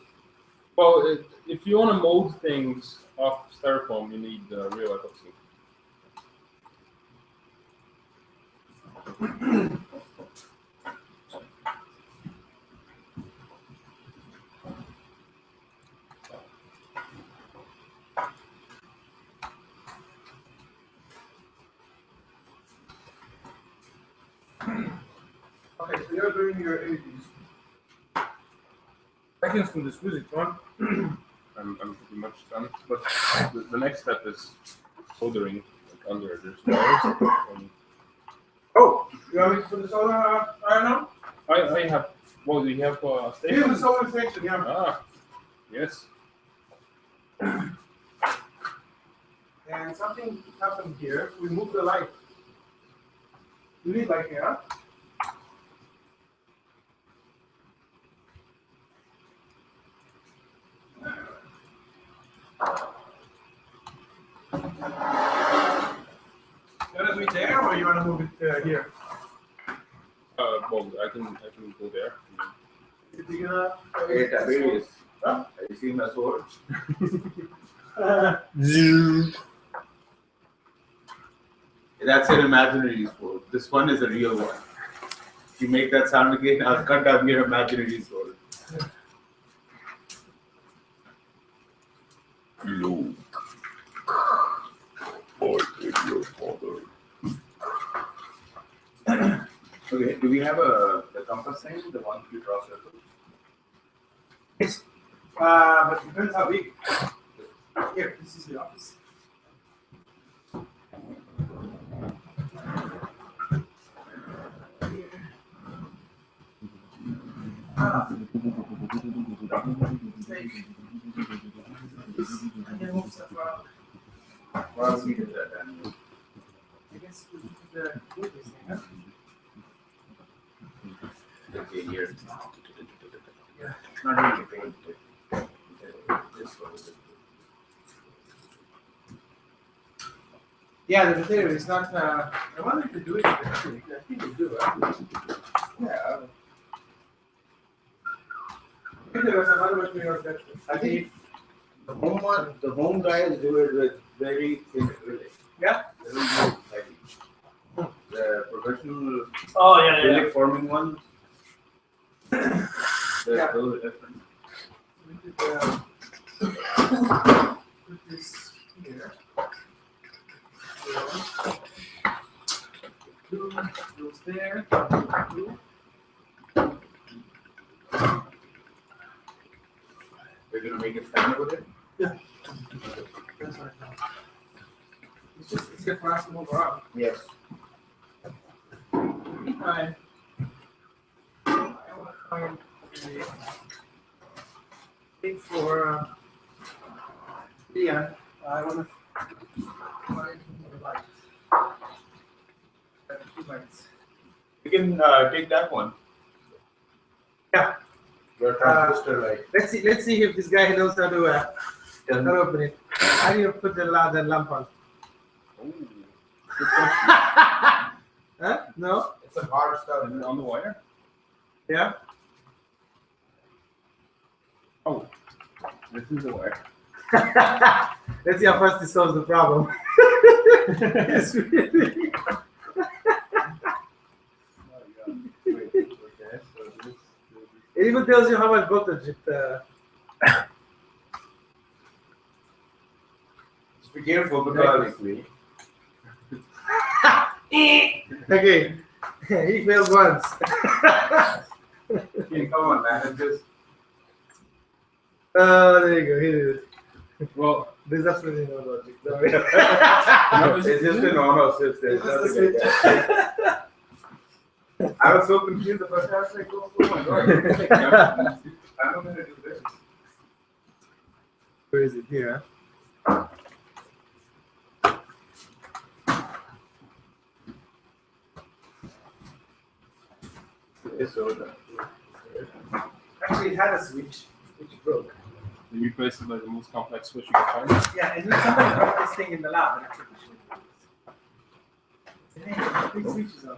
Well, if you want to mold things off styrofoam, you need real epoxy. Okay, so you're doing your LEDs. I can still squeeze it, one. I'm pretty much done. But the next step is soldering like under. There's wires. Oh, you want me to put the solder right now? I have. Well, do you have Here's the station? solder station, yeah. Ah, yes. And something happened here. We moved the light. You need light here, huh? You want to do it there, or you want to move it here? Well, I can go there. Is it big enough? Hey, Tiberius, Huh? have you seen my sword? That's an imaginary sword. This one is a real one. If you make that sound again, I'll cut down your imaginary sword. Luke, I am your father. Okay, do we have the compass thing? The one you draw circles? Yes. But it depends how big. Here, this is the office. Ah. I can move stuff around. Well, we did that then. I guess we put the this thing, huh? Okay, here. Yeah. Not really paint it. This one. Yeah, the material is not. I wonder if you do it actually. I think you do. Huh? Yeah. I think there was another material that I think the home one, the home guys do it with very thin acrylic. Yeah. They don't use heavy. The professional acrylic forming ones, they're totally different. We could put this here. Two goes there. Two. We're gonna make it stand with it. Yeah. That's what I thought. It's just easier for us to move around. Yes. Fine. I want to find a thing for Leon. I want to find the lights. Two lights. We can take that one. Yeah. Your transistor light. Let's see if this guy knows how to open it. How do you put the lamp on? Huh? No? It's a hard stuff. Is it on the wire? Yeah? Oh, this is the wire. Let's see how fast this solves the problem. It's really... It even tells you how much voltage it. Just be careful because Okay, he failed once. Come on, man. It's just There you go. Here it is. Well, There's absolutely no logic. no, it's just an on-off switch. There's It's just a nothing like that. I was so confused the first time. I was like, oh my god. I don't know how to do this. Where is it? Here. It's over there. Actually, it had a switch, which broke. They replace it by the most complex switch you can find. Yeah, and somebody brought this thing in the lab. And I said, hey, big switches on.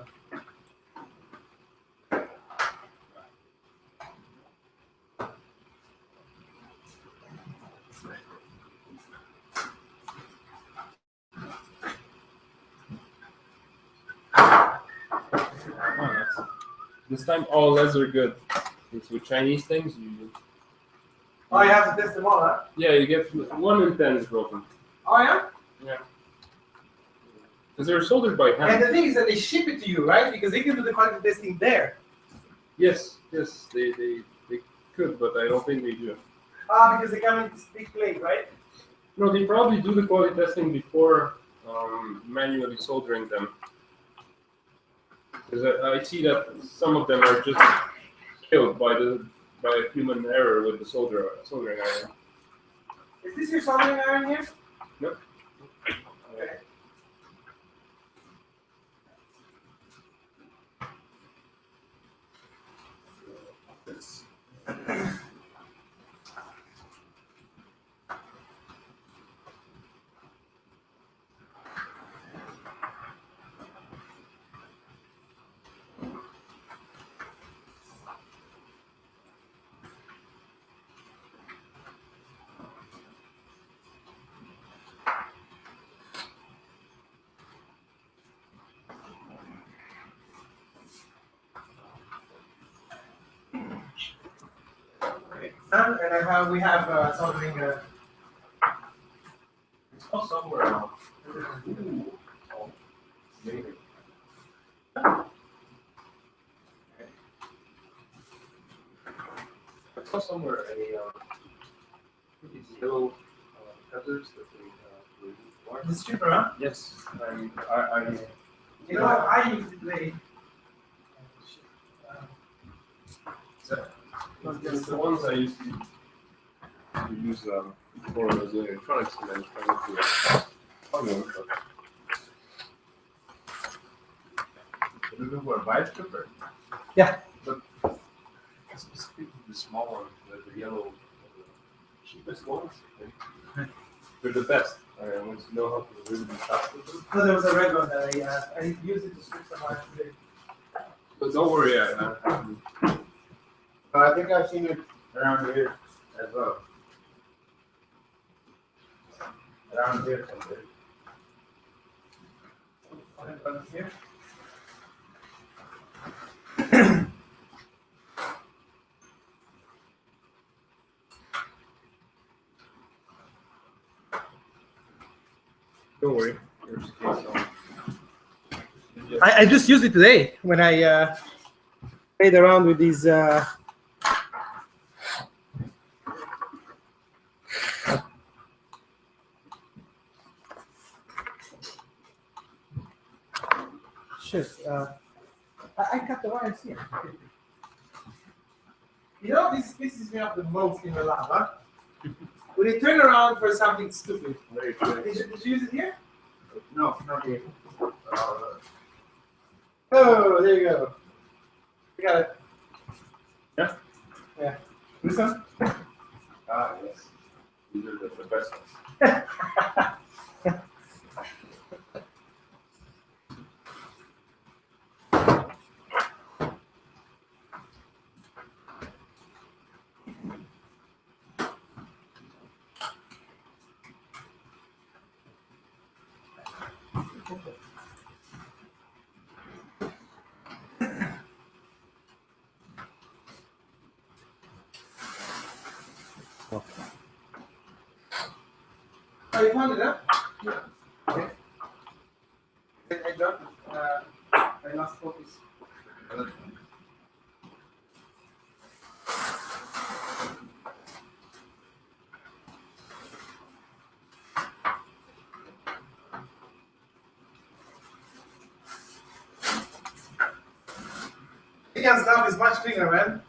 This time all leads are good. It's with Chinese things, you have to test them all, huh? yeah, you get 1 in 10 is broken. Oh, yeah? Yeah. Because they're soldered by hand. And the thing is that they ship it to you, right? Because they can do the quality testing there. Yes, they could, but I don't think they do. Because they come in this big plate, right? No, they probably do the quality testing before manually soldering them. Because I see that some of them are just killed by a human error with the soldering iron. Is this your soldering iron here? Nope. Okay. And we have soldering. It's all somewhere else. Maybe. I saw somewhere these yellow cutters that they It's cheaper, huh? Yes, and I You know what? I used it today. it's the ones I used to use for the electronics and then trying to find one. What is it for a vice stripper? Yeah. But specifically the small ones, the yellow, cheapest ones, they're the best. Once you know how to really be fast with them. So there was a red one that I used it to switch the wires today. But don't worry, I think I've seen it around here as well. Around here somewhere. Here. don't worry. I just used it today when I played around with these. Shit. I cut the wires here. You know, this pisses me off the most in the lab, huh? When they turn around for something stupid. Very good. Did you use it here? No, not here. Oh, there you go. You got it. Yeah? Yeah. This one? Ah, yes. These are the best ones. Oh, you found it, huh? Yeah. Okay. I dropped it. I lost focus. Ian's knob is much cleaner, man.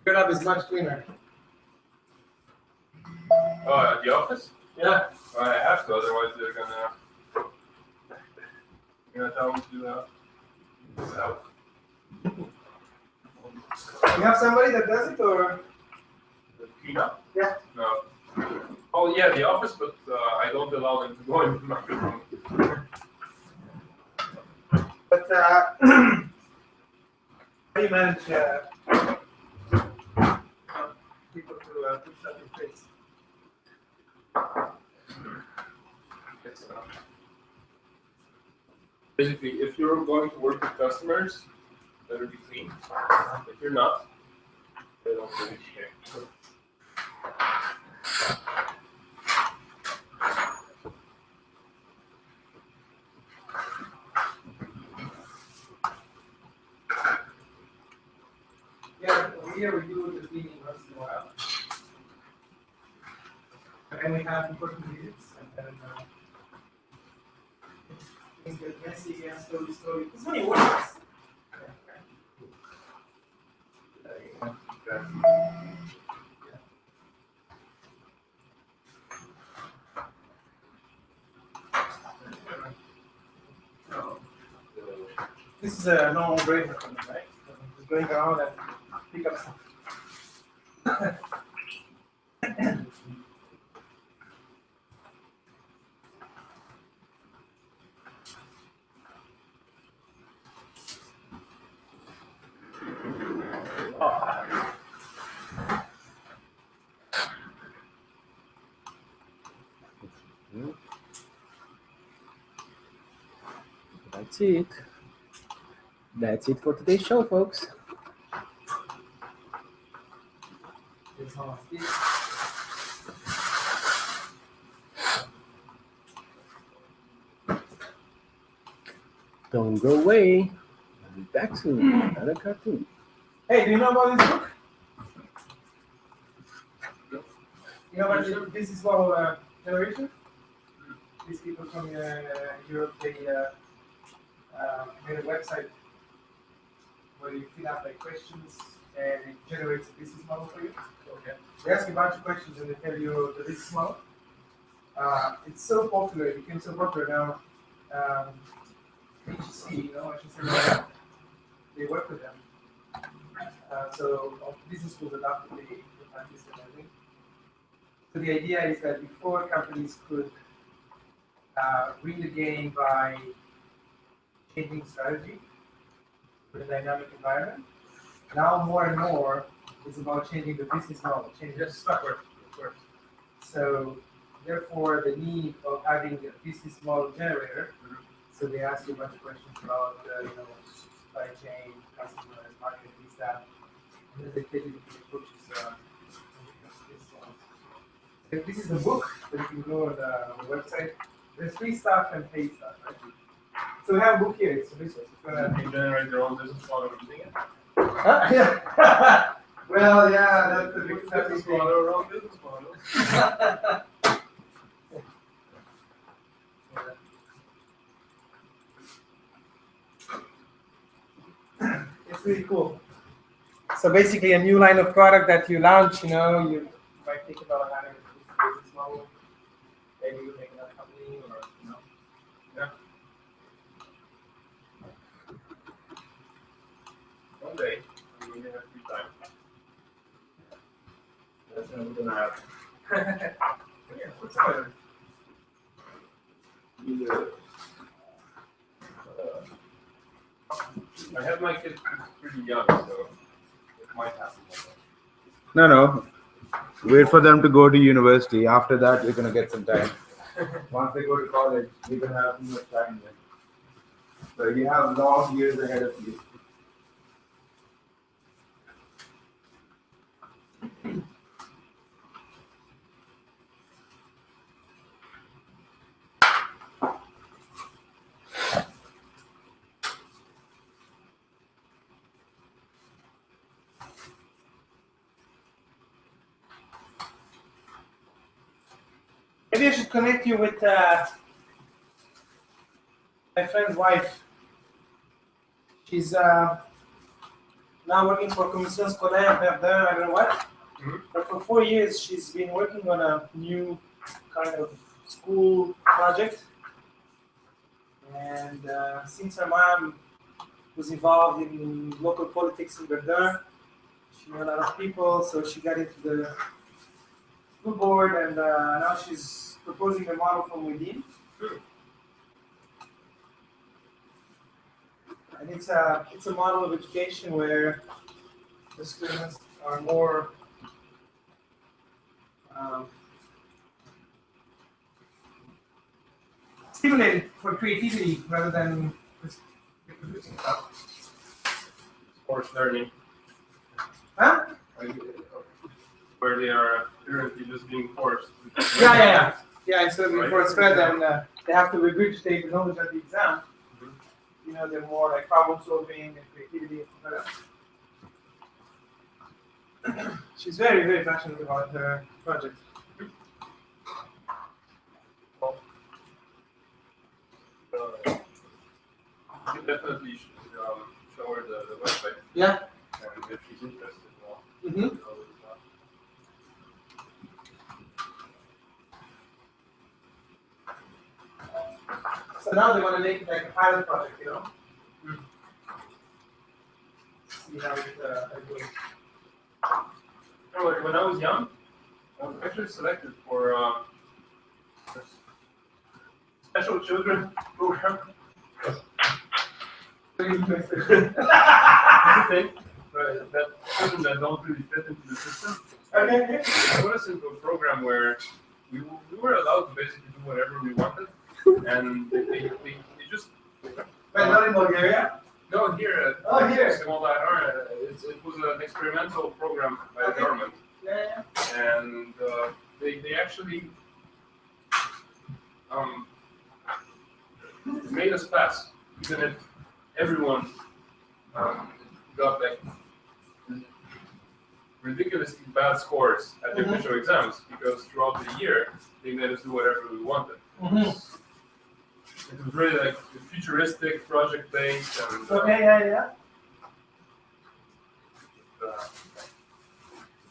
Your knob is much cleaner. Oh, at the office? Yeah. Well, I have to, otherwise they're gonna tell me to out. You have somebody that does it, or? the cleanup? Yeah. No. Oh yeah, the office, but I don't allow them to go in the microphone. But how do you manage people to put stuff in place? It's, basically, if you're going to work with customers, better be clean. If you're not, they don't really care. Yeah, here we do the cleaning once in a while. And we have important visits, and then things get messy and slowly. It's many works. This is a normal brain for me, right? Just going around and pick up stuff. That's it. That's it for today's show, folks. Don't go away. I'll be back soon. Another cartoon. Hey, do you know about this book? You know about this is about generation? These people from Europe, they made a website where you fill out like questions and it generates a business model for you. Okay. They ask you a bunch of questions and they tell you the business model. It's so popular, it became so popular now. HC, HC, they work with them. So business schools adopted the practice and everything. So the idea is that before companies could win the game by changing strategy for the dynamic environment, now more and more is about changing the business model, changing the structure. So therefore, the need of having a business model generator. So they ask you a bunch of questions about supply chain, customers, marketing, stuff, and then they tell you the approaches. This is the book that you can go on the website. There's free stuff and paid stuff, right? So we have a book here. It's a resource. You generate your own business model using it? Yeah. Well, yeah, that's the big business model, our own business model. It's really cool. So basically, a new line of product that you launch, you might think about having a business model. Maybe you make another company, or Yeah. One day, we may have free time. That's what we're gonna have. Yeah, what's going I have my kids pretty young, so it might happen. No. Wait for them to go to university. After that, you're gonna get some time. Once they go to college, you're gonna have too much time then. So you have long years ahead of you. Maybe I should connect you with my friend's wife. She's now working for Commission Scolaire Verdun, I don't know what. Mm-hmm. But for 4 years, she's been working on a new kind of school project. And since her mom was involved in local politics in Verdun, She knew a lot of people, so she got into the school board, and now she's proposing the model from within. And it's a model of education where the students are more stimulated for creativity rather than just reproducing stuff. Forced learning. Huh? Where they are currently just being forced. Yeah. Instead of being Right. force fed, and they have to regurgitate the knowledge at the exam. You know, they're more like problem solving and creativity and stuff like that. She's very, very passionate about her project. You definitely should show her the website. Yeah. And if she's interested, well, Mm-hmm. So now they want to make it like a pilot project, you know? See how it goes. When I was young, I was actually selected for a special children program. Thing, that children that don't really fit into the system. Okay. I put us into a program where we were allowed to basically do whatever we wanted, and they just. But not in Bulgaria? No, here. Here. It was an experimental program by the government. Yeah. And they actually made us pass, even if everyone got like ridiculously bad scores at the official exams, because throughout the year they made us do whatever we wanted. It was really like futuristic, project based, and Yeah.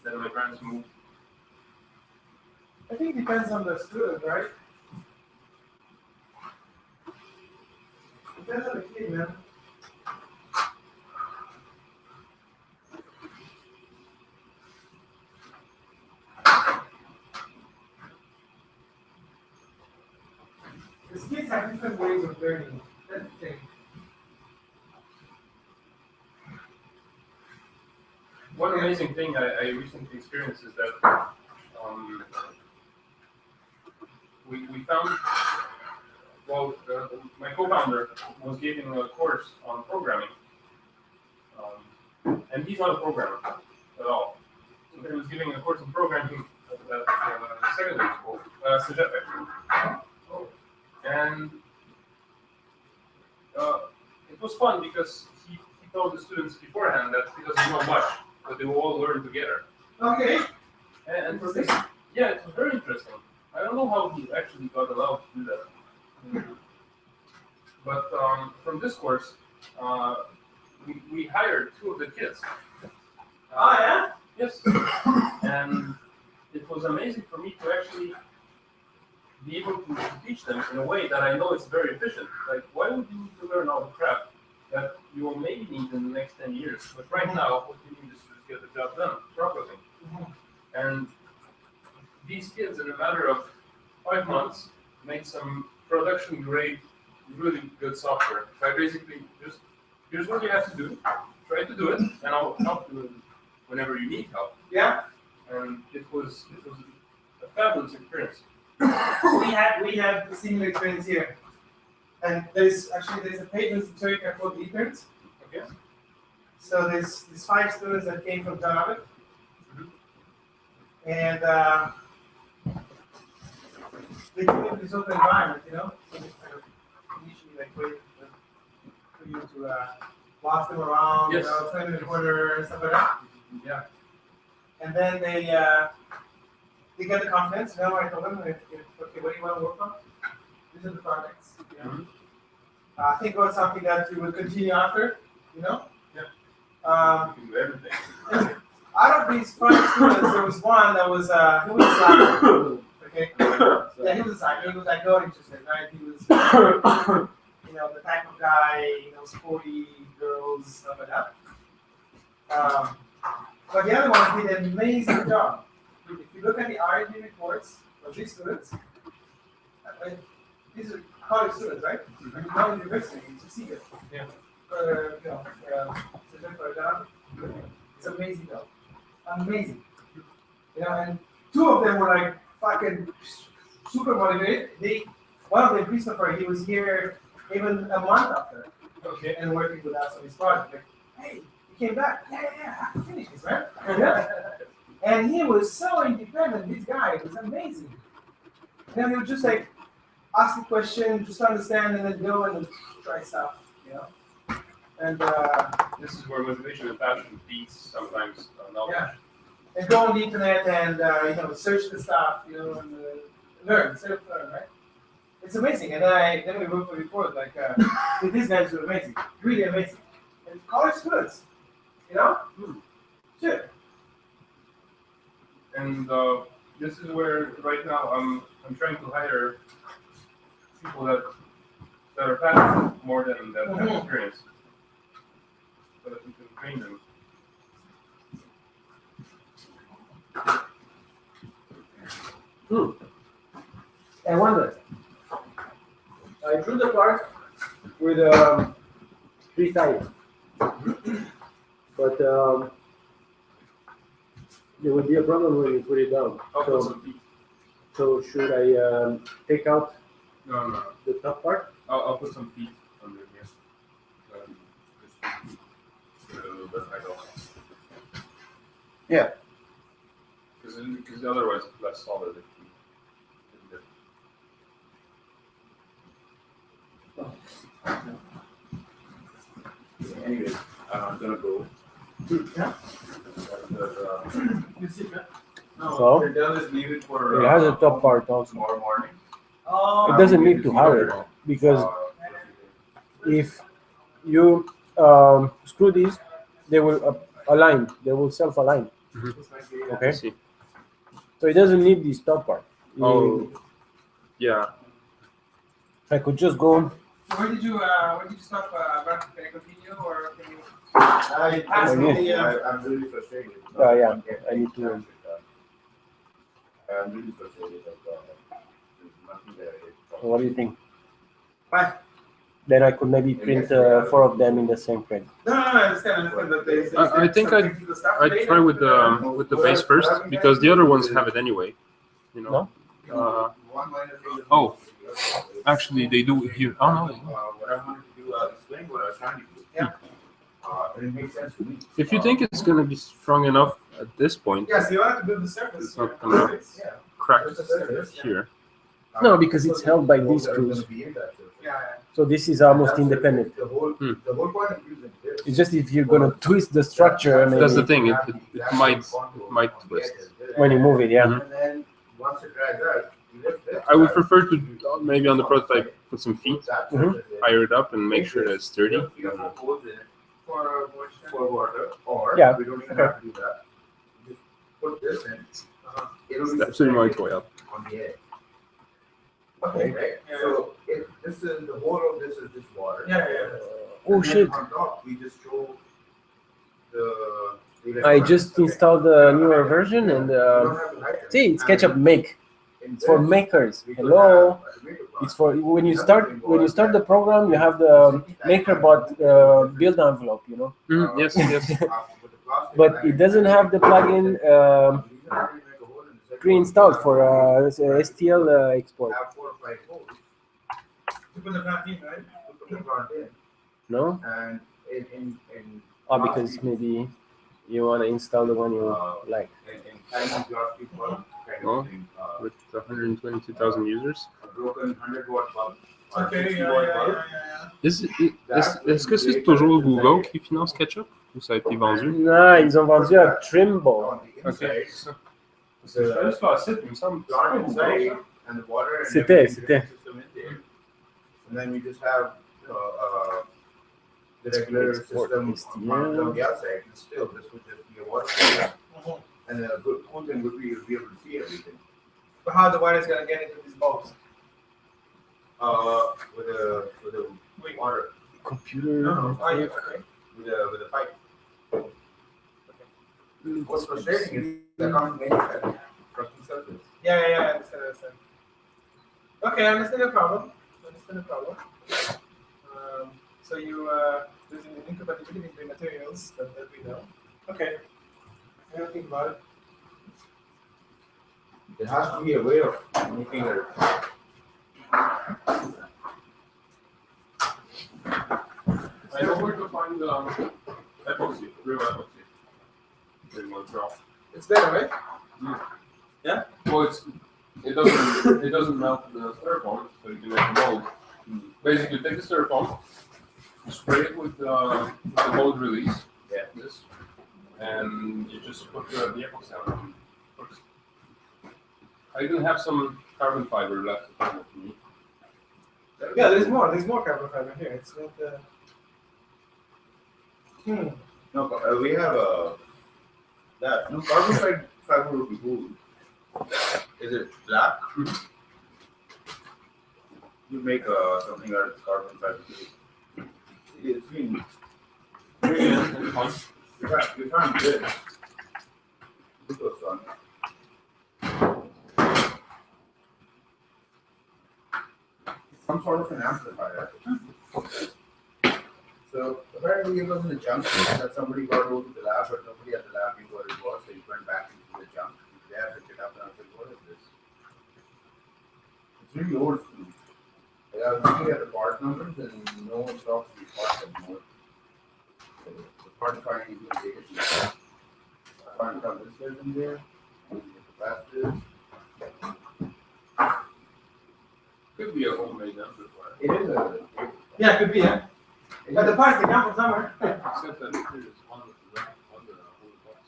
Then my parents moved. I think it depends on the student, right? Depends on the kid, man. Because kids have different ways of learning. That's the thing. One amazing thing I recently experienced is that we found, well, my co-founder was giving a course on programming, and he's not a programmer at all. So he was giving a course on programming at secondary school, Sajet actually. And it was fun because he told the students beforehand that he doesn't know much, but they will all learn together. Okay. And for this, yeah, it was very interesting. I don't know how he actually got allowed to do that. But from this course, we hired 2 of the kids. Oh, yeah? Yes. And it was amazing for me to actually be able to teach them in a way that I know is very efficient. Like, why would you need to learn all the crap that you will maybe need in the next 10 years? But right now, what you need is to just get the job done properly. And these kids, in a matter of 5 months, made some production grade, really good software. So I basically just, here's what you have to do, try to do it, and I'll help you whenever you need help. Yeah. And it was a fabulous experience. we had a similar experience here. And there's a page in Zurich called Interns. Okay. So there's 5 students that came from Tel and they came into this open environment, you know. So they kind of initially like wait for you to walk them around, Yes. you know, turn in the corner and stuff like that. Yeah. And then they get the confidence. You know, I told them, okay, what do you want to work on? These are the projects. You know? Think about something that you would continue after. You know. Yeah. You can do everything. Out of these 5 students, there was one that was he was a slacker. Okay. Yeah, he was a slacker. He was like not interested, right? He was, you know, the type of guy, you know, sporty girls, stuff like that. But the other one did an amazing job. If you look at the R&D reports of these students, these are college students, right? Not university, it's a secret. Yeah. It's amazing though. Amazing. And two of them were like fucking super motivated. One of them, Christopher, he was here even a month after. Okay. And working with us on his project. Like, hey, you came back. Yeah, I have to finish this, right? Yeah. And he was so independent, this guy. It was amazing. And he would just like ask a question, just understand, and then go and try stuff, And this is where motivation and passion beats sometimes knowledge. Yeah. And go on the internet and search the stuff, and learn, self-learn, right? It's amazing. And then we wrote a report like these guys were amazing, really amazing. And college students, Shit. And this is where right now I'm trying to hire people that are passionate more than that have experience, so that we can train them. I wonder. I drew the part with 3 sides, but there would be a problem when you put it down. So should I take out No. the top part? I'll put some feet under here. Just a little bit high off. Yeah. Because otherwise it's less solid. Anyways, I'm gonna go. Yeah. So We're done. Let's leave it for. it has a top part also. Tomorrow morning. It doesn't need to have it because if you screw these, they will align. They will self-align. Okay. See. So it doesn't need this top part. Oh, yeah. I could just go. Where did you stop, Brad? Can I continue or can you? I'm really frustrated. Yeah, I need to. I'm really frustrated. There's nothing there. What do you think? Fine. Then I could maybe print 4 of them in the same print. No, I understand. I think I'd try with the base first because the other ones have it anyway. No? Oh, actually they do it here. Oh no. What I wanted to do, explain what I was trying to do. Yeah. And it makes sense to me. If you think it's gonna be strong enough at this point, Yes, you have to build the surface. it's not gonna crack here. No, because it's held by these screws. So this is almost independent. The whole point of using this. It's just if you're gonna twist the structure, maybe That's the thing. It might twist. when you move it, yeah. And then once it dries out, you lift it. I would prefer to maybe on the prototype put some feet, higher it up, and make sure that it's sturdy. For water, or Yeah, we don't even okay. have to do that. Just put this in. It'll be Steps in my way up. on the edge. Okay. Right? So if this is the whole of this is just water. Yeah. Oh And then shit! on top, we just throw the. I just installed the newer version and see, it's SketchUp Make. It's for makers. Hello. It's for when you start the program, you have the MakerBot build envelope, Yes. But it doesn't have the plugin pre-installed for STL export. Have 4 or 5 holes. To put the plant in, right? Put the front in. No? And in Because maybe you want to install the one you like. in tiny glass people kind Oh. of thing. With 122,000 users. A broken 100-watt bulb. or Okay, 60-watt bulb. Est-ce que c'est toujours Google qui finance SketchUp ou ça a été vendu? Non, ils ont vendu à Trimble. On the inside, Je sais pas, il me semble. plant inside and the water and C'était. everything system in there. And then you just have the regular Export system mounted on the outside. And still, this would just be a water system. And then a good cool thing would be you'll be able to see everything. But how the water is gonna get into these bulbs? With a water Computer. No. Oh, yeah, okay. with a pipe. What's frustrating is I can't make that custom surface. Yeah, I understand. Okay, I understand the problem. So you there's an incompatibility between materials that we know. Okay. I don't think about it. There has to be a way of making it. I know where to find epoxy, real epoxy. In Montreal. It's better, right? Yeah. Well, it doesn't melt the styrofoam, so you can make a mold. Basically, take the styrofoam, spray it with the mold release. Yeah. This, and you just put the epoxy on. I even have some carbon fiber left at me. Yeah, there's more carbon fiber here. It's not. No, we have that. No, carbon fiber would be cool. Is it black? You make something out of carbon fiber too. It's been really fun. We found good. This was fun. Some sort of an amplifier. So apparently it wasn't a junk that somebody got over to the lab, but nobody at the lab knew what it was, so he went back into the junk. They had picked it up and I was like, what is this? It's really old school. Like, I was looking at the part numbers and no one talks to the parts anymore. So the part finding is going to take a sheet. I find transistors in there, the capacitors. Could be a homemade amplifier. It is a. Yeah, it could be, yeah. But the parts they come from somewhere. Except that it is on the whole box.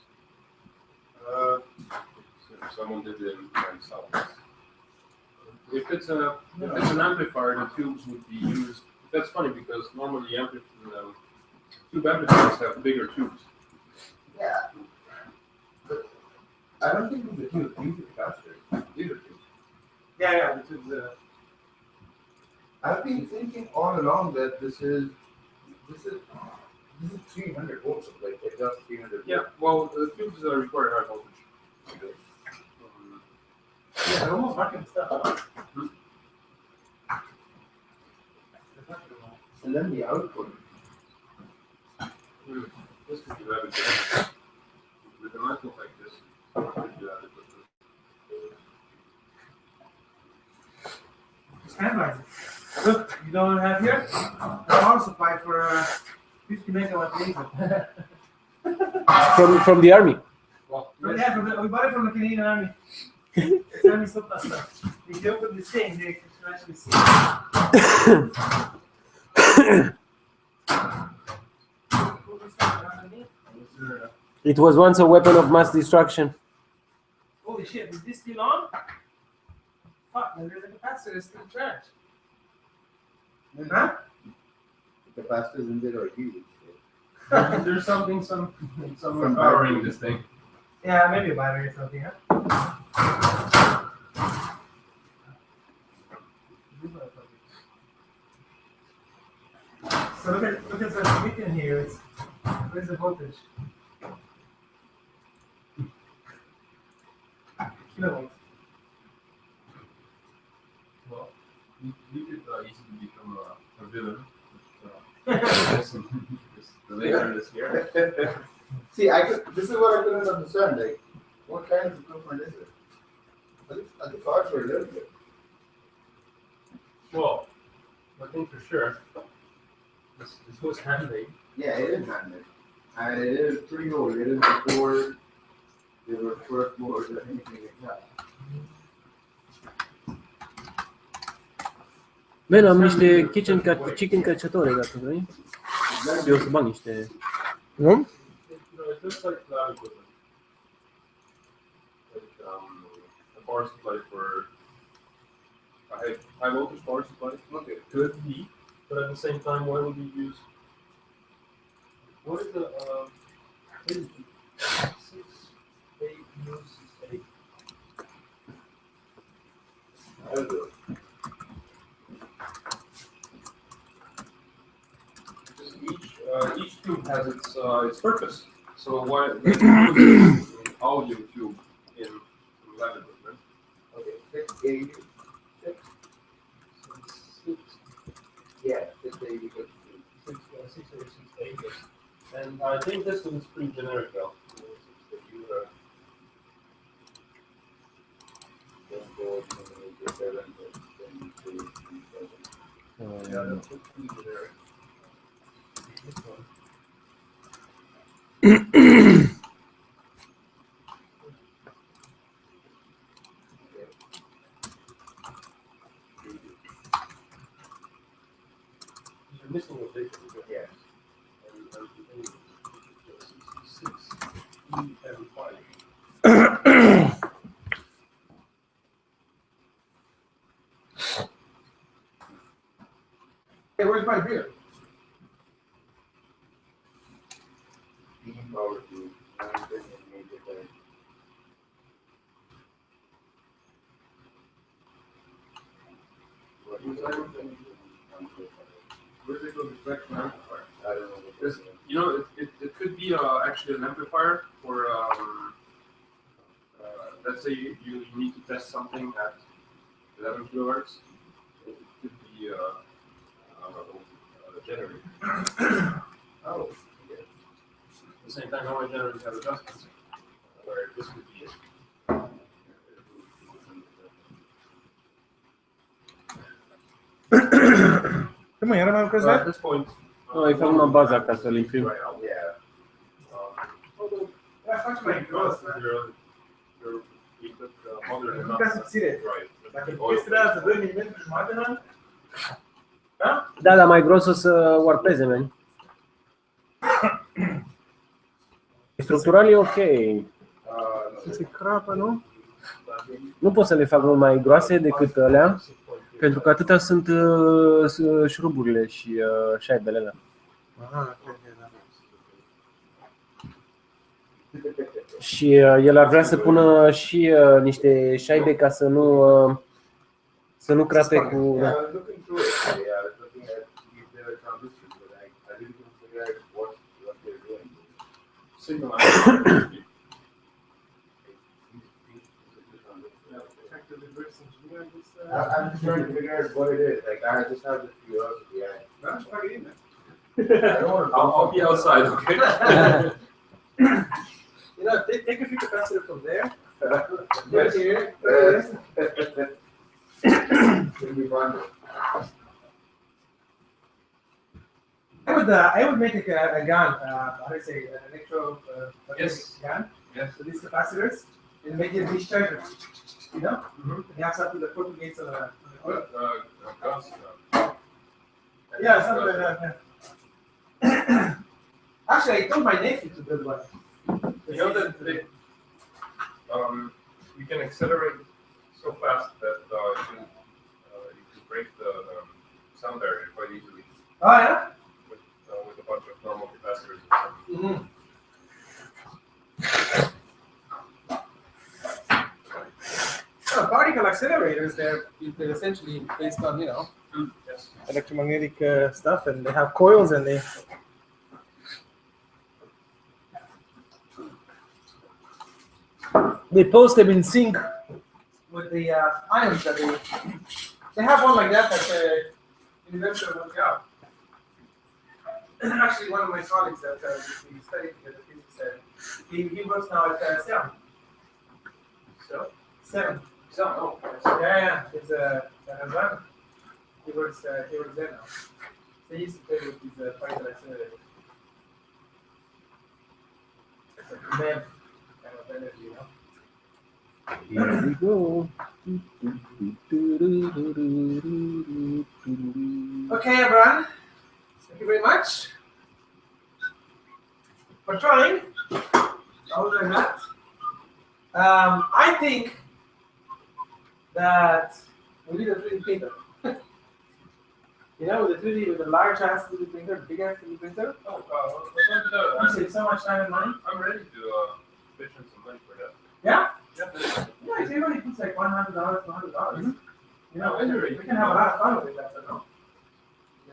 If someone did it themselves. If it's an amplifier, the tubes would be used. That's funny because normally tube amplifiers have bigger tubes. Yeah. But I don't think it's the tube. These are capacitors. These are tubes. Yeah, the tubes. I've been thinking all along that this is 300 volts, like it does 300 volts. Yeah, well, the tubes require high voltage. Yeah, they're almost marking stuff. And then the output. This could be added with a metal like this. Could be added with this. Standby. Look, you know what I have here? A power supply for 50 megawatt laser. From the army. Well, We bought it from the Canadian Army. It's Army surplus stuff. If you open this thing, you can actually see. It was once a weapon of mass destruction. Holy shit, is this still on? Fuck, man, there's a capacitor still charged. Huh? The capacitors in there are huge. There's some powering this thing. Yeah, maybe a battery or something, huh? So look at the beacon here. Where's the voltage? Kilovolts. Well, you could easily become a villain. The later this year. See, this is what I couldn't understand. Like, what kind of equipment is it? I think cards were a little bit. Well, I think for sure. This was handmade. Yeah, it is handmade. And it is pretty old. It is before there were first boards or anything like that. Bine, am niște chicken cacciatore gata, vrei? Eu să bag niște... Nu? No, it looks like lab equipment. Like a power supply for a high voltage power supply. Okay. Could be, but at the same time, why would you use? What is the 6, 8, 6, 8? I don't know. Each tube has its purpose. So why the audio tube in lab equipment? Okay, 680. Yeah, 680. 680. And I think this one's pretty generic though. If you, yeah, that's pretty generic. This one. You're missing a big one. Yeah. And 66, and 5. Hey, where's my beer? Power to 930 and Where's it going to reflect now? I don't know what this is. You know, it could be actually an amplifier for, let's say you need to test something at 11 kilohertz. It could be a generator. Oh, yeah. At the same time, all my generators have adjustments, where this could be it. Cum era mai lucrezi At this point, Noi făm una baza ca să-l imprim. Yeah. faci mai gros, nu ca subțire. Dacă păstrează 2 mm jumătate, da? Da, dar mai gros o să warpeze, man. Structural e ok. Se crapă, nu? Nu pot să le fac mult mai groase decât alea, pentru că atâtea sunt șuruburile și șaibele alea. Aha, ok, da. Și el ar vrea să pună și niște șaibe ca să nu crape cu... Yeah, I was looking through it. Yeah, I was looking at the transistors, but I really couldn't figure out what they're doing. Signal. I'm just trying to figure out what it is. Like, I just have this curiosity. I don't want to. I'll be outside, okay? You know, take a few capacitor from there. Right here. It'll be fun. I would make a gun, how do you say, an electro Yes. gun. Yes. So these capacitors and make it discharge, you know? Mm-hmm. And you have something that propagates on the But, guns, yeah, something like that. Yeah. Actually, I told my nephew to build one. You know that you can accelerate so fast that you can break the sound barrier quite easily Oh yeah. with a bunch of normal capacitors. Mm-hmm. Particle accelerators, they're essentially based on, you know, Yes. electromagnetic stuff, and they have coils, and they post them in sync with the ions that they have one like that at the University of Montreal. Actually, one of my colleagues that we studied together, he works now at 7. So? 7. So, oh, Yeah, it's Havana. He works there now. So he used to play with these particle accelerators. It's like a man kind of energy, you know. Here we go. Okay, everyone. Thank you very much for trying. Other than that, I think that we need a 3D printer. You know, with the 3D, with a large ass 3D printer, big ass 3D printer. we're going to do You save so much time and money. I'm ready to pitch in some money for that. Yeah? Yeah. Yeah, if everybody puts like $100, $200, you know, Anyway, we can have a lot of fun with it, I know.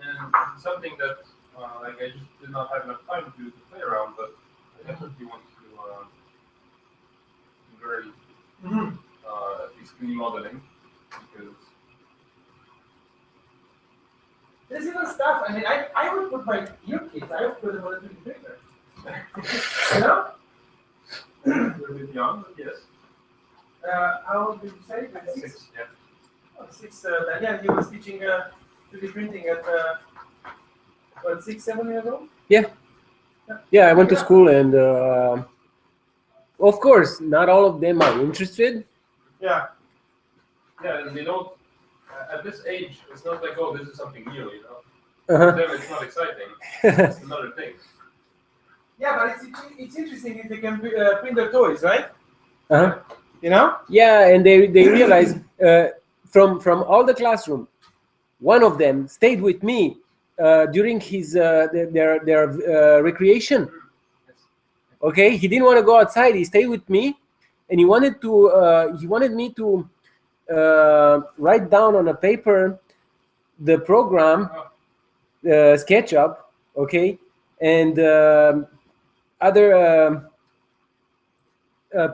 And something that like I just did not have enough time to play around, but I definitely want to learn this 3D modeling because There's even stuff. I mean, I would put my your kids. I would put them on a 3D printer. You know? a little bit young, but yes. How old did you say? Like 6? 6, yeah. Oh, 6. Yeah, he was teaching 3D printing at what, 6, 7 years old? Yeah, I went to school, and of course, not all of them are interested. Yeah. Yeah, and they don't, at this age, it's not like, oh, this is something new, you know? Uh-huh. For them, it's not exciting. It's another thing. Yeah, but it's interesting if they can print their toys, right? Uh-huh. You know? Yeah, and they realize from all the classroom, one of them stayed with me during his their recreation. Okay, he didn't want to go outside. He stayed with me, and he wanted me to write down on a paper the program, SketchUp, okay, and other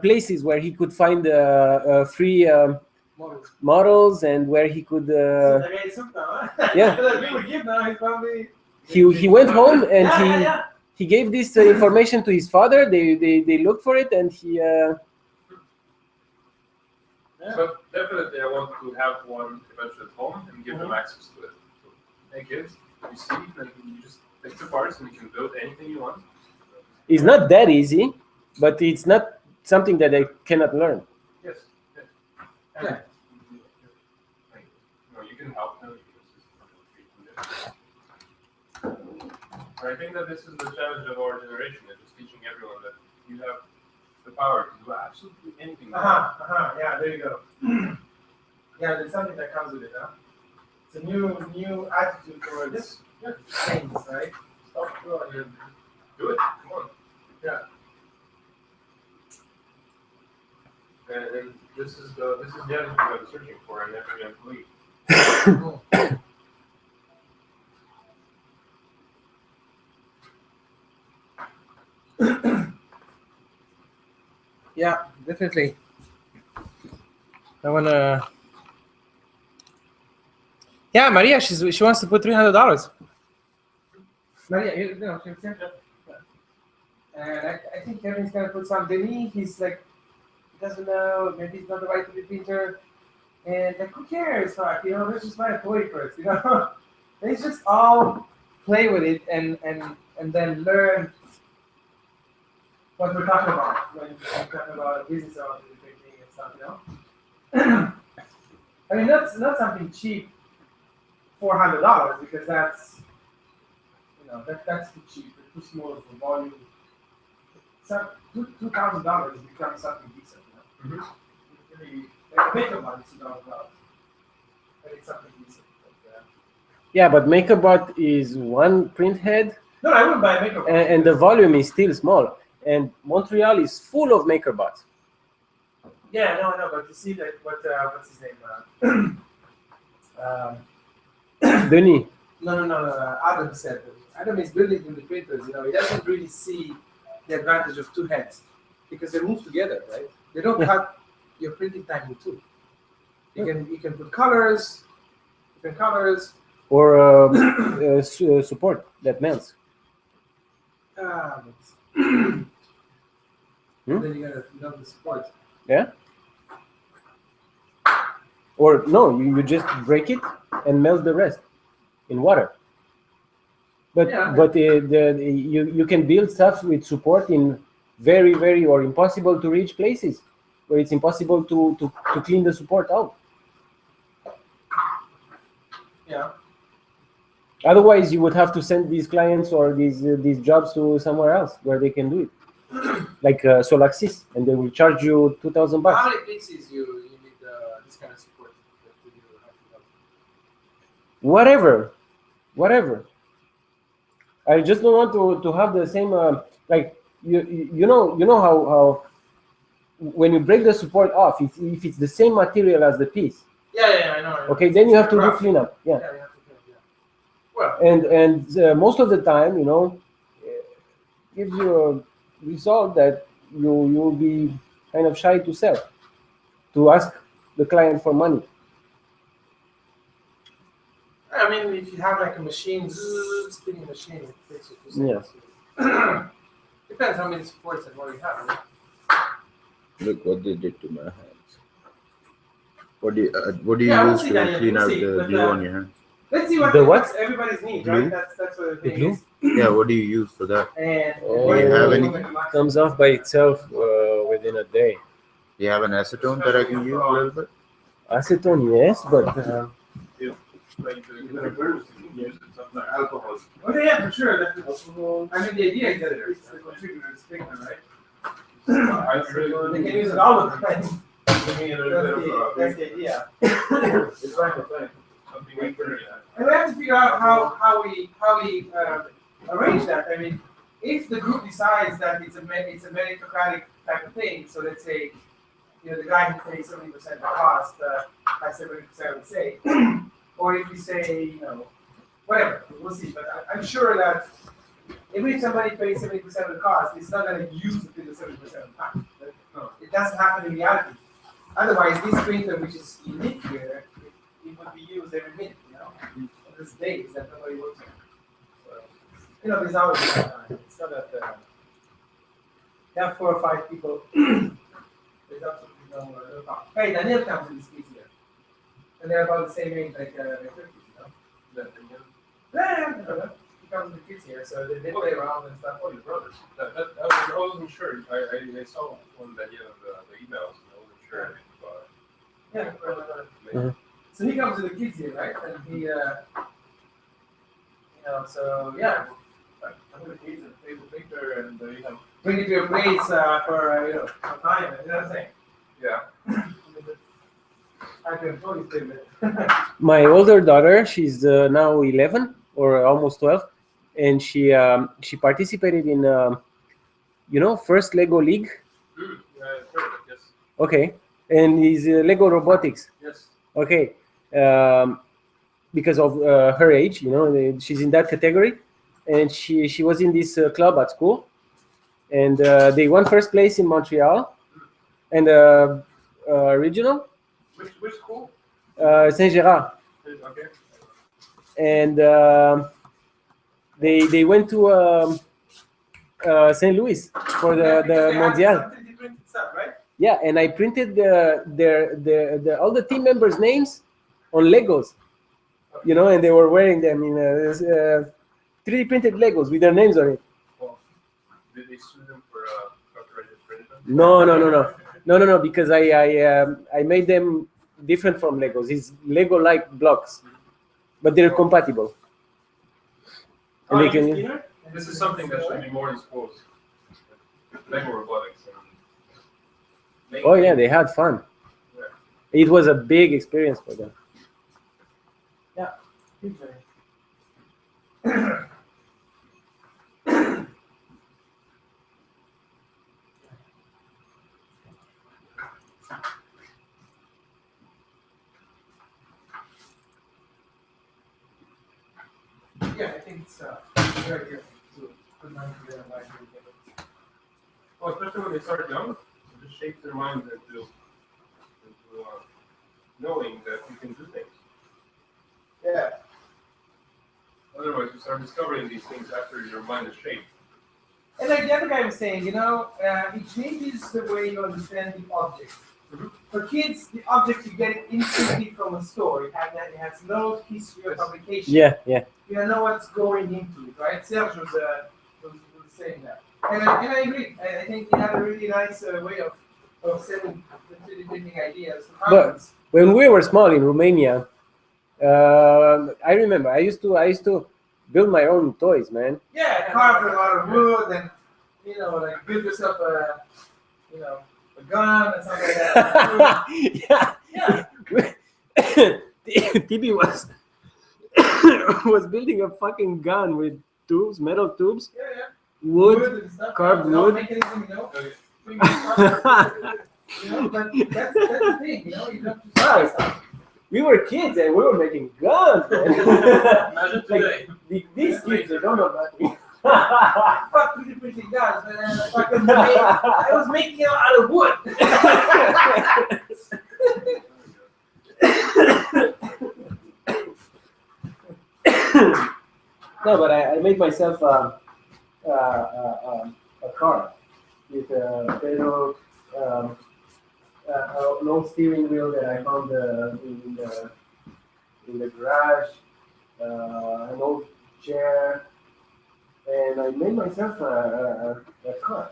places where he could find free models and where he could. Yeah. He went home and he gave this information to his father. They looked for it, and he. But definitely, I want to have one eventually at home and give them access to it. So, hey kids, you see, then you just take the parts and you can build anything you want. It's not that easy, but it's not something that they cannot learn. Yes. And you can help them. I think that this is the challenge of our generation, is just teaching everyone that you have the power to do absolutely anything. Yeah, there you go. Yeah, there's something that comes with it, huh? It's a new attitude towards things, right? Stop growing. Do it. Come on. Yeah. And this is the attitude I'm searching for in every employee. Yeah, definitely. I wanna. Yeah, Maria, she wants to put $300. Maria, you know, and I think Kevin's gonna put some. Denis, he's like, he doesn't know. Maybe he's not the right 3D printer. And like, who cares? Like, you know, let's just buy a toy first. You know, let's just all play with it and then learn what we're talking about when we're talking about business about 3D printing and stuff. You know, I mean, that's not something cheap. $400 because that's, you know, that's too cheap. It's too small for volume. So $2,000 becomes something decent. You know? Really, like a MakerBot is $2,000, but it's something decent. Yeah, but MakerBot is one print head. No, I wouldn't buy a MakerBot. And the volume is still small. And Montreal is full of MakerBots. Yeah, no, but you see that what's his name? Denis. No. Adam said that. Adam is building 3D printers. You know, he doesn't really see the advantage of two heads because they move together, right? They don't cut your printing time in two. You can put colors, different colors, or support that melts. Then you gotta love the support. Yeah. Or no, you just break it and melt the rest in water. But you can build stuff with support in very or impossible to reach places where it's impossible to clean the support out. Yeah. Otherwise, you would have to send these clients or these jobs to somewhere else where they can do it, like Solaxis, and they will charge you $2,000. How many pieces you need this kind of support? Whatever. I just don't want to have the same like you know how when you break the support off, if it's the same material as the piece. Yeah, I know. Okay, then you have to do cleanup. Yeah. Well, and most of the time, you know, gives you result that you'll be kind of shy to sell, to ask the client for money. I mean, if you have like a machine, spinning machine, it takes you 2 seconds. Yeah. Depends how many supports and what you have. Right? Look what they did to my hands. What do you Yeah, we'll use see to that, yeah, clean we'll out see, the but, glue on your hands? Let's see what The what? everybody's needs, Glue? right? That's what the thing glue? is. Yeah, what do you use for that? And Oh, Do you have it anything? comes off by itself within a day. Do you have an acetone that I can use a little bit? Acetone, yes, but Like the use it sometimes. Alcohol. Oh yeah, for sure. I mean, the idea is that it's the contributor's pigment, right? They can use it all the time. That's the idea. It's like a thing. Something we can. And we have to figure out how we arrange that. I mean, if the group decides that it's a meritocratic type of thing, so let's say, you know, the guy who pays 70% of the cost has 70% of the say, or if we say, you know, whatever, we'll see. But I'm sure that even if somebody pays 70% of the cost, it's not going to use it in the 70% of the time. It doesn't happen in reality. Otherwise, this printer, which is unique here, it would be used every minute, you know. On these days that nobody works on. So, you know, there's always it's not that you have 4 or 5 people. There's absolutely no problem. Hey, Daniel comes in this piece here. And they're about the same age like Turkish, you know. Yeah, he comes with the kids here, so they play around and stuff. Oh, your brothers. I wasn't sure. I saw one that you know the emails. And I wasn't sure. Yeah. So he comes with the kids here, right? And he, you know, so yeah. I'm gonna use it, take the picture, and you know, bring it to your place for you know some time. You know what I'm saying? Yeah. I can totally stay with my older daughter, she's now 11 or almost 12, and she participated in you know, first Lego League. Yes. Okay, and is Lego Robotics. Yes. Okay, because of her age, you know, she's in that category, and she was in this club at school, and they won first place in Montreal, and regional. Which school? Saint Gerard, Okay. and they went to St. Louis for the Mondial. stuff, right? Yeah, and I printed the all the team members' names on Legos, you know, and they were wearing them in 3D printed Legos with their names on it. Well, did they sue them for copyright infringement? No, because I made them different from Legos. It's Lego-like blocks, but they're compatible. And they can. This is something that should be more exposed. Lego robotics. Oh yeah, they had fun. Yeah. It was a big experience for them. Yeah. Yeah, I think it's very good to put money together and like it. Well, especially when they start young, it just shapes their minds into knowing that you can do things. Yeah. Otherwise, you start discovering these things after your mind is shaped. And like the other guy was saying, you know, it changes the way you understand the object. Mm-hmm. For kids, the object you get it instantly from a store. It has no history of fabrication. Yeah. You don't know what's going into it, right? Serge was saying that. And I agree. I think he had a really nice way of selling the 3D printing ideas. But when we were small in Romania, I remember I used to build my own toys, man. Yeah, carve a lot of wood and like build yourself a gun and something like that. Yeah. TB was building a fucking gun with tubes, metal tubes, wood, and stuff. carved No wood. mechanism, but that's the thing, you have to try stuff. We were kids and we were making guns. Man. Imagine like, these kids, they don't know nothing. Fuck 3D printing guns, man. I was making it out of wood. No, but I made myself a car with a pedal, an old steering wheel that I found in the garage, an old chair, and I made myself a car.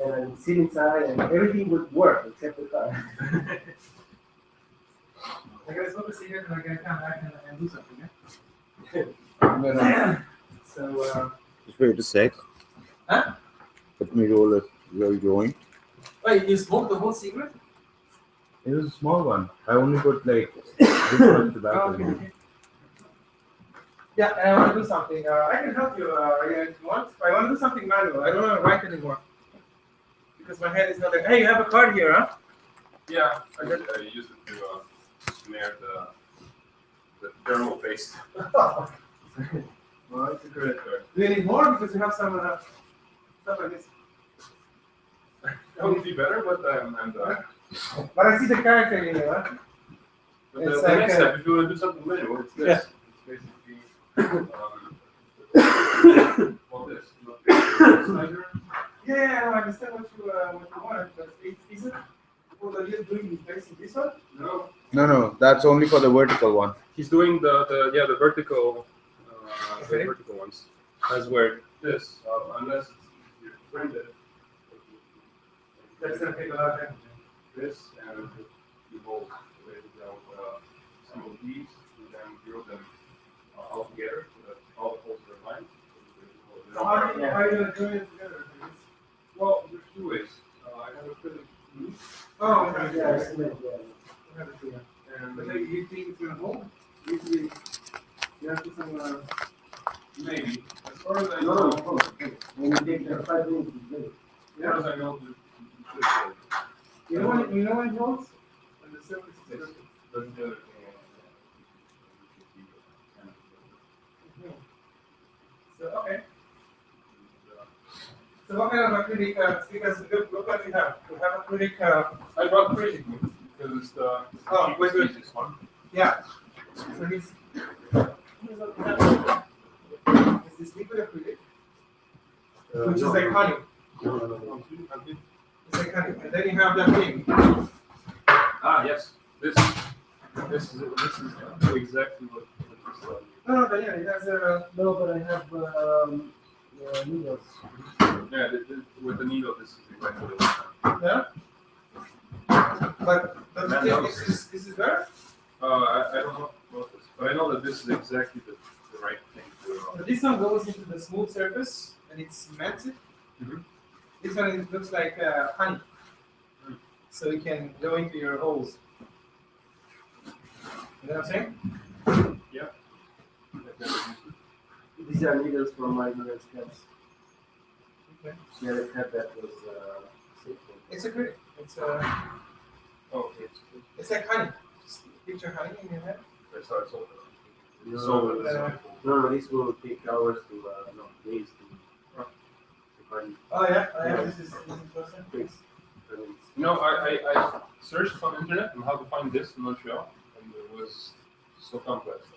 And I sit inside, and everything would work except the car. I gotta smoke a cigarette and I gotta come back and do something, yeah? So, Just wait a sec. Huh? Let me roll it where you're going. wait, you smoked the whole cigarette? It was a small one. I only put like this much tobacco. Okay, okay. Yeah, and I want to do something. I can help you if you want. I want to do something manual. I don't want to write anymore. Because my head is not like, hey, you have a card here, huh? Yeah, I use it to snare the thermal paste. Well, it's a good. Do you need more? Because you have some stuff like this. That would be better, but I'm done. But I see the character in you, huh? But It's the like, next step, if you want to do something manual, it's this. Yeah. It's basically well, this. Slider. Yeah, I understand what you want. But is it what are you doing facing this one? No, No, that's only for the vertical one. he's doing the vertical Okay. the vertical ones. That's where this unless you print it. That's gonna take a lot of time. This and you both down some of these and then drill them all together so that all the holes are aligned. So how are you gonna do it together? Well, there's two ways. I have a pretty Oh, Yeah, I see it, and But like, you think it's gonna hold? Usually, you have to some. maybe as far as I No, know, no, when you take the 5 minutes, it's good. as far as I know, You know when it holds? When the surface is that's the other thing. So okay. So what kind of acrylic? Because look what we have. We have acrylic. I brought crazy glue because it's the Oh, wait, wait. cheapest one. Yeah. So here's what we have. Is this liquid acrylic, which is like honey. It's like honey, and then you have that thing. Ah, yes. This is exactly what this is. No, but yeah, it has a. No, but I have needles. Yeah, with the needle, this is exactly what Yeah. But this is better. I don't know about this, but I know that this is exactly the right thing to. So this one goes into the smooth surface and it cements it. Mhm. This one it looks like honey, so it can go into your holes. You know what I'm saying? These are needles from my mother's cats. Okay. She had a cat that was sick. It's acrylic. It's Oh, it's like honey. Just picture honey in your head. that's how it's open. No, this will take hours to, no, days to find. Oh yeah, this is person. Things. No, I searched on the internet on how to find this in Montreal, and it was so complex.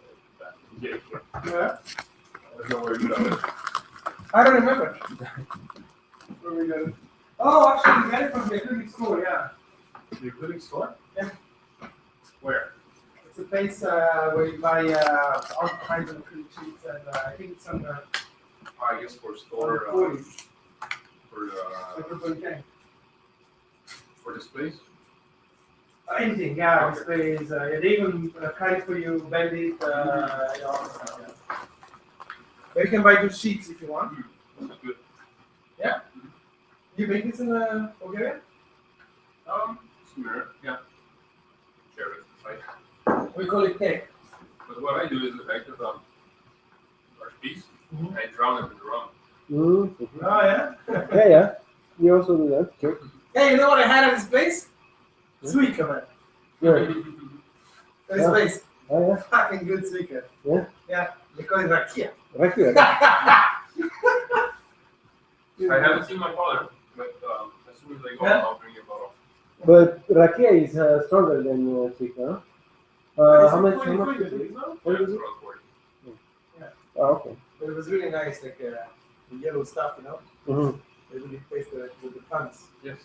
Yeah, Yeah. there's nowhere to go. I don't remember. Where we got it? Oh, actually, we got it from the acrylic store. Yeah. The acrylic store? Yeah. Where? It's a place where you buy all kinds of acrylic sheets, and I think it's on the I guess for store 40. for Okay. for displays. Anything, yeah, Okay. displays. They even cut it for you, bend it, all that stuff. Yeah. But you can buy good sheets if you want. That's good. Yeah. You make this in Bulgaria? Smear, yeah. Share it, right? We call it cake. But what I do is I get a large piece, Mhm. and I drown it in the rum. Oh yeah. Yeah. We also do that. Sure. Hey, you know what I had at this place? Suika, man. This Yeah. place, Oh, yeah. fucking good suika. Yeah. Yeah, they call it rakia. Right here. I haven't seen my father, but as soon as I go, I'll bring you a bottle. But rakia is stronger than Chica. How much? How much? Yeah, it's around 40. Oh, okay. But it was really nice, like the yellow stuff, you know. Mm-hmm. They really taste with the tongues. Yes,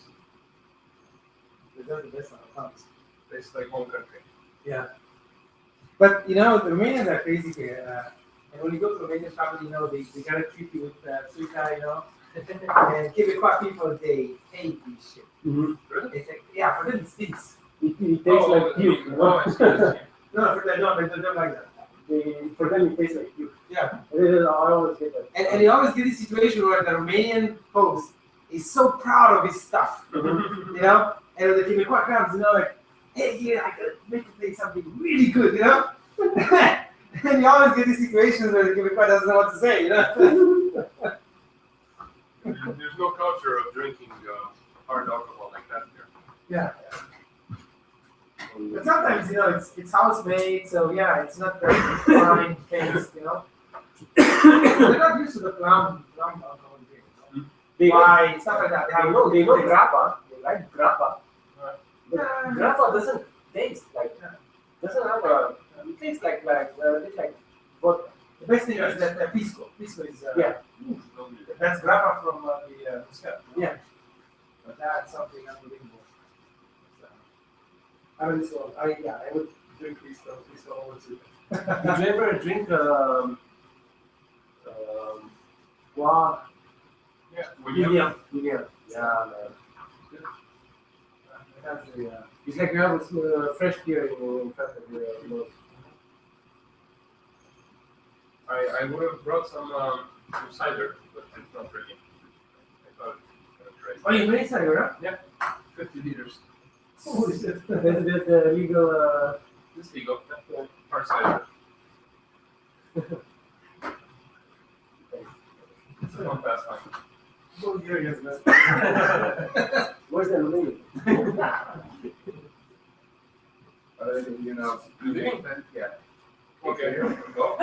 They got the best on the tongues. tastes like home country. Yeah. But you know, the Romanians are crazy here. And when you go to Romanian family, you know, they gotta treat you with suika, you know. And Quebecois people, they hate this shit. Mm-hmm. They say, yeah, for them it stinks. It tastes like puke. You know? I see. No, for them, no, they don't like that. For them, it tastes like puke. Yeah. I always get that. And you always get this situation where the Romanian host is so proud of his stuff, you know? And the Quebecois comes, you know, like, hey, yeah, I gotta make you taste something really good, you know? And you always get these situations where the Quebecois doesn't know what to say, you know? There's no culture of drinking hard alcohol like that here. Yeah. But sometimes, you know, it's house made, so yeah, it's not very fine taste, you know? They're not used to the plum alcohol drink. Wine, stuff like that. They know grappa. They like grappa. But grappa doesn't taste like doesn't have a. It tastes like vodka. The best thing is that pisco. Pisco is Yeah. that's grappa from the Muscat. Yeah. But that's something unbelievable. So, I mean, so I would drink pisco over too. Did you ever drink guac? Yeah, William. Yeah, man. That's it's like you have a fresh beer in front of your nose. I would have brought some cider, but it's not drinking. I thought it Oh, you made cider, huh? Yeah, 50 liters. Holy shit. That's legal. This legal, hard cider. It's a fun pastime. Oh, yeah, yes, man. Where's that ring? You know, yeah. Okay, go.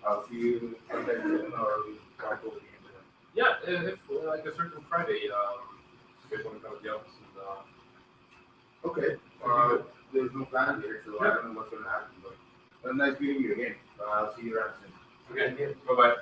I'll see you sometime soon, or we talk over the internet. Yeah, if like a certain Friday, you guys want to come to the office and Okay. There's no plan here, so I don't know what's going to happen. But nice meeting you again. I'll see you around soon. okay, bye bye.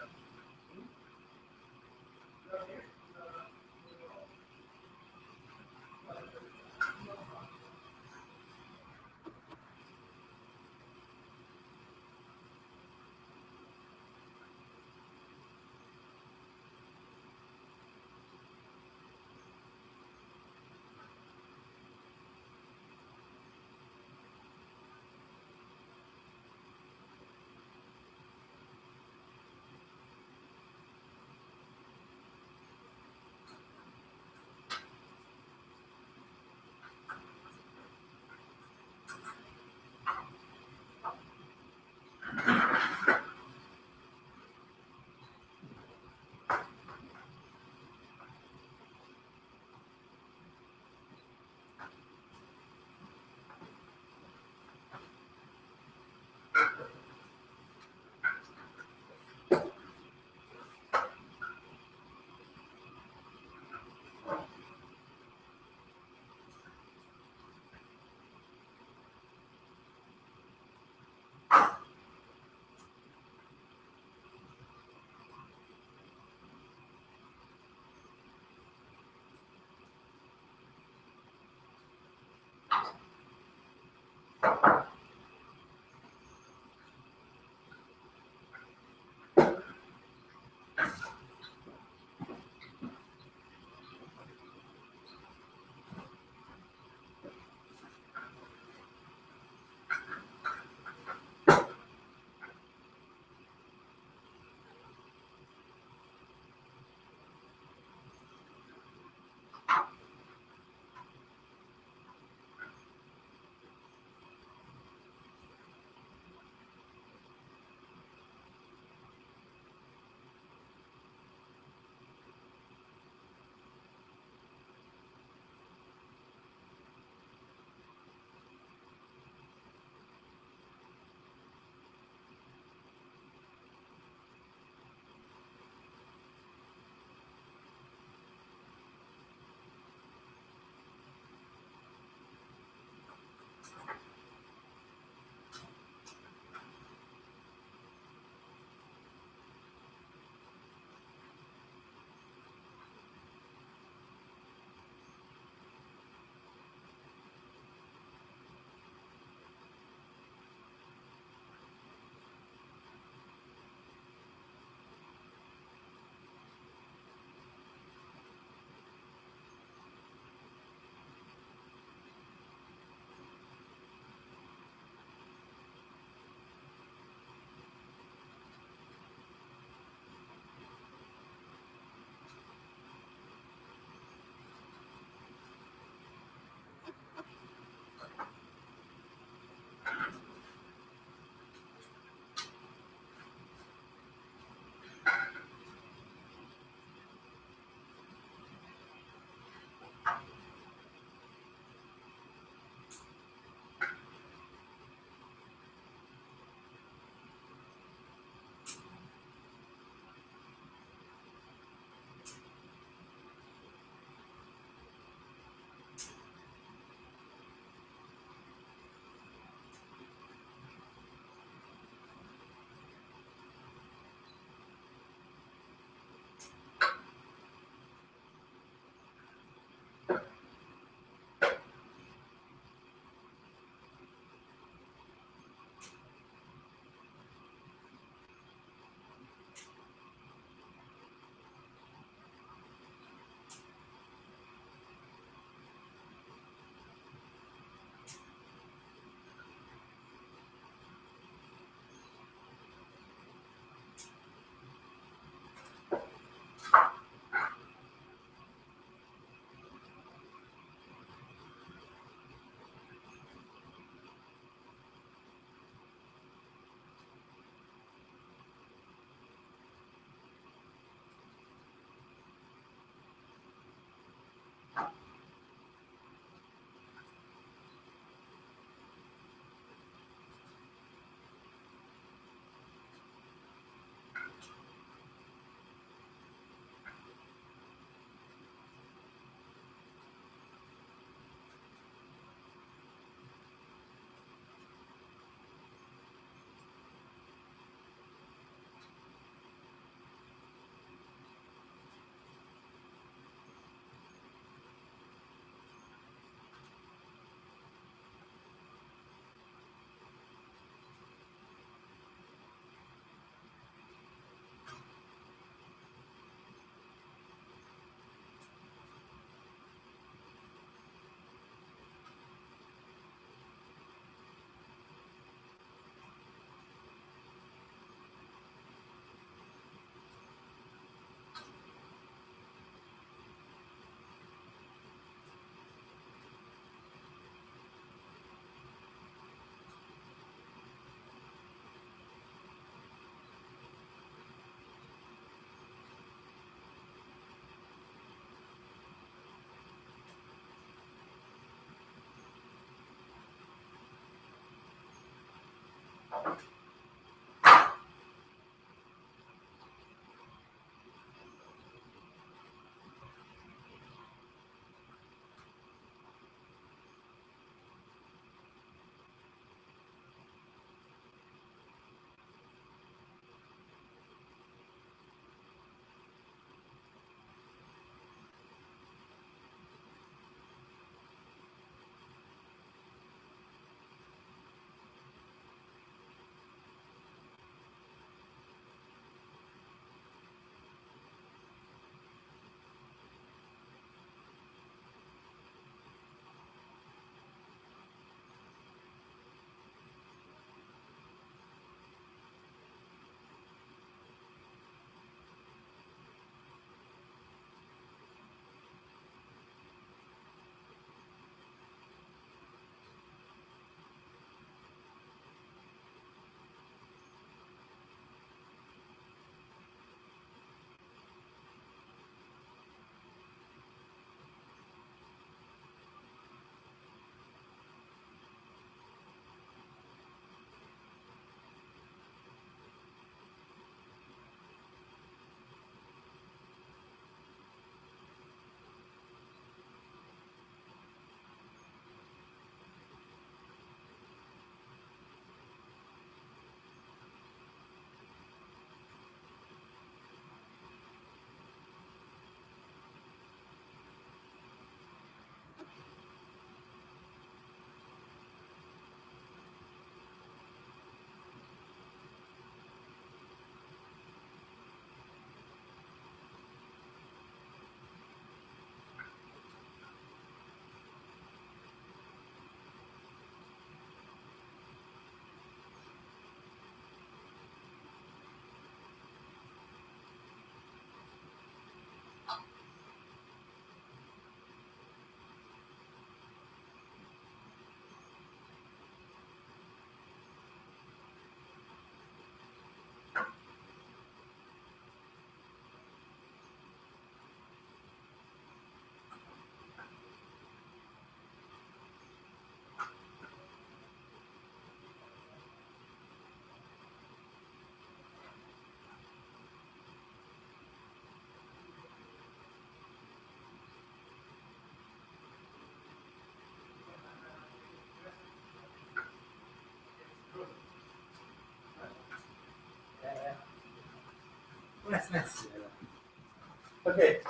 Okay. I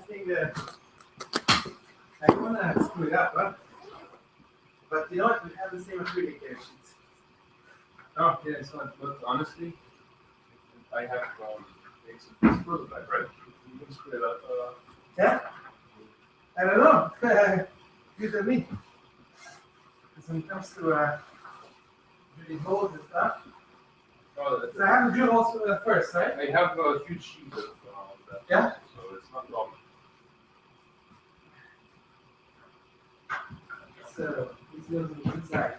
think I wanna screw it up, huh? But you know what? We have the same acrylic sheets. Oh, yeah, it's not, but honestly, I have it's a prototype, right? You can screw it up. Yeah? I don't know. You tell me. Because when it comes to drilling holes and stuff. Oh, So I have to drill holes first, right? I have a huge sheet of that. Yeah? So it's not a problem. So this goes on the inside.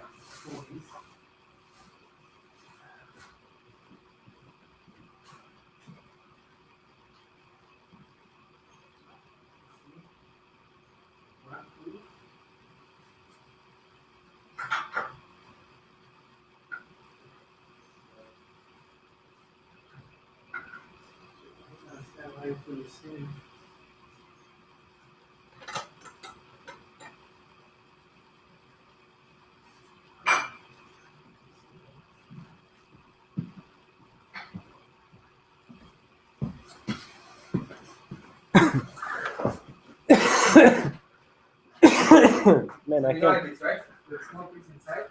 Man, I can't. This, right? The small piece inside.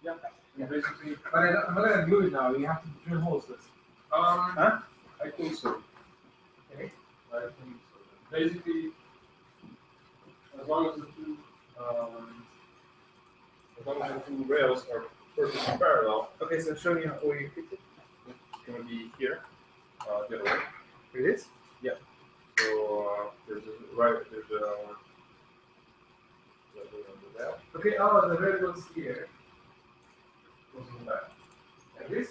Yeah. Basically. But I'm not gonna glue it now. You have to drill holes first. Huh? I think so. Okay. I think so. Basically, as long as the two, rails are perfectly parallel. Okay, so show me where you fix it. It's gonna be here, the other way. Here it is. Yeah. So there's a okay. Oh, the rail goes here. Goes in the back. Like this.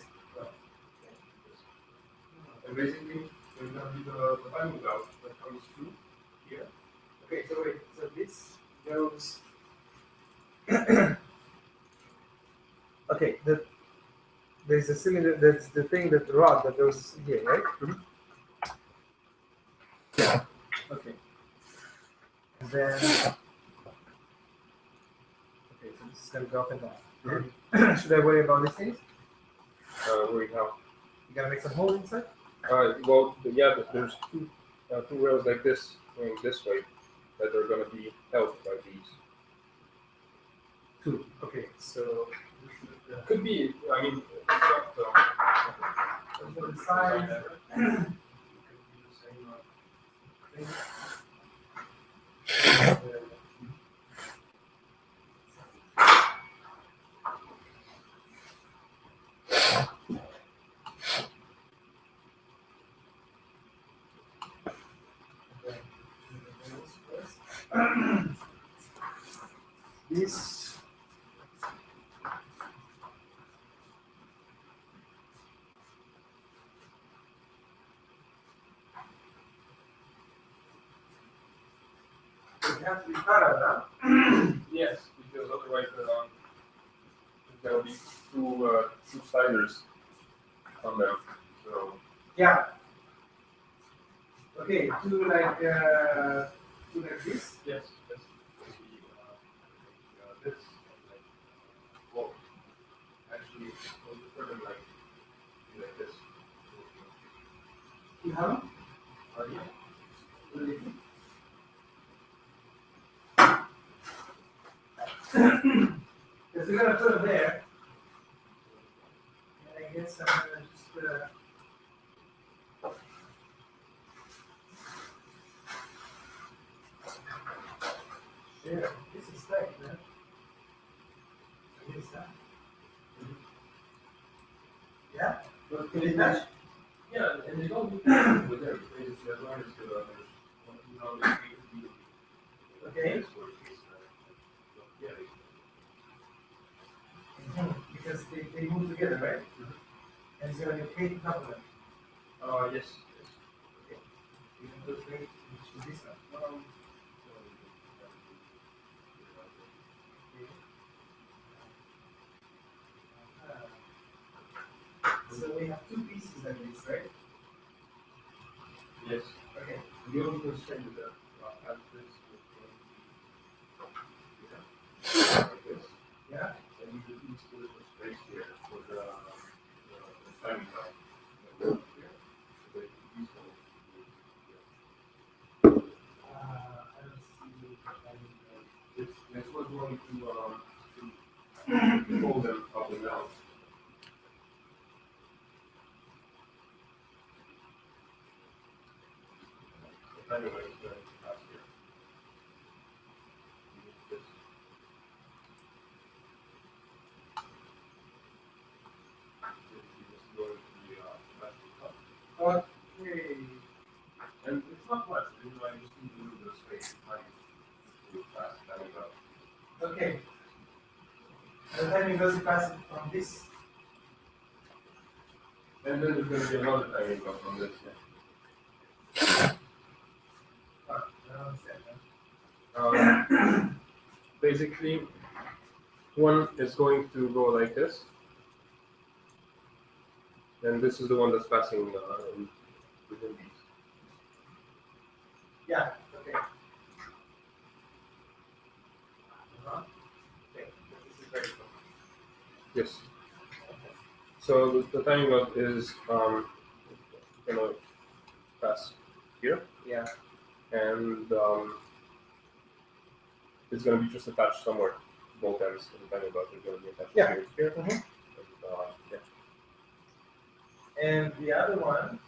And basically, there's gonna be the final valve that comes through here. Okay, so wait. So this goes. Okay, there's a cylinder. That's the thing that the rod that goes here, right? Mm-hmm. Yeah. Okay. And then. Okay, so this is gonna go up and down. Mm-hmm. Should I worry about these things? Where you have. You gotta make some holes inside. Well, yeah, there's two rails like this going this way that are gonna be held by these. Two. Okay, so. Could be. I mean, it's not the side. This. It has to be parallel. Yes, because otherwise there will be two sliders on them. So yeah. Okay, two like this. yes, this. Well, actually, we'll put them like this. You have them? Yeah. Because we're gonna put them there. And I guess I'm gonna just yeah, this is tight, man. This that. Yeah? But can you touch? Yeah, and they don't need to with them. They just as long as okay. Because they move together, right? And it's gonna be paid top of them. Yes. Okay. You can put weight into this one. So we have two pieces like this, right? Yes. Okay. The only constraint is that as this like this. Yeah. And you just need to put a space here for the timing valve. timing is going to pass here. This. Just going to the plastic cup. Okay. And it's not much, you know, I just need to do the space time to pass timing up. Okay. The timing goes pass it from this. And then there's going to be another timing up from this. Basically, one is going to go like this, and this is the one that's passing within these. Yeah. Okay. Okay. This is very cool. Yes. So the timing up is going to pass here. Yeah. And it's going to be just attached somewhere. Both ends of the timing belt are going to be attached here. Mm-hmm. And, yeah. And the other one.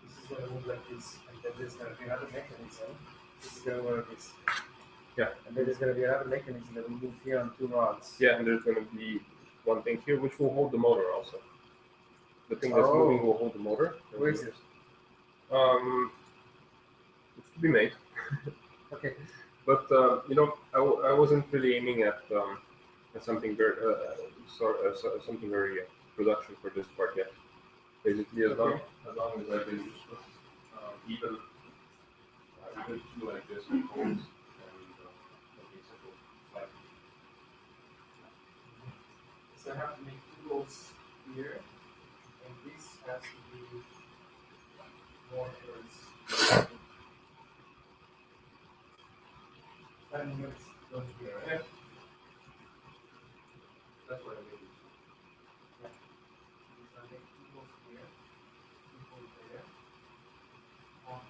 This is going to move like this, and then there's going to be another mechanism. This is going to work this. Yeah. And then there's going to be another mechanism that will move here on 2 rods. Yeah, and there's going to be one thing here which will hold the motor also. The thing that's moving will hold the motor. Where is it? It's to be made. Okay. But you know, I wasn't really aiming at something very something very production for this part yet. Basically, as long as I can just even two like this and holes and something simple like. So I have to make 2 holes here, and this has to be more towards. And it's going here, right? That's what I mean. Yeah. So I make 2 holes here, 2 holes there. 1,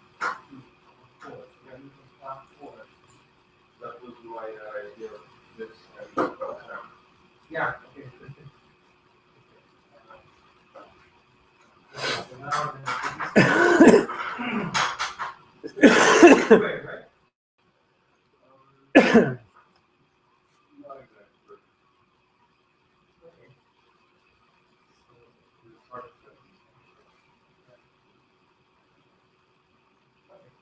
2, 4. So we are using part 4. That was my idea of this and Yeah. Okay. So now we're going to do this way, right? not exactly. Okay. So it's hard to say. Okay.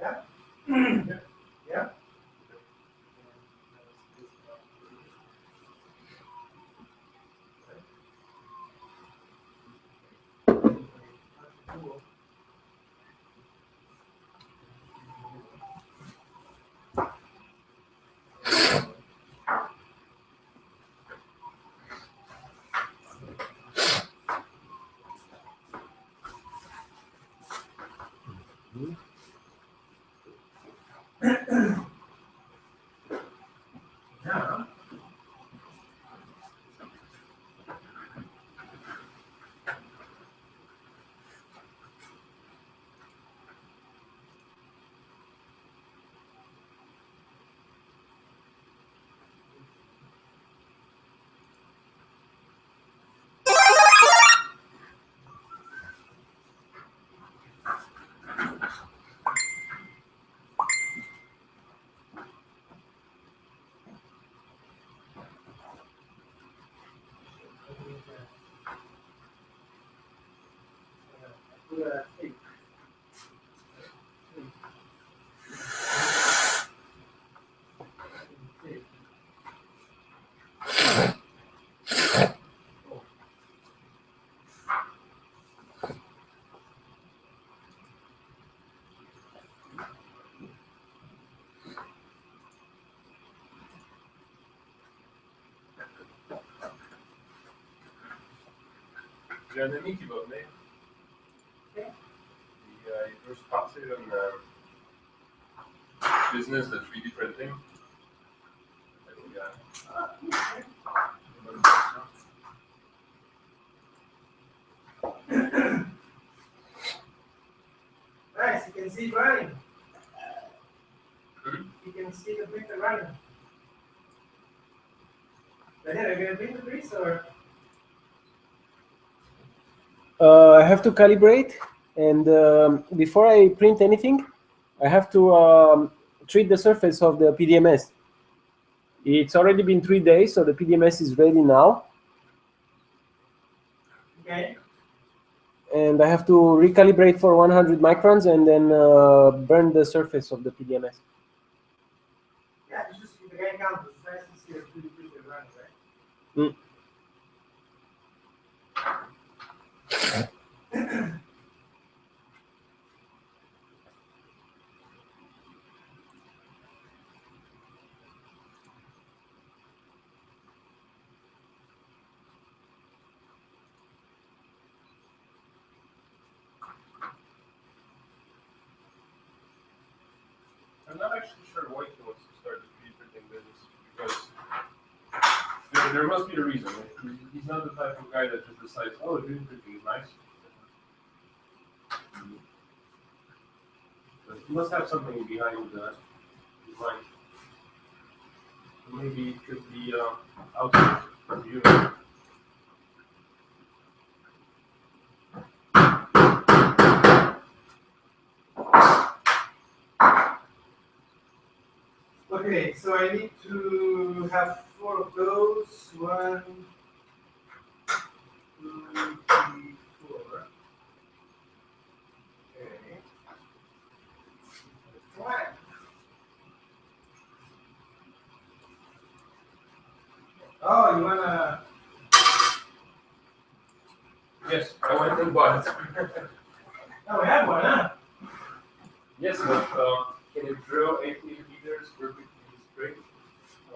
Yeah. Yeah. Now, tape. Tape. Janemi about me. Okay. First passé une business de 3D printing. Nice, you can see it running. You can see the printer running. Daniel, are you going to print the trees or? I have to calibrate, and before I print anything, I have to treat the surface of the PDMS. It's already been 3 days, so the PDMS is ready now. Okay. And I have to recalibrate for 100 microns and then burn the surface of the PDMS. Yeah, it's just the guy counts. It's nice to see a 3D printer running, right? I'm not actually sure why he wants to start the 3D printing business because there must be a reason. Right? He's not the type of guy that just decides, oh, 3D printing is nice. But he must have something behind his mind. So maybe it could be outsourced from you. Okay, so I need to have 4 of those. 1, 2, 3, 4. Okay. What? Oh, you wanna? Yes, I went and bought it. Oh, we have one, huh? Yes, but can it drill 8 millimeters perfectly straight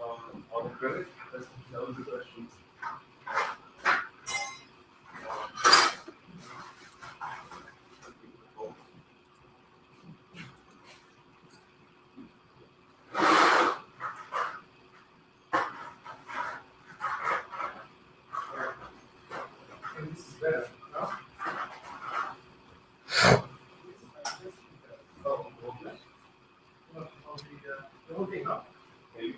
on acrylic? That was the question. And this is better, no? Oh, okay. No, the whole thing, no? Maybe.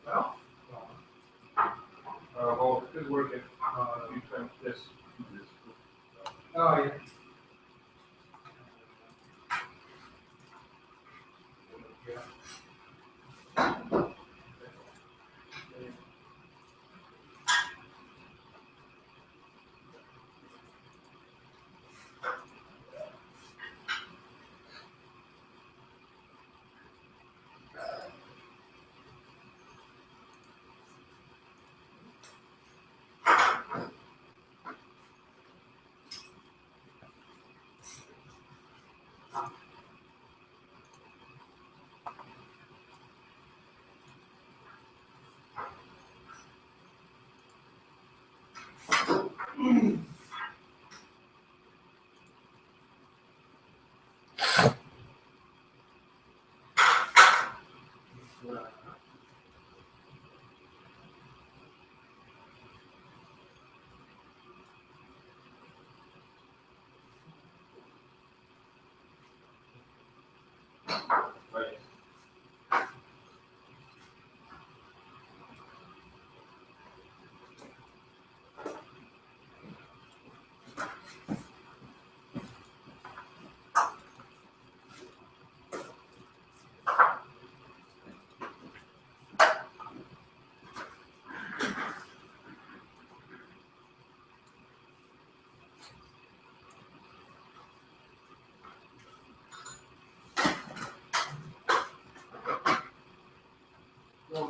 Well? Well, it could work if you try this. Oh, yeah.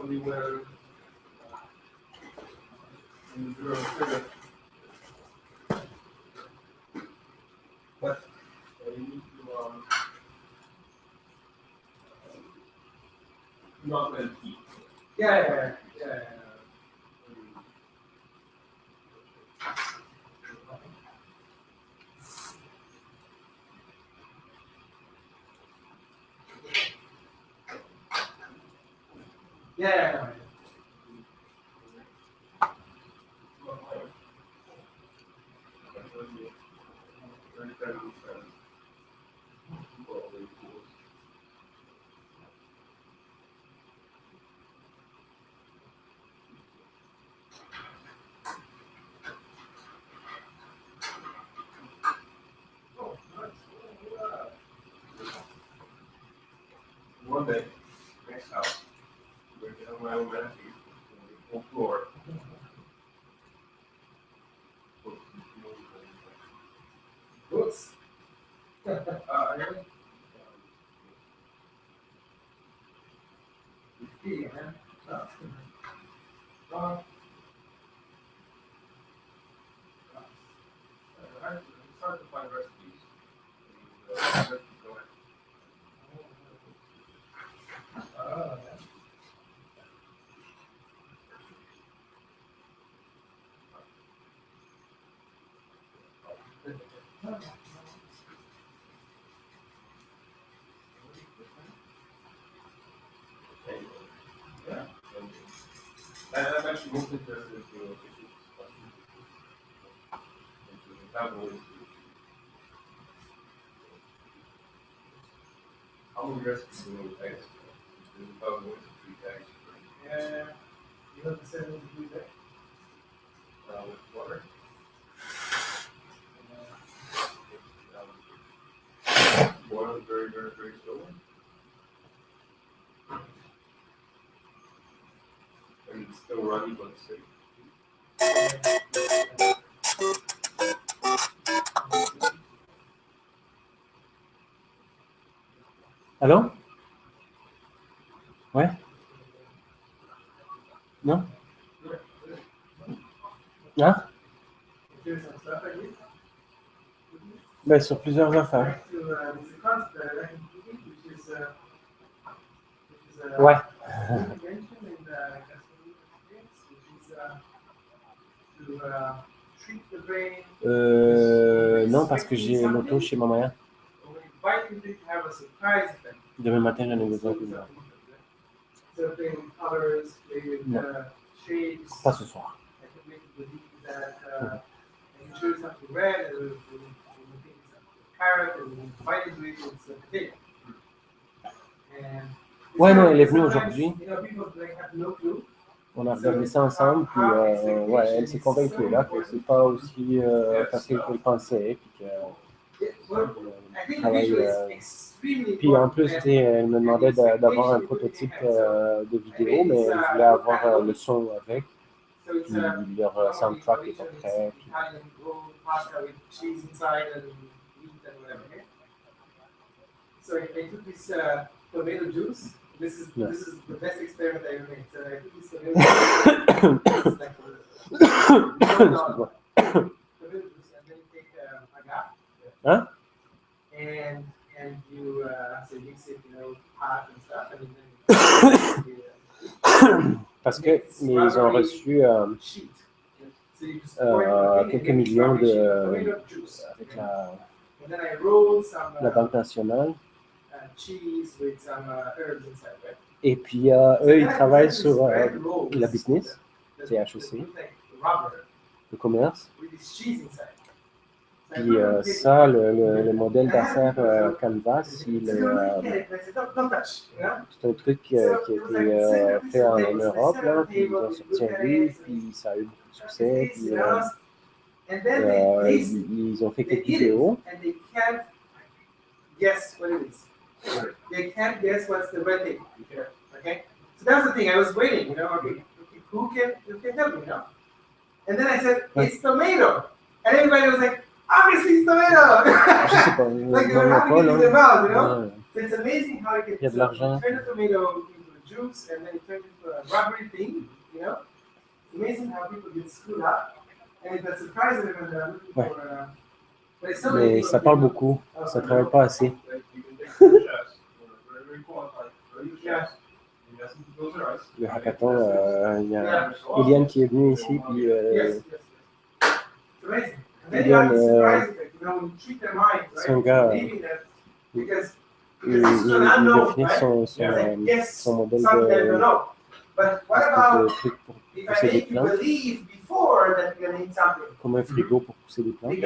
normally where in the sugar. But you need to not let it heat. Yeah. Yeah. One day, next house, we're going to have my own vanity, full floor. Oops. Really? Yeah, man. It's hard to find recipes. Go ahead. Yeah. And I'm actually most interested in the how many recipes do you take? There's 1,000 ways to treat eggs. Yeah. You have to send them to do that. With water. Boil it very, very, very slowly. And it's still running, but it's safe. Allô? Ouais? Non? Hein? Ben, sur plusieurs affaires. Ouais. Non, parce que j'ai l'auto chez ma mère. Demain matin, j'en ai besoin plus tard. Non. Pas ce soir. Ouais, non, elle est venue aujourd'hui. On a regardé ça ensemble, puis ouais, elle s'est convaincue là que c'est pas aussi facile qu'elle pensait, puis que travaille. Puis en plus, elle me demandait d'avoir un prototype de vidéo, mais elle voulait avoir le son avec. Puis leur soundtrack était prêt. Puis... So I took this tomato juice. This is the best experiment I ever made. So I took this tomato juice, like tomato juice, and then you take agave, Hein? and you so you mix it, hot and stuff, and then Parce que ils ont reçu quelques millions avec la Banque nationale. Et puis eux, ils travaillent sur la business, c'est HEC, le commerce. Puis ça, le modèle d'affaires Canvas, c'est un truc qui a été fait en Europe, là, puis ils ont sorti un livre, puis ça a eu beaucoup de succès, puis ils ont fait quelques vidéos. Guess what it is. They can't guess what's the red thing. Okay? So that's the thing. I was waiting, okay, who can tell me, And then I said, it's tomato. And everybody was like, obviously it's tomato. Like they were having it in their mouth, So it's amazing how you can turn a tomato into a juice and then it turns into a rubbery thing, you know? It's amazing how people get screwed up. And it's surprising when they're looking Ouais. for. Mais ça parle beaucoup, ça travaille pas assez. Le hackathon, il y a Eliane qui est venue ici, puis Eliane, son gars, il veut finir son modèle de truc pour pousser des plantes, comme un frigo pour pousser des plantes.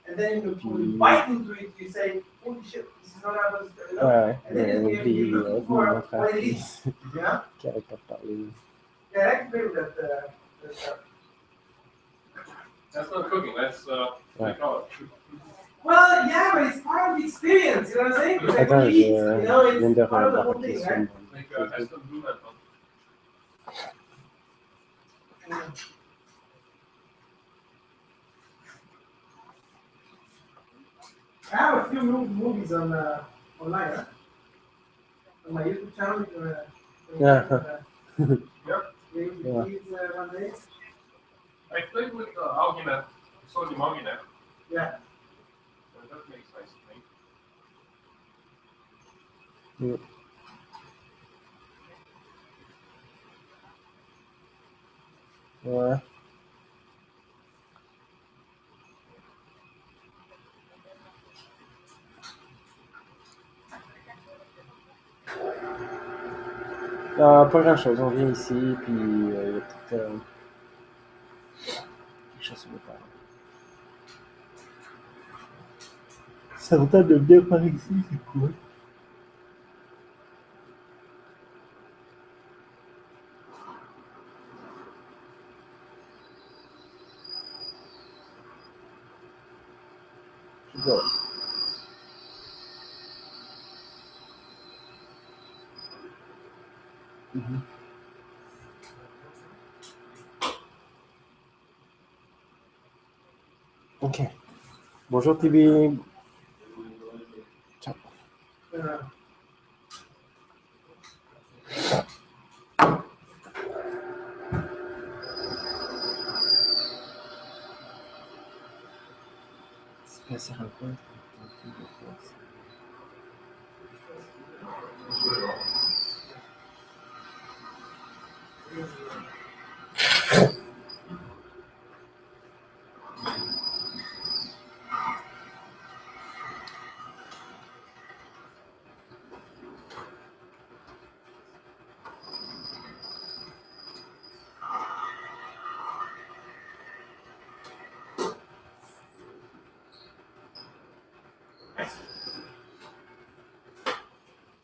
And then when you bite into it, you say, holy shit, this is not how it's done. Ouais, And then mais you il look est for mon what frère it is. Yeah? qui arrête pas de parler. Yeah, I agree with that. That's not cooking. That's psychology. Well, yeah, but it's part of the experience, you know what I'm saying? It's like Attends, when you eat, you know, je viens de it's part of the whole remarquer thing, sur right? Like I still do that. I have a few movies on online, huh? On my YouTube channel. One day. I played with Alginet, sodium Alginet. Yeah. So that makes nice thing. Yeah. Ouais. Pas grand chose, on vient ici, puis il y a peut-être quelque chose sur le terrain. Ça vous tente de venir par ici, c'est cool. Je sais pas. Ok. Bonjour Tibi. Ciao. C'est rencontre.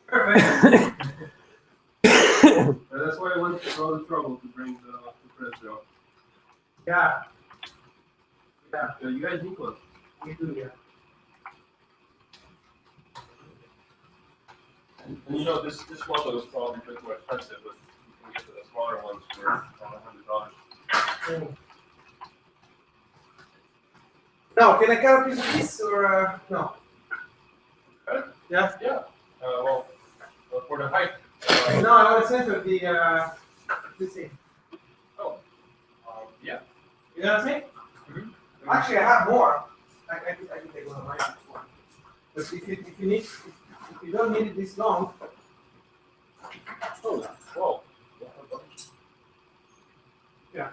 Perfect. That's why I went to all the trouble to bring the press job. Yeah. Yeah. You guys need one. We do, yeah. And you know, this model is probably a bit more expensive, but you can get the smaller ones for around $100. Now, can I cut a piece of this or no? Okay. Yeah. Yeah. Well, for the height. No, I want to center the this thing. Oh. Yeah. You know what I'm saying? Mm-hmm. Actually, I have more. I can take one of mine. But if you need, if you don't need it this long. Oh, whoa. Yeah.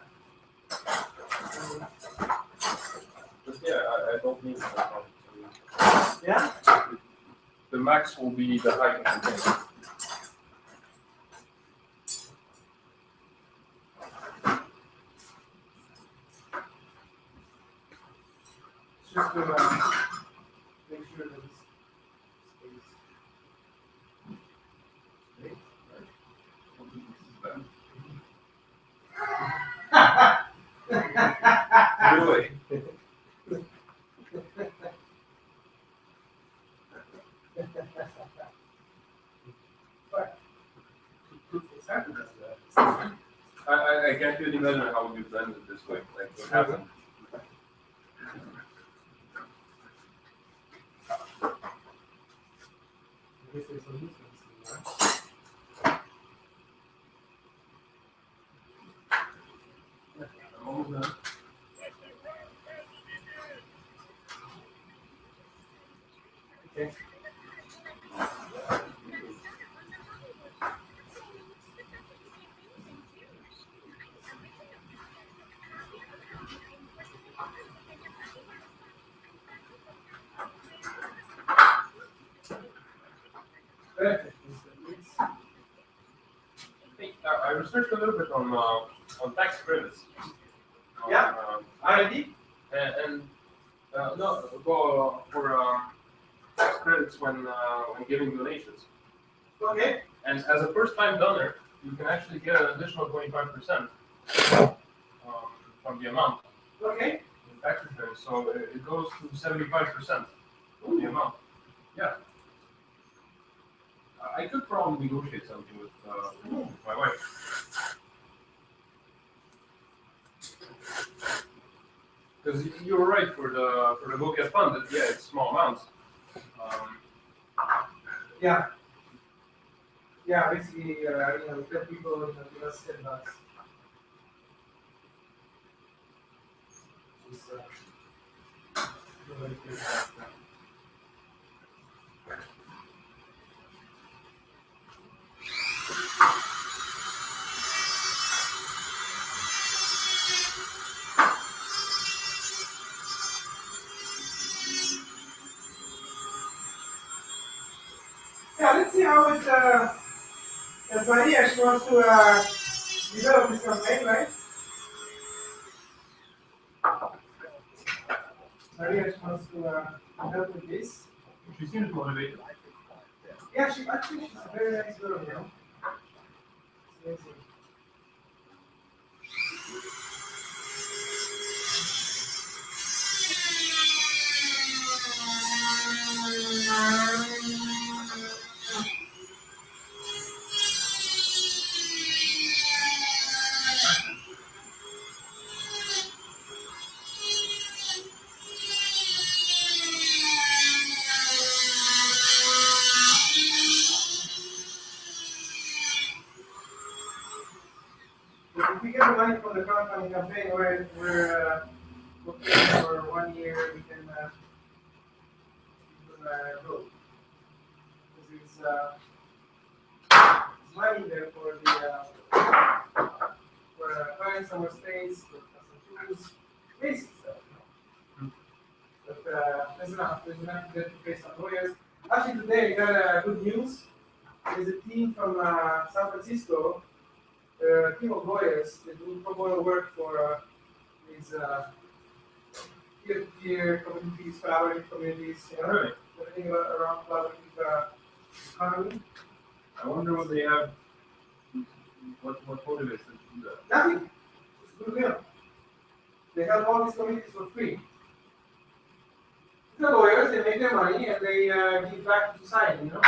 But yeah, I don't need it. Yeah. The max will be the height of the thing. Just to make sure that it's Really? I can't really imagine how you blend it this way. Like what happened. This is a nuisance, Okay. Perfect. I researched a little bit on tax credits. Yeah. R&D? And no, for tax credits when giving donations. Okay. And as a first-time donor, you can actually get an additional 25% from the amount Okay. in tax returns. So it goes to 75% of the amount. Yeah. I could probably negotiate something with my wife. Because you were right for the Bokeh fund. That, yeah, it's small amounts. Yeah. Yeah, basically, you know, 10 people, you know, give us $10. It's, nobody cares about that. Yeah, let's see how it, Maria, she wants to develop this campaign, right? Maria, she wants to help with this. She seems motivated. Yeah, she's a very nice girl, you know. It's amazing. If we get the money from the crowdfunding campaign, we're looking for 1 year, we can go. Because it's money there for the for finding some more space, for some tools, basic stuff. But there's enough. There's enough to pay some lawyers. Actually, today I got good news. There's a team from San Francisco, a team of lawyers that do pro bono work for these peer-to-peer communities, collaborative communities, you know, Really? everything around collaborative economy. I wonder what they have. What motivates them to do that? Nothing. It's goodwill. They help all these communities for free. The lawyers, they make their money and they give back to society, you know?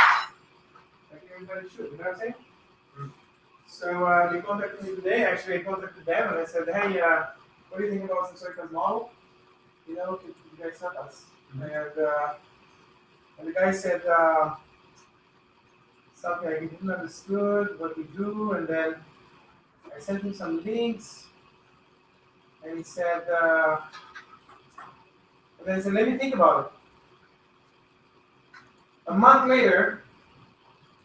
Like everybody should, you know what I'm saying? So they contacted me today. Actually, I contacted them and I said, hey, what do you think about Sensorica's model? You know, could you guys help us? And the guy said something like he didn't understood what we do, and then I sent him some links, and he said, and then I said, let me think about it. A month later,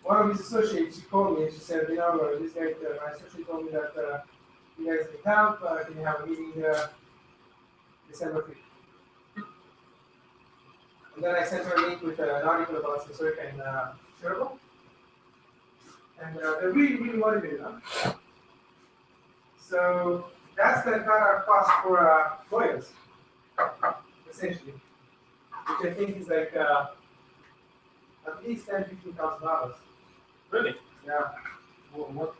one of his associates, she called me and she said, you know, this guy, my associate told me that you guys need help, can you have a meeting December 5th? And then I sent her a link with an article about Sensorica in Cerebral. And they're really, really motivated. Huh? So that's the kind of cost for lawyers, essentially, which I think is like at least $10,000-$15,000. Really? Yeah. What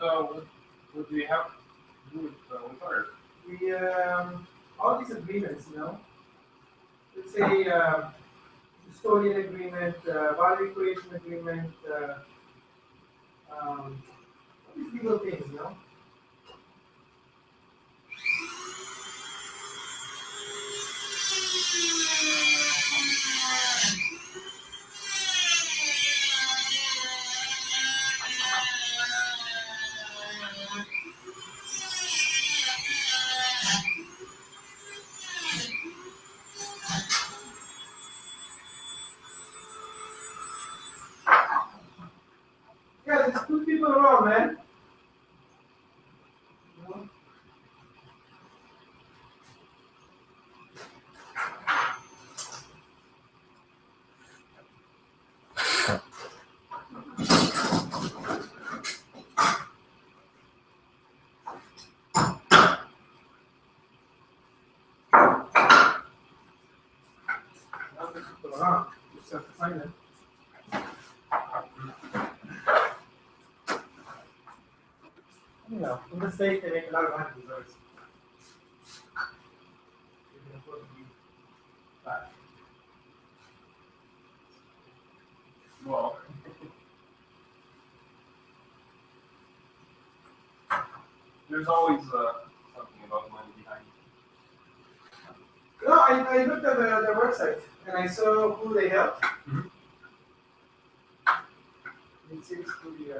do you have to do with lawyers? We all these agreements, you know. Let's say custodian agreement, value creation agreement, all these legal things, you know. Ah, just have to find them. You know, in the States they make a lot of honey desserts. You can afford to be fat. Well, there's always something about money behind it. No, I looked at their website and I saw who they helped. Mhm. It seems to be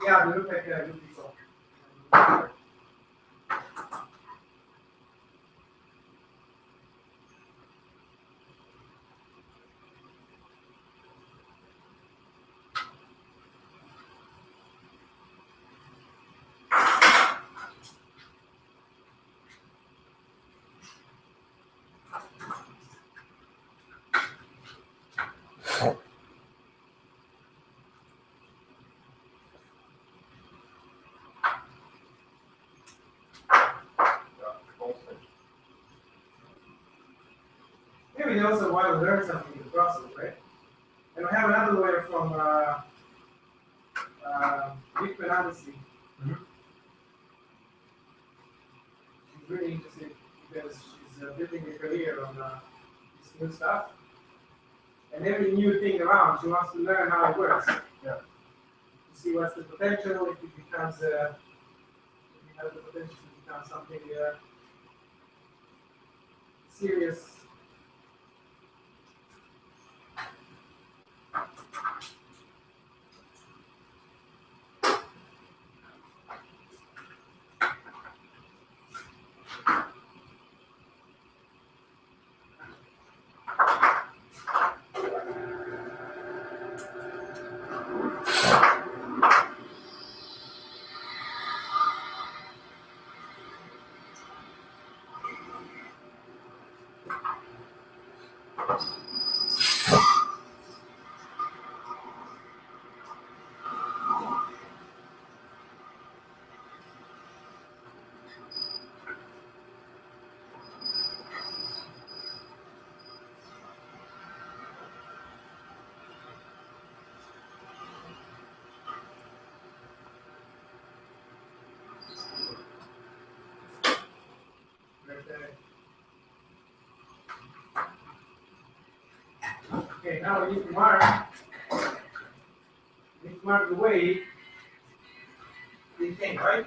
yeah, they look like good people. Maybe they also want to learn something in the process, right? And I have another lawyer from Big Penalty. She's really interested because she's building a career on this new stuff. And every new thing around, she wants to learn how it works. Yeah. To see what's the potential, if it becomes, if it has the potential to become something serious. Okay, now we need to mark. We need to mark the way we came, right?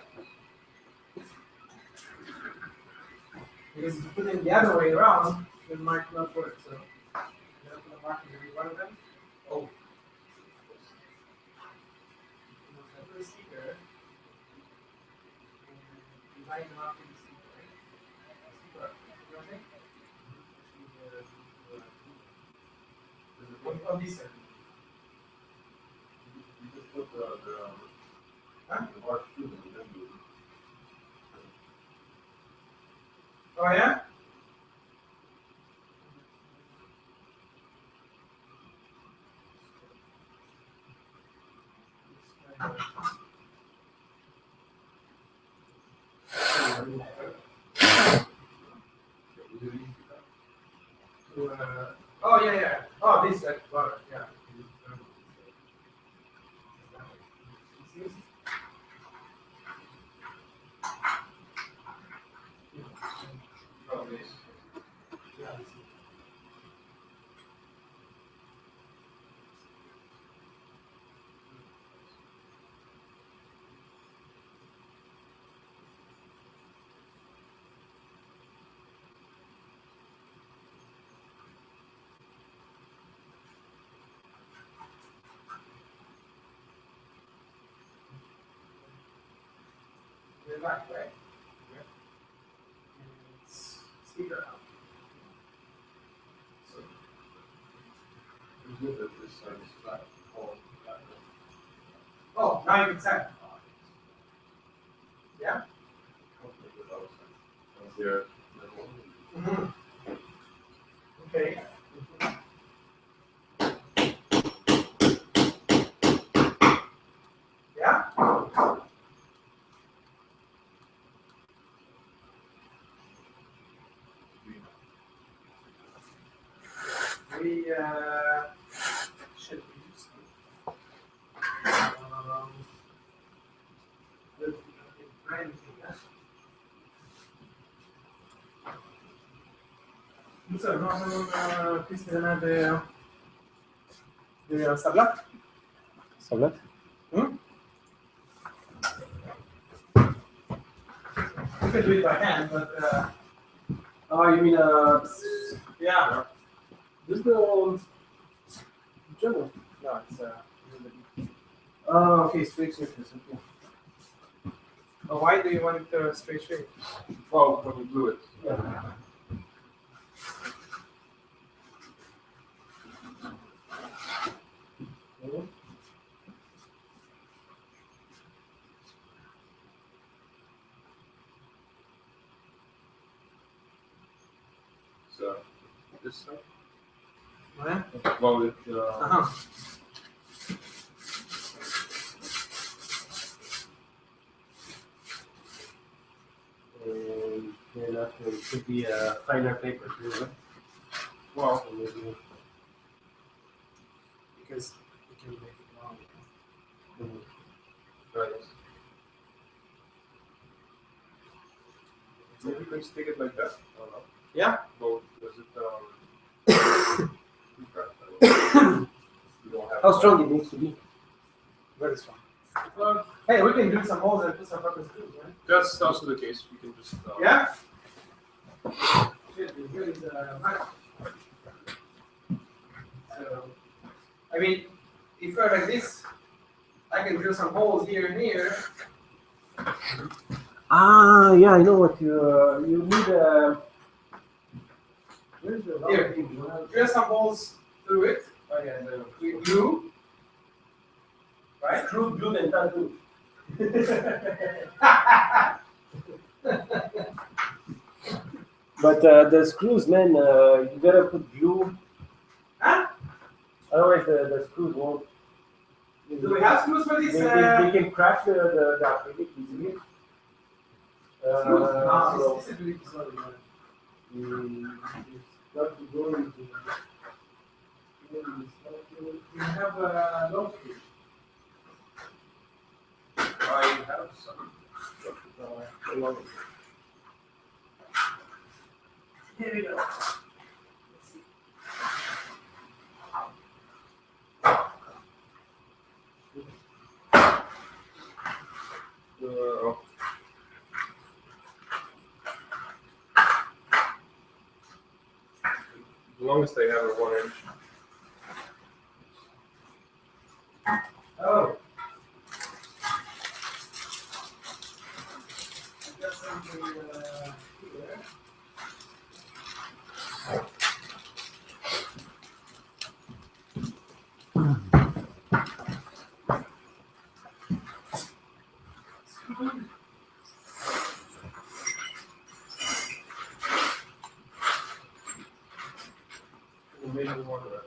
Because if you put it the other way around, it might not work. So you have to mark every one of them. Oh. Put a sticker. And line them up with the sticker, right? On this side. You just put the mark through them, then you. Oh yeah? Oh yeah. Oh, this side. Yeah. Oh, this. The left, right? Yeah. And it's speaker out. So It's good that this side is flat. oh, now you can set. Yeah? Yeah. Mm-hmm. Okay. should be useful. So, no har någon Kristina med sablat? Sablat? You can do it by hand, but oh, you mean yeah. This is the journal. No, it's oh, okay, straight surface. Okay. Why do you want it straight? Well, when you glue it. Yeah. So, this stuff. What? Well, it, And then after it should be a finer paper too, right? well, So maybe because you can make it long. right. Maybe you can stick it like that. I don't know. Yeah. Well, does it you don't have How strong it needs to be? Very strong. Hey, we can do some holes and put some fucking screws, right? That's also the case. You can just Yeah. Shit, here is mic. So, I mean, if you're like this, I can drill some holes here and here. Ah, yeah, I know what you need. Where's the here? Drill some holes through it. Oh yeah, with glue. Right? Screw, glue, and tattoo. But the screws, man, you gotta put glue. Huh? Otherwise, the screws won't. Do we have screws for this? They can crack the acrylic easily. No, this is really sorry, man. You got to go into. You have a long screw. I have some. Here we go. The longest they have are 1 inch. Oh. I got something here. Maybe one of that.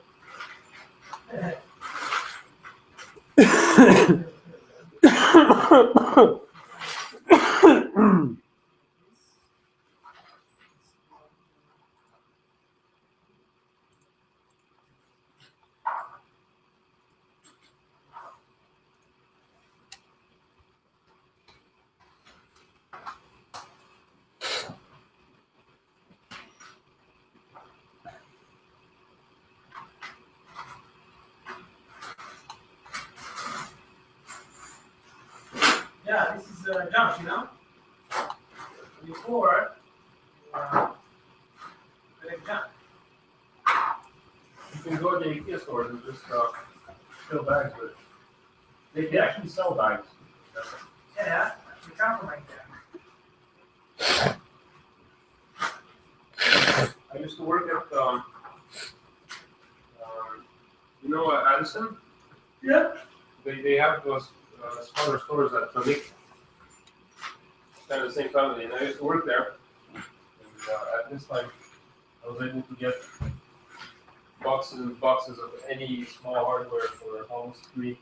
Yeah, this is junk, you know? Before, like junk. You can go to the IKEA stores and just fill bags with. They actually sell bags. Yeah, we come from like that. I used to work at you know Addison? Yeah. They have those smaller stores at Tonic. Kind of the same family, and I used to work there. And at this time, I was able to get boxes and boxes of any small hardware for almost free.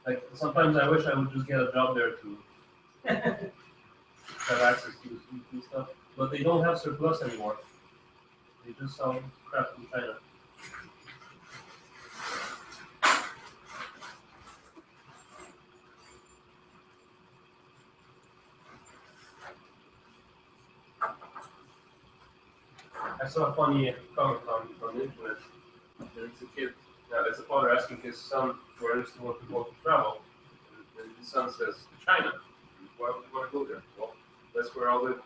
Like sometimes I wish I would just get a job there to have access to stuff, but they don't have surplus anymore. They just sell crap from China. I saw a funny comment on the internet. There's a kid, there's a father asking his son where does he want to go to travel, and his son says to China. Why would you want to go there? Well, that's where all the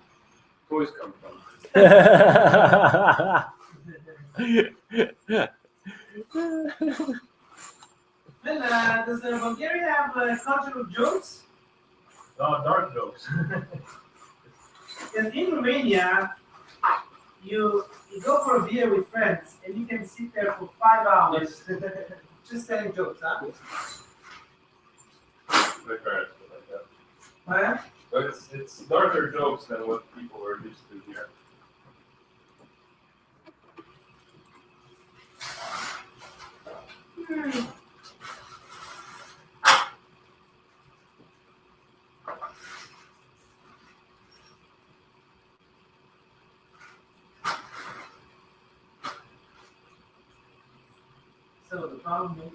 toys come from. Well, does Bulgaria have cultural jokes? Oh, dark jokes. Because in Romania, you go for a beer with friends and you can sit there for 5 hours just telling jokes, huh? My parents were like that. Huh? But it's darker jokes than what people are used to here. So the problem is,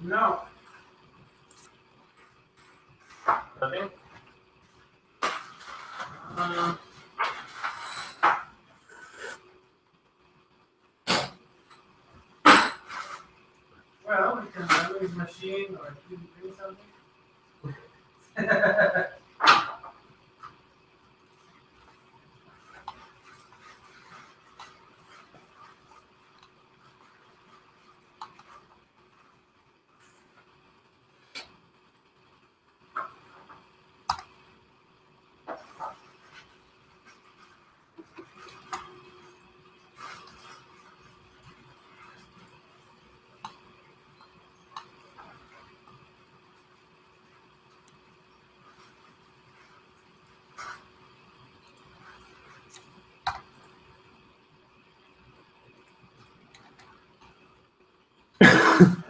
no. Nothing? Well, we can memory machine or do something.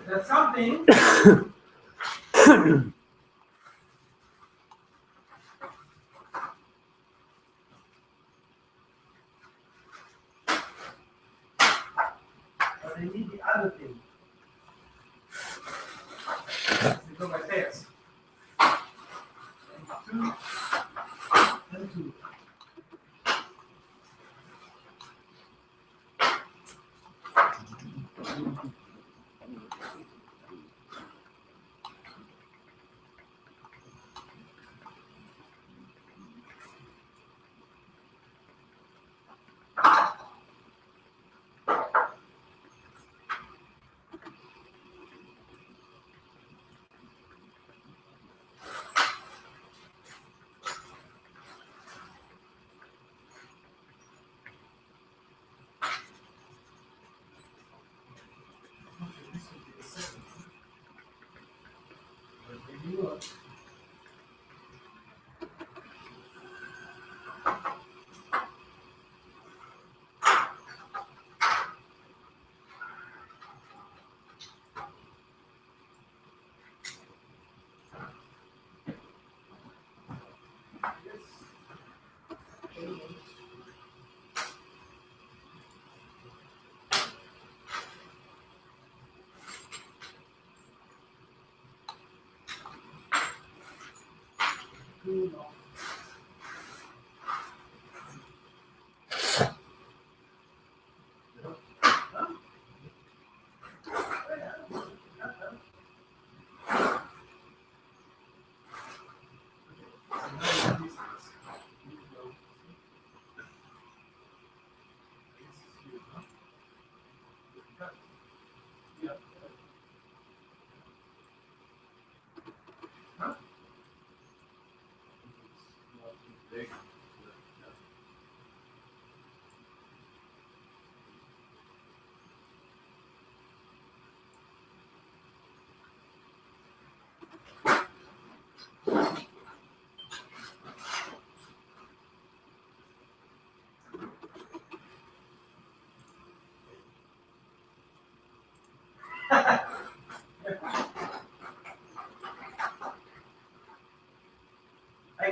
That's something. But I need the other thing. Because like this. Two and two.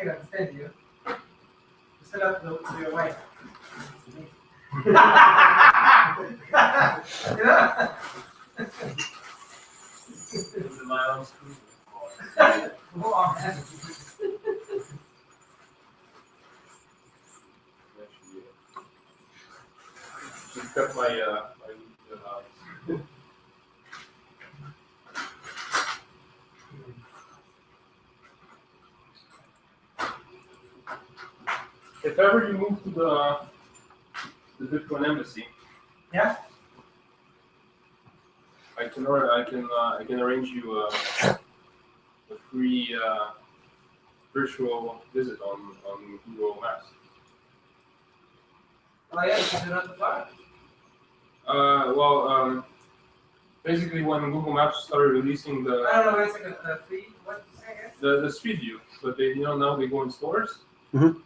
can understand you. You still have to go to your wife. You know? My own school. Go on, man. Just cut my if ever you move to the Bitcoin embassy, Yeah. I can arrange you a free virtual visit on Google Maps. Oh yeah, because you're not the far. Basically when Google Maps started releasing the I don't know. Wait a second. Free. What did you say again? the Street View, but they now they go in stores. Mhm.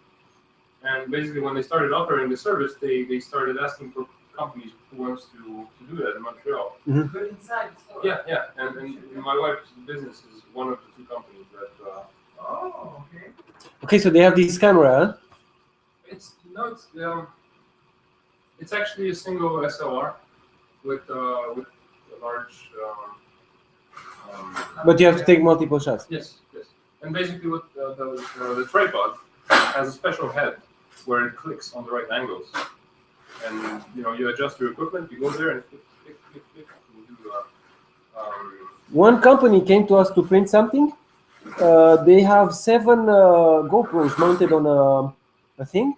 And basically when they started offering the service, they started asking for companies who wants to do that in Montreal. Go inside the store. Yeah, and my wife's business is one of the two companies that. Oh, okay. Okay, so they have this camera. It's actually a single SLR with a large. But you have to take multiple shots. Yes. And basically, with the tripod has a special head where it clicks on the right angles, and you adjust your equipment. You go there and click, and do. One company came to us to print something. They have 7 GoPros mounted on a thing,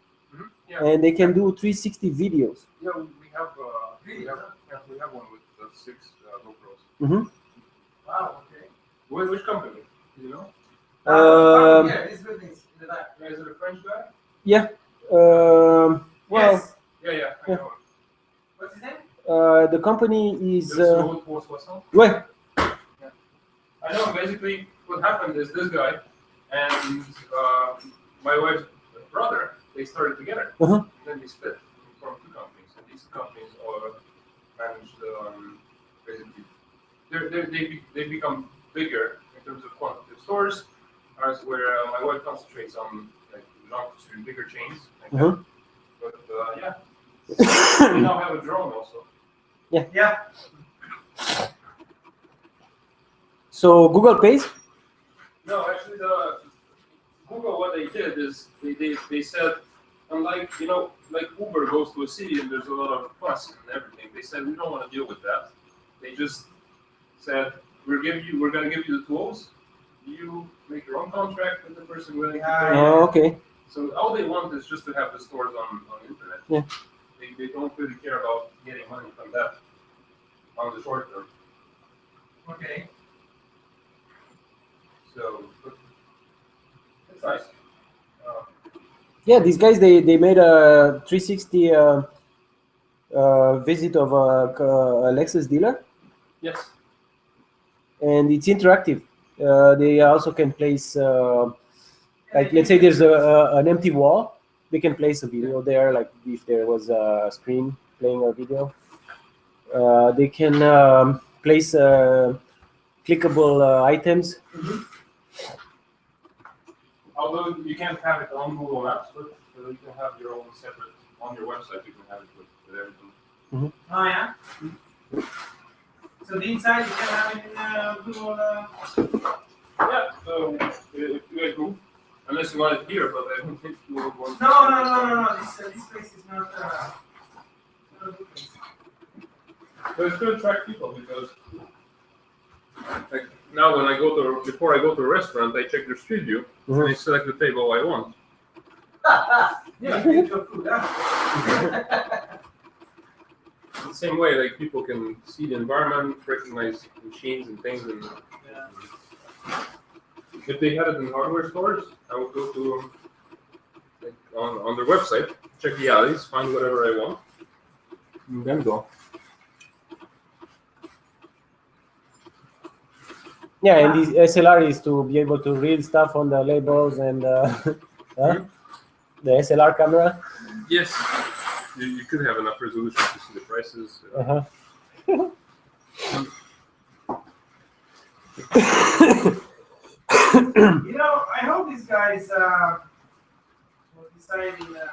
Yeah. and they can do 360 videos. Yeah, we have one with 6 GoPros. Mm-hmm. Wow. Okay. Which company? Do you know? Yeah, this building's in the back. Is it a French guy? Yeah. Well, Yes. Yeah, I know. What's his name? the company is. Ouais. I know. Basically, what happened is this guy and my wife's brother, they started together. Uh-huh. And then they split from 2 companies, and these companies managed basically they become bigger in terms of quantity of stores, as where my wife concentrates on launch to bigger chains. Uh-huh. But we now have a drone also. Yeah. So Google pays. No, actually, Google, what they did is they said, unlike like Uber goes to a city and there's a lot of fuss and everything. They said we don't want to deal with that. They just said we're going to give you the tools. You make your own contract with the person willing to pay. Oh, okay. So all they want is just to have the stores on the internet. Yeah. They don't really care about getting money from that on the short term. Okay. So it's nice. Yeah, these guys they made a 360 visit of a Lexus dealer. Yes. And it's interactive. They also can place, like, let's say there's an empty wall, they can place a video there, like if there was a screen playing a video. They can place clickable items. Mm-hmm. Although you can't have it on Google Maps, but you can have your own separate on your website. You can have it with everything. Mm-hmm. Oh yeah. So the inside you can have it in Google. Yeah. So if you guys move, unless you want it here, but I don't think you would want. No. This place is not. Not a good place. But it's going to attract people because, like, now when before I go to a restaurant, I check their street view and I select the table I want. Yeah, you get your food. Huh? The same way, like people can see the environment, recognize machines and things, and if they had it in hardware stores, I would go to on their website, check the alleys, find whatever I want, and then go. Yeah, and the SLR is to be able to read stuff on the labels and the SLR camera. Yes, you could have enough resolution to see the prices. Uh-huh. I hope these guys will decide in the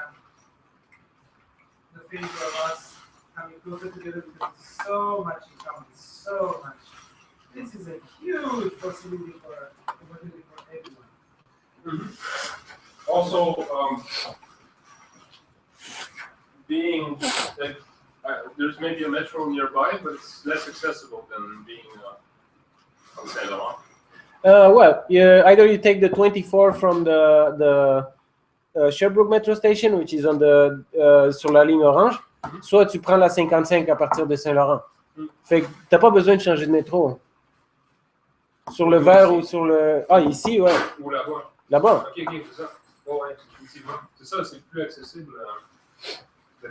favor of us coming closer together because there's so much in common, so much. This is a huge possibility for everyone. Mm-hmm. Also, being that there's maybe a metro nearby, but it's less accessible than being on Saint Laurent. Well, either you take the 24 from the Sherbrooke Metro Station, which is on sur la ligne orange, soit tu prends la 55 à partir de Saint-Laurent. Fait que t'as pas besoin de changer de métro. Sur le vert ou sur le... Ah, ici, ouais. Ou là-bas. Là-bas. Ok, c'est ça. Oh, ouais, effectivement. C'est ça, c'est plus accessible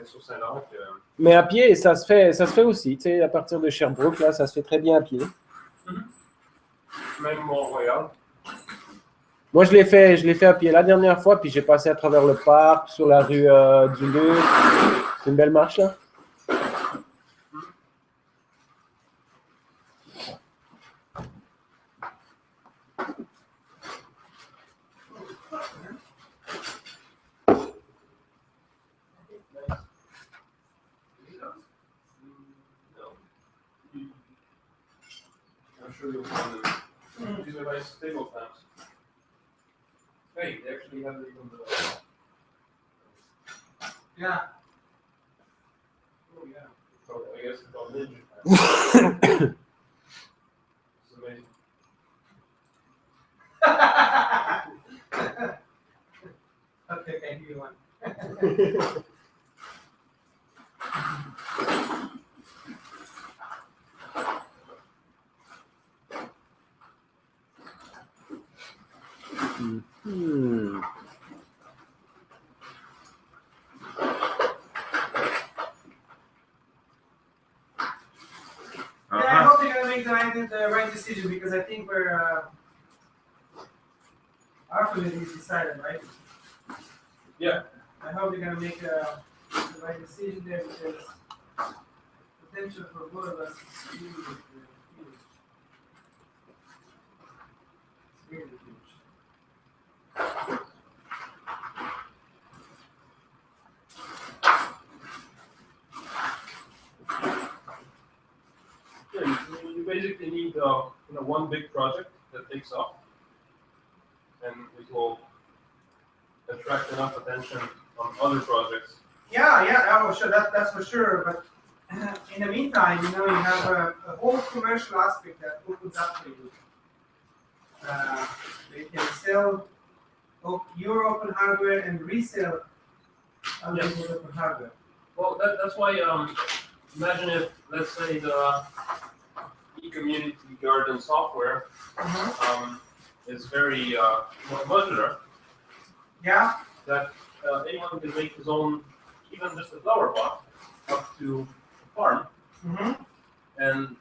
sur Saint-Laurent que... Mais à pied, ça se fait aussi. Tu sais, à partir de Sherbrooke, là, ça se fait très bien à pied. Même Mont-Royal. Moi, je l'ai fait à pied la dernière fois, puis j'ai passé à travers le parc, sur la rue du Luc. C'est une belle marche, là. I'm sure you'll find them. These are nice table clamps. Hey, they actually have even the... Yeah. Oh, yeah. So I guess it's called ninja clamps. It's amazing. Okay, thank you one. Yeah, I hope they're gonna make the right decision because I think we're our committee is decided, right? Yeah. I hope they're gonna make the right decision there because potential for both of us is huge. It's really huge. Yeah, you basically need one big project that takes off, and it will attract enough attention on other projects. Yeah, oh, sure, that's for sure. But in the meantime, you have a whole commercial aspect that opens up for you. You can sell your open hardware and resell other people's open hardware. Well, that's why. Imagine if, let's say, the e-community garden software is very modular. Yeah. That anyone can make his own, even just a flower pot, up to a farm, and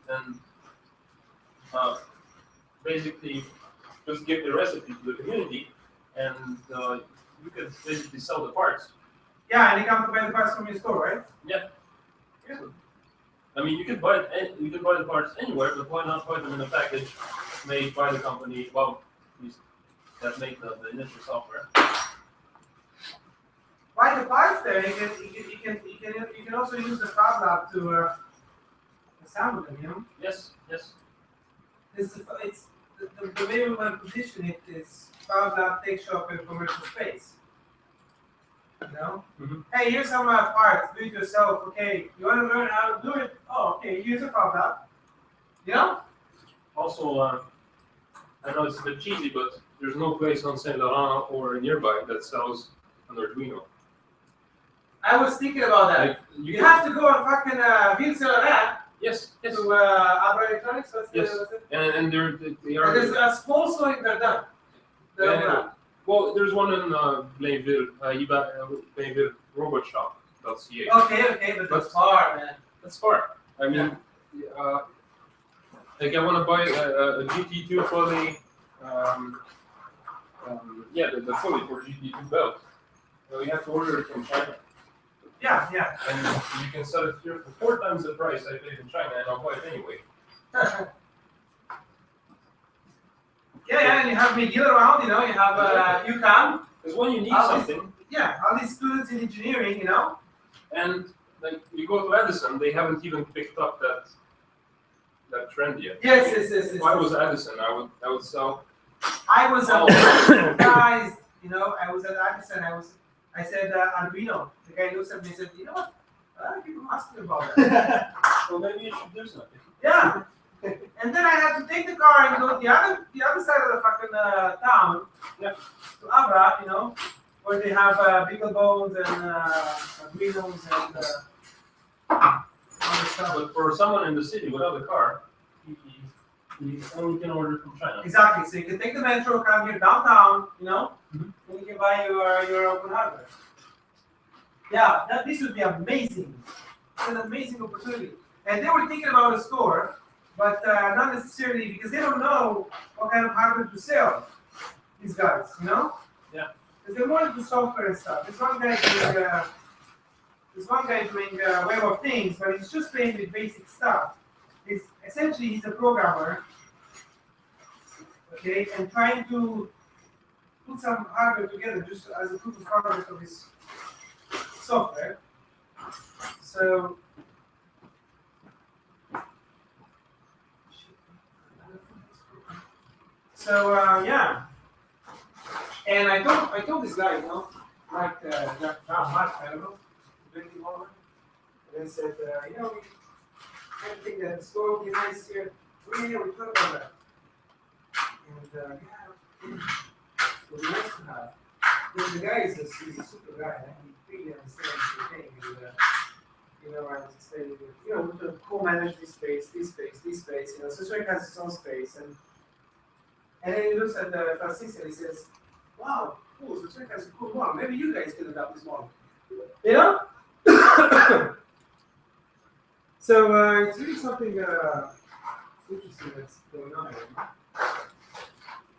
basically just give the recipe to the community, and you can basically sell the parts. Yeah, and you come to buy the parts from your store, right? Yeah. I mean, you can buy the parts anywhere, but why not buy them in a package made by the company? Well, that make the initial software. Buy the parts there. You can also use the Fab Lab to assemble them. Yes. It's the way we want to position it is Fab Lab, Tech Shop, and commercial space. Hey, here's some parts. Do it yourself. Okay, you want to learn how to do it? Oh, okay. Use a Fab Lab. Also, I know it's a bit cheesy, but there's no place on Saint Laurent or nearby that sells an Arduino. I was thinking about that. Like, you have to go on fucking Ville-sur-la-Reine. Yes. To Abra Electronics. Yes. And they are. And there's a small store in Verdun. Well, there's one in Blainville, Blainville Robot Shop.ca. Okay, but that's far, man. That's far. I mean, like I want to buy a GT2 fully, the fully for GT2 belt. So you have to order it from China. Yeah. And you can sell it here for 4 times the price I paid in China, and I'll buy it anyway. Yeah, and you have McGill around, you have UConn. Because when you need All something, all these students in engineering, and like you go to Edison, they haven't even picked up that trend yet. Yes. If I was Edison, I would sell. I was surprised, I was at Addison, I said Arduino. The guy looks at me and said, you know what? A lot of people ask me about that. Well, maybe you should do something. Yeah. And then I had to take the car and go the other side of the fucking town, to Abra, where they have Beagle Bones and Arduinos and other stuff. But for someone in the city without a car, he only can order from China. Exactly. So you can take the metro, come here downtown, and you can buy your open hardware. Yeah, this would be amazing. It's an amazing opportunity. And they were thinking about a store, but not necessarily because they don't know what kind of hardware to sell. These guys, Yeah. because they wanted the software and stuff. There's one guy doing Web of Things, but he's just playing with basic stuff. He's a programmer, okay, and trying to put some hardware together just as a proof of concept of his software. So yeah, and I told this guy, like Mark, I don't know, and I said, I think that the store will be nice here. We thought about that. And it would be nice to have. Because the guy is he's a super guy. He really understands the thing. And, I just say, we can co-manage this space. Sensoric has its own space. And then he looks at the Francis and he says, wow, cool, Sensoric has a cool model. Maybe you guys can adopt this model. So it's really something interesting that's going on here.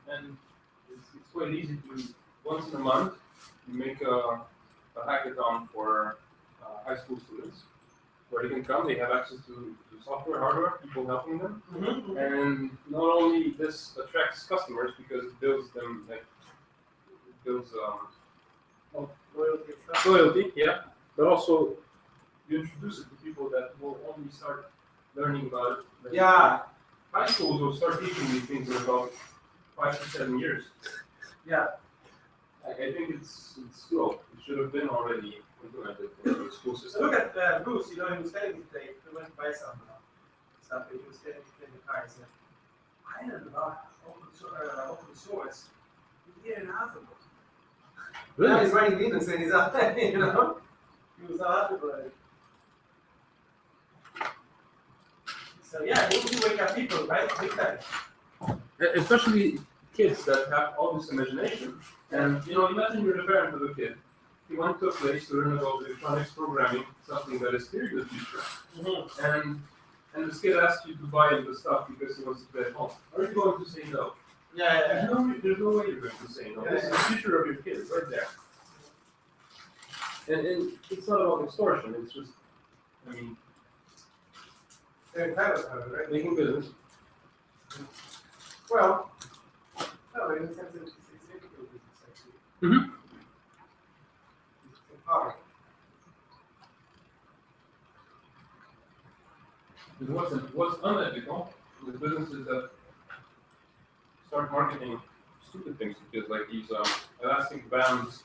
And it's quite easy to, once in a month, you make a hackathon for high school students, where they can come, they have access to software, hardware, people helping them. Mm-hmm. And not only this attracts customers because it builds them, loyalty, yeah, but also you introduce it to people that will only start learning about it. Like high schools will start teaching these things in about 5 to 7 years. Yeah. I think it's slow. It should have been already implemented in the school So system. look at Bruce, he was standing today, he went to buy some stuff, he was standing in the car, he said, I learned about open source a year and a half ago. Really? Now he's writing Linux and he's out there, He was not happy about it. So yeah, you wake up people, right? Big time. Especially kids that have all this imagination. And imagine you're the parent of a kid. You went to a place to learn about electronics programming, something that is clear to the future. Mm-hmm. And this kid asks you to buy the stuff because he wants to play at home. Are you going to say no? Yeah. There's no way you're going to say no. This is the future of your kid, right there. And it's not about extortion. It's just, they're entitled to it, right? making business. Well, no, in the sense that it's difficult business actually. Mm-hmm. It's empowering. What's unethical is businesses that start marketing stupid things because like these elastic bands,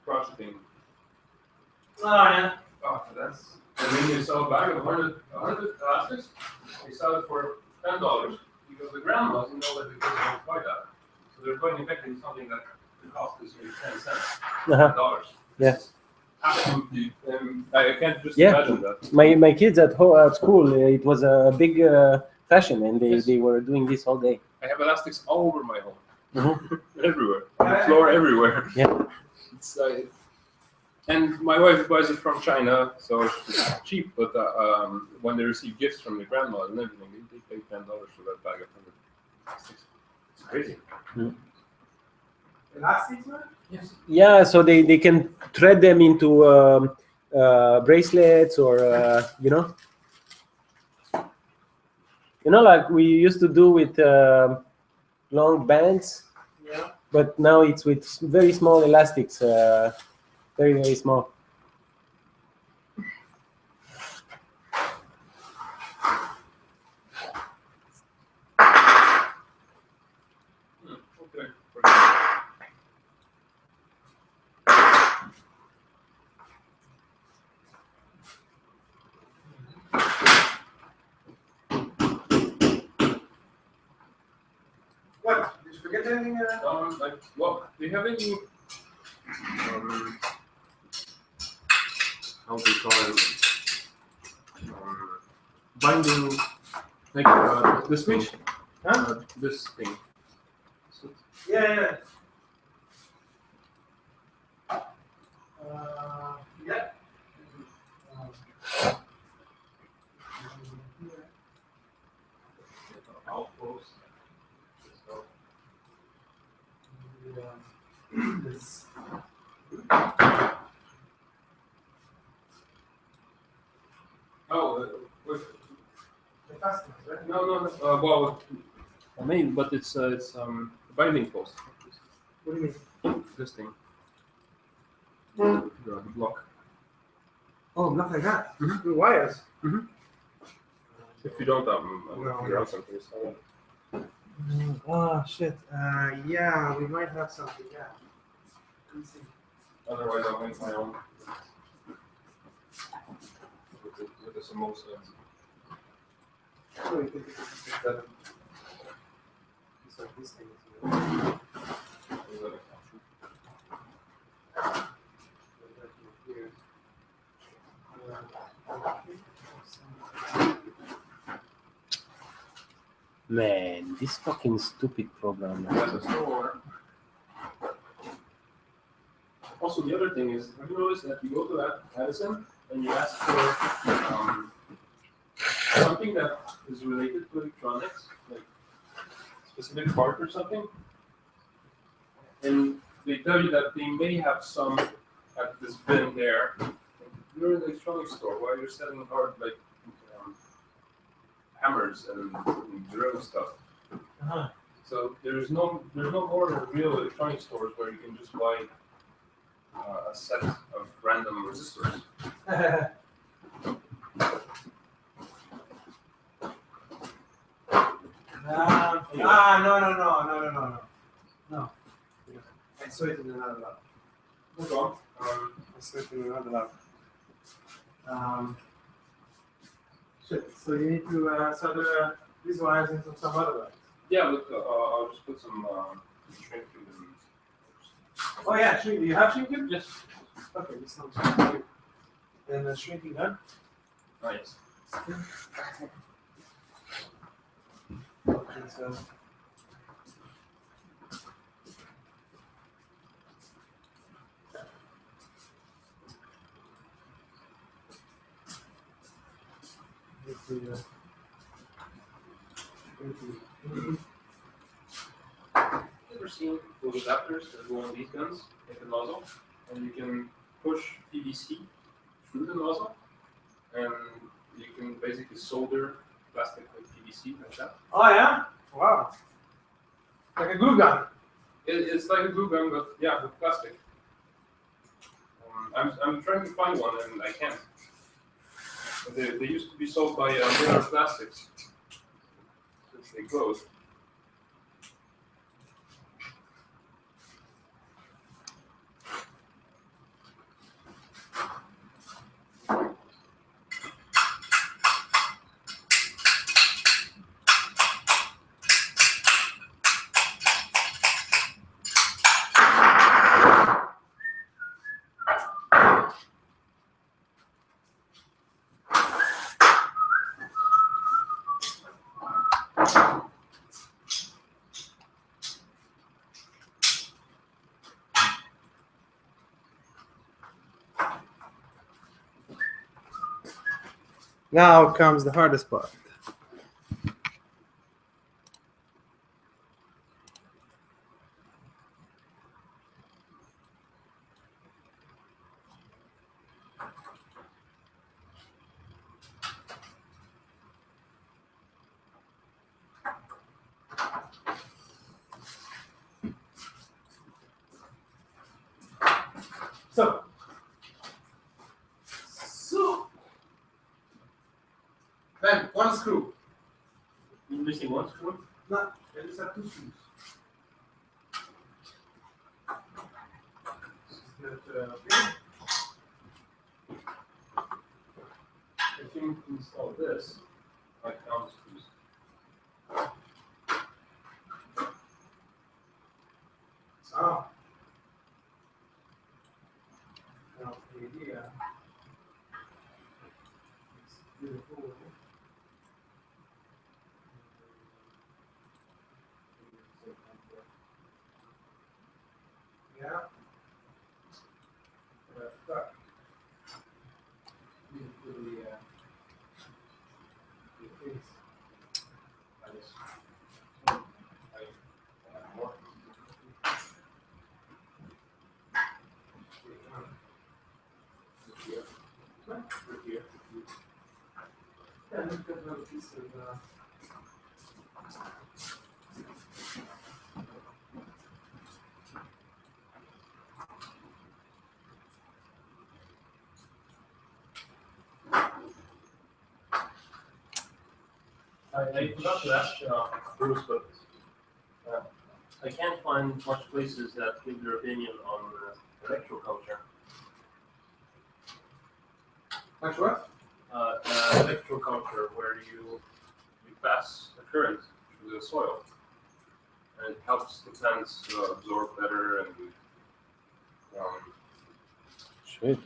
crocheting. Oh yeah. Oh, and then you sell a bag of 100 elastics. They sell it for $10 because the grandmas know that the kids won't buy that. So they're putting effectively something that the cost is maybe 10 cents, $10. Yeah. Absolutely. I can't just imagine that. My kids at school, it was a big fashion, and they were doing this all day. I have elastics all over my home, Mm-hmm. everywhere, on the floor, everywhere. Yeah. It's and my wife buys it from China, so it's cheap. But when they receive gifts from the grandmas and everything, they pay $10 for that bag of 100 elastics. It's crazy. Mm-hmm. Elastics, man? Yes. Yeah, so they can thread them into bracelets or like we used to do with long bands, Yeah. but now it's with very small elastics, very, very small. Okay. What? Did you forget anything? Well, do you have any how do you call it? Binding, like the switch, this thing. So, Yeah. Yeah. outpost. So, This. wait. The fasteners, right? No. Well, I mean, but it's binding post. What do you mean? This thing. The block. Oh, not like that. Mhm. Through wires. If you don't, No, figure no. out something. So, Oh shit. Yeah, we might have something. Yeah. Let me see. otherwise, I'll make my own. With the samosa. Oh, you can fix that. It's like this thing. Isn't it? Here. Man, this fucking stupid program. That's a store. Also, the other thing is, have you noticed that you go to that Edison and you ask for something that is related to electronics, like specific part or something, and they tell you that they may have some at this bin there. You're in the electronics store. Why you're selling hard like hammers and drill stuff? Uh-huh. So there's no more real electronics stores where you can just buy a set of random resistors. No. I saw it in another lab. Hold on. I saw it in another lab. Shit. So you need to solder these wires into some other wires. Yeah, but I'll just put some shrink in them. Oh yeah, shrink. Do you have shrinking? Yes. Okay, this sounds good. And the shrinking gun? Nice. Okay, so. Ever seen those adapters that go on these guns, like the nozzle, and you can push PVC through the nozzle, and you can basically solder plastic with PVC like that. Oh yeah? Wow. Like a glue gun. It's like a glue gun, but yeah, with plastic. I'm trying to find one and I can't. They used to be sold by Miller Plastics. Since they closed. Now comes the hardest part. screw. You're missing one screw? No, I just have 2 screws. If you install this, I found screws. Oh. Now, the idea is to do the hole. Yeah. But you do the things. I just, Yeah, look at another piece of I forgot to ask Bruce, but I can't find much places that give their opinion on electroculture. Much what? Electroculture, where you pass a current through the soil, and it helps the plants absorb better and. Sweet.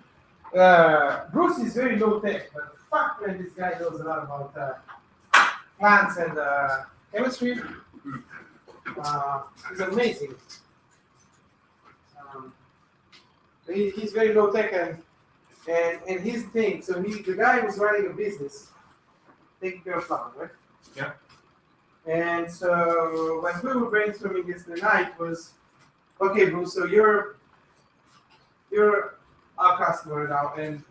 Bruce is very low tech, but fuck man, this guy knows a lot about plants and chemistry. He's amazing. He's very low tech and his thing. So the guy was running a business, taking care of flowers, right? Yeah. And so when we were brainstorming yesterday night was, okay, Bruce, so you're our customer now, and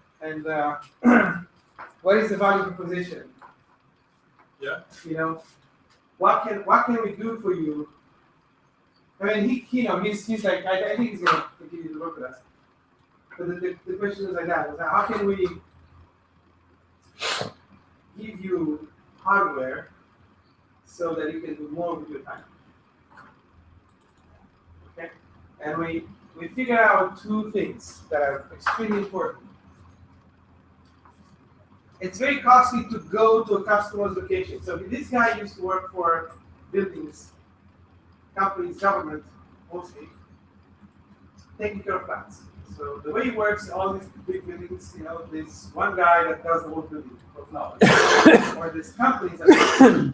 what is the value proposition? Yeah. You know, what can we do for you? I mean, he's like, I think he's gonna continue to work with us. But the question was like that: was how can we give you hardware so that you can do more with your time? Okay, and we figured out 2 things that are extremely important. It's very costly to go to a customer's location. So this guy used to work for buildings, companies, government, mostly, taking care of plants. So the way it works, all these big buildings, there's one guy that does the whole building for flowers. Or there's companies that do,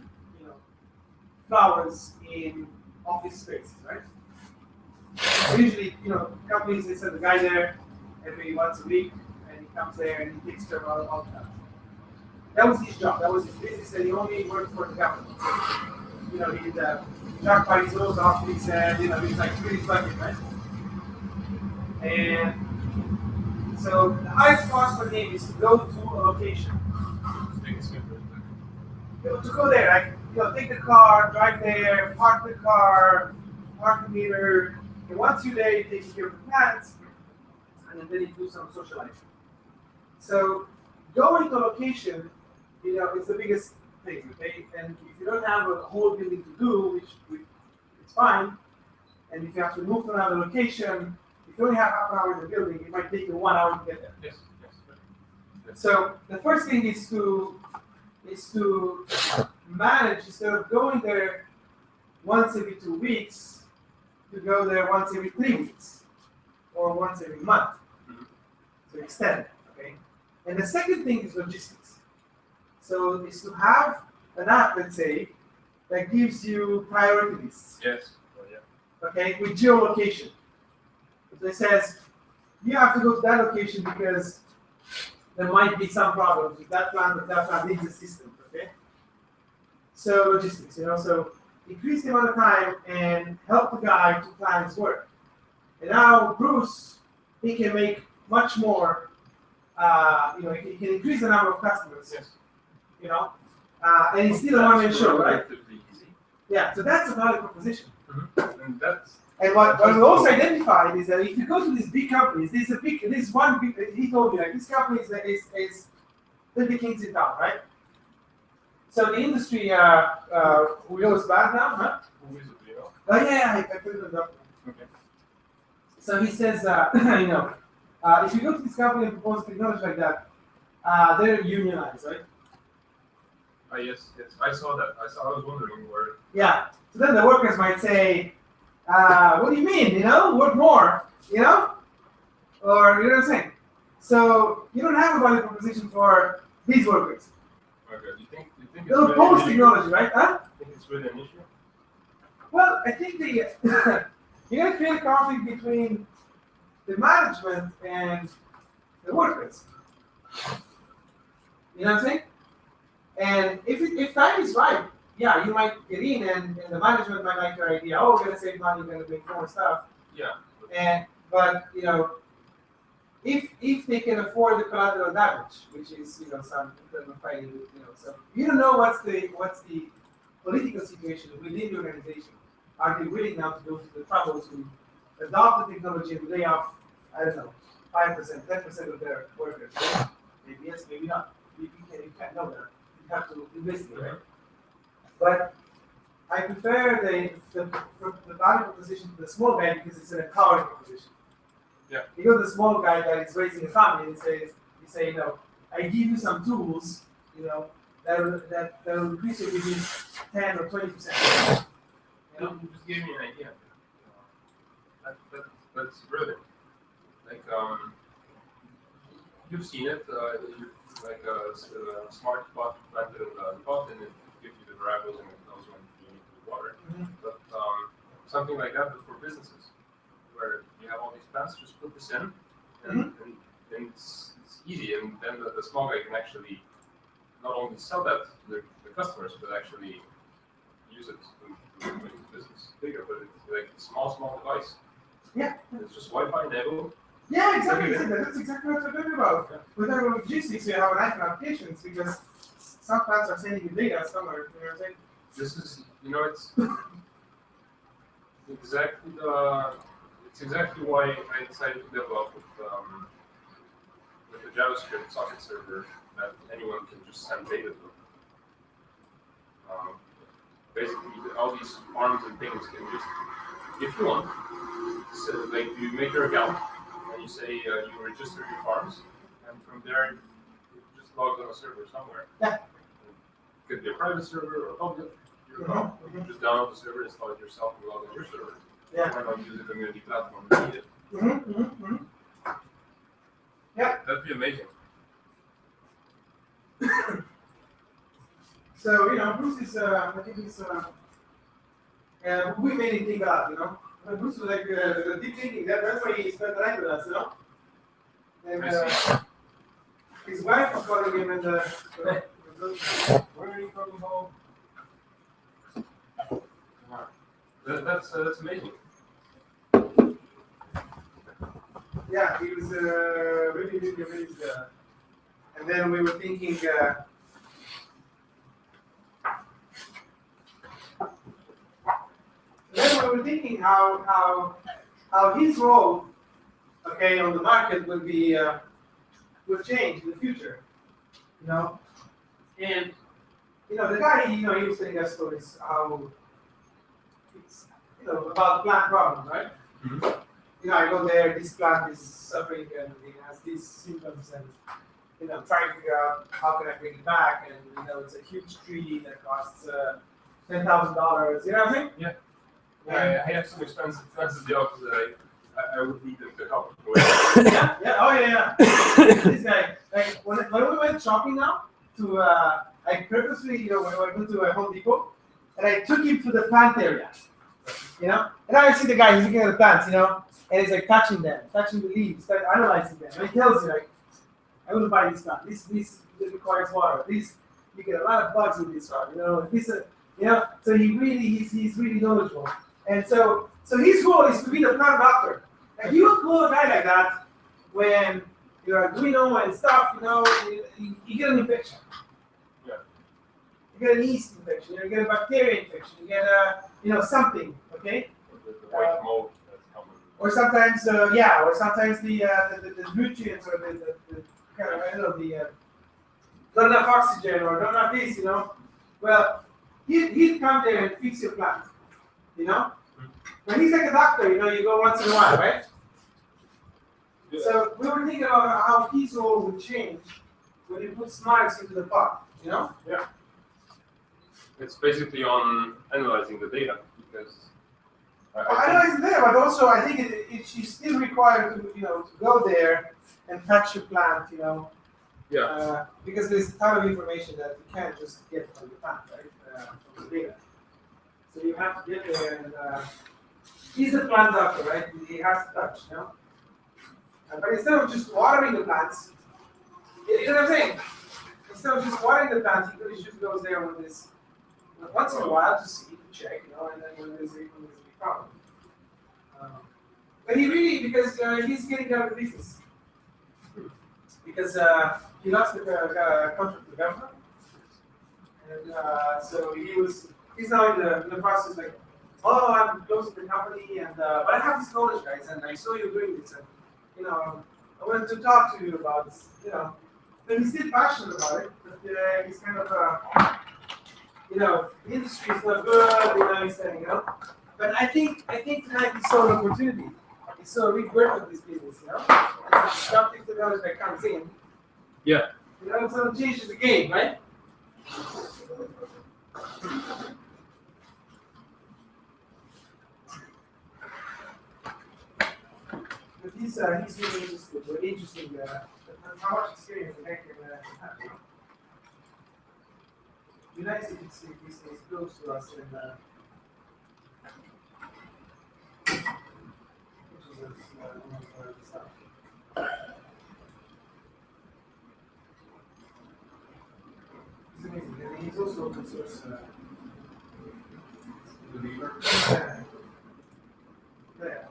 flowers in office spaces, right? So usually, companies, they send the guy there every once a week, and he comes there and he takes care of all the plants. That was his job. That was his business, and he only worked for the government. He'd talk by his own office, and he's like really fucking, right? And so the highest cost for him is to go to a location. To go there, like take the car, drive there, park the car, park the meter, and once you're there, you take care of the plants, and then you do some socializing. So going to a location, it's the biggest thing, okay? And if you don't have a whole building to do, which it's fine, and if you have to move to another location, if you only have half an hour in the building, it might take you 1 hour to get there. Yes. So the first thing is to manage, instead of going there once every 2 weeks, to go there once every 3 weeks or once every month. To extend, okay? And the second thing is logistics. So it's to have an app, let's say, that gives you priority lists. Yes. Oh, yeah. Okay, with geolocation. So it says you have to go to that location because there might be some problems with that plant, or that plant needs a system. Okay. So logistics, so increase the amount of time and help the guy to plan his work. And now Bruce, he can make much more. He can increase the number of customers. Yes. And he's still a one-man show, right? Relatively easy. Yeah. So that's a value proposition. And that's. And what we also identified is that if you go to these big companies, he told me, like, this company is the Kings in town, right? So the industry who goes bad now, huh? Who is it, you know? Oh yeah, I put it in the document. Okay. So he says, you know, if you go to this company and propose technology like that, they're unionized, right? Yes, I saw that. I was wondering where. Yeah. So then the workers might say, what do you mean, you know, work more, you know? Or, you know what I'm saying? So you don't have a value proposition for these workers. Okay. Do you think it's They'll really oppose an issue? technology, right? Huh? You think it's really an issue? Well, I think the you gotta create a conflict between the management and the workers. You know what I'm saying? And if time is right, yeah, you might get in, and the management might like your idea. Oh, we're gonna save money, we're gonna make more stuff. Yeah. But you know, if they can afford the collateral damage, which is some internal fighting, so you don't know what's the political situation within the organization. Are they willing now to go to the trouble to adopt the technology and lay off, I don't know, 5%, 10% of their workers? Right? Maybe yes, maybe not. You can't know that. You have to investigate, right? But I prefer the value proposition to the small guy because it's an empowering proposition. Yeah. You go to the small guy that is raising a family and you say, I give you some tools, that will increase your business 10 or 20%. You just gave me an idea. That's brilliant. Like you've seen it, like a smart pot planted in the pot, and it gives you the variables and it knows when you need to water. Mhm. But something like that, but for businesses, where you have all these plants, just put this in, and it's easy, and then the small guy can actually not only sell that to the customers, but actually use it to make the business bigger. But it's like a small device. Yeah. It's just Wi-Fi enabled. Yeah, exactly. That's exactly what we're talking about. Yeah. We're talking about logistics. We have an iPhone applications because some plants are sending you data somewhere. You know what I'm saying? This is, it's exactly why I decided to develop with the JavaScript socket server that anyone can just send data to. Basically, all these farms and things can just, if you want, so like you make your account and you say you register your farms, and from there it just logs on a server somewhere. Yeah. It could be a private server or a public. You just download the server, install it yourself, and log on your server. Yeah. Why not use a community platform to need it? Yeah. That'd be amazing. So Bruce is I think he's we made him think a lot. Bruce was like the deep thinking. That's why he spent the night with us, And his wife was calling him, and where are you coming home? That's amazing. Yeah, he was really amazed. And then we were thinking. Then we were thinking how his role, on the market will be will change in the future, And the guy, he was telling us stories how it's about plant problems, right? Mm-hmm. I go there, this plant is suffering and it has these symptoms, and trying to figure out how can I bring it back, and it's a huge tree that costs $10,000. You know what I'm saying? Yeah. I have some expensive jobs that I would need them to help. Yeah. This guy, like when we went shopping now I purposely, when I went to a Home Depot, and I took him to the plant area, and I see the guy, he's looking at the plants, and he's like touching them, touching the leaves, like analyzing them, and he tells you like, I wouldn't buy this plant. This requires water. This you get a lot of bugs with this one. This So he's really knowledgeable. And so his role is to be the plant doctor. And you will call a guy like that when you're Arduino and stuff. You get an infection. Yeah. You get an yeast infection. You get a bacteria infection. You get something. Okay. The white mold that's common. Or sometimes or sometimes the nutrients or the kind of, the not enough oxygen or not enough this, Well, he'd come there and fix your plant, you know? But he's like a doctor, you know, you go once in a while, right? Yeah. So we were thinking about how his role would change when you put smiles into the pot, you know? Yeah. It's basically on analyzing the data because I know it's there, but also I think she's still required to, you know, to go there and touch your plant, you know? Yeah. Because there's a ton of information that you can't just get from the plant, right? From the data. So you have to get there and he's a plant doctor, right? He has to touch, you know? But instead of just watering the plants, you know what I'm saying? Instead of just watering the plants, he really just goes there with this once in a while to see, to check, you know, and then when there's a problem. But he really, because he's getting out of the business. Because he lost the contract with the government. And so he's now in the process like, oh, I'm closing the company, and but I have this knowledge, guys, and I saw you doing this, and you know, I wanted to talk to you about this, you know. But he's still passionate about it, but he's kind of, you know, the industry is not good, you know, he's saying, you know. But I think tonight he saw an opportunity. He saw a rebirth of this business, you know. Disruptive technology that comes in. Yeah. You know, it's going to change the game, right? But he's really interested. Really interesting. How much experience the heck can have? Be nice if he stays close to us and stuff. It's amazing. And he's also open source believer. Yeah.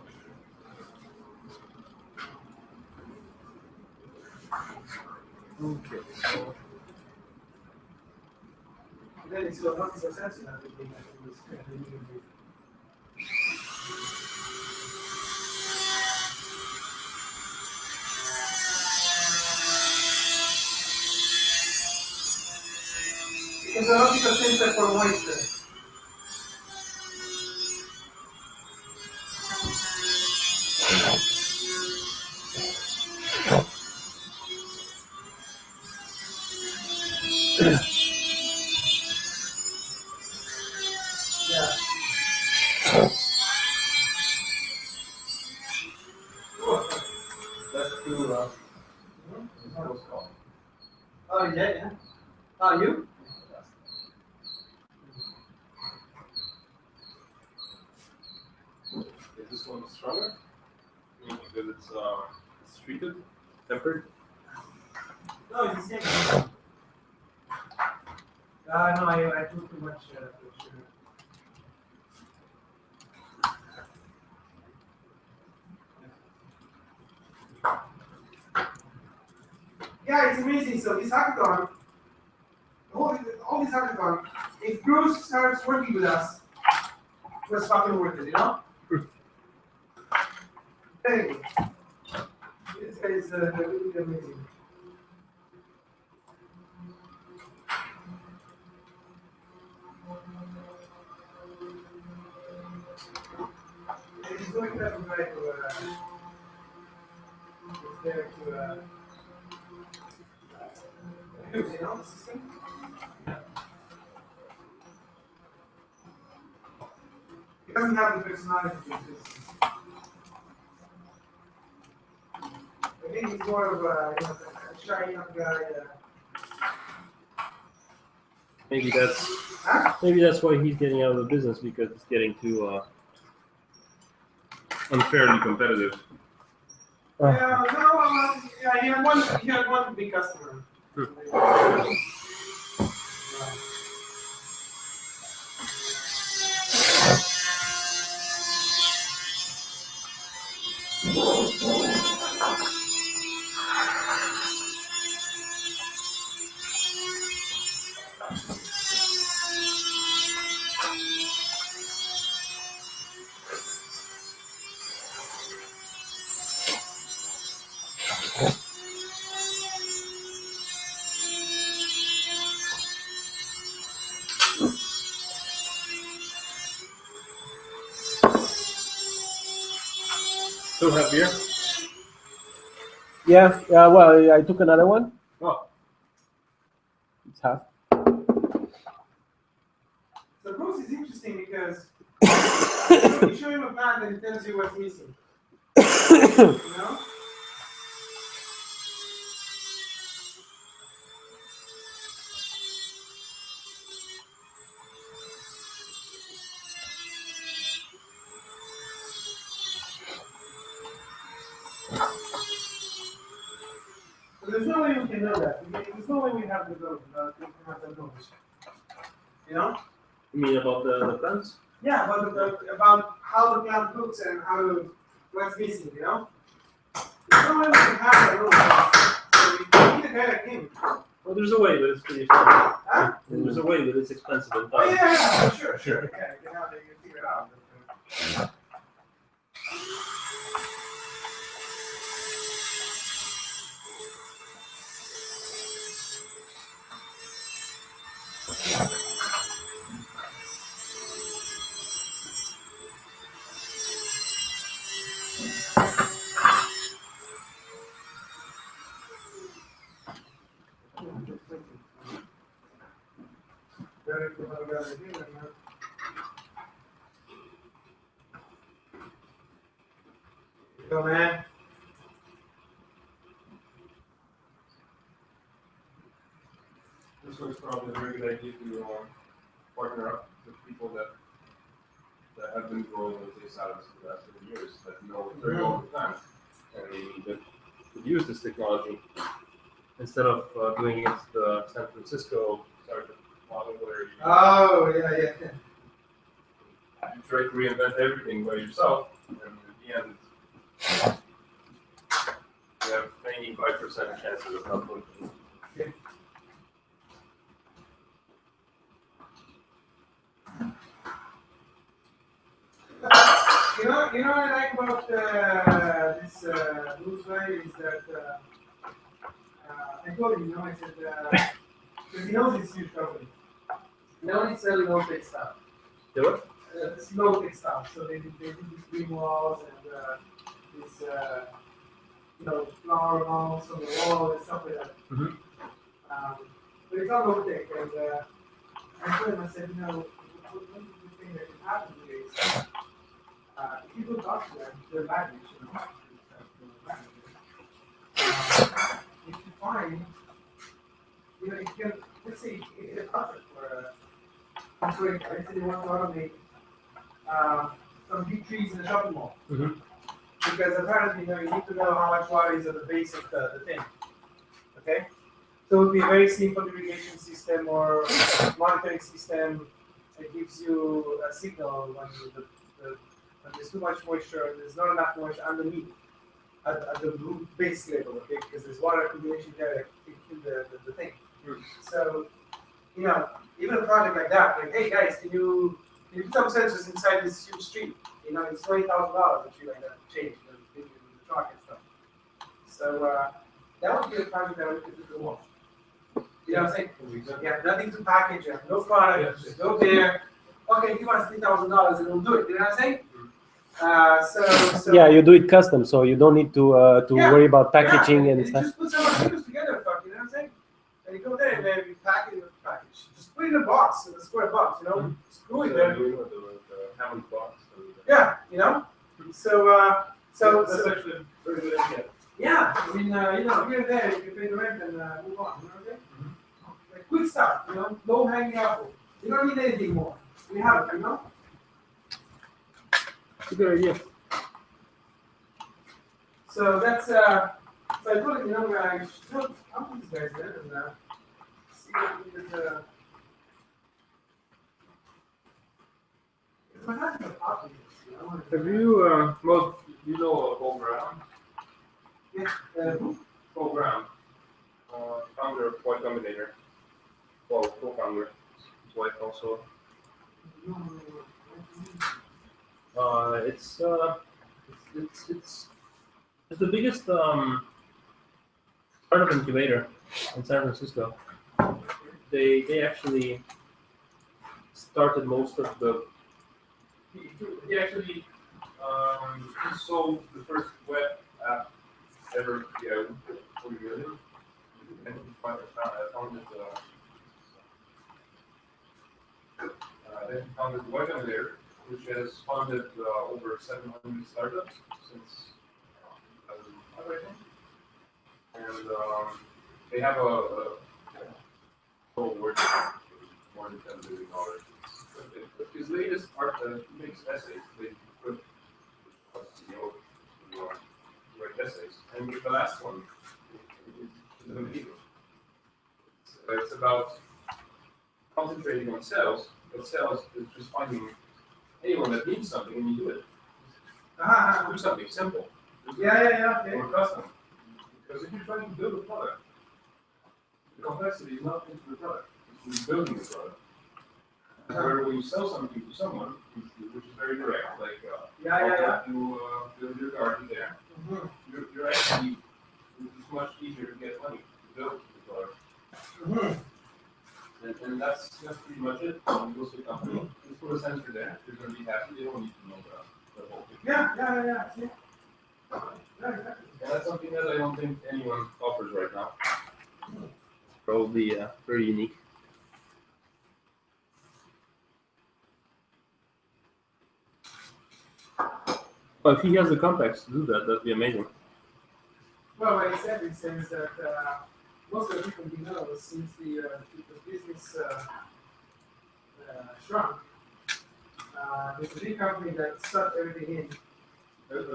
Okay. So Then it's not successful. I think it was kind of because a lot of people think that for moisture. Yeah. that's true. Oh, yeah. Oh, you? Is this one stronger? Because it's treated, tempered. No, it's the same. No, I took too much sugar. Yeah, it's amazing. So this hackathon, all this hackathon, if Bruce starts working with us, it was fucking worth it, you know? Anyway, this guy is really amazing. And he's going to have a guy to, he's there to, use, you know, the system. He doesn't have the personality to do this. I think he's more of a, you know, a shy young guy. Maybe that's why he's getting out of the business, because it's getting too unfairly competitive. Yeah, no, yeah, he had one big customer. Still have beer? Yeah. Well, I took another one. Oh. It's half. So Bruce is interesting because you show him a plant and it tells you what's missing. You know? So there's no way we can know that. There's no way we have the knowledge. You know? You mean about the plants? Yeah, about how the plant looks and what's missing, you know? There's no way we can have that knowledge. So we need a guy like him. Well, there's a way, but it's pretty expensive. Huh? There's a way, but it's expensive and Oh, time. yeah, sure. Yeah, you can figure it out. Go, man. This was probably a very good idea to partner up with people that have been growing with these salads for the last 30 years, that know very well the plant, and that could use this technology instead of doing it the San Francisco startup model where you, Yeah. you try to reinvent everything by yourself, and in the end, you have 95% chances of not working. You know what I like about this Bruce guy is that I told him, I said, because he knows it's huge company. They only sell low-tech stuff. Do what? This low-tech stuff. So they do these green walls and this, flower mounts on the wall and stuff like that. Mm-hmm. But it's all low-tech. And I told him, I said, one thing that can happen here is people talk to them, their language, if you find, if you can, let's say, in a project for let's say they want to automate some big trees in a shopping mall. Mm-hmm. Because apparently, you need to know how much water is at the base of the thing. Okay? So it would be a very simple irrigation system or monitoring system that gives you a signal when there's too much moisture and there's not enough moisture underneath at the root base level, okay? Because there's water accumulation there that can kill the thing. So, even a project like that, like, hey guys, can you put some sensors inside this huge street? It's $20,000 that you like that change, the truck and stuff. So that would be a project that we could do more. You know what I'm saying? You have nothing to package, you have no product, just go there. Okay, give us $3,000 and we'll do it. You know what I'm saying? So yeah, you do it custom, so you don't need to worry about packaging and you stuff. just put some materials together, you know what I'm saying? And you go there and then you package it with a package. Just put it in a box, in a square box, screw it there. The Hammond box. Yeah, So That's actually a very good idea. yeah, I mean, here and there, you can pay the rent and move on, you know what I'm saying? Like quick stuff, low hanging apple. You don't need anything more. We have it, It's a good idea. So that's, so I told him, I should come to these guys then and see what we could, we're having a pop Have you, well, you know Paul Brown? Yeah, Paul Brown, founder of Y Combinator. Well, co-founder. His wife also. It's the biggest startup incubator in San Francisco. They actually started most of the. They actually He sold the first web app ever. Yeah, for $40 million. And I founded then he founded Wagonair, which has funded over 700 startups since 2005, I think. And they have a total worth more than $10 billion. But his latest art, he makes essays. They put CEO to write essays. And the last one is amazing. It's about concentrating on sales, but sales is just finding anyone that needs something and you do it. Do something simple. Or custom. Because if you're trying to build a product, the complexity is not into the product, it's in building the product. Where when you sell something to someone, which is very direct, like you build your garden there, you're actually, it's much easier to get money to build the product. And that's pretty much it. When you go to the company, just put a sensor there, you're going to be happy, they don't need to know the whole thing. Yeah. And that's something that I don't think anyone offers right now. Probably very unique. Well, if he has the contacts to do that, that'd be amazing. Well, what he said, it says that most of the people he knows, since the business shrunk, there's a big company that sucked everything in. There's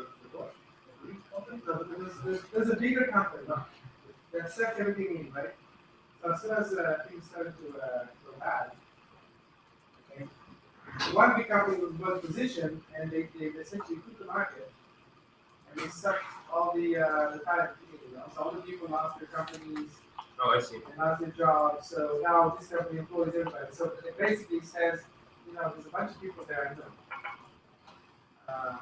a bigger company that sucked everything in, right? So as soon as things started to go bad, okay, one big company was well positioned, and they essentially took the market, and they sucked all the talent, you know. So all the people lost their companies. Oh, I see. And lost their jobs. So now this company employs everybody. So it basically says, you know, there's a bunch of people there I know.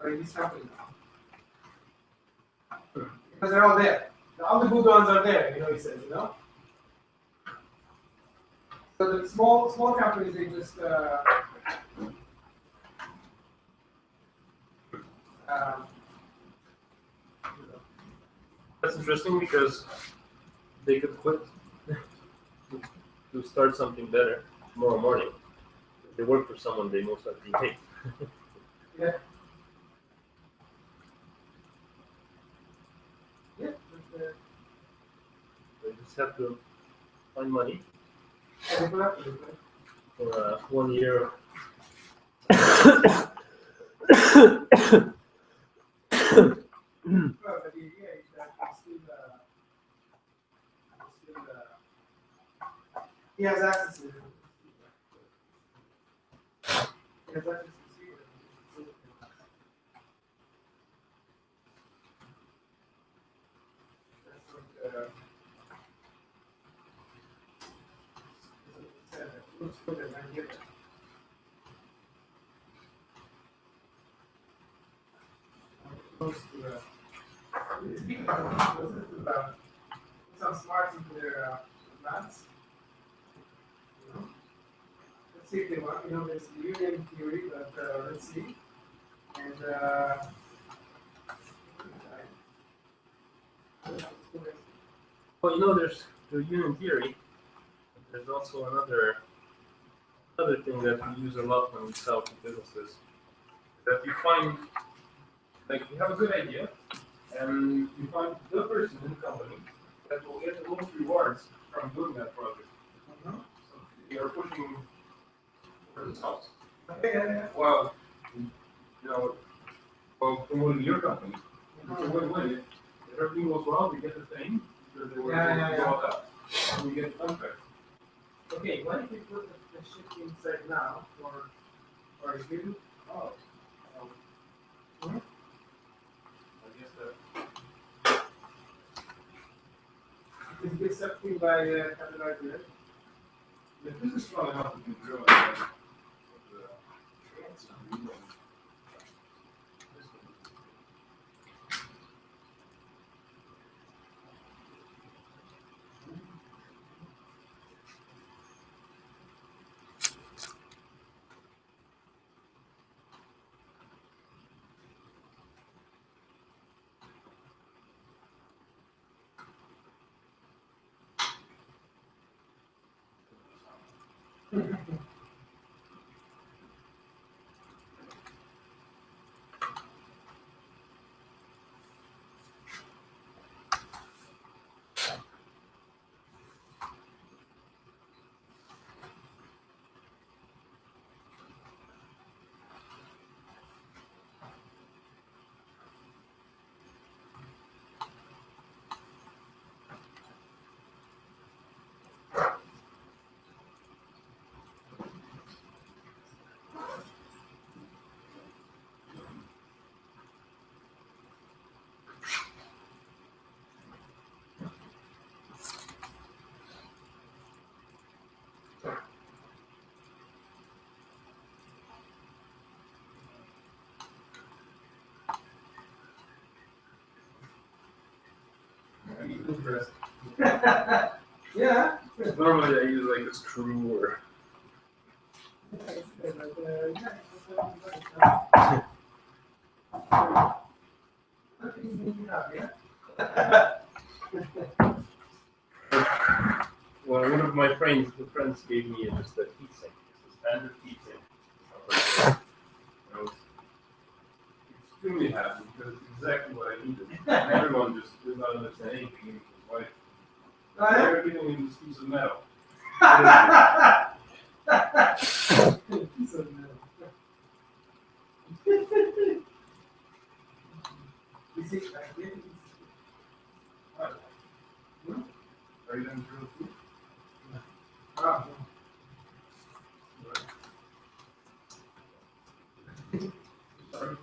Are in this company now. Because they're all there. All the good ones are there, you know, he says, you know? So the small companies, they just, That's interesting because they could quit to start something better tomorrow morning. If they work for someone they most likely hate. Yeah. They just have to find money Yeah, for 1 year. well, but the idea is that he has access to it. He has access to see it. That's what looks good and I get it. Close to speaking of some smarts into their plants. You know? Let's see if they want. You know, there's the union theory, but let's see. And Well, you know, there's the union theory. There's also another thing that we use a lot when we sell to businesses. That you find, like, you have a good idea, and you find the person in the company that will get the most rewards from doing that project. So you're pushing for themselves. Well, you know, well, promoting your company. It's a win-win. If everything goes well, we get the thing, because they were brought up, and we get the contract. okay, what if we put the ship inside now, or you? Oh. I guess that. It gets sucked in by fertilizer. If this is strong enough, we can drill it. Yeah. Normally I use like a screw or. Well, one of my friends gave me just a heat sink, just a standard heat sink. I was extremely happy because it's exactly what I needed. Everyone just did not understand anything, even his wife. They were giving him this piece of metal. Piece of metal. Is it like this? Are you done with food? Ah. Sorry.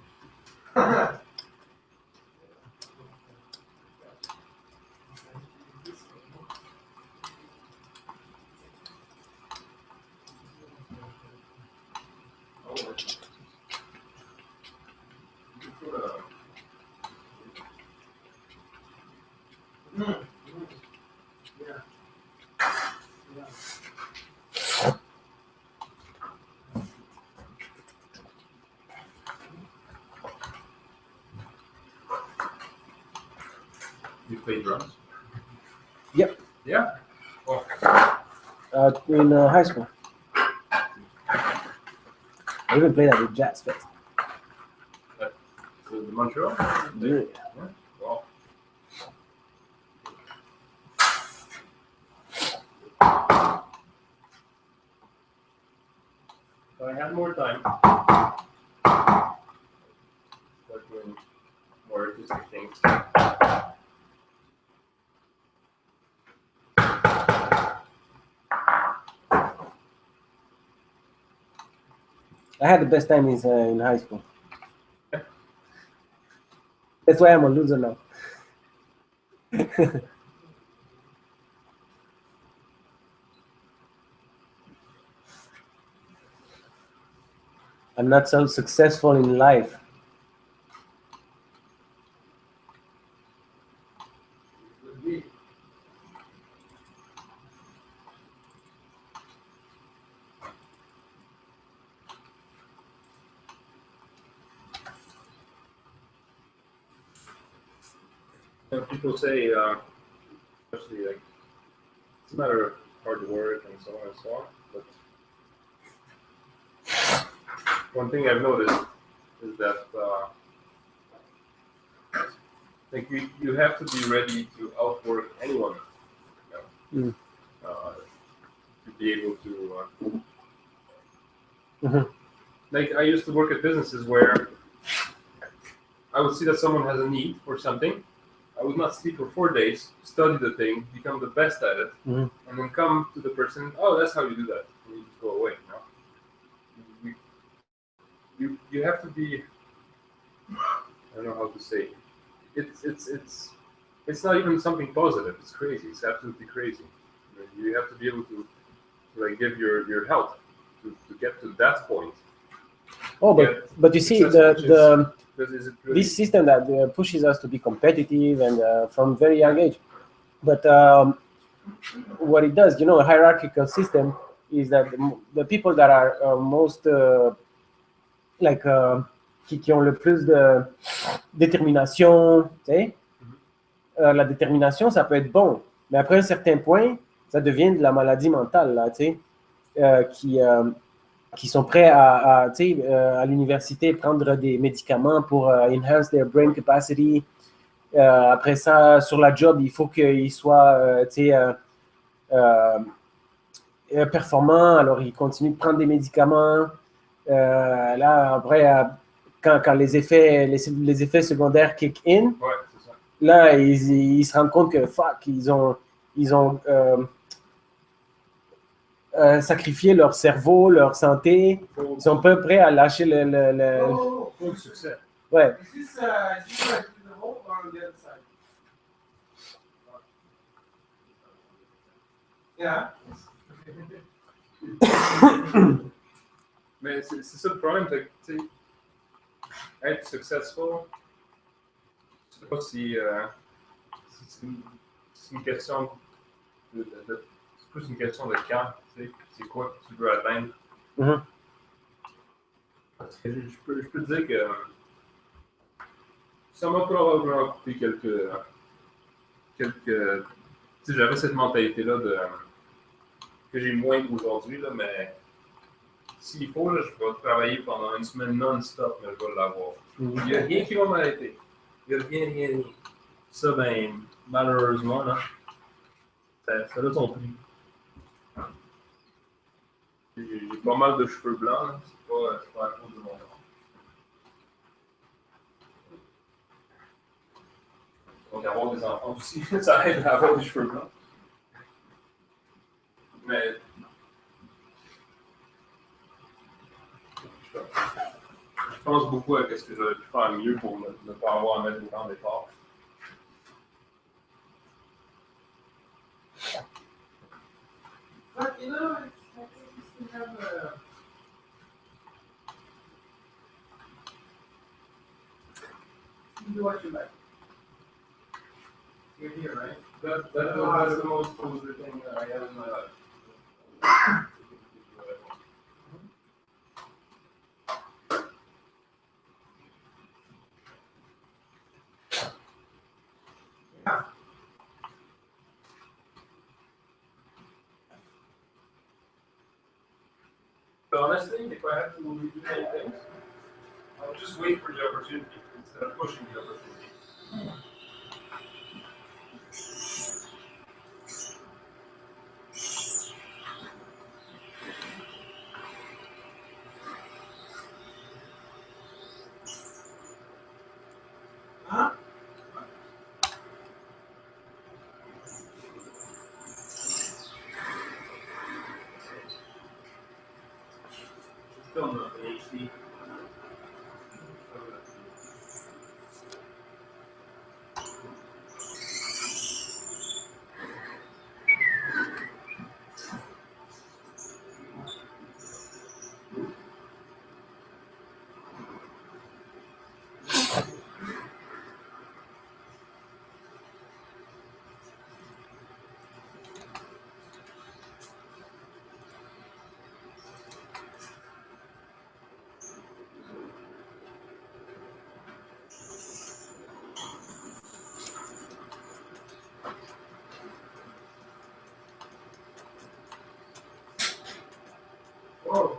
You play drums? Yep. Yeah. Oh. In high school. I even played at the Jazz Fest. So the Montreal? Yeah. Wow. If I had more time, start doing more artistic things. I had the best time in high school. That's why I'm a loser now. I'm not so successful in life. People say, especially like, it's a matter of hard work and so on and so on. But one thing I've noticed is that like you have to be ready to outwork anyone, to be able to. Like I used to work at businesses where I would see that someone has a need for something. I would not sleep for 4 days, study the thing, become the best at it, and then come to the person. Oh, that's how you do that. And you just go away. You have to be. I don't know how to say. It's not even something positive. It's crazy. It's absolutely crazy. You have to be able to like give your help to get to that point. Oh, but you see this system that pushes us to be competitive and from very young age. But what it does, a hierarchical system is that the people that are most qui ont le plus de détermination, tu sais, la détermination, ça peut être bon, mais après un certain point, ça devient de la maladie mentale, là, tu sais. qui sont prêts à l'université prendre des médicaments pour enhance their brain capacity. Après ça, sur la job, il faut qu'ils soient performants. Alors, ils continuent de prendre des médicaments. Là, après, quand les effets secondaires kick in, Ouais, c'est ça. là, ils se rendent compte que fuck, ils ont sacrifié leur cerveau, leur santé. Ils sont peu prêts à lâcher le... Pour le succès. Ouais. Is this like in the hole or on the other side? Yeah. Mais c'est ça le problème, tu sais, être successful, je sais pas si c'est une question c'est plus une question de quand, tu sais, c'est quoi que tu veux atteindre. Mhm. Parce que je peux te dire que ça m'a probablement coûté quelques tu sais, j'avais cette mentalité-là que j'ai moins qu'aujourd'hui, là, mais s'il faut, là, je vais travailler pendant une semaine non-stop, mais je vais l'avoir. Il n'y a rien qui va m'arrêter. Il n'y a rien. Ça, ben, malheureusement, là, ça a son prix. J'ai pas mal de cheveux blancs, là. C'est pas à cause de mon nom. Donc, avoir des enfants aussi, ça aide à avoir des cheveux blancs. Mais je pense beaucoup à ce que j'aurais pu faire mieux pour ne pas avoir à mettre autant d'efforts. But you know, I think you still have a. You do what you like. You're here, right? That's the most positive thing that I have in my life. But honestly, if I have to redo many things, I'll just wait for the opportunity instead of pushing the opportunity. Huh? Still not an HD. Whoa.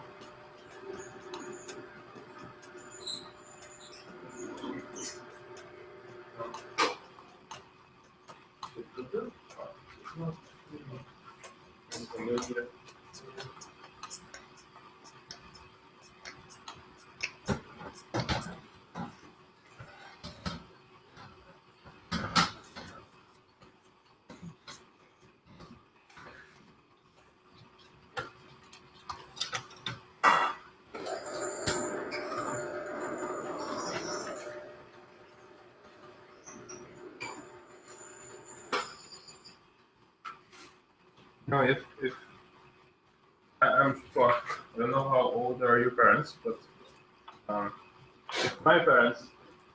No, if I'm well, I don't know how old are your parents, but if my parents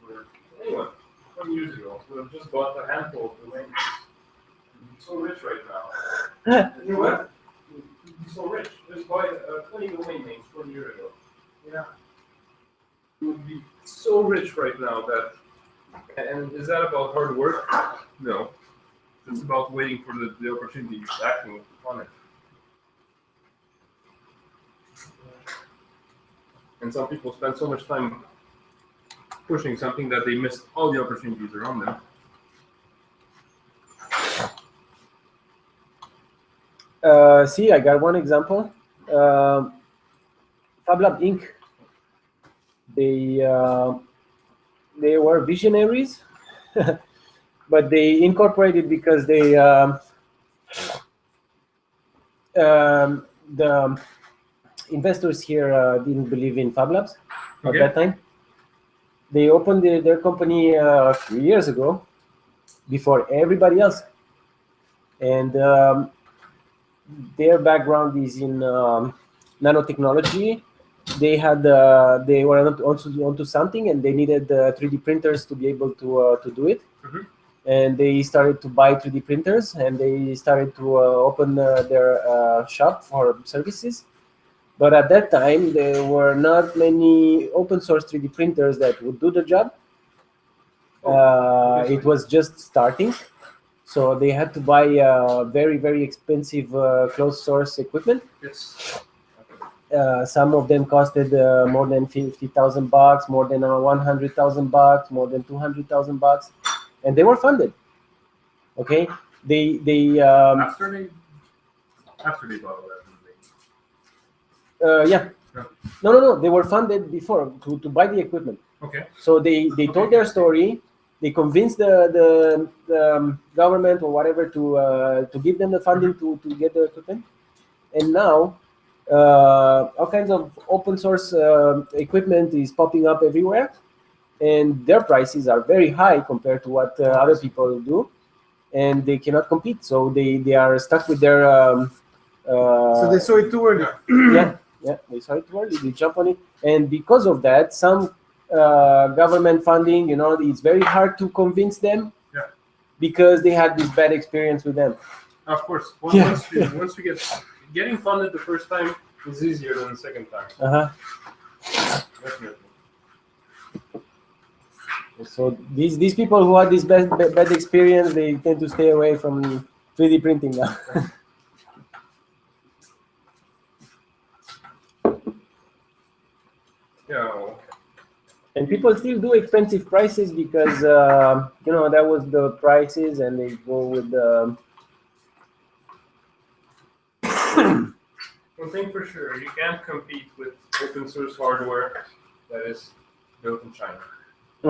were anyone 20 years ago would have just bought a handful of the wings. You'd be so rich right now. You know what? You'd be so rich. Just buy 20 domain names 20 years ago. Yeah. You would be so rich right now that. And is that about hard work? No. It's about waiting for the opportunity, acting on it. And some people spend so much time pushing something that they missed all the opportunities around them. See, I got one example. FabLab Inc. They were visionaries, but they incorporated because they the investors here didn't believe in Fab Labs at that time. They opened their company a few years ago, before everybody else, and their background is in nanotechnology. They were onto something, and they needed 3D printers to be able to do it. And they started to buy 3D printers, and they started to open their shop for services. But at that time, there were not many open source 3D printers that would do the job. It was just starting. So they had to buy very, very expensive closed source equipment. Yes. Some of them costed more than $50,000, more than $100,000, more than $200,000, and they were funded. Okay, they After they bought that. yeah. No. They were funded before to buy the equipment. Okay. So they told their story. They convinced the government or whatever to give them the funding to get the equipment. And now all kinds of open source equipment is popping up everywhere, and their prices are very high compared to what other people do, and they cannot compete. So they are stuck with their. So they saw it too early. Yeah, they saw it too early. They jump on it, and because of that, some government funding, it's very hard to convince them. Yeah. Because they had this bad experience with them. Of course. Once you getting funded the first time is easier than the second time. Definitely. So these people who had this bad experience, they tend to stay away from 3D printing now. Yeah. And people still do expensive prices because that was the prices, and they go with the. One thing for sure, you can't compete with open source hardware that is built in China. I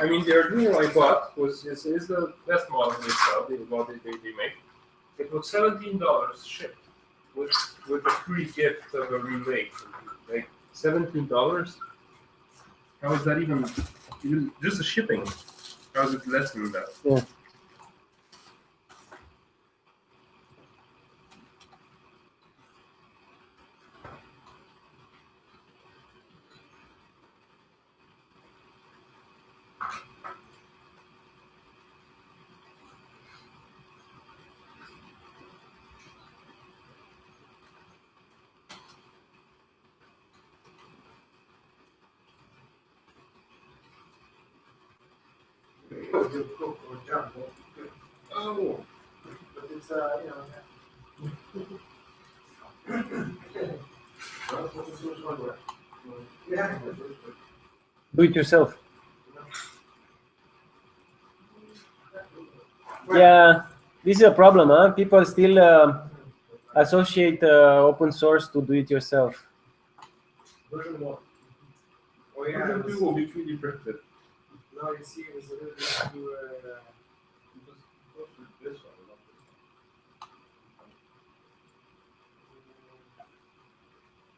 mean, the Arduino I bought is the best model they sell, the model they make. It was $17 shipped with a free gift of a relay. Like $17. How is that even just the shipping? How is it less than that? Yeah. Oh. But it's Do it yourself. Yeah, this is a problem, huh? People still associate open source to do it yourself. Version 1. Oh Version 2 will be 3D printed. Now you see it's a little bit too. This one.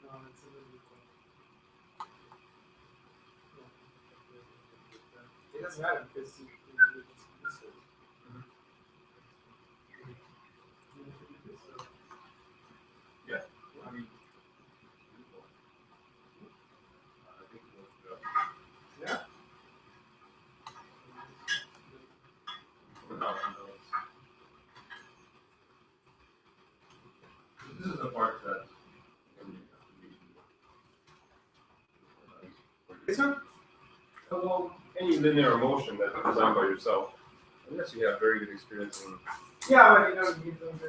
No, it's a little bit. It doesn't matter because you can just this way. Yeah. I mean, Yeah. This is the part that. This one? Well, any linear motion that you design by yourself, unless you have very good experience in. Yeah, but you don't.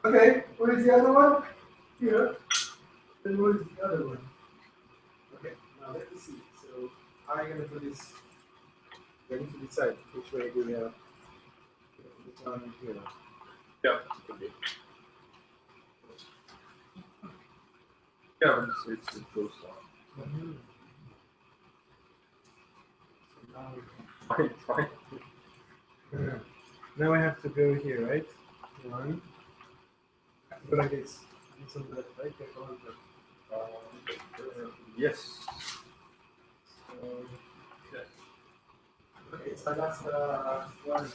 Okay, what is the other one? Here. And what is the other one? Okay, now let me see. So I'm gonna do this. I need to decide which way do we have the one here. Yeah, could be. Yeah, it's close on. Fine, fine. Now I have to go here, right? One. Go like this. It's on the left, right? Yes. So, yes. Okay, so that's the one.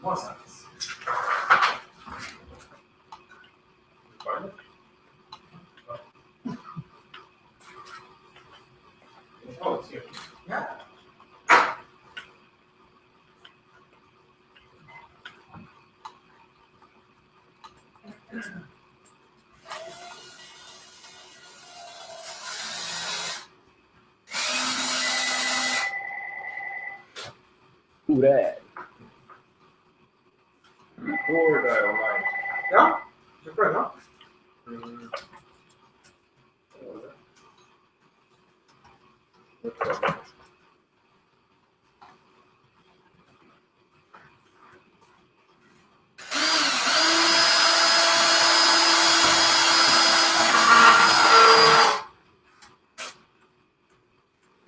More science. Fine. Oh, it's here. Yeah. Ooh, that. Four dial line. Ja? Je peux, non?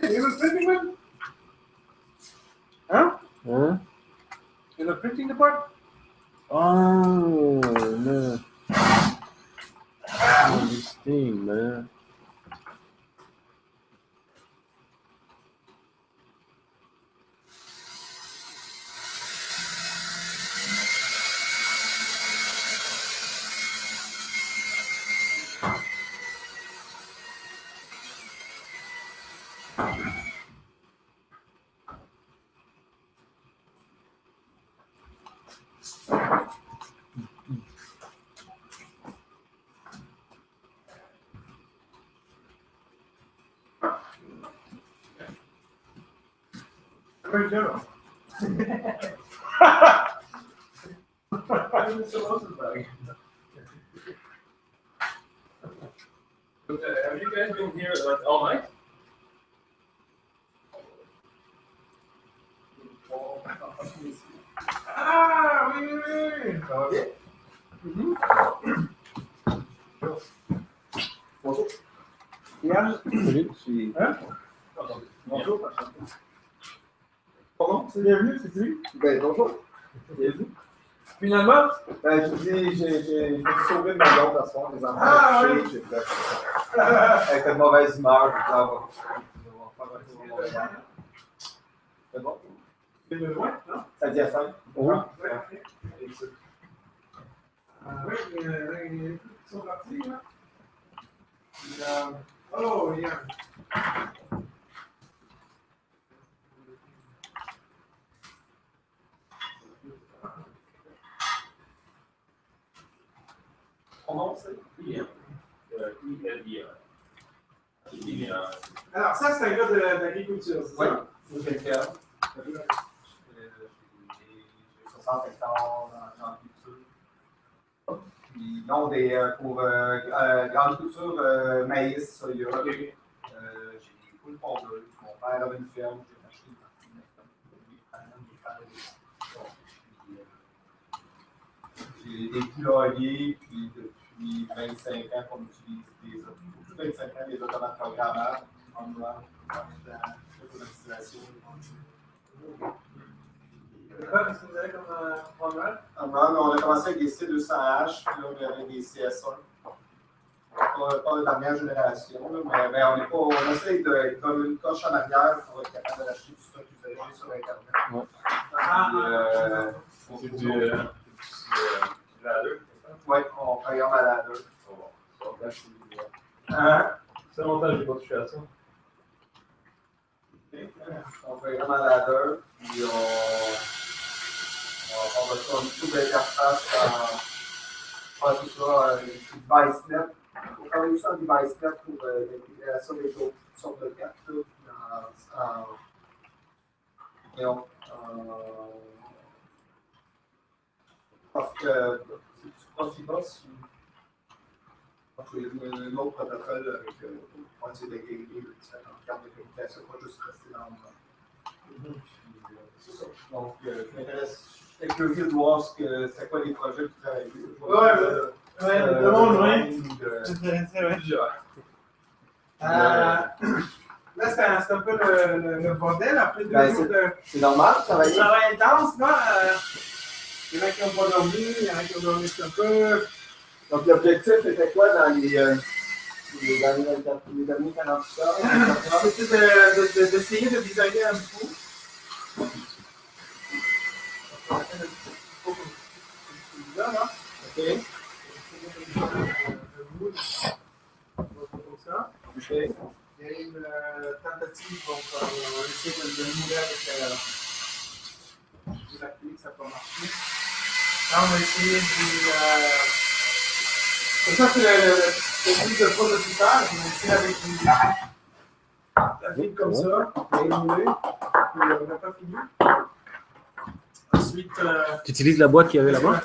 You were printing one? Huh? Huh? In the printing department? Oh, man. Oh, this thing, man. Very general. I'm Mr. Rosenberg. Have you guys been here like all night? Ah, oui, oui, oui. Ça va bien? Bonjour. Yann? Salut, je suis. Hein? Bonjour. Pardon, c'est bienvenu, c'est lui? Ben, bonjour. Bienvenue. Finalement? Ben, je dis, j'ai sauvé ma blonde à soir, les enfants. Ah, oui. J'ai fait. Elle était de mauvaise humeur, je voulais c'est bon? C'est le loin, non? Ça dit à 5. Oui. Oui, ils sont partis, là. Oh, yeah. Ton nom, c'est? IM. ILIR. Alors, ça, c'est un gars d'agriculture, c'est ça? Oui, j'ai fait. J'ai 60 hectares en agriculture. Puis, non, pour grande culture, maïs, soya. J'ai des poules pondeuses. Mon père avait une ferme, j'ai acheté une partie. J'ai des poulaillers, puis depuis 25 ans qu'on utilise des 25 ans les automates programmables. en noir, l'automatisation. Qu'est-ce que vous avez comme programme? En noir, on a commencé avec des C200H, puis là, on est avec des CS1. Pas la dernière génération, là, mais on essaie d'être comme une coche en arrière pour être capable d'acheter du stock usagé sur Internet. C'est du ladder. Oui, on programme à ladder. Ça longtemps que j'ai pas touché à ça. On programme à ladder, puis on va sur une toute interface c'est ça, DeviceNet. On travaille aussi en DeviceNet pour l'intégration des autres sortes de cartes c'est Profibus ou l'autre protocole avec on va essayer d'agréger les différentes cartes de communication, pas juste rester dans le monde. C'est ça. Donc, je suis curieux de voir c'est quoi les projets que tu travailles. Ouais, le monde, oui. Là, c'est un peu le bordel après 2 jours de. C'est normal, ça va être. Travail intense, là. Il y en a qui n'ont pas dormi, il y en a qui ont dormi un peu. Donc, l'objectif était quoi dans les derniers 48 heures? C'était d'essayer de designer un coup. Là. OK. Comme ça. OK. Il y a une tentative, donc on essaie de le mouler avec la clé, ça peut marcher. Là, on va essayer de. Ça, c'est le but de prototypage. On essaie avec la fibre comme ça, et mouler. On n'a pas fini. Ensuite, tu utilises la boîte qu'il y avait là-bas?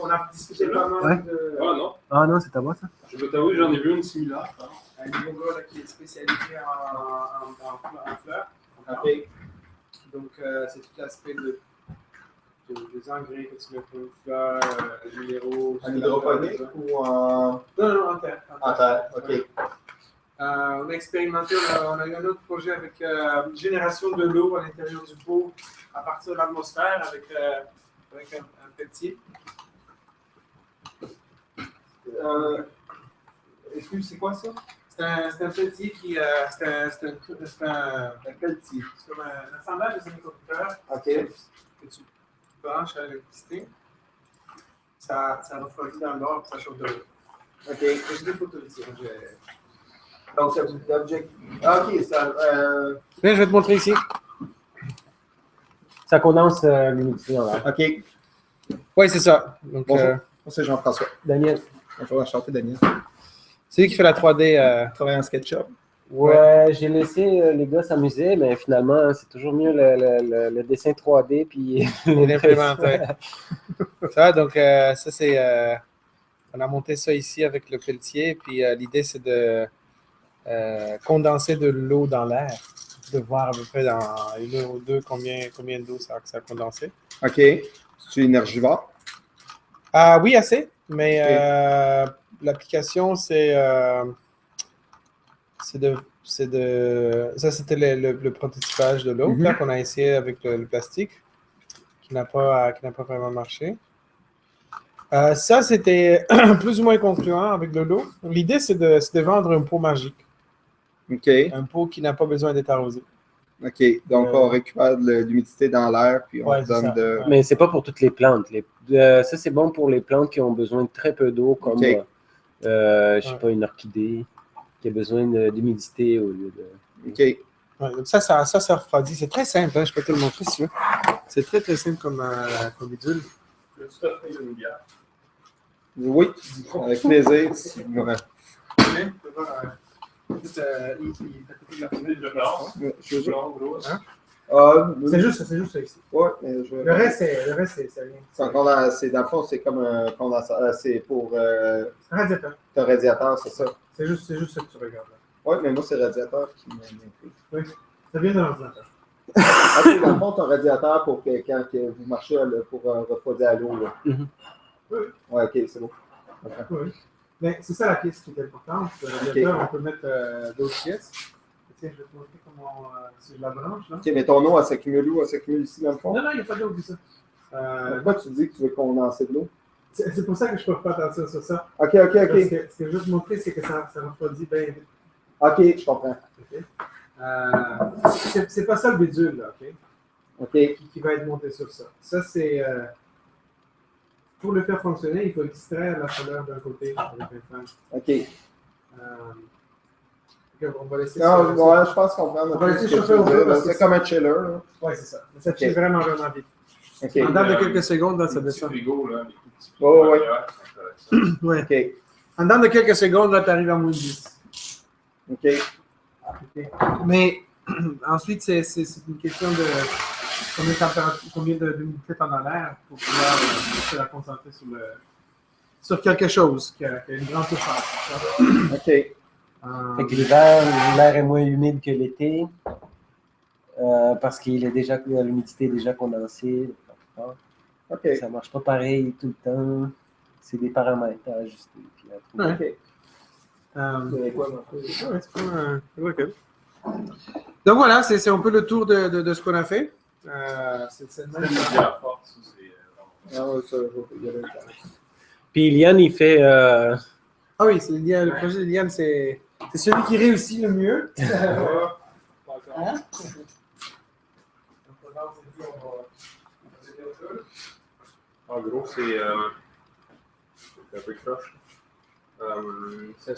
On a discuté pas mal de. Ah non. Ah non, c'est ta boîte, ça? Je peux t'avouer, j'en ai vu une similaire. Un nouveau gars là, qui est spécialisé en fleurs. OK. Donc, c'est tout l'aspect des engrais que tu mets pour une fleur, minéraux. En hydroponique ou en. Non, en terre. En terre, OK. On a expérimenté, on a eu un autre projet avec génération de l'eau à l'intérieur du pot à partir de l'atmosphère avec un pelletier. Excuse, c'est quoi ça? C'est un pelletier qui. C'est un pelletier. C'est comme un assemblage de semi-conducteurs. OK. Que tu branches à l'électricité. Ça refroidit dans l'or et ça chauffe de l'eau. OK. J'ai des photos ici. Donc, l'objectif. OK, ça. Là, je vais te montrer ici. Ça condense l'humidité dans l'air. OK. Oui, c'est ça. Donc, bonjour. Moi, c'est Jean-François. Daniel. Bonjour, enchanté, Daniel. C'est lui qui fait la 3D. Travaille en SketchUp. Ouais, j'ai laissé les gars s'amuser, mais finalement, c'est toujours mieux le dessin 3D puis l'implémenter. Ça, donc, ça, c'est. On a monté ça ici avec le pelletier, puis l'idée, c'est de condenser de l'eau dans l'air, de voir à peu près dans une heure ou deux combien d'eau ça a condensé. OK. C'est énergivore? Oui, assez, mais l'application, c'est ça, c'était le prototypage de l'eau qu'on a essayé avec le plastique, qui n'a pas vraiment marché. Ça, c'était plus ou moins concluant avec de l'eau. L'idée, c'est de vendre un pot magique. OK. Un pot qui n'a pas besoin d'être arrosé. OK. Donc, on récupère de l'humidité dans l'air, puis on donne de... Mais c'est pas pour toutes les plantes. Ça, c'est bon pour les plantes qui ont besoin de très peu d'eau, comme, je sais pas, une orchidée qui a besoin d'humidité au lieu de... OK. Ouais, donc ça refroidit. C'est très simple, hein? Je peux te le montrer si tu veux. C'est très, très simple comme bidule. Je vais te offrir une bière. Oui, avec plaisir. C'est juste ça ici. Ouais, mais le reste, c'est rien. Dans le fond, c'est comme un condensateur. C'est pour radiateur. Ton radiateur, c'est ça. C'est juste ça que tu regardes. Oui, mais moi, c'est le radiateur qui m'intrigue. Oui, ça vient de l'ordinateur. OK, dans le fond, ton radiateur pour que quand vous marchez pour refroidir à l'eau. Oui. Ouais, OK, c'est bon. Okay. Oui. Mais c'est ça la pièce qui est importante. Le radiateur, on peut mettre d'autres pièces. Tiens, je vais te montrer comment c'est la branche. Là. Ok, mais ton eau, elle s'accumule où? Elle s'accumule ici dans le fond? Non, non, il n'y a pas d'eau, c'est ça. Pourquoi tu dis que tu veux condenser de l'eau? C'est pour ça que je ne peux pas attention sur ça. Ok. Parce que ce que je veux te montrer, c'est que ça refroidit bien vite. Ok, je comprends. Okay. C'est pas ça le bidule, là, ok? Qui va être monté sur ça. Ça, c'est. Pour le faire fonctionner, il faut extraire la chaleur d'un côté avec un fan. Ok. On va laisser non, ouais, je pense qu'on va laisser chauffer au feu. C'est comme un chiller. Oui, c'est ça. Mais ça chill vraiment, vraiment vite. Okay. En dedans de quelques secondes, là, ça descend. Frigo, là, les petits oh, oui. Ouais. Okay. En dedans de quelques secondes, là, tu arrives à moins 10. OK. Mais ensuite, c'est une question de combien d'humidité tu as dans l'air pour pouvoir se la concentrer sur quelque chose qui a une grande surface. OK. Fait que l'hiver, l'air est moins humide que l'été parce qu'il est déjà l'humidité est déjà condensée. OK. Ça ne marche pas pareil tout le temps. C'est des paramètres à ajuster. Puis à OK. OK. Donc voilà, c'est un peu le tour de ce qu'on a fait. C'est le même. Puis Liane, il fait. Ah oui, le projet de Liane, c'est celui qui réussit le mieux. Hein? En gros, c'est un peu croche. Ça